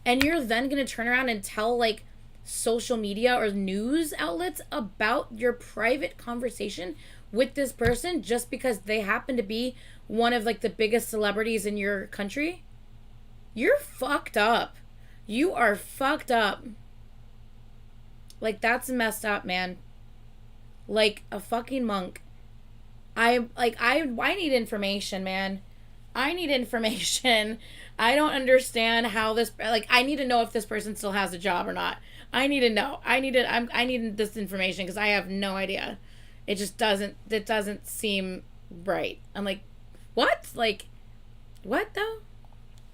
and you're then going to turn around and tell, like, social media or news outlets about your private conversation with this person just because they happen to be one of like the biggest celebrities in your country? You're fucked up. You are fucked up. Like, that's messed up, man. Like a fucking monk. I need information, man. I need information. I don't understand how this, like, I need to know if this person still has a job or not. I need to know. I need this information because I have no idea. It just doesn't seem right. I'm like, what? Like, what though?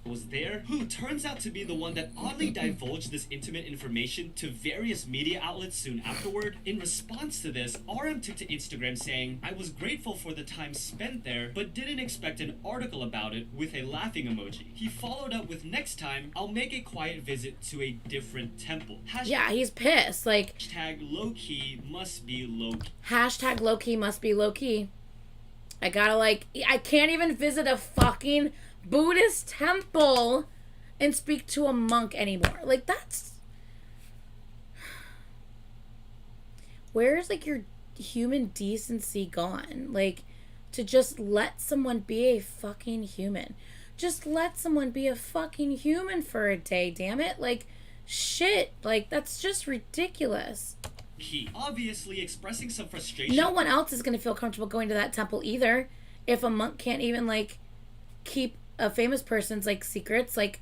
Was there, who turns out to be the one that oddly divulged this intimate information to various media outlets soon afterward. In response to this, RM took to Instagram saying, "I was grateful for the time spent there, but didn't expect an article about it," with a laughing emoji. He followed up with, "Next time, I'll make a quiet visit to a different temple." Yeah, he's pissed. Like, hashtag low-key must be low-key. Hashtag low-key must be low-key. I can't even visit a fucking Buddhist temple and speak to a monk anymore. Like, that's... Where's, like, your human decency gone? Like, to just let someone be a fucking human. Just let someone be a fucking human for a day, damn it. Like, shit. Like, that's just ridiculous. key. Obviously, expressing some frustration. No one else is going to feel comfortable going to that temple either. If a monk can't even, like, keep a famous person's, like, secrets, like,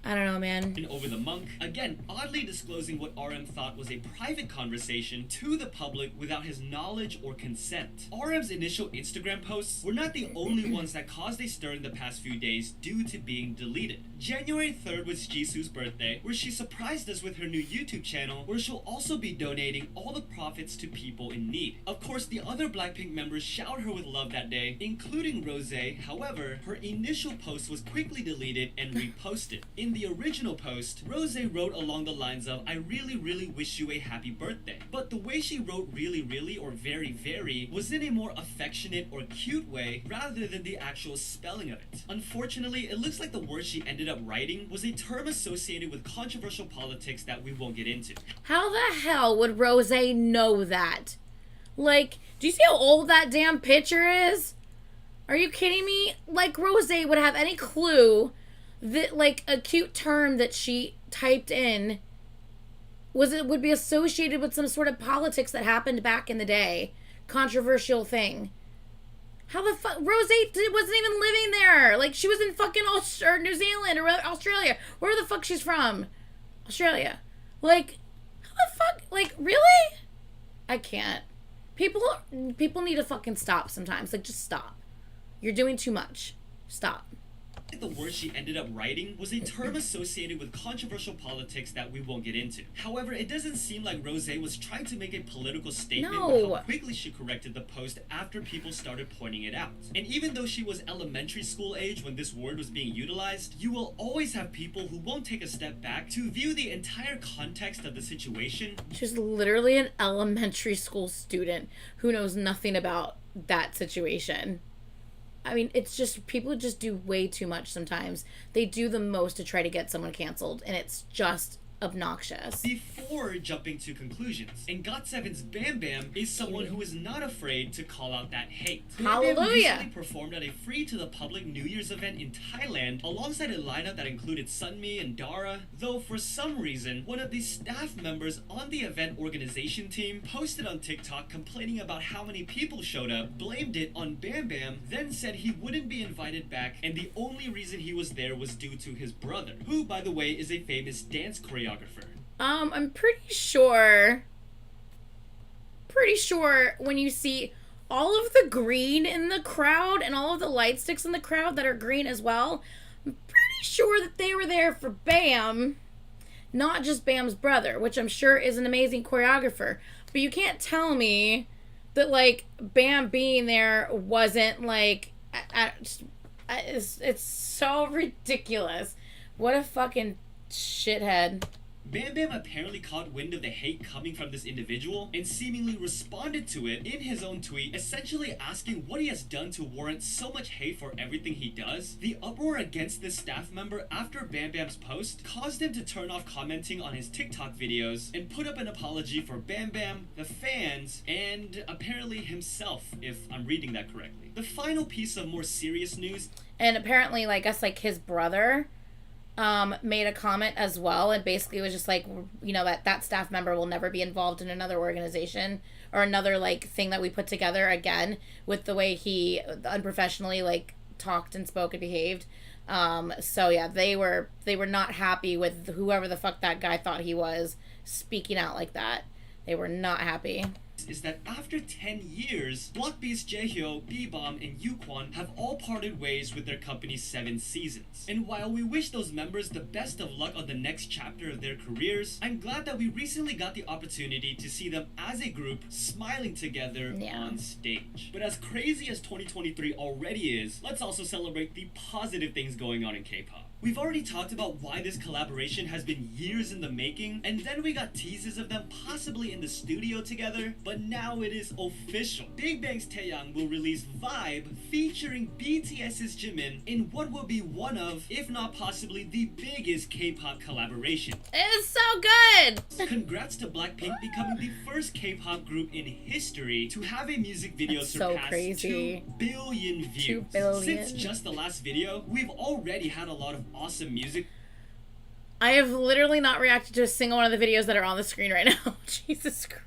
I don't know, man. Over the monk, again, oddly disclosing what RM thought was a private conversation to the public without his knowledge or consent. RM's initial Instagram posts were not the only ones that caused a stir in the past few days due to being deleted. January 3rd was Jisoo's birthday, where she surprised us with her new YouTube channel, where she'll also be donating all the profits to people in need. Of course, the other Blackpink members showered her with love that day, including Rose. However, her initial post was quickly deleted and reposted. In the original post, Rose wrote along the lines of, "I really, really wish you a happy birthday." But the way she wrote really, really, or very, very, was in a more affectionate or cute way, rather than the actual spelling of it. Unfortunately, it looks like the word she ended up writing was a term associated with controversial politics that we won't get into. How the hell would Rose know that? Like, do you see how old that damn picture is? Are you kidding me? Like, Rose would have any clue that, like, a cute term that she typed in would be associated with some sort of politics that happened back in the day. Controversial thing. How the fuck? Rose wasn't even living there. Like, she was in fucking New Zealand or Australia. Where the fuck she's from? Australia. Like, how the fuck? Like, really? I can't. People need to fucking stop sometimes. Like, just stop. You're doing too much. Stop. The word she ended up writing was a term associated with controversial politics that we won't get into. However, it doesn't seem like Rose was trying to make a political statement with how quickly she corrected the post after people started pointing it out. And even though she was elementary school age when this word was being utilized, you will always have people who won't take a step back to view the entire context of the situation. She's literally an elementary school student who knows nothing about that situation. I mean, it's just, people just do way too much sometimes. They do the most to try to get someone canceled, and it's just obnoxious. Before jumping to conclusions, and GOT7's Bam Bam is someone who is not afraid to call out that hate. Hallelujah! Bam Bam recently performed at a free-to-the-public New Year's event in Thailand alongside a lineup that included Sunmi and Dara, though for some reason, one of the staff members on the event organization team posted on TikTok complaining about how many people showed up, blamed it on Bam Bam, then said he wouldn't be invited back, and the only reason he was there was due to his brother, who, by the way, is a famous dance choreographer. I'm pretty sure when you see all of the green in the crowd and all of the light sticks in the crowd that are green as well, I'm pretty sure that they were there for Bam, not just Bam's brother, which I'm sure is an amazing choreographer. But you can't tell me that, like, Bam being there wasn't, like, it's so ridiculous. What a fucking shithead. Bam Bam apparently caught wind of the hate coming from this individual and seemingly responded to it in his own tweet, essentially asking what he has done to warrant so much hate for everything he does. The uproar against this staff member after Bam Bam's post caused him to turn off commenting on his TikTok videos and put up an apology for Bam Bam, the fans, and apparently himself, if I'm reading that correctly. The final piece of more serious news. And apparently, like, I guess, like, his brother made a comment as well, and basically was just like, you know, that staff member will never be involved in another organization or another, like, thing that we put together again, with the way he unprofessionally, like, talked and spoke and behaved. So yeah, they were not happy with whoever the fuck that guy thought he was speaking out like that. They were not happy. Is that after 10 years, Block B's Jaehyo, B-Bomb, and Yukwon have all parted ways with their company's 7 seasons. And while we wish those members the best of luck on the next chapter of their careers, I'm glad that we recently got the opportunity to see them as a group smiling together on stage. But as crazy as 2023 already is, let's also celebrate the positive things going on in K-pop. We've already talked about why this collaboration has been years in the making, and then we got teases of them possibly in the studio together, but now it is official. Big Bang's Taeyang will release Vibe featuring BTS's Jimin in what will be one of, if not possibly the biggest K-pop collaboration. It's so good! Congrats to Blackpink becoming the first K-pop group in history to have a music video surpass 2 billion views. 2 billion. Since just the last video, we've already had a lot of awesome music. I have literally not reacted to a single one of the videos that are on the screen right now. Jesus Christ.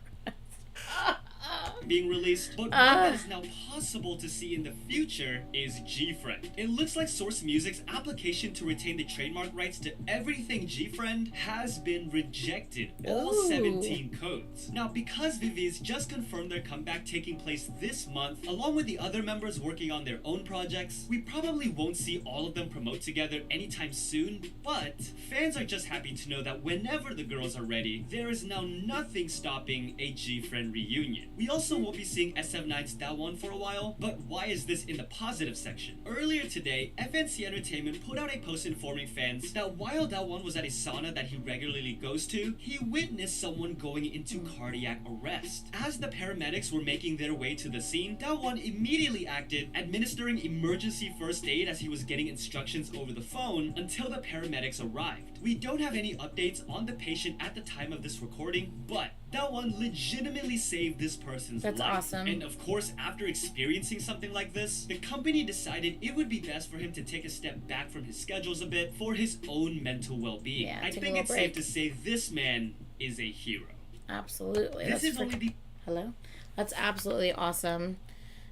being released, but one that is now possible to see in the future is G-Friend. It looks like Source Music's application to retain the trademark rights to everything G-Friend has been rejected, all 17 codes. Now, because Vivi's just confirmed their comeback taking place this month, along with the other members working on their own projects, we probably won't see all of them promote together anytime soon, but fans are just happy to know that whenever the girls are ready, there is now nothing stopping a G-Friend reunion. We also won't be seeing SF9's Daewon for a while, but why is this in the positive section? Earlier today, FNC Entertainment put out a post informing fans that while Daewon was at a sauna that he regularly goes to, he witnessed someone going into cardiac arrest. As the paramedics were making their way to the scene, Daewon immediately acted, administering emergency first aid as he was getting instructions over the phone until the paramedics arrived. We don't have any updates on the patient at the time of this recording, but Daewon legitimately saved this person's life. That's awesome. And of course, after experiencing something like this, the company decided it would be best for him to take a step back from his schedules a bit for his own mental well-being. Yeah, I take a think little it's break. safe to say this man is a hero. Absolutely. This is only the Hello? That's absolutely awesome.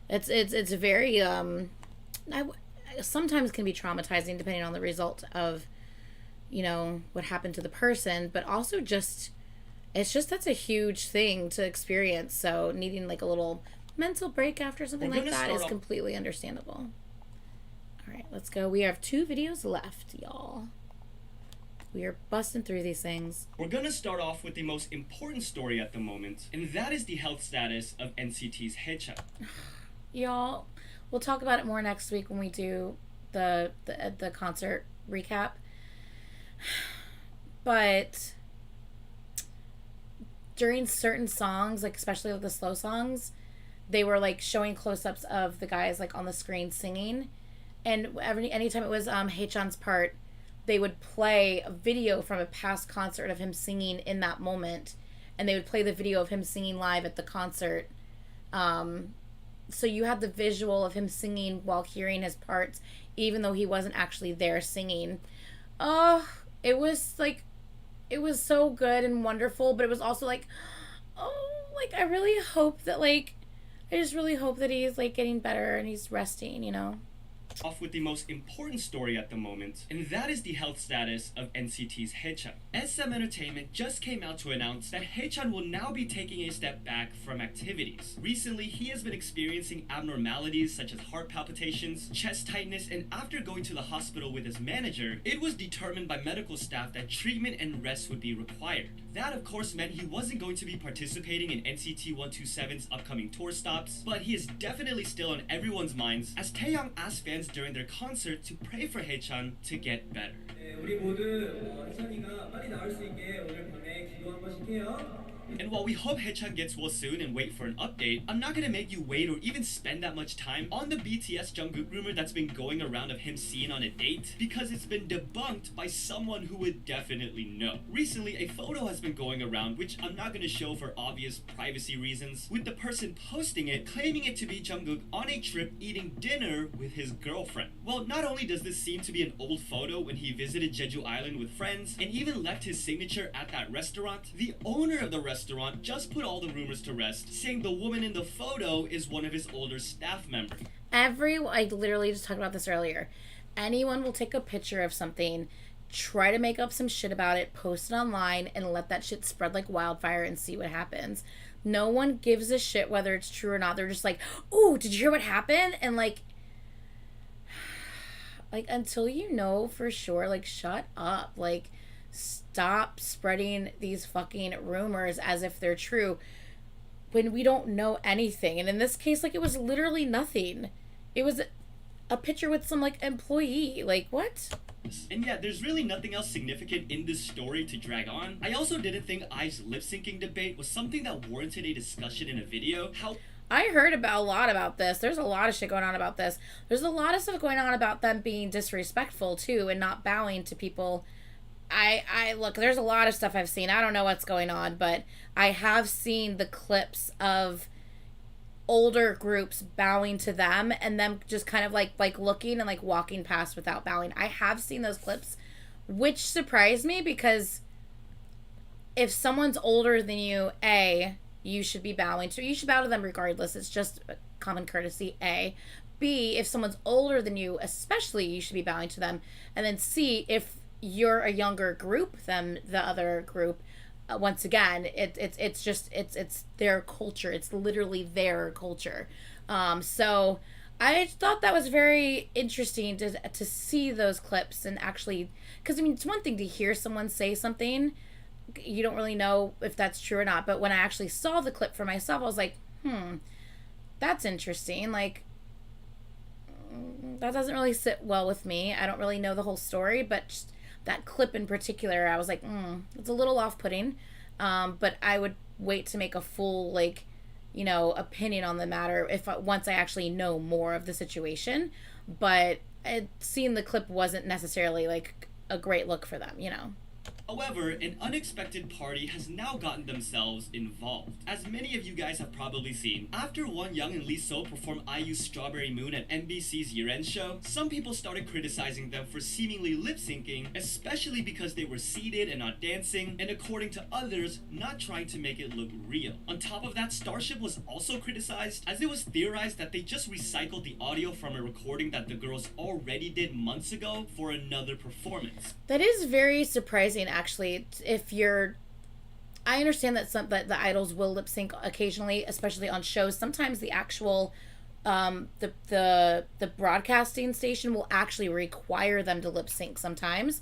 It's very sometimes can be traumatizing depending on the result of, you know, what happened to the person, but also just that's a huge thing to experience. So needing like a little mental break after something like that is completely understandable. All right, let's go. We have 2 videos left, y'all. We are busting through these things. We're gonna start off with the most important story at the moment, and that is the health status of NCT's Haechan. Y'all, we'll talk about it more next week when we do the concert recap. But during certain songs, like especially the slow songs, they were like showing close-ups of the guys like on the screen singing, and anytime it was Haechan's part, they would play a video from a past concert of him singing in that moment, and they would play the video of him singing live at the concert. So you had the visual of him singing while hearing his parts, even though he wasn't actually there singing. It was so good and wonderful, but it was also like, I really hope that I just really hope that he's like getting better and he's resting, you know? Off with the most important story at the moment, and that is the health status of NCT's Haechan. SM Entertainment just came out to announce that Haechan will now be taking a step back from activities. Recently, he has been experiencing abnormalities such as heart palpitations, chest tightness, and after going to the hospital with his manager, it was determined by medical staff that treatment and rest would be required. That, of course, meant he wasn't going to be participating in NCT 127's upcoming tour stops, but he is definitely still on everyone's minds as Taeyang asked fans during their concert to pray for Haechan to get better. 우리 모두 해찬이가 빨리 나을 수 있게 오늘 밤에 기도 한 번씩 해요. And while we hope Haechan gets well soon and wait for an update, I'm not gonna make you wait or even spend that much time on the BTS Jungkook rumor that's been going around of him seen on a date, because it's been debunked by someone who would definitely know. Recently, a photo has been going around, which I'm not gonna show for obvious privacy reasons, with the person posting it claiming it to be Jungkook on a trip eating dinner with his girlfriend. Well, not only does this seem to be an old photo when he visited Jeju Island with friends and even left his signature at that restaurant, the owner of the restaurant just put all the rumors to rest, saying the woman in the photo is one of his older staff members. I literally just talked about this earlier. Anyone will take a picture of something, try to make up some shit about it, post it online, and let that shit spread like wildfire and see what happens. No one gives a shit whether it's true or not. They're just like, ooh, did you hear what happened? And like until you know for sure, like, shut up. Like, stop spreading these fucking rumors as if they're true when we don't know anything. And in this case, like, it was literally nothing. It was a picture with some, like, employee. Like, what? And yeah, there's really nothing else significant in this story to drag on. I also didn't think IVE's lip-syncing debate was something that warranted a discussion in a video. I heard a lot about this. There's a lot of shit going on about this. There's a lot of stuff going on about them being disrespectful, too, and not bowing to people. Look, there's a lot of stuff I've seen. I don't know what's going on, but I have seen the clips of older groups bowing to them and them just kind of like looking and like walking past without bowing. I have seen those clips, which surprised me because if someone's older than you, A, you should be bowing to. You should bow to them regardless. It's just common courtesy, A. B, if someone's older than you, especially, you should be bowing to them. And then C, if you're a younger group than the other group, once again, it's their culture. It's literally their culture. So I thought that was very interesting to see those clips and actually, because I mean, it's one thing to hear someone say something, you don't really know if that's true or not. But when I actually saw the clip for myself, I was like, that's interesting. Like, that doesn't really sit well with me. I don't really know the whole story, but just that clip in particular, I was like, it's a little off-putting. But I would wait to make a full, like, you know, opinion on the matter once I actually know more of the situation. But seeing the clip wasn't necessarily like a great look for them, you know. However, an unexpected party has now gotten themselves involved. As many of you guys have probably seen, after Won Young and Lee So performed IU's Strawberry Moon at NBC's year-end show, some people started criticizing them for seemingly lip-syncing, especially because they were seated and not dancing, and according to others, not trying to make it look real. On top of that, Starship was also criticized, as it was theorized that they just recycled the audio from a recording that the girls already did months ago for another performance. That is very surprising, actually. I understand that the idols will lip sync occasionally, especially on shows. Sometimes the actual the broadcasting station will actually require them to lip sync sometimes,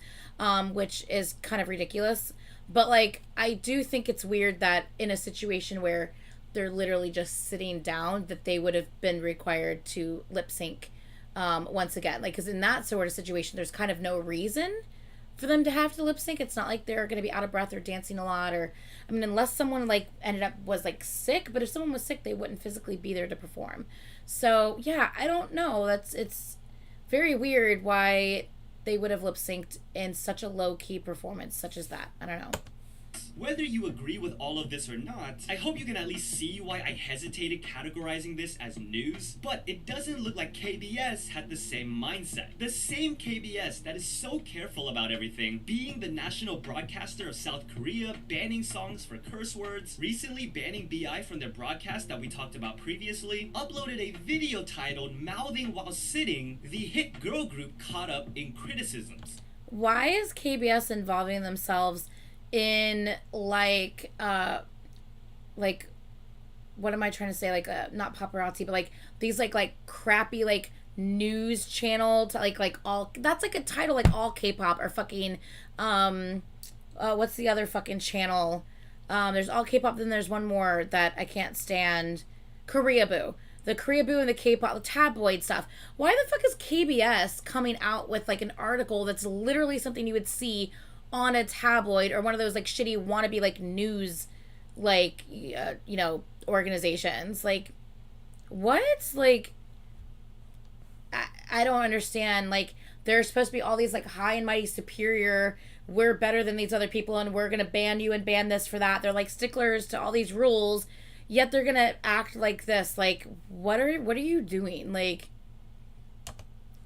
which is kind of ridiculous. But like, I do think it's weird that in a situation where they're literally just sitting down, that they would have been required to lip sync once again. Like, because in that sort of situation, there's kind of no reason for them to have to lip sync. It's not like they're going to be out of breath or dancing a lot, or, I mean, unless someone like was like sick, but if someone was sick, they wouldn't physically be there to perform. So yeah, I don't know. It's very weird why they would have lip synced in such a low key performance such as that. I don't know. Whether you agree with all of this or not, I hope you can at least see why I hesitated categorizing this as news, but it doesn't look like KBS had the same mindset. The same KBS that is so careful about everything, being the national broadcaster of South Korea, banning songs for curse words, recently banning BI from their broadcast that we talked about previously, uploaded a video titled "Mouthing While Sitting," the hit girl group caught up in criticisms. Why is KBS involving themselves in like what am I trying to say, like not paparazzi, but like these like crappy like news channel to like all, that's like a title, like all K-pop or fucking what's the other fucking channel, there's all K-pop, then there's one more that I can't stand, Koreaboo, the Koreaboo and the K-pop, the tabloid stuff. Why the fuck is KBS coming out with like an article that's literally something you would see on a tabloid or one of those like shitty wannabe like news like you know, organizations? Like, what? Like, I don't understand. Like, there's supposed to be all these like high and mighty superior, we're better than these other people and we're gonna ban you and ban this for that. They're like sticklers to all these rules, yet they're gonna act like this. Like, what are you doing? Like,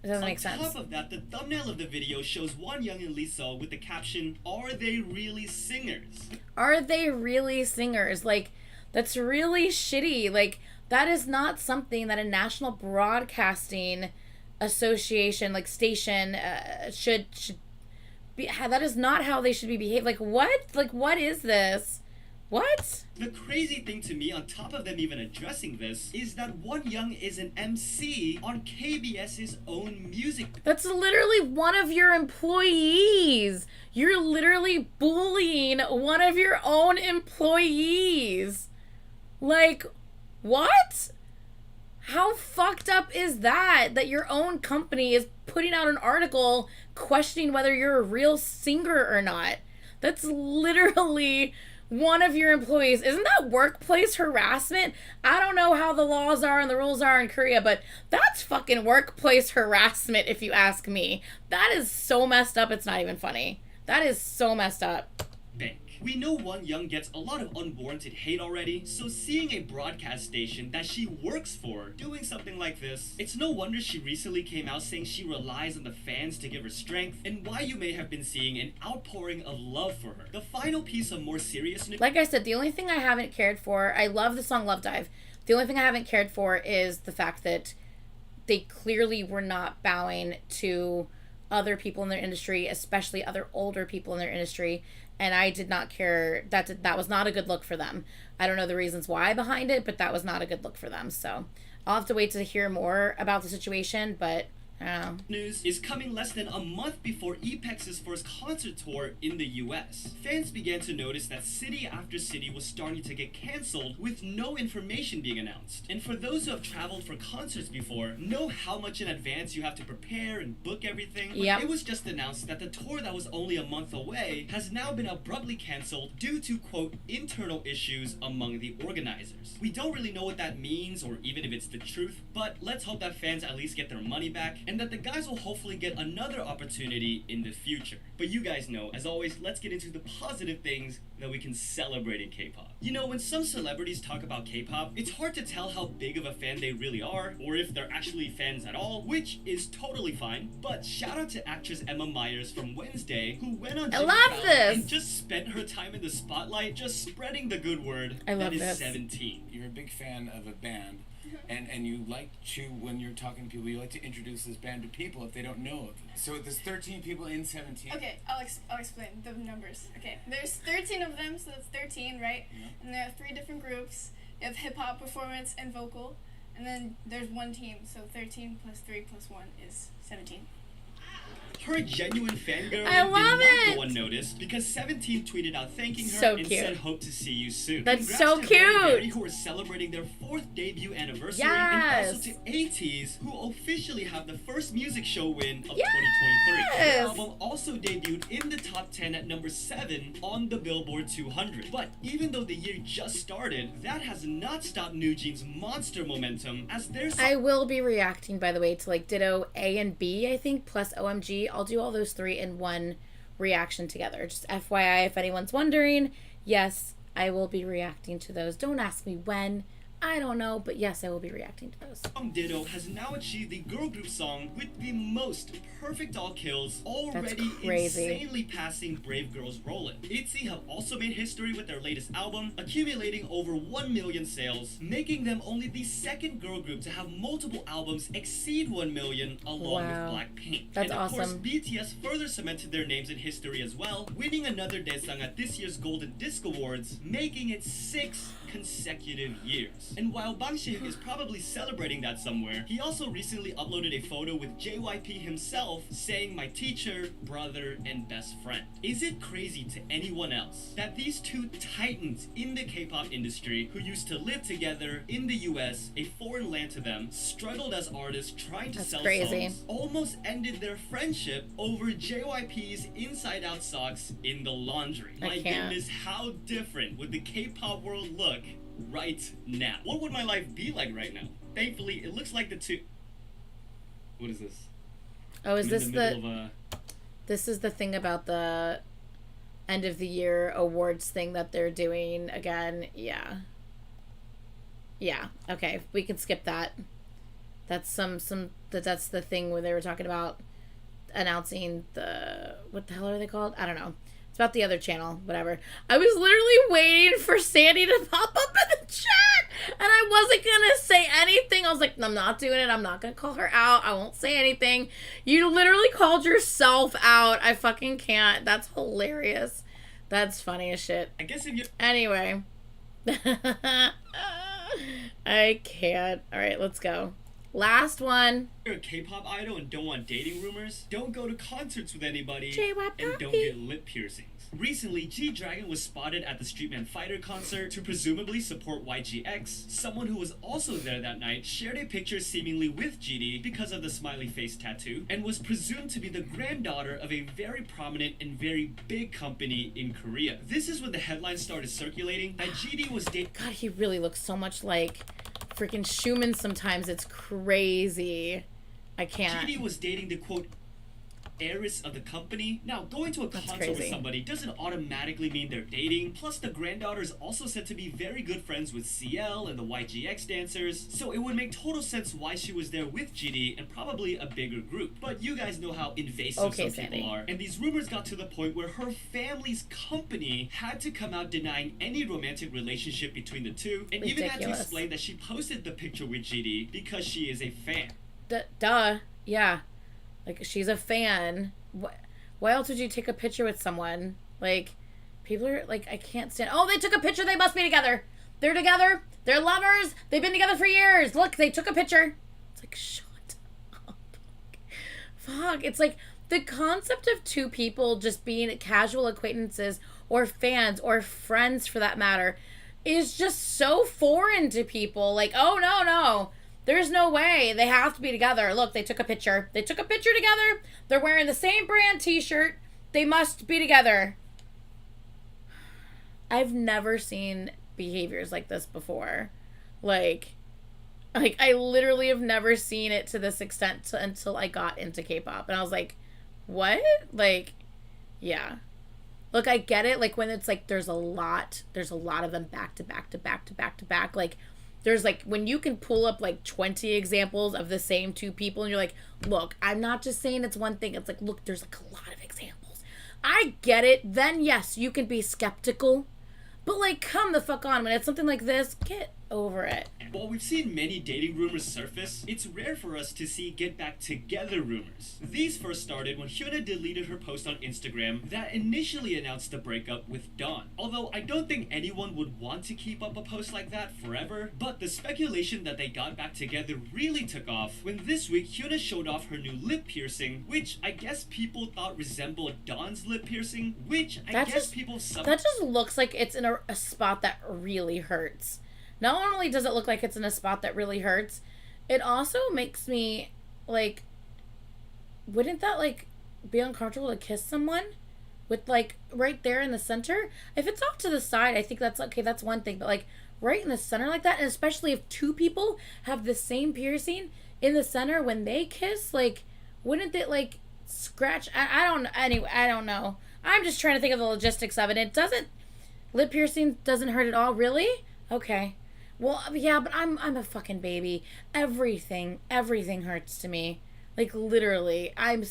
it doesn't make sense. On top of that, the thumbnail of the video shows Won Young and Lee So with the caption, "Are they really singers?" Are they really singers? Like, that's really shitty. Like, that is not something that a national broadcasting association, like station, should be. That is not how they should be behaved. Like, what? Like, what is this? What? The crazy thing to me, on top of them even addressing this, is that Won Young is an MC on KBS's own music. That's literally one of your employees. You're literally bullying one of your own employees. Like, what? How fucked up is that? That your own company is putting out an article questioning whether you're a real singer or not. That's literally one of your employees. Isn't that workplace harassment? I don't know how the laws are and the rules are in Korea, but that's fucking workplace harassment if you ask me. That is so messed up, it's not even funny. That is so messed up. Bank. We know Won Young gets a lot of unwarranted hate already, so seeing a broadcast station that she works for doing something like this, it's no wonder she recently came out saying she relies on the fans to give her strength, and why you may have been seeing an outpouring of love for her. The final piece of more serious news. Like I said, the only thing I haven't cared for, I love the song Love Dive. The only thing I haven't cared for is the fact that they clearly were not bowing to other people in their industry, especially other older people in their industry, and I did not care. That was not a good look for them. I don't know the reasons why behind it, but that was not a good look for them. So I'll have to wait to hear more about the situation, but news is coming less than a month before EPEX's first concert tour in the US. Fans began to notice that city after city was starting to get cancelled with no information being announced. And for those who have traveled for concerts before, know how much in advance you have to prepare and book everything. Yep. It was just announced that the tour that was only a month away has now been abruptly cancelled due to, quote, internal issues among the organizers. We don't really know what that means or even if it's the truth, but let's hope that fans at least get their money back and that the guys will hopefully get another opportunity in the future. But you guys know, as always, let's get into the positive things that we can celebrate in K-pop. You know, when some celebrities talk about K-pop, it's hard to tell how big of a fan they really are, or if they're actually fans at all, which is totally fine. But shout out to actress Emma Myers from Wednesday, who went on Jimmy Fallon and just spent her time in the spotlight, just spreading the good word. I love that is this. 17. You're a big fan of a band, and you like to, when you're talking to people, you like to introduce this band to people if they don't know of them. So there's 13 people in 17. Okay, I'll explain the numbers. Okay, there's 13 of them, so that's 13, right? Yeah. And there are 3 different groups. You have hip-hop, performance, and vocal. And then there's one team, so 13 plus 3 plus 1 is 17. Her genuine fangirl I love did not it. go unnoticed because 17 tweeted out thanking her So and cute. said hope to see you soon. That's Congrats so to cute. Vanity Berry, who are celebrating their 4th debut anniversary, and also to ATEEZ, who officially have the first music show win of 2023. Their album also debuted in the top 10 at number 7 on the Billboard 200. But even though the year just started, that has not stopped New Jeans' monster momentum as their I will be reacting, by the way, to like Ditto A and B, I think, plus OMG. I'll do all those 3 in one reaction together. Just FYI, if anyone's wondering, yes, I will be reacting to those. Don't ask me when. I don't know, but yes, I will be reacting to those. Ditto has now achieved the girl group song with the most perfect all kills, already crazy. insanely passing Brave Girls Rollin'. ITZY have also made history with their latest album, accumulating over 1 million sales, making them only the 2nd girl group to have multiple albums exceed 1 million along with Blackpink. That's and of course, awesome. BTS further cemented their names in history as well, winning another Daesang at this year's Golden Disc Awards, making it 6 consecutive years. And while Bang Si-hyuk is probably celebrating that somewhere, he also recently uploaded a photo with JYP himself saying my teacher, brother, and best friend. Is it crazy to anyone else that these 2 titans in the K-pop industry who used to live together in the US, a foreign land to them, struggled as artists trying to sell songs, almost ended their friendship over JYP's Inside Out socks in the laundry? My goodness, how different would the K-pop world look right now? What would my life be like right now? Thankfully, it looks like the 2... What is this? Oh, is I'm this in the middle of This is the thing about the end of the year awards thing that they're doing again. Yeah. Yeah. Okay, we can skip that. That's that's the thing where they were talking about announcing the, what the hell are they called? I don't know. It's about the other channel, whatever. I was literally waiting for Sandy to pop up in the chat, and I wasn't gonna say anything. I was like, I'm not doing it. I'm not gonna call her out. I won't say anything. You literally called yourself out. I fucking can't. That's hilarious. That's funny as shit. I guess if you... Anyway. I can't. All right, let's go. Last one. If you're a K-pop idol and don't want dating rumors, don't go to concerts with anybody, JYP. and don't get lip piercings. Recently, G-Dragon was spotted at the Streetman Fighter concert to presumably support YGX. Someone who was also there that night shared a picture seemingly with GD because of the smiley face tattoo, and was presumed to be the granddaughter of a very prominent and very big company in Korea. This is when the headline started circulating that GD was dating... God, he really looks so much like freaking Schumann sometimes. It's crazy. I can't. GD was dating the, quote, heiress of the company. Now, going to a That's concert with crazy. somebody doesn't automatically mean they're dating. Plus, the granddaughter is also said to be very good friends with CL and the YGX dancers, so it would make total sense why she was there with GD and probably a bigger group. But you guys know how invasive Okay, some Sandy. people are, and these rumors got to the point where her family's company had to come out denying any romantic relationship between the two, and even had to Ridiculous. explain that she posted the picture with GD because she is a fan. Duh. Yeah. Like, she's a fan. Why else would you take a picture with someone? Like, people are like, I can't stand. Oh, they took a picture. They must be together. They're together. They're lovers. They've been together for years. Look, they took a picture. It's like, shut up. Fuck. It's like the concept of two people just being casual acquaintances or fans or friends for that matter is just so foreign to people. Like, oh, no. There's no way. They have to be together. Look, they took a picture. They took a picture together. They're wearing the same brand t-shirt. They must be together. I've never seen behaviors like this before. Like I literally have never seen it to this extent until I got into K-pop. And I was like, what? Like, yeah. Look, I get it. Like, when it's like there's a lot of them back to back. Like, there's like, when you can pull up like 20 examples of the same two people and you're like, look, I'm not just saying it's one thing. It's like, look, there's like a lot of examples. I get it. Then yes, you can be skeptical. But like, come the fuck on. When it's something like this, get over it. While we've seen many dating rumors surface, it's rare for us to see get back together rumors. These first started when Hyuna deleted her post on Instagram that initially announced the breakup with Dawn. Although I don't think anyone would want to keep up a post like that forever, but the speculation that they got back together really took off when this week Hyuna showed off her new lip piercing, which I guess people thought resembled Dawn's lip piercing, which I guess people... That just looks like it's in a spot that really hurts. Not only does it look like it's in a spot that really hurts, it also makes me, like, wouldn't that, like, be uncomfortable to kiss someone? With, like, right there in the center? If it's off to the side, I think that's okay, that's one thing. But, like, right in the center like that, and especially if two people have the same piercing in the center when they kiss, like, wouldn't it, like, scratch? I don't know. I'm just trying to think of the logistics of it. Lip piercing doesn't hurt at all, really? Okay. Well, yeah, but I'm a fucking baby. Everything hurts to me. Like, literally, I'm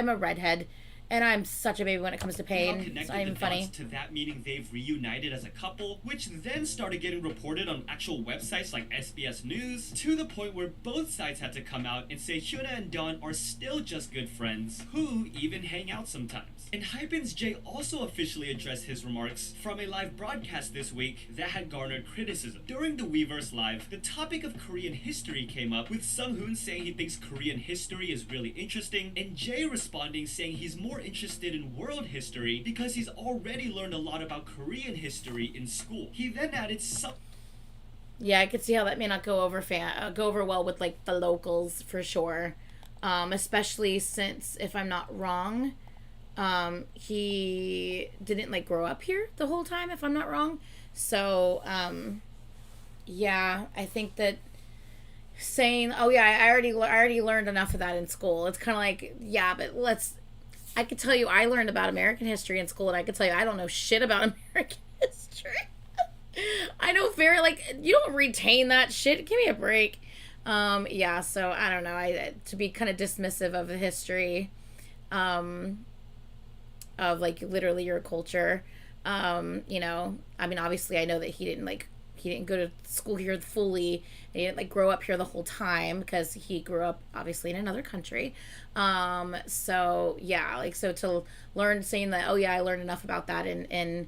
a redhead, and I'm such a baby when it comes to pain. It's not even funny. To that meaning they've reunited as a couple, which then started getting reported on actual websites like SBS News, to the point where both sides had to come out and say Hyuna and Dawn are still just good friends, who even hang out sometimes. And Hypen's Jay also officially addressed his remarks from a live broadcast this week that had garnered criticism. During the Weverse Live, the topic of Korean history came up, with Sung-hoon saying he thinks Korean history is really interesting, and Jay responding saying he's more interested in world history because he's already learned a lot about Korean history in school. He then added some... Yeah, I could see how that may not go over well with, like, the locals for sure. Especially since, if I'm not wrong, he didn't, like, grow up here the whole time, if I'm not wrong. So, yeah, I think that saying, oh yeah, I already learned enough of that in school. It's kind of like, yeah, but I could tell you I learned about American history in school, and I could tell you I don't know shit about American history. I know you don't retain that shit. Give me a break. Yeah, so I don't know. To be kind of dismissive of the history, of, like, literally your culture. You know, I mean, obviously I know that he didn't go to school here fully. He didn't, like, grow up here the whole time because he grew up obviously in another country. So yeah, like, so to learn saying that, oh yeah, I learned enough about that in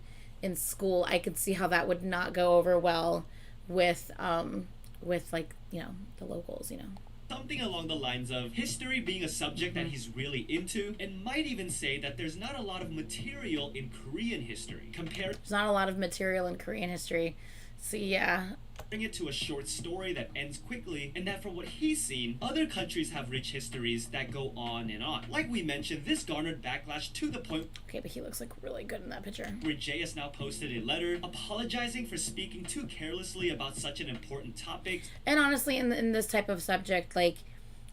school, I could see how that would not go over well with like, you know, the locals, you know. Something along the lines of history being a subject that he's really into, and might even say that there's not a lot of material in Korean history There's not a lot of material in Korean history. So yeah. Bring it to a short story that ends quickly, and that from what he's seen, other countries have rich histories that go on and on. Like we mentioned, this garnered backlash to the point... Okay, but he looks like really good in that picture. Where Jay has now posted a letter apologizing for speaking too carelessly about such an important topic. And honestly, in this type of subject, like,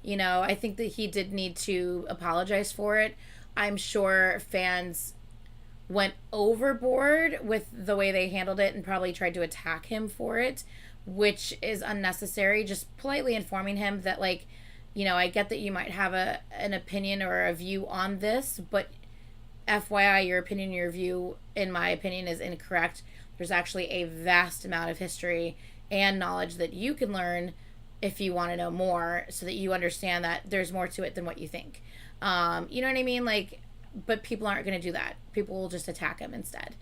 You know, I think that he did need to apologize for it. I'm sure fans went overboard with the way they handled it and probably tried to attack him for it, which is unnecessary. Just politely informing him that, like, you know, I get that you might have an opinion or a view on this, but FYI, your opinion, your view, in my opinion, is incorrect. There's actually a vast amount of history and knowledge that you can learn if you want to know more, so that you understand that there's more to it than what you think. You know what I mean? Like, but people aren't going to do that. People will just attack him instead,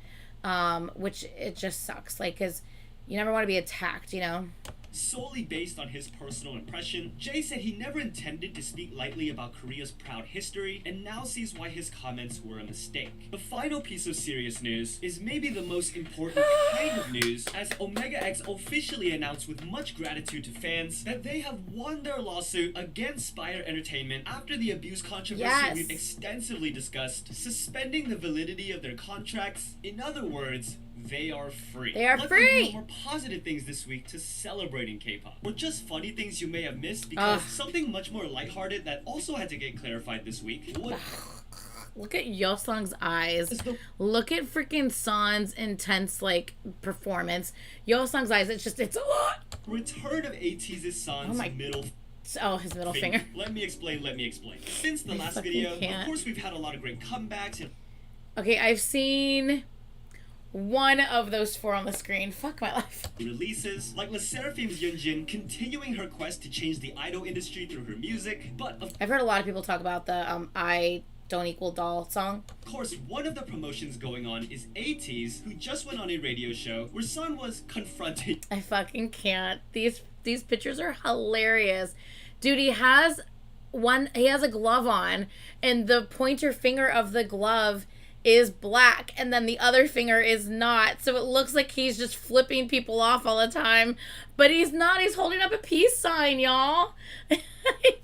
which it just sucks. Like, because you never want to be attacked, you know? Solely based on his personal impression, Jay said he never intended to speak lightly about Korea's proud history, and now sees why his comments were a mistake. The final piece of serious news is maybe the most important kind of news, as Omega X officially announced with much gratitude to fans that they have won their lawsuit against Spire Entertainment after the abuse controversy we've extensively discussed, suspending the validity of their contracts. In other words, they are free. They are free! More positive things this week to celebrating K-pop, or just funny things you may have missed, because something much more lighthearted that also had to get clarified this week. Look at Yeosang's eyes. Look at freaking Son's intense, like, performance. Yeosang's eyes, it's a lot. Return of ATEEZ's Son's his middle finger. Let me explain. Since the last video, of course, we've had a lot of great comebacks. Okay, I've seen one of those 4 on the screen. Fuck my life. Releases like LE SSERAFIM's Yeonjin continuing her quest to change the idol industry through her music, but I've heard a lot of people talk about the I Don't Equal Doll song. Of course, one of the promotions going on is ATEEZ, who just went on a radio show where Son was confronting. I fucking can't. These pictures are hilarious. Dude, he has a glove on, and the pointer finger of the glove is black, and then the other finger is not, so it looks like he's just flipping people off all the time, but he's not. He's holding up a peace sign, y'all. I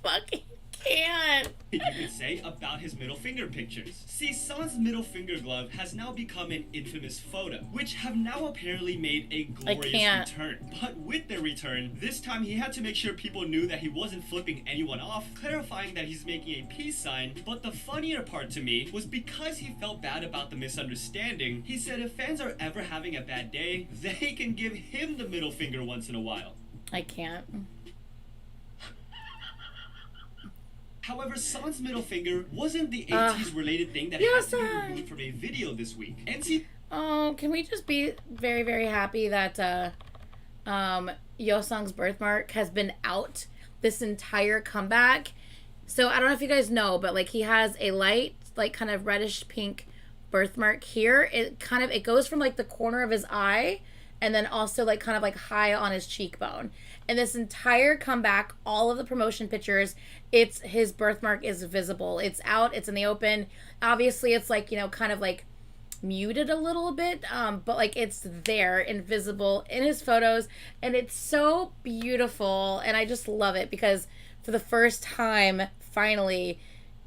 fucking can't. You could say about his middle finger pictures. See, Son's middle finger glove has now become an infamous photo, which have now apparently made a glorious return. But with their return, this time he had to make sure people knew that he wasn't flipping anyone off, clarifying that he's making a peace sign. But the funnier part to me was because he felt bad about the misunderstanding, he said if fans are ever having a bad day, they can give him the middle finger once in a while. I can't. However, Son's middle finger wasn't the ATEEZ related thing that had to be removed from a video this week. Oh, can we just be very, very happy that Yeosang's birthmark has been out this entire comeback? So I don't know if you guys know, but like he has a light, like kind of reddish pink birthmark here. It goes from like the corner of his eye and then also like kind of like high on his cheekbone. And this entire comeback, all of the promotion pictures, his birthmark is visible. It's out, it's in the open. Obviously it's like, you know, kind of like muted a little bit, but like it's there, invisible in his photos, and it's so beautiful, and I just love it because for the first time, finally,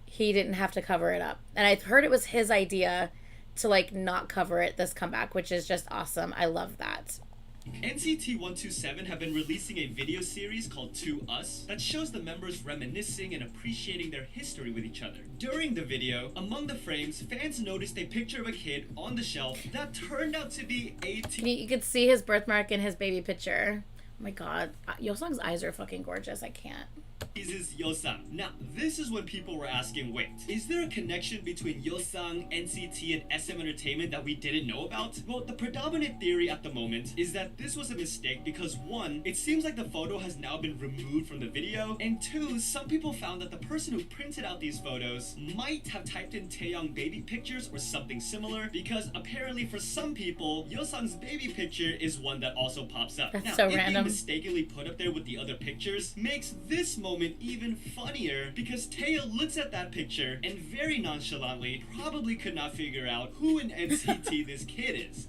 he didn't have to cover it up. And I heard it was his idea to like not cover it this comeback, which is just awesome. I love that. NCT 127 have been releasing a video series called To Us that shows the members reminiscing and appreciating their history with each other. During the video, among the frames, fans noticed a picture of a kid on the shelf that turned out to be You could see his birthmark in his baby picture. Oh my god, Yeosang's eyes are fucking gorgeous. I can't. This is Yeosang. Now, this is when people were asking, wait, is there a connection between Yeosang, NCT, and SM Entertainment that we didn't know about? Well, the predominant theory at the moment is that this was a mistake because 1, it seems like the photo has now been removed from the video, and 2, some people found that the person who printed out these photos might have typed in Taeyong baby pictures or something similar, because apparently for some people, Yeosang's baby picture is one that also pops up. That's now, so it random. being mistakenly put up there with the other pictures makes this moment even funnier because Taeya looks at that picture and very nonchalantly probably could not figure out who in NCT this kid is.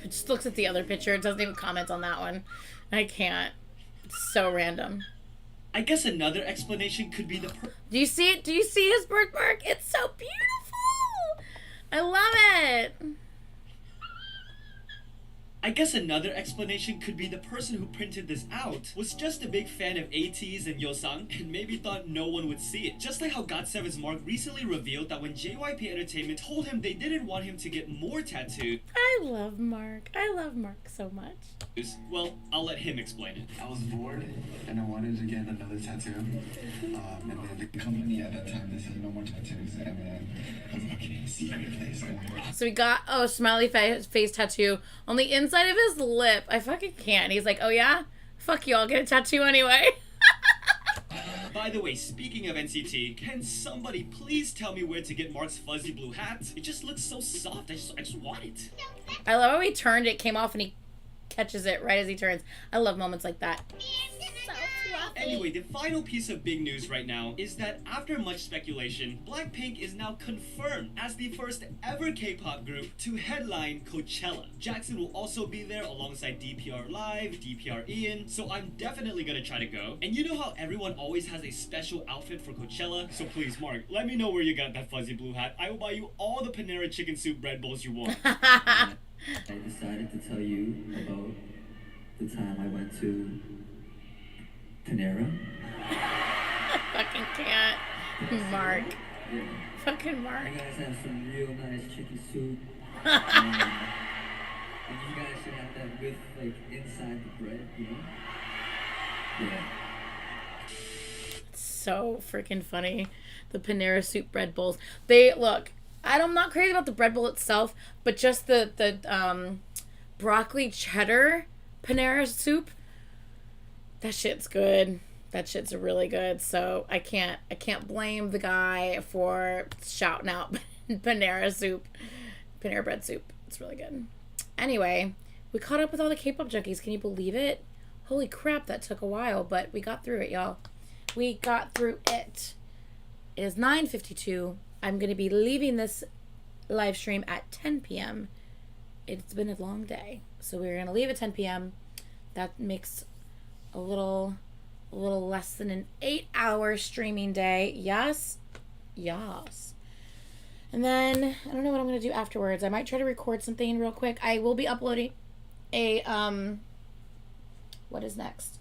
Just looks at the other picture. It doesn't even comment on that one. I can't. It's so random. I guess another explanation could be the Do you see it? Do you see his birthmark? It's so beautiful. I love it. I I guess another explanation could be the person who printed this out was just a big fan of ATEEZ and Yeosang and maybe thought no one would see it. Just like how GOT7's Mark recently revealed that when JYP Entertainment told him they didn't want him to get more tattoos. I love Mark. I love Mark so much. Well, I'll let him explain it. I was bored and I wanted to get another tattoo. And then the company at that time, they said no more tattoos. And then I was like, okay, secret place. So we got, smiley face tattoo on the inside of his lip. I fucking can't. He's like, oh yeah? Fuck you, I'll get a tattoo anyway. By the way, speaking of NCT, can somebody please tell me where to get Mark's fuzzy blue hat? It just looks so soft. I just want it. I love how he turned, it came off, and he catches it right as he turns. I love moments like that. So fluffy. Anyway, the final piece of big news right now is that after much speculation, Blackpink is now confirmed as the first ever K-pop group to headline Coachella. Jackson will also be there alongside DPR Live, DPR Ian, so I'm definitely gonna try to go. And you know how everyone always has a special outfit for Coachella? So please, Mark, let me know where you got that fuzzy blue hat. I will buy you all the Panera chicken soup bread bowls you want. I decided to tell you about the time I went to Panera. Fucking can't. Mark. Yeah. Fucking Mark. You guys have some real nice chicken soup. And you guys should have that with, like, inside the bread, you know? Yeah. So freaking funny. The Panera soup bread bowls. They, look, I'm not crazy about the bread bowl itself, but just the broccoli cheddar Panera soup, that shit's good. That shit's really good. So I can't blame the guy for shouting out Panera soup, Panera bread soup. It's really good. Anyway, we caught up with all the K-pop junkies. Can you believe it? Holy crap, that took a while, but we got through it, y'all. We got through it. It is 9:52. I'm going to be leaving this live stream at 10 p.m. It's been a long day. So we're going to leave at 10 p.m. That makes a little less than an 8-hour streaming day. Yes. Yes. And then I don't know what I'm going to do afterwards. I might try to record something real quick. I will be uploading a what is next?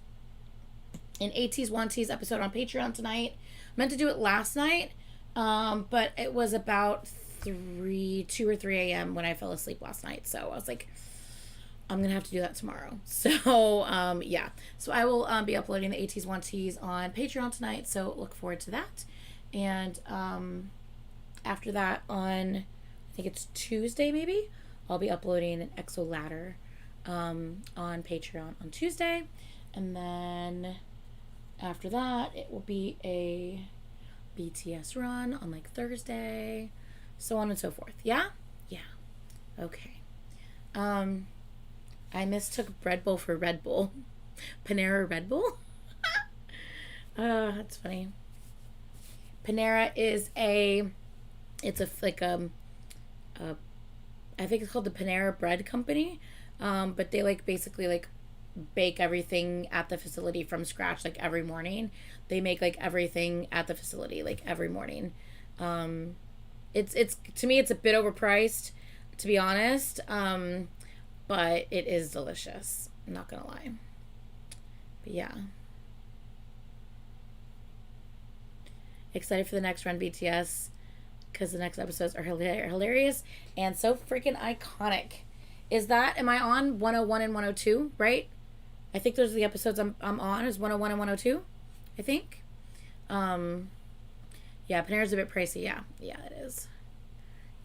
An ATEEZ One-Tees episode on Patreon tonight. I meant to do it last night. But it was about 2 or 3 a.m. when I fell asleep last night. So I was like, I'm going to have to do that tomorrow. So, yeah. So I will be uploading the ATEEZ One-Tees on Patreon tonight. So look forward to that. And after that on, I think it's Tuesday maybe, I'll be uploading an EXO Ladder on Patreon on Tuesday. And then after that, it will be a BTS run on like Thursday, so on and so forth. Yeah? Yeah. Okay. I mistook bread bowl for Red Bull. Panera Red Bull? That's funny. Panera is I think it's called the Panera Bread Company. But they like basically like bake everything at the facility from scratch like every morning. They make like everything at the facility like every morning. It's to me it's a bit overpriced, to be honest. But it is delicious. I'm not gonna lie. But yeah. Excited for the next run, BTS, because the next episodes are hilarious and so freaking iconic. Am I on 101 and 102, right? I think those are the episodes I'm on, is 101 and 102, I think. Yeah, Panera's a bit pricey, yeah. Yeah, it is.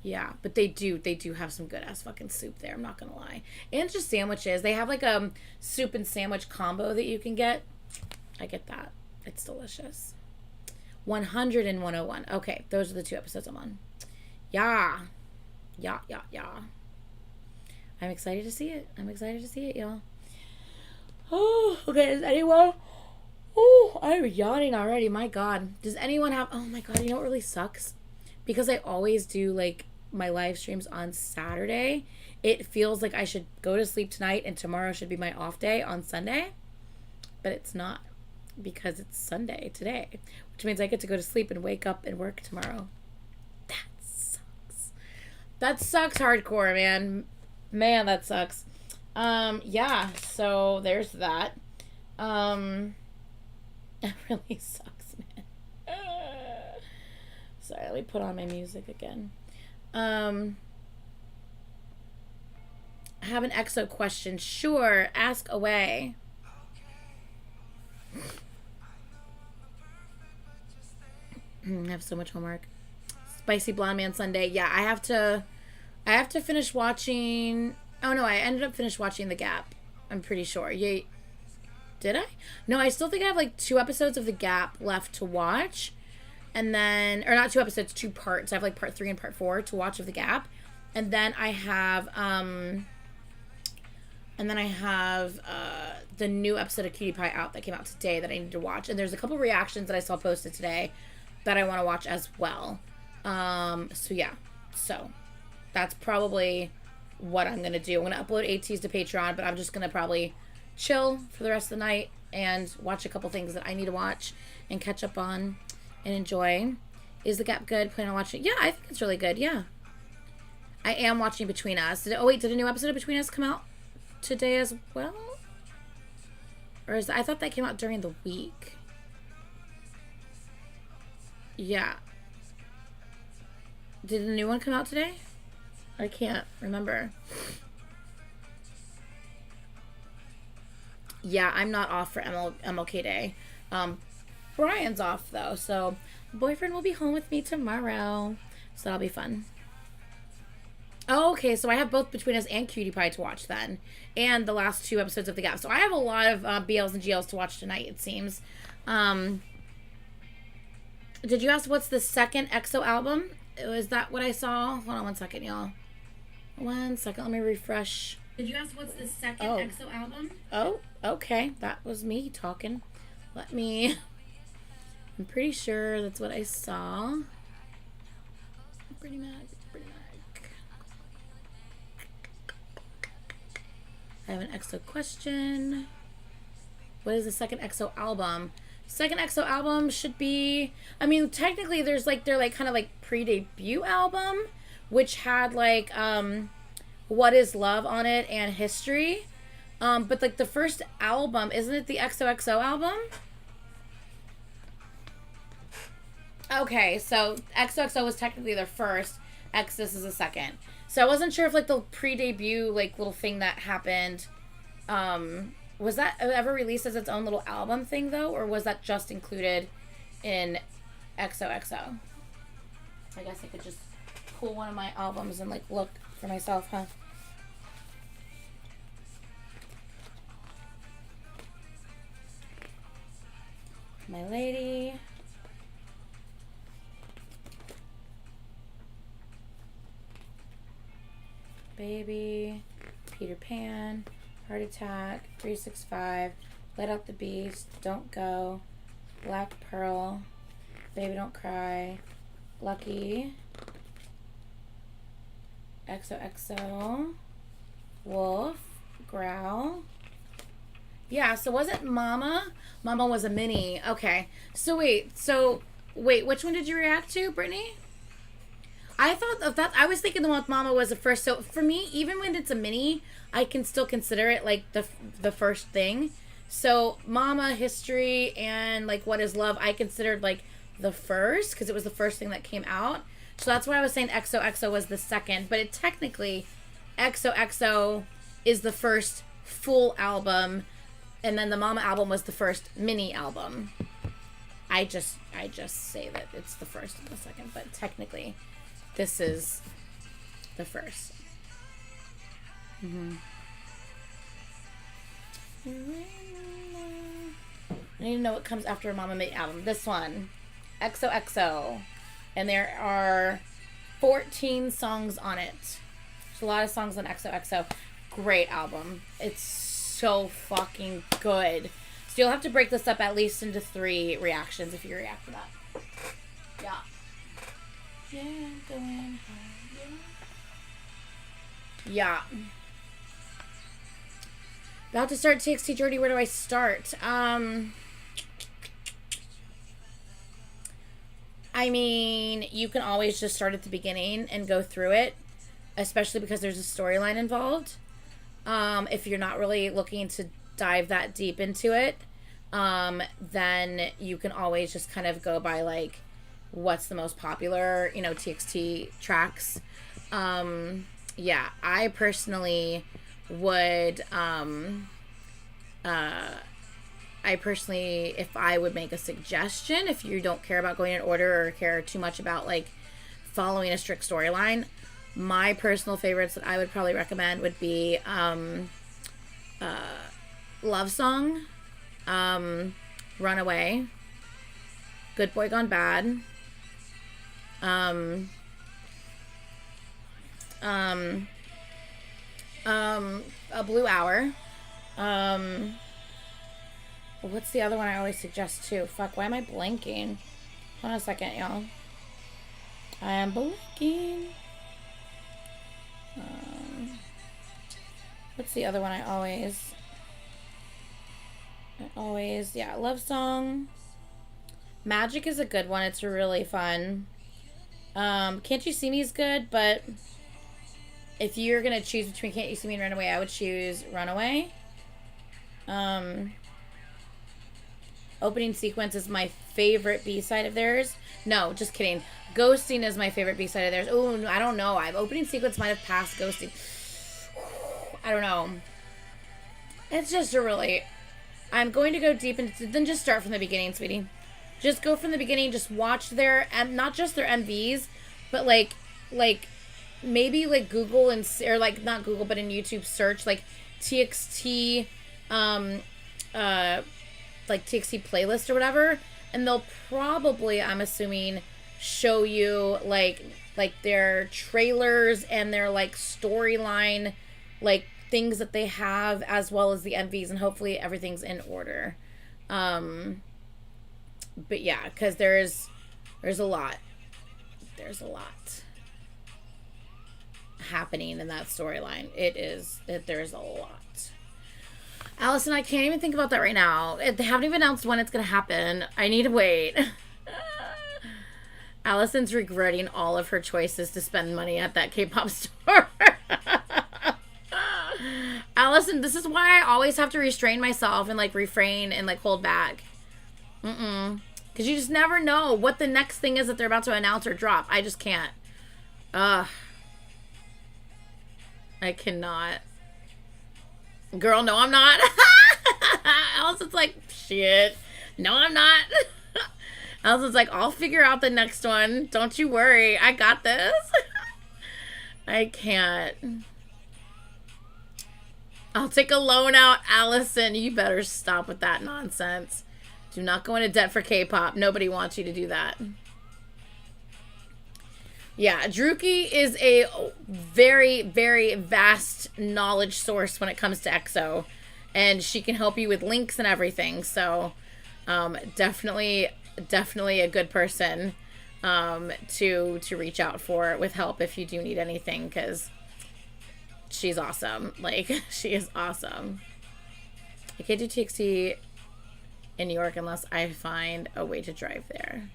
Yeah, but they do have some good ass fucking soup there, I'm not gonna lie. And just sandwiches. They have like a soup and sandwich combo that you can get. I get that. It's delicious. 100 and 101. Okay, those are the 2 episodes I'm on. Yeah. Yeah. I'm excited to see it, y'all. Oh, okay, is anyone... Oh, I'm yawning already, my God. Does anyone have... Oh my God, you know what really sucks? Because I always do, like, my live streams on Saturday, it feels like I should go to sleep tonight and tomorrow should be my off day on Sunday. But it's not, because it's Sunday today, which means I get to go to sleep and wake up and work tomorrow. That sucks hardcore, man. Man, that sucks. Yeah, so there's that. It really sucks, man. Sorry, let me put on my music again. I have an EXO question. Sure, ask away. I have so much homework. Spicy Blonde Man Sunday. Yeah, I have to finish watching. Oh no, I ended up finished watching The Gap. I'm pretty sure. Yeah. Did I? No, I still think I have like 2 episodes of The Gap left to watch. And then, or not 2 episodes, 2 parts. I have like part 3 and part 4 to watch of The Gap. And then I have the new episode of Cutie Pie out that came out today that I need to watch. And there's a couple reactions that I saw posted today that I want to watch as well. So yeah. So that's probably what I'm going to do. I'm going to upload ATs to Patreon, but I'm just going to probably chill for the rest of the night and watch a couple things that I need to watch and catch up on and enjoy. Is The Gap good? Plan on watching it? Yeah, I think it's really good. Yeah. I am watching Between Us. Did a new episode of Between Us come out today as well? Or I thought that came out during the week. Yeah. Did a new one come out today? I can't remember. Yeah, I'm not off for MLK Day. Brian's off though, so boyfriend will be home with me tomorrow, so that'll be fun. Oh, okay, so I have both Between Us and Cutie Pie to watch then, and the last 2 episodes of The Gap. So I have a lot of BLs and GLs to watch tonight, it seems. Did you ask what's the second EXO album? Is that what I saw? Hold on 1 second, y'all. 1 second, let me refresh. Did you ask what's the second EXO album? Oh, okay. That was me talking. I'm pretty sure that's what I saw. Pretty much. I have an EXO question. What is the second EXO album? Second EXO album should be, I mean, technically there's like their like kind of like pre-debut album, which had like What Is Love on it and History. But like the first album, isn't it the XOXO album? Okay, so XOXO was technically their first, Exodus is the second. So I wasn't sure if like the pre-debut like little thing that happened, was that ever released as its own little album thing though, or was that just included in XOXO? I guess I could just pull one of my albums and like look for myself, huh? My lady. Baby, Peter Pan, Heart Attack, 365, Let Out the Beast, Don't Go, Black Pearl, Baby Don't Cry, Lucky, XOXO, Wolf, Growl. Yeah, so was it Mama? Mama was a mini. Okay. So wait, which one did you react to, Brittany? I thought of that. I was thinking the one with Mama was the first. So for me, even when it's a mini, I can still consider it like the first thing. So Mama, History, and like What Is Love, I considered like the first because it was the first thing that came out. So that's why I was saying XOXO was the second. But it technically, XOXO is the first full album, and then the Mama album was the first mini album. I just say that it's the first and the second, but technically, this is the first. I need to know what comes after a Mama Made album. This one, XOXO, and there are 14 songs on it. There's a lot of songs on XOXO. Great album. It's so fucking good. So you'll have to break this up at least into 3 reactions if you react to that. Yeah. Yeah, going higher. Yeah. About to start TXT Journey. Where do I start? I mean, you can always just start at the beginning and go through it, especially because there's a storyline involved. If you're not really looking to dive that deep into it, then you can always just kind of go by like what's the most popular, you know, TXT tracks. Yeah, I personally would, if I would make a suggestion, if you don't care about going in order or care too much about like following a strict storyline, my personal favorites that I would probably recommend would be Love Song, Runaway, Good Boy Gone Bad, A Blue Hour, what's the other one I always suggest too? Fuck, why am I blanking? Hold on a second, y'all. I am blanking. What's the other one I always, yeah, Love Song. Magic is a good one. It's really fun. Can't You See Me is good, but if you're gonna choose between Can't You See Me and Runaway, I would choose Runaway. Opening Sequence is my favorite B-side of theirs. No, just kidding. Ghosting is my favorite B-side of theirs. Oh, I don't know. Opening Sequence might have passed Ghosting. I don't know. It's just a really... I'm going to go deep into... Then just start from the beginning, sweetie. Just go from the beginning. Just watch their... not just their MVs, but like maybe like Google and... Or like, not Google, but in YouTube search like TXT... like TXT playlist or whatever, and they'll probably, I'm assuming, show you like their trailers and their like storyline, like things that they have, as well as the MVs, and hopefully everything's in order. But yeah, because there's a lot happening in that storyline. There's a lot. Allison, I can't even think about that right now. They haven't even announced when it's going to happen. I need to wait. Allison's regretting all of her choices to spend money at that K-pop store. Allison, this is why I always have to restrain myself and like refrain and like hold back. Because you just never know what the next thing is that they're about to announce or drop. I just can't. I cannot. Girl, no, I'm not. Allison's like, shit. No, I'm not. Allison's like, I'll figure out the next one. Don't you worry. I got this. I can't. I'll take a loan out, Allison. You better stop with that nonsense. Do not go into debt for K-pop. Nobody wants you to do that. Yeah, Druki is a very, very vast knowledge source when it comes to EXO. And she can help you with links and everything. So, definitely a good person to reach out for with help if you do need anything. Because she's awesome. Like, she is awesome. I can't do TXT in New York unless I find a way to drive there.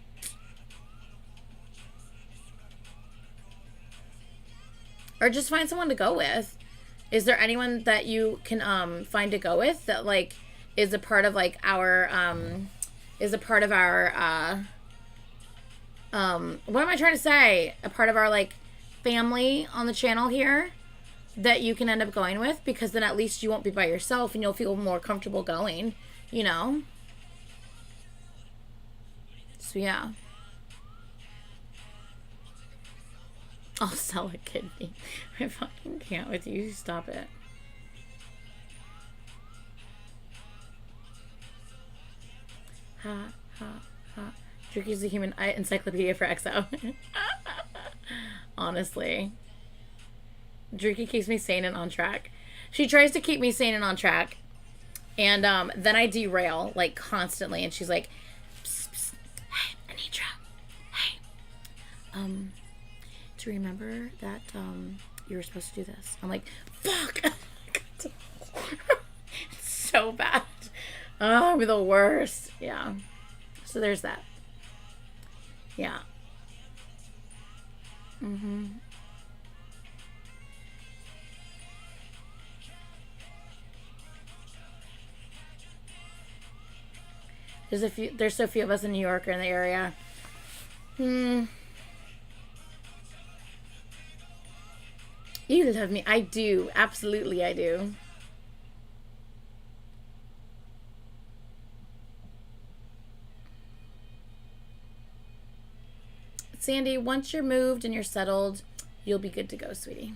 Or just find someone to go with. Is there anyone that you can find to go with that like is a part of like our what am I trying to say? A part of our like family on the channel here that you can end up going with, because then at least you won't be by yourself and you'll feel more comfortable going, you know? So yeah. I'll sell a kidney. I fucking can't with you. Stop it. Ha, ha, ha. Druki's the human encyclopedia for EXO. Honestly. Druki keeps me sane and on track. She tries to keep me sane and on track. And then I derail, like, constantly. And she's like, psst, psst. Hey, Anitra. Hey. To remember that you were supposed to do this. I'm like, fuck. It's so bad. Oh, I'm the worst. Yeah. So there's that. Yeah. There's so few of us in New York or in the area. You love me. I do. Absolutely, I do. Sandy, once you're moved and you're settled, you'll be good to go, sweetie.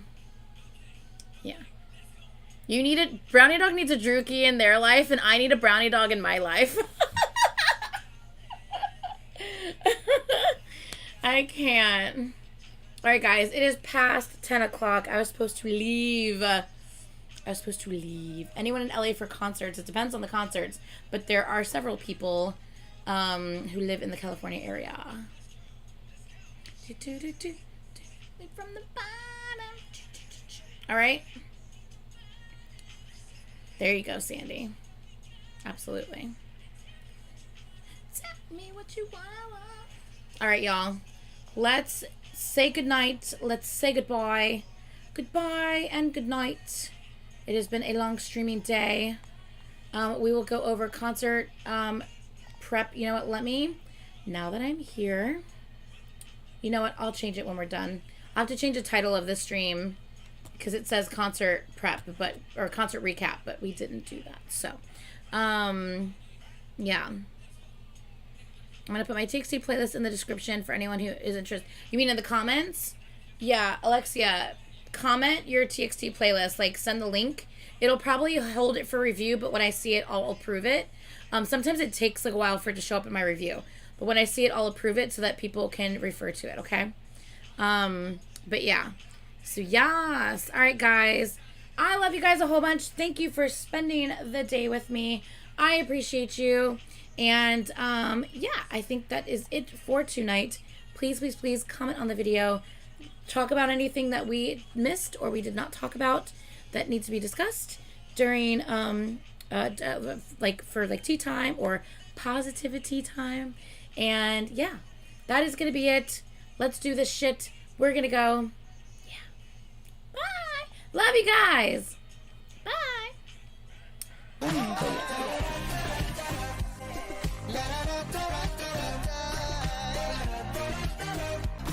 Yeah. You need a brownie dog needs a Drookie in their life, and I need a brownie dog in my life. I can't. All right, guys, it is past 10 o'clock. I was supposed to leave. Anyone in LA for concerts? It depends on the concerts, but there are several people who live in the California area. From the bottom. All right. There you go, Sandy. Absolutely. Tell me what you want. All right, y'all. Let's say goodnight. Let's say goodbye. Goodbye and good night. It has been a long streaming day. We will go over concert prep. You know what? Now that I'm here, you know what? I'll change it when we're done. I'll have to change the title of the stream because it says concert prep, or concert recap, but we didn't do that. So, yeah. I'm going to put my TXT playlist in the description for anyone who is interested. You mean in the comments? Yeah, Alexia, comment your TXT playlist. Like, send the link. It'll probably hold it for review, but when I see it, I'll approve it. Sometimes it takes like a while for it to show up in my review. But when I see it, I'll approve it so that people can refer to it, okay? But yeah. So, yes. All right, guys. I love you guys a whole bunch. Thank you for spending the day with me. I appreciate you. And, yeah, I think that is it for tonight. Please, please, please comment on the video. Talk about anything that we missed or we did not talk about that needs to be discussed during, for tea time or positivity time. And, yeah, that is going to be it. Let's do this shit. We're going to go. Yeah. Bye. Love you guys. Bye.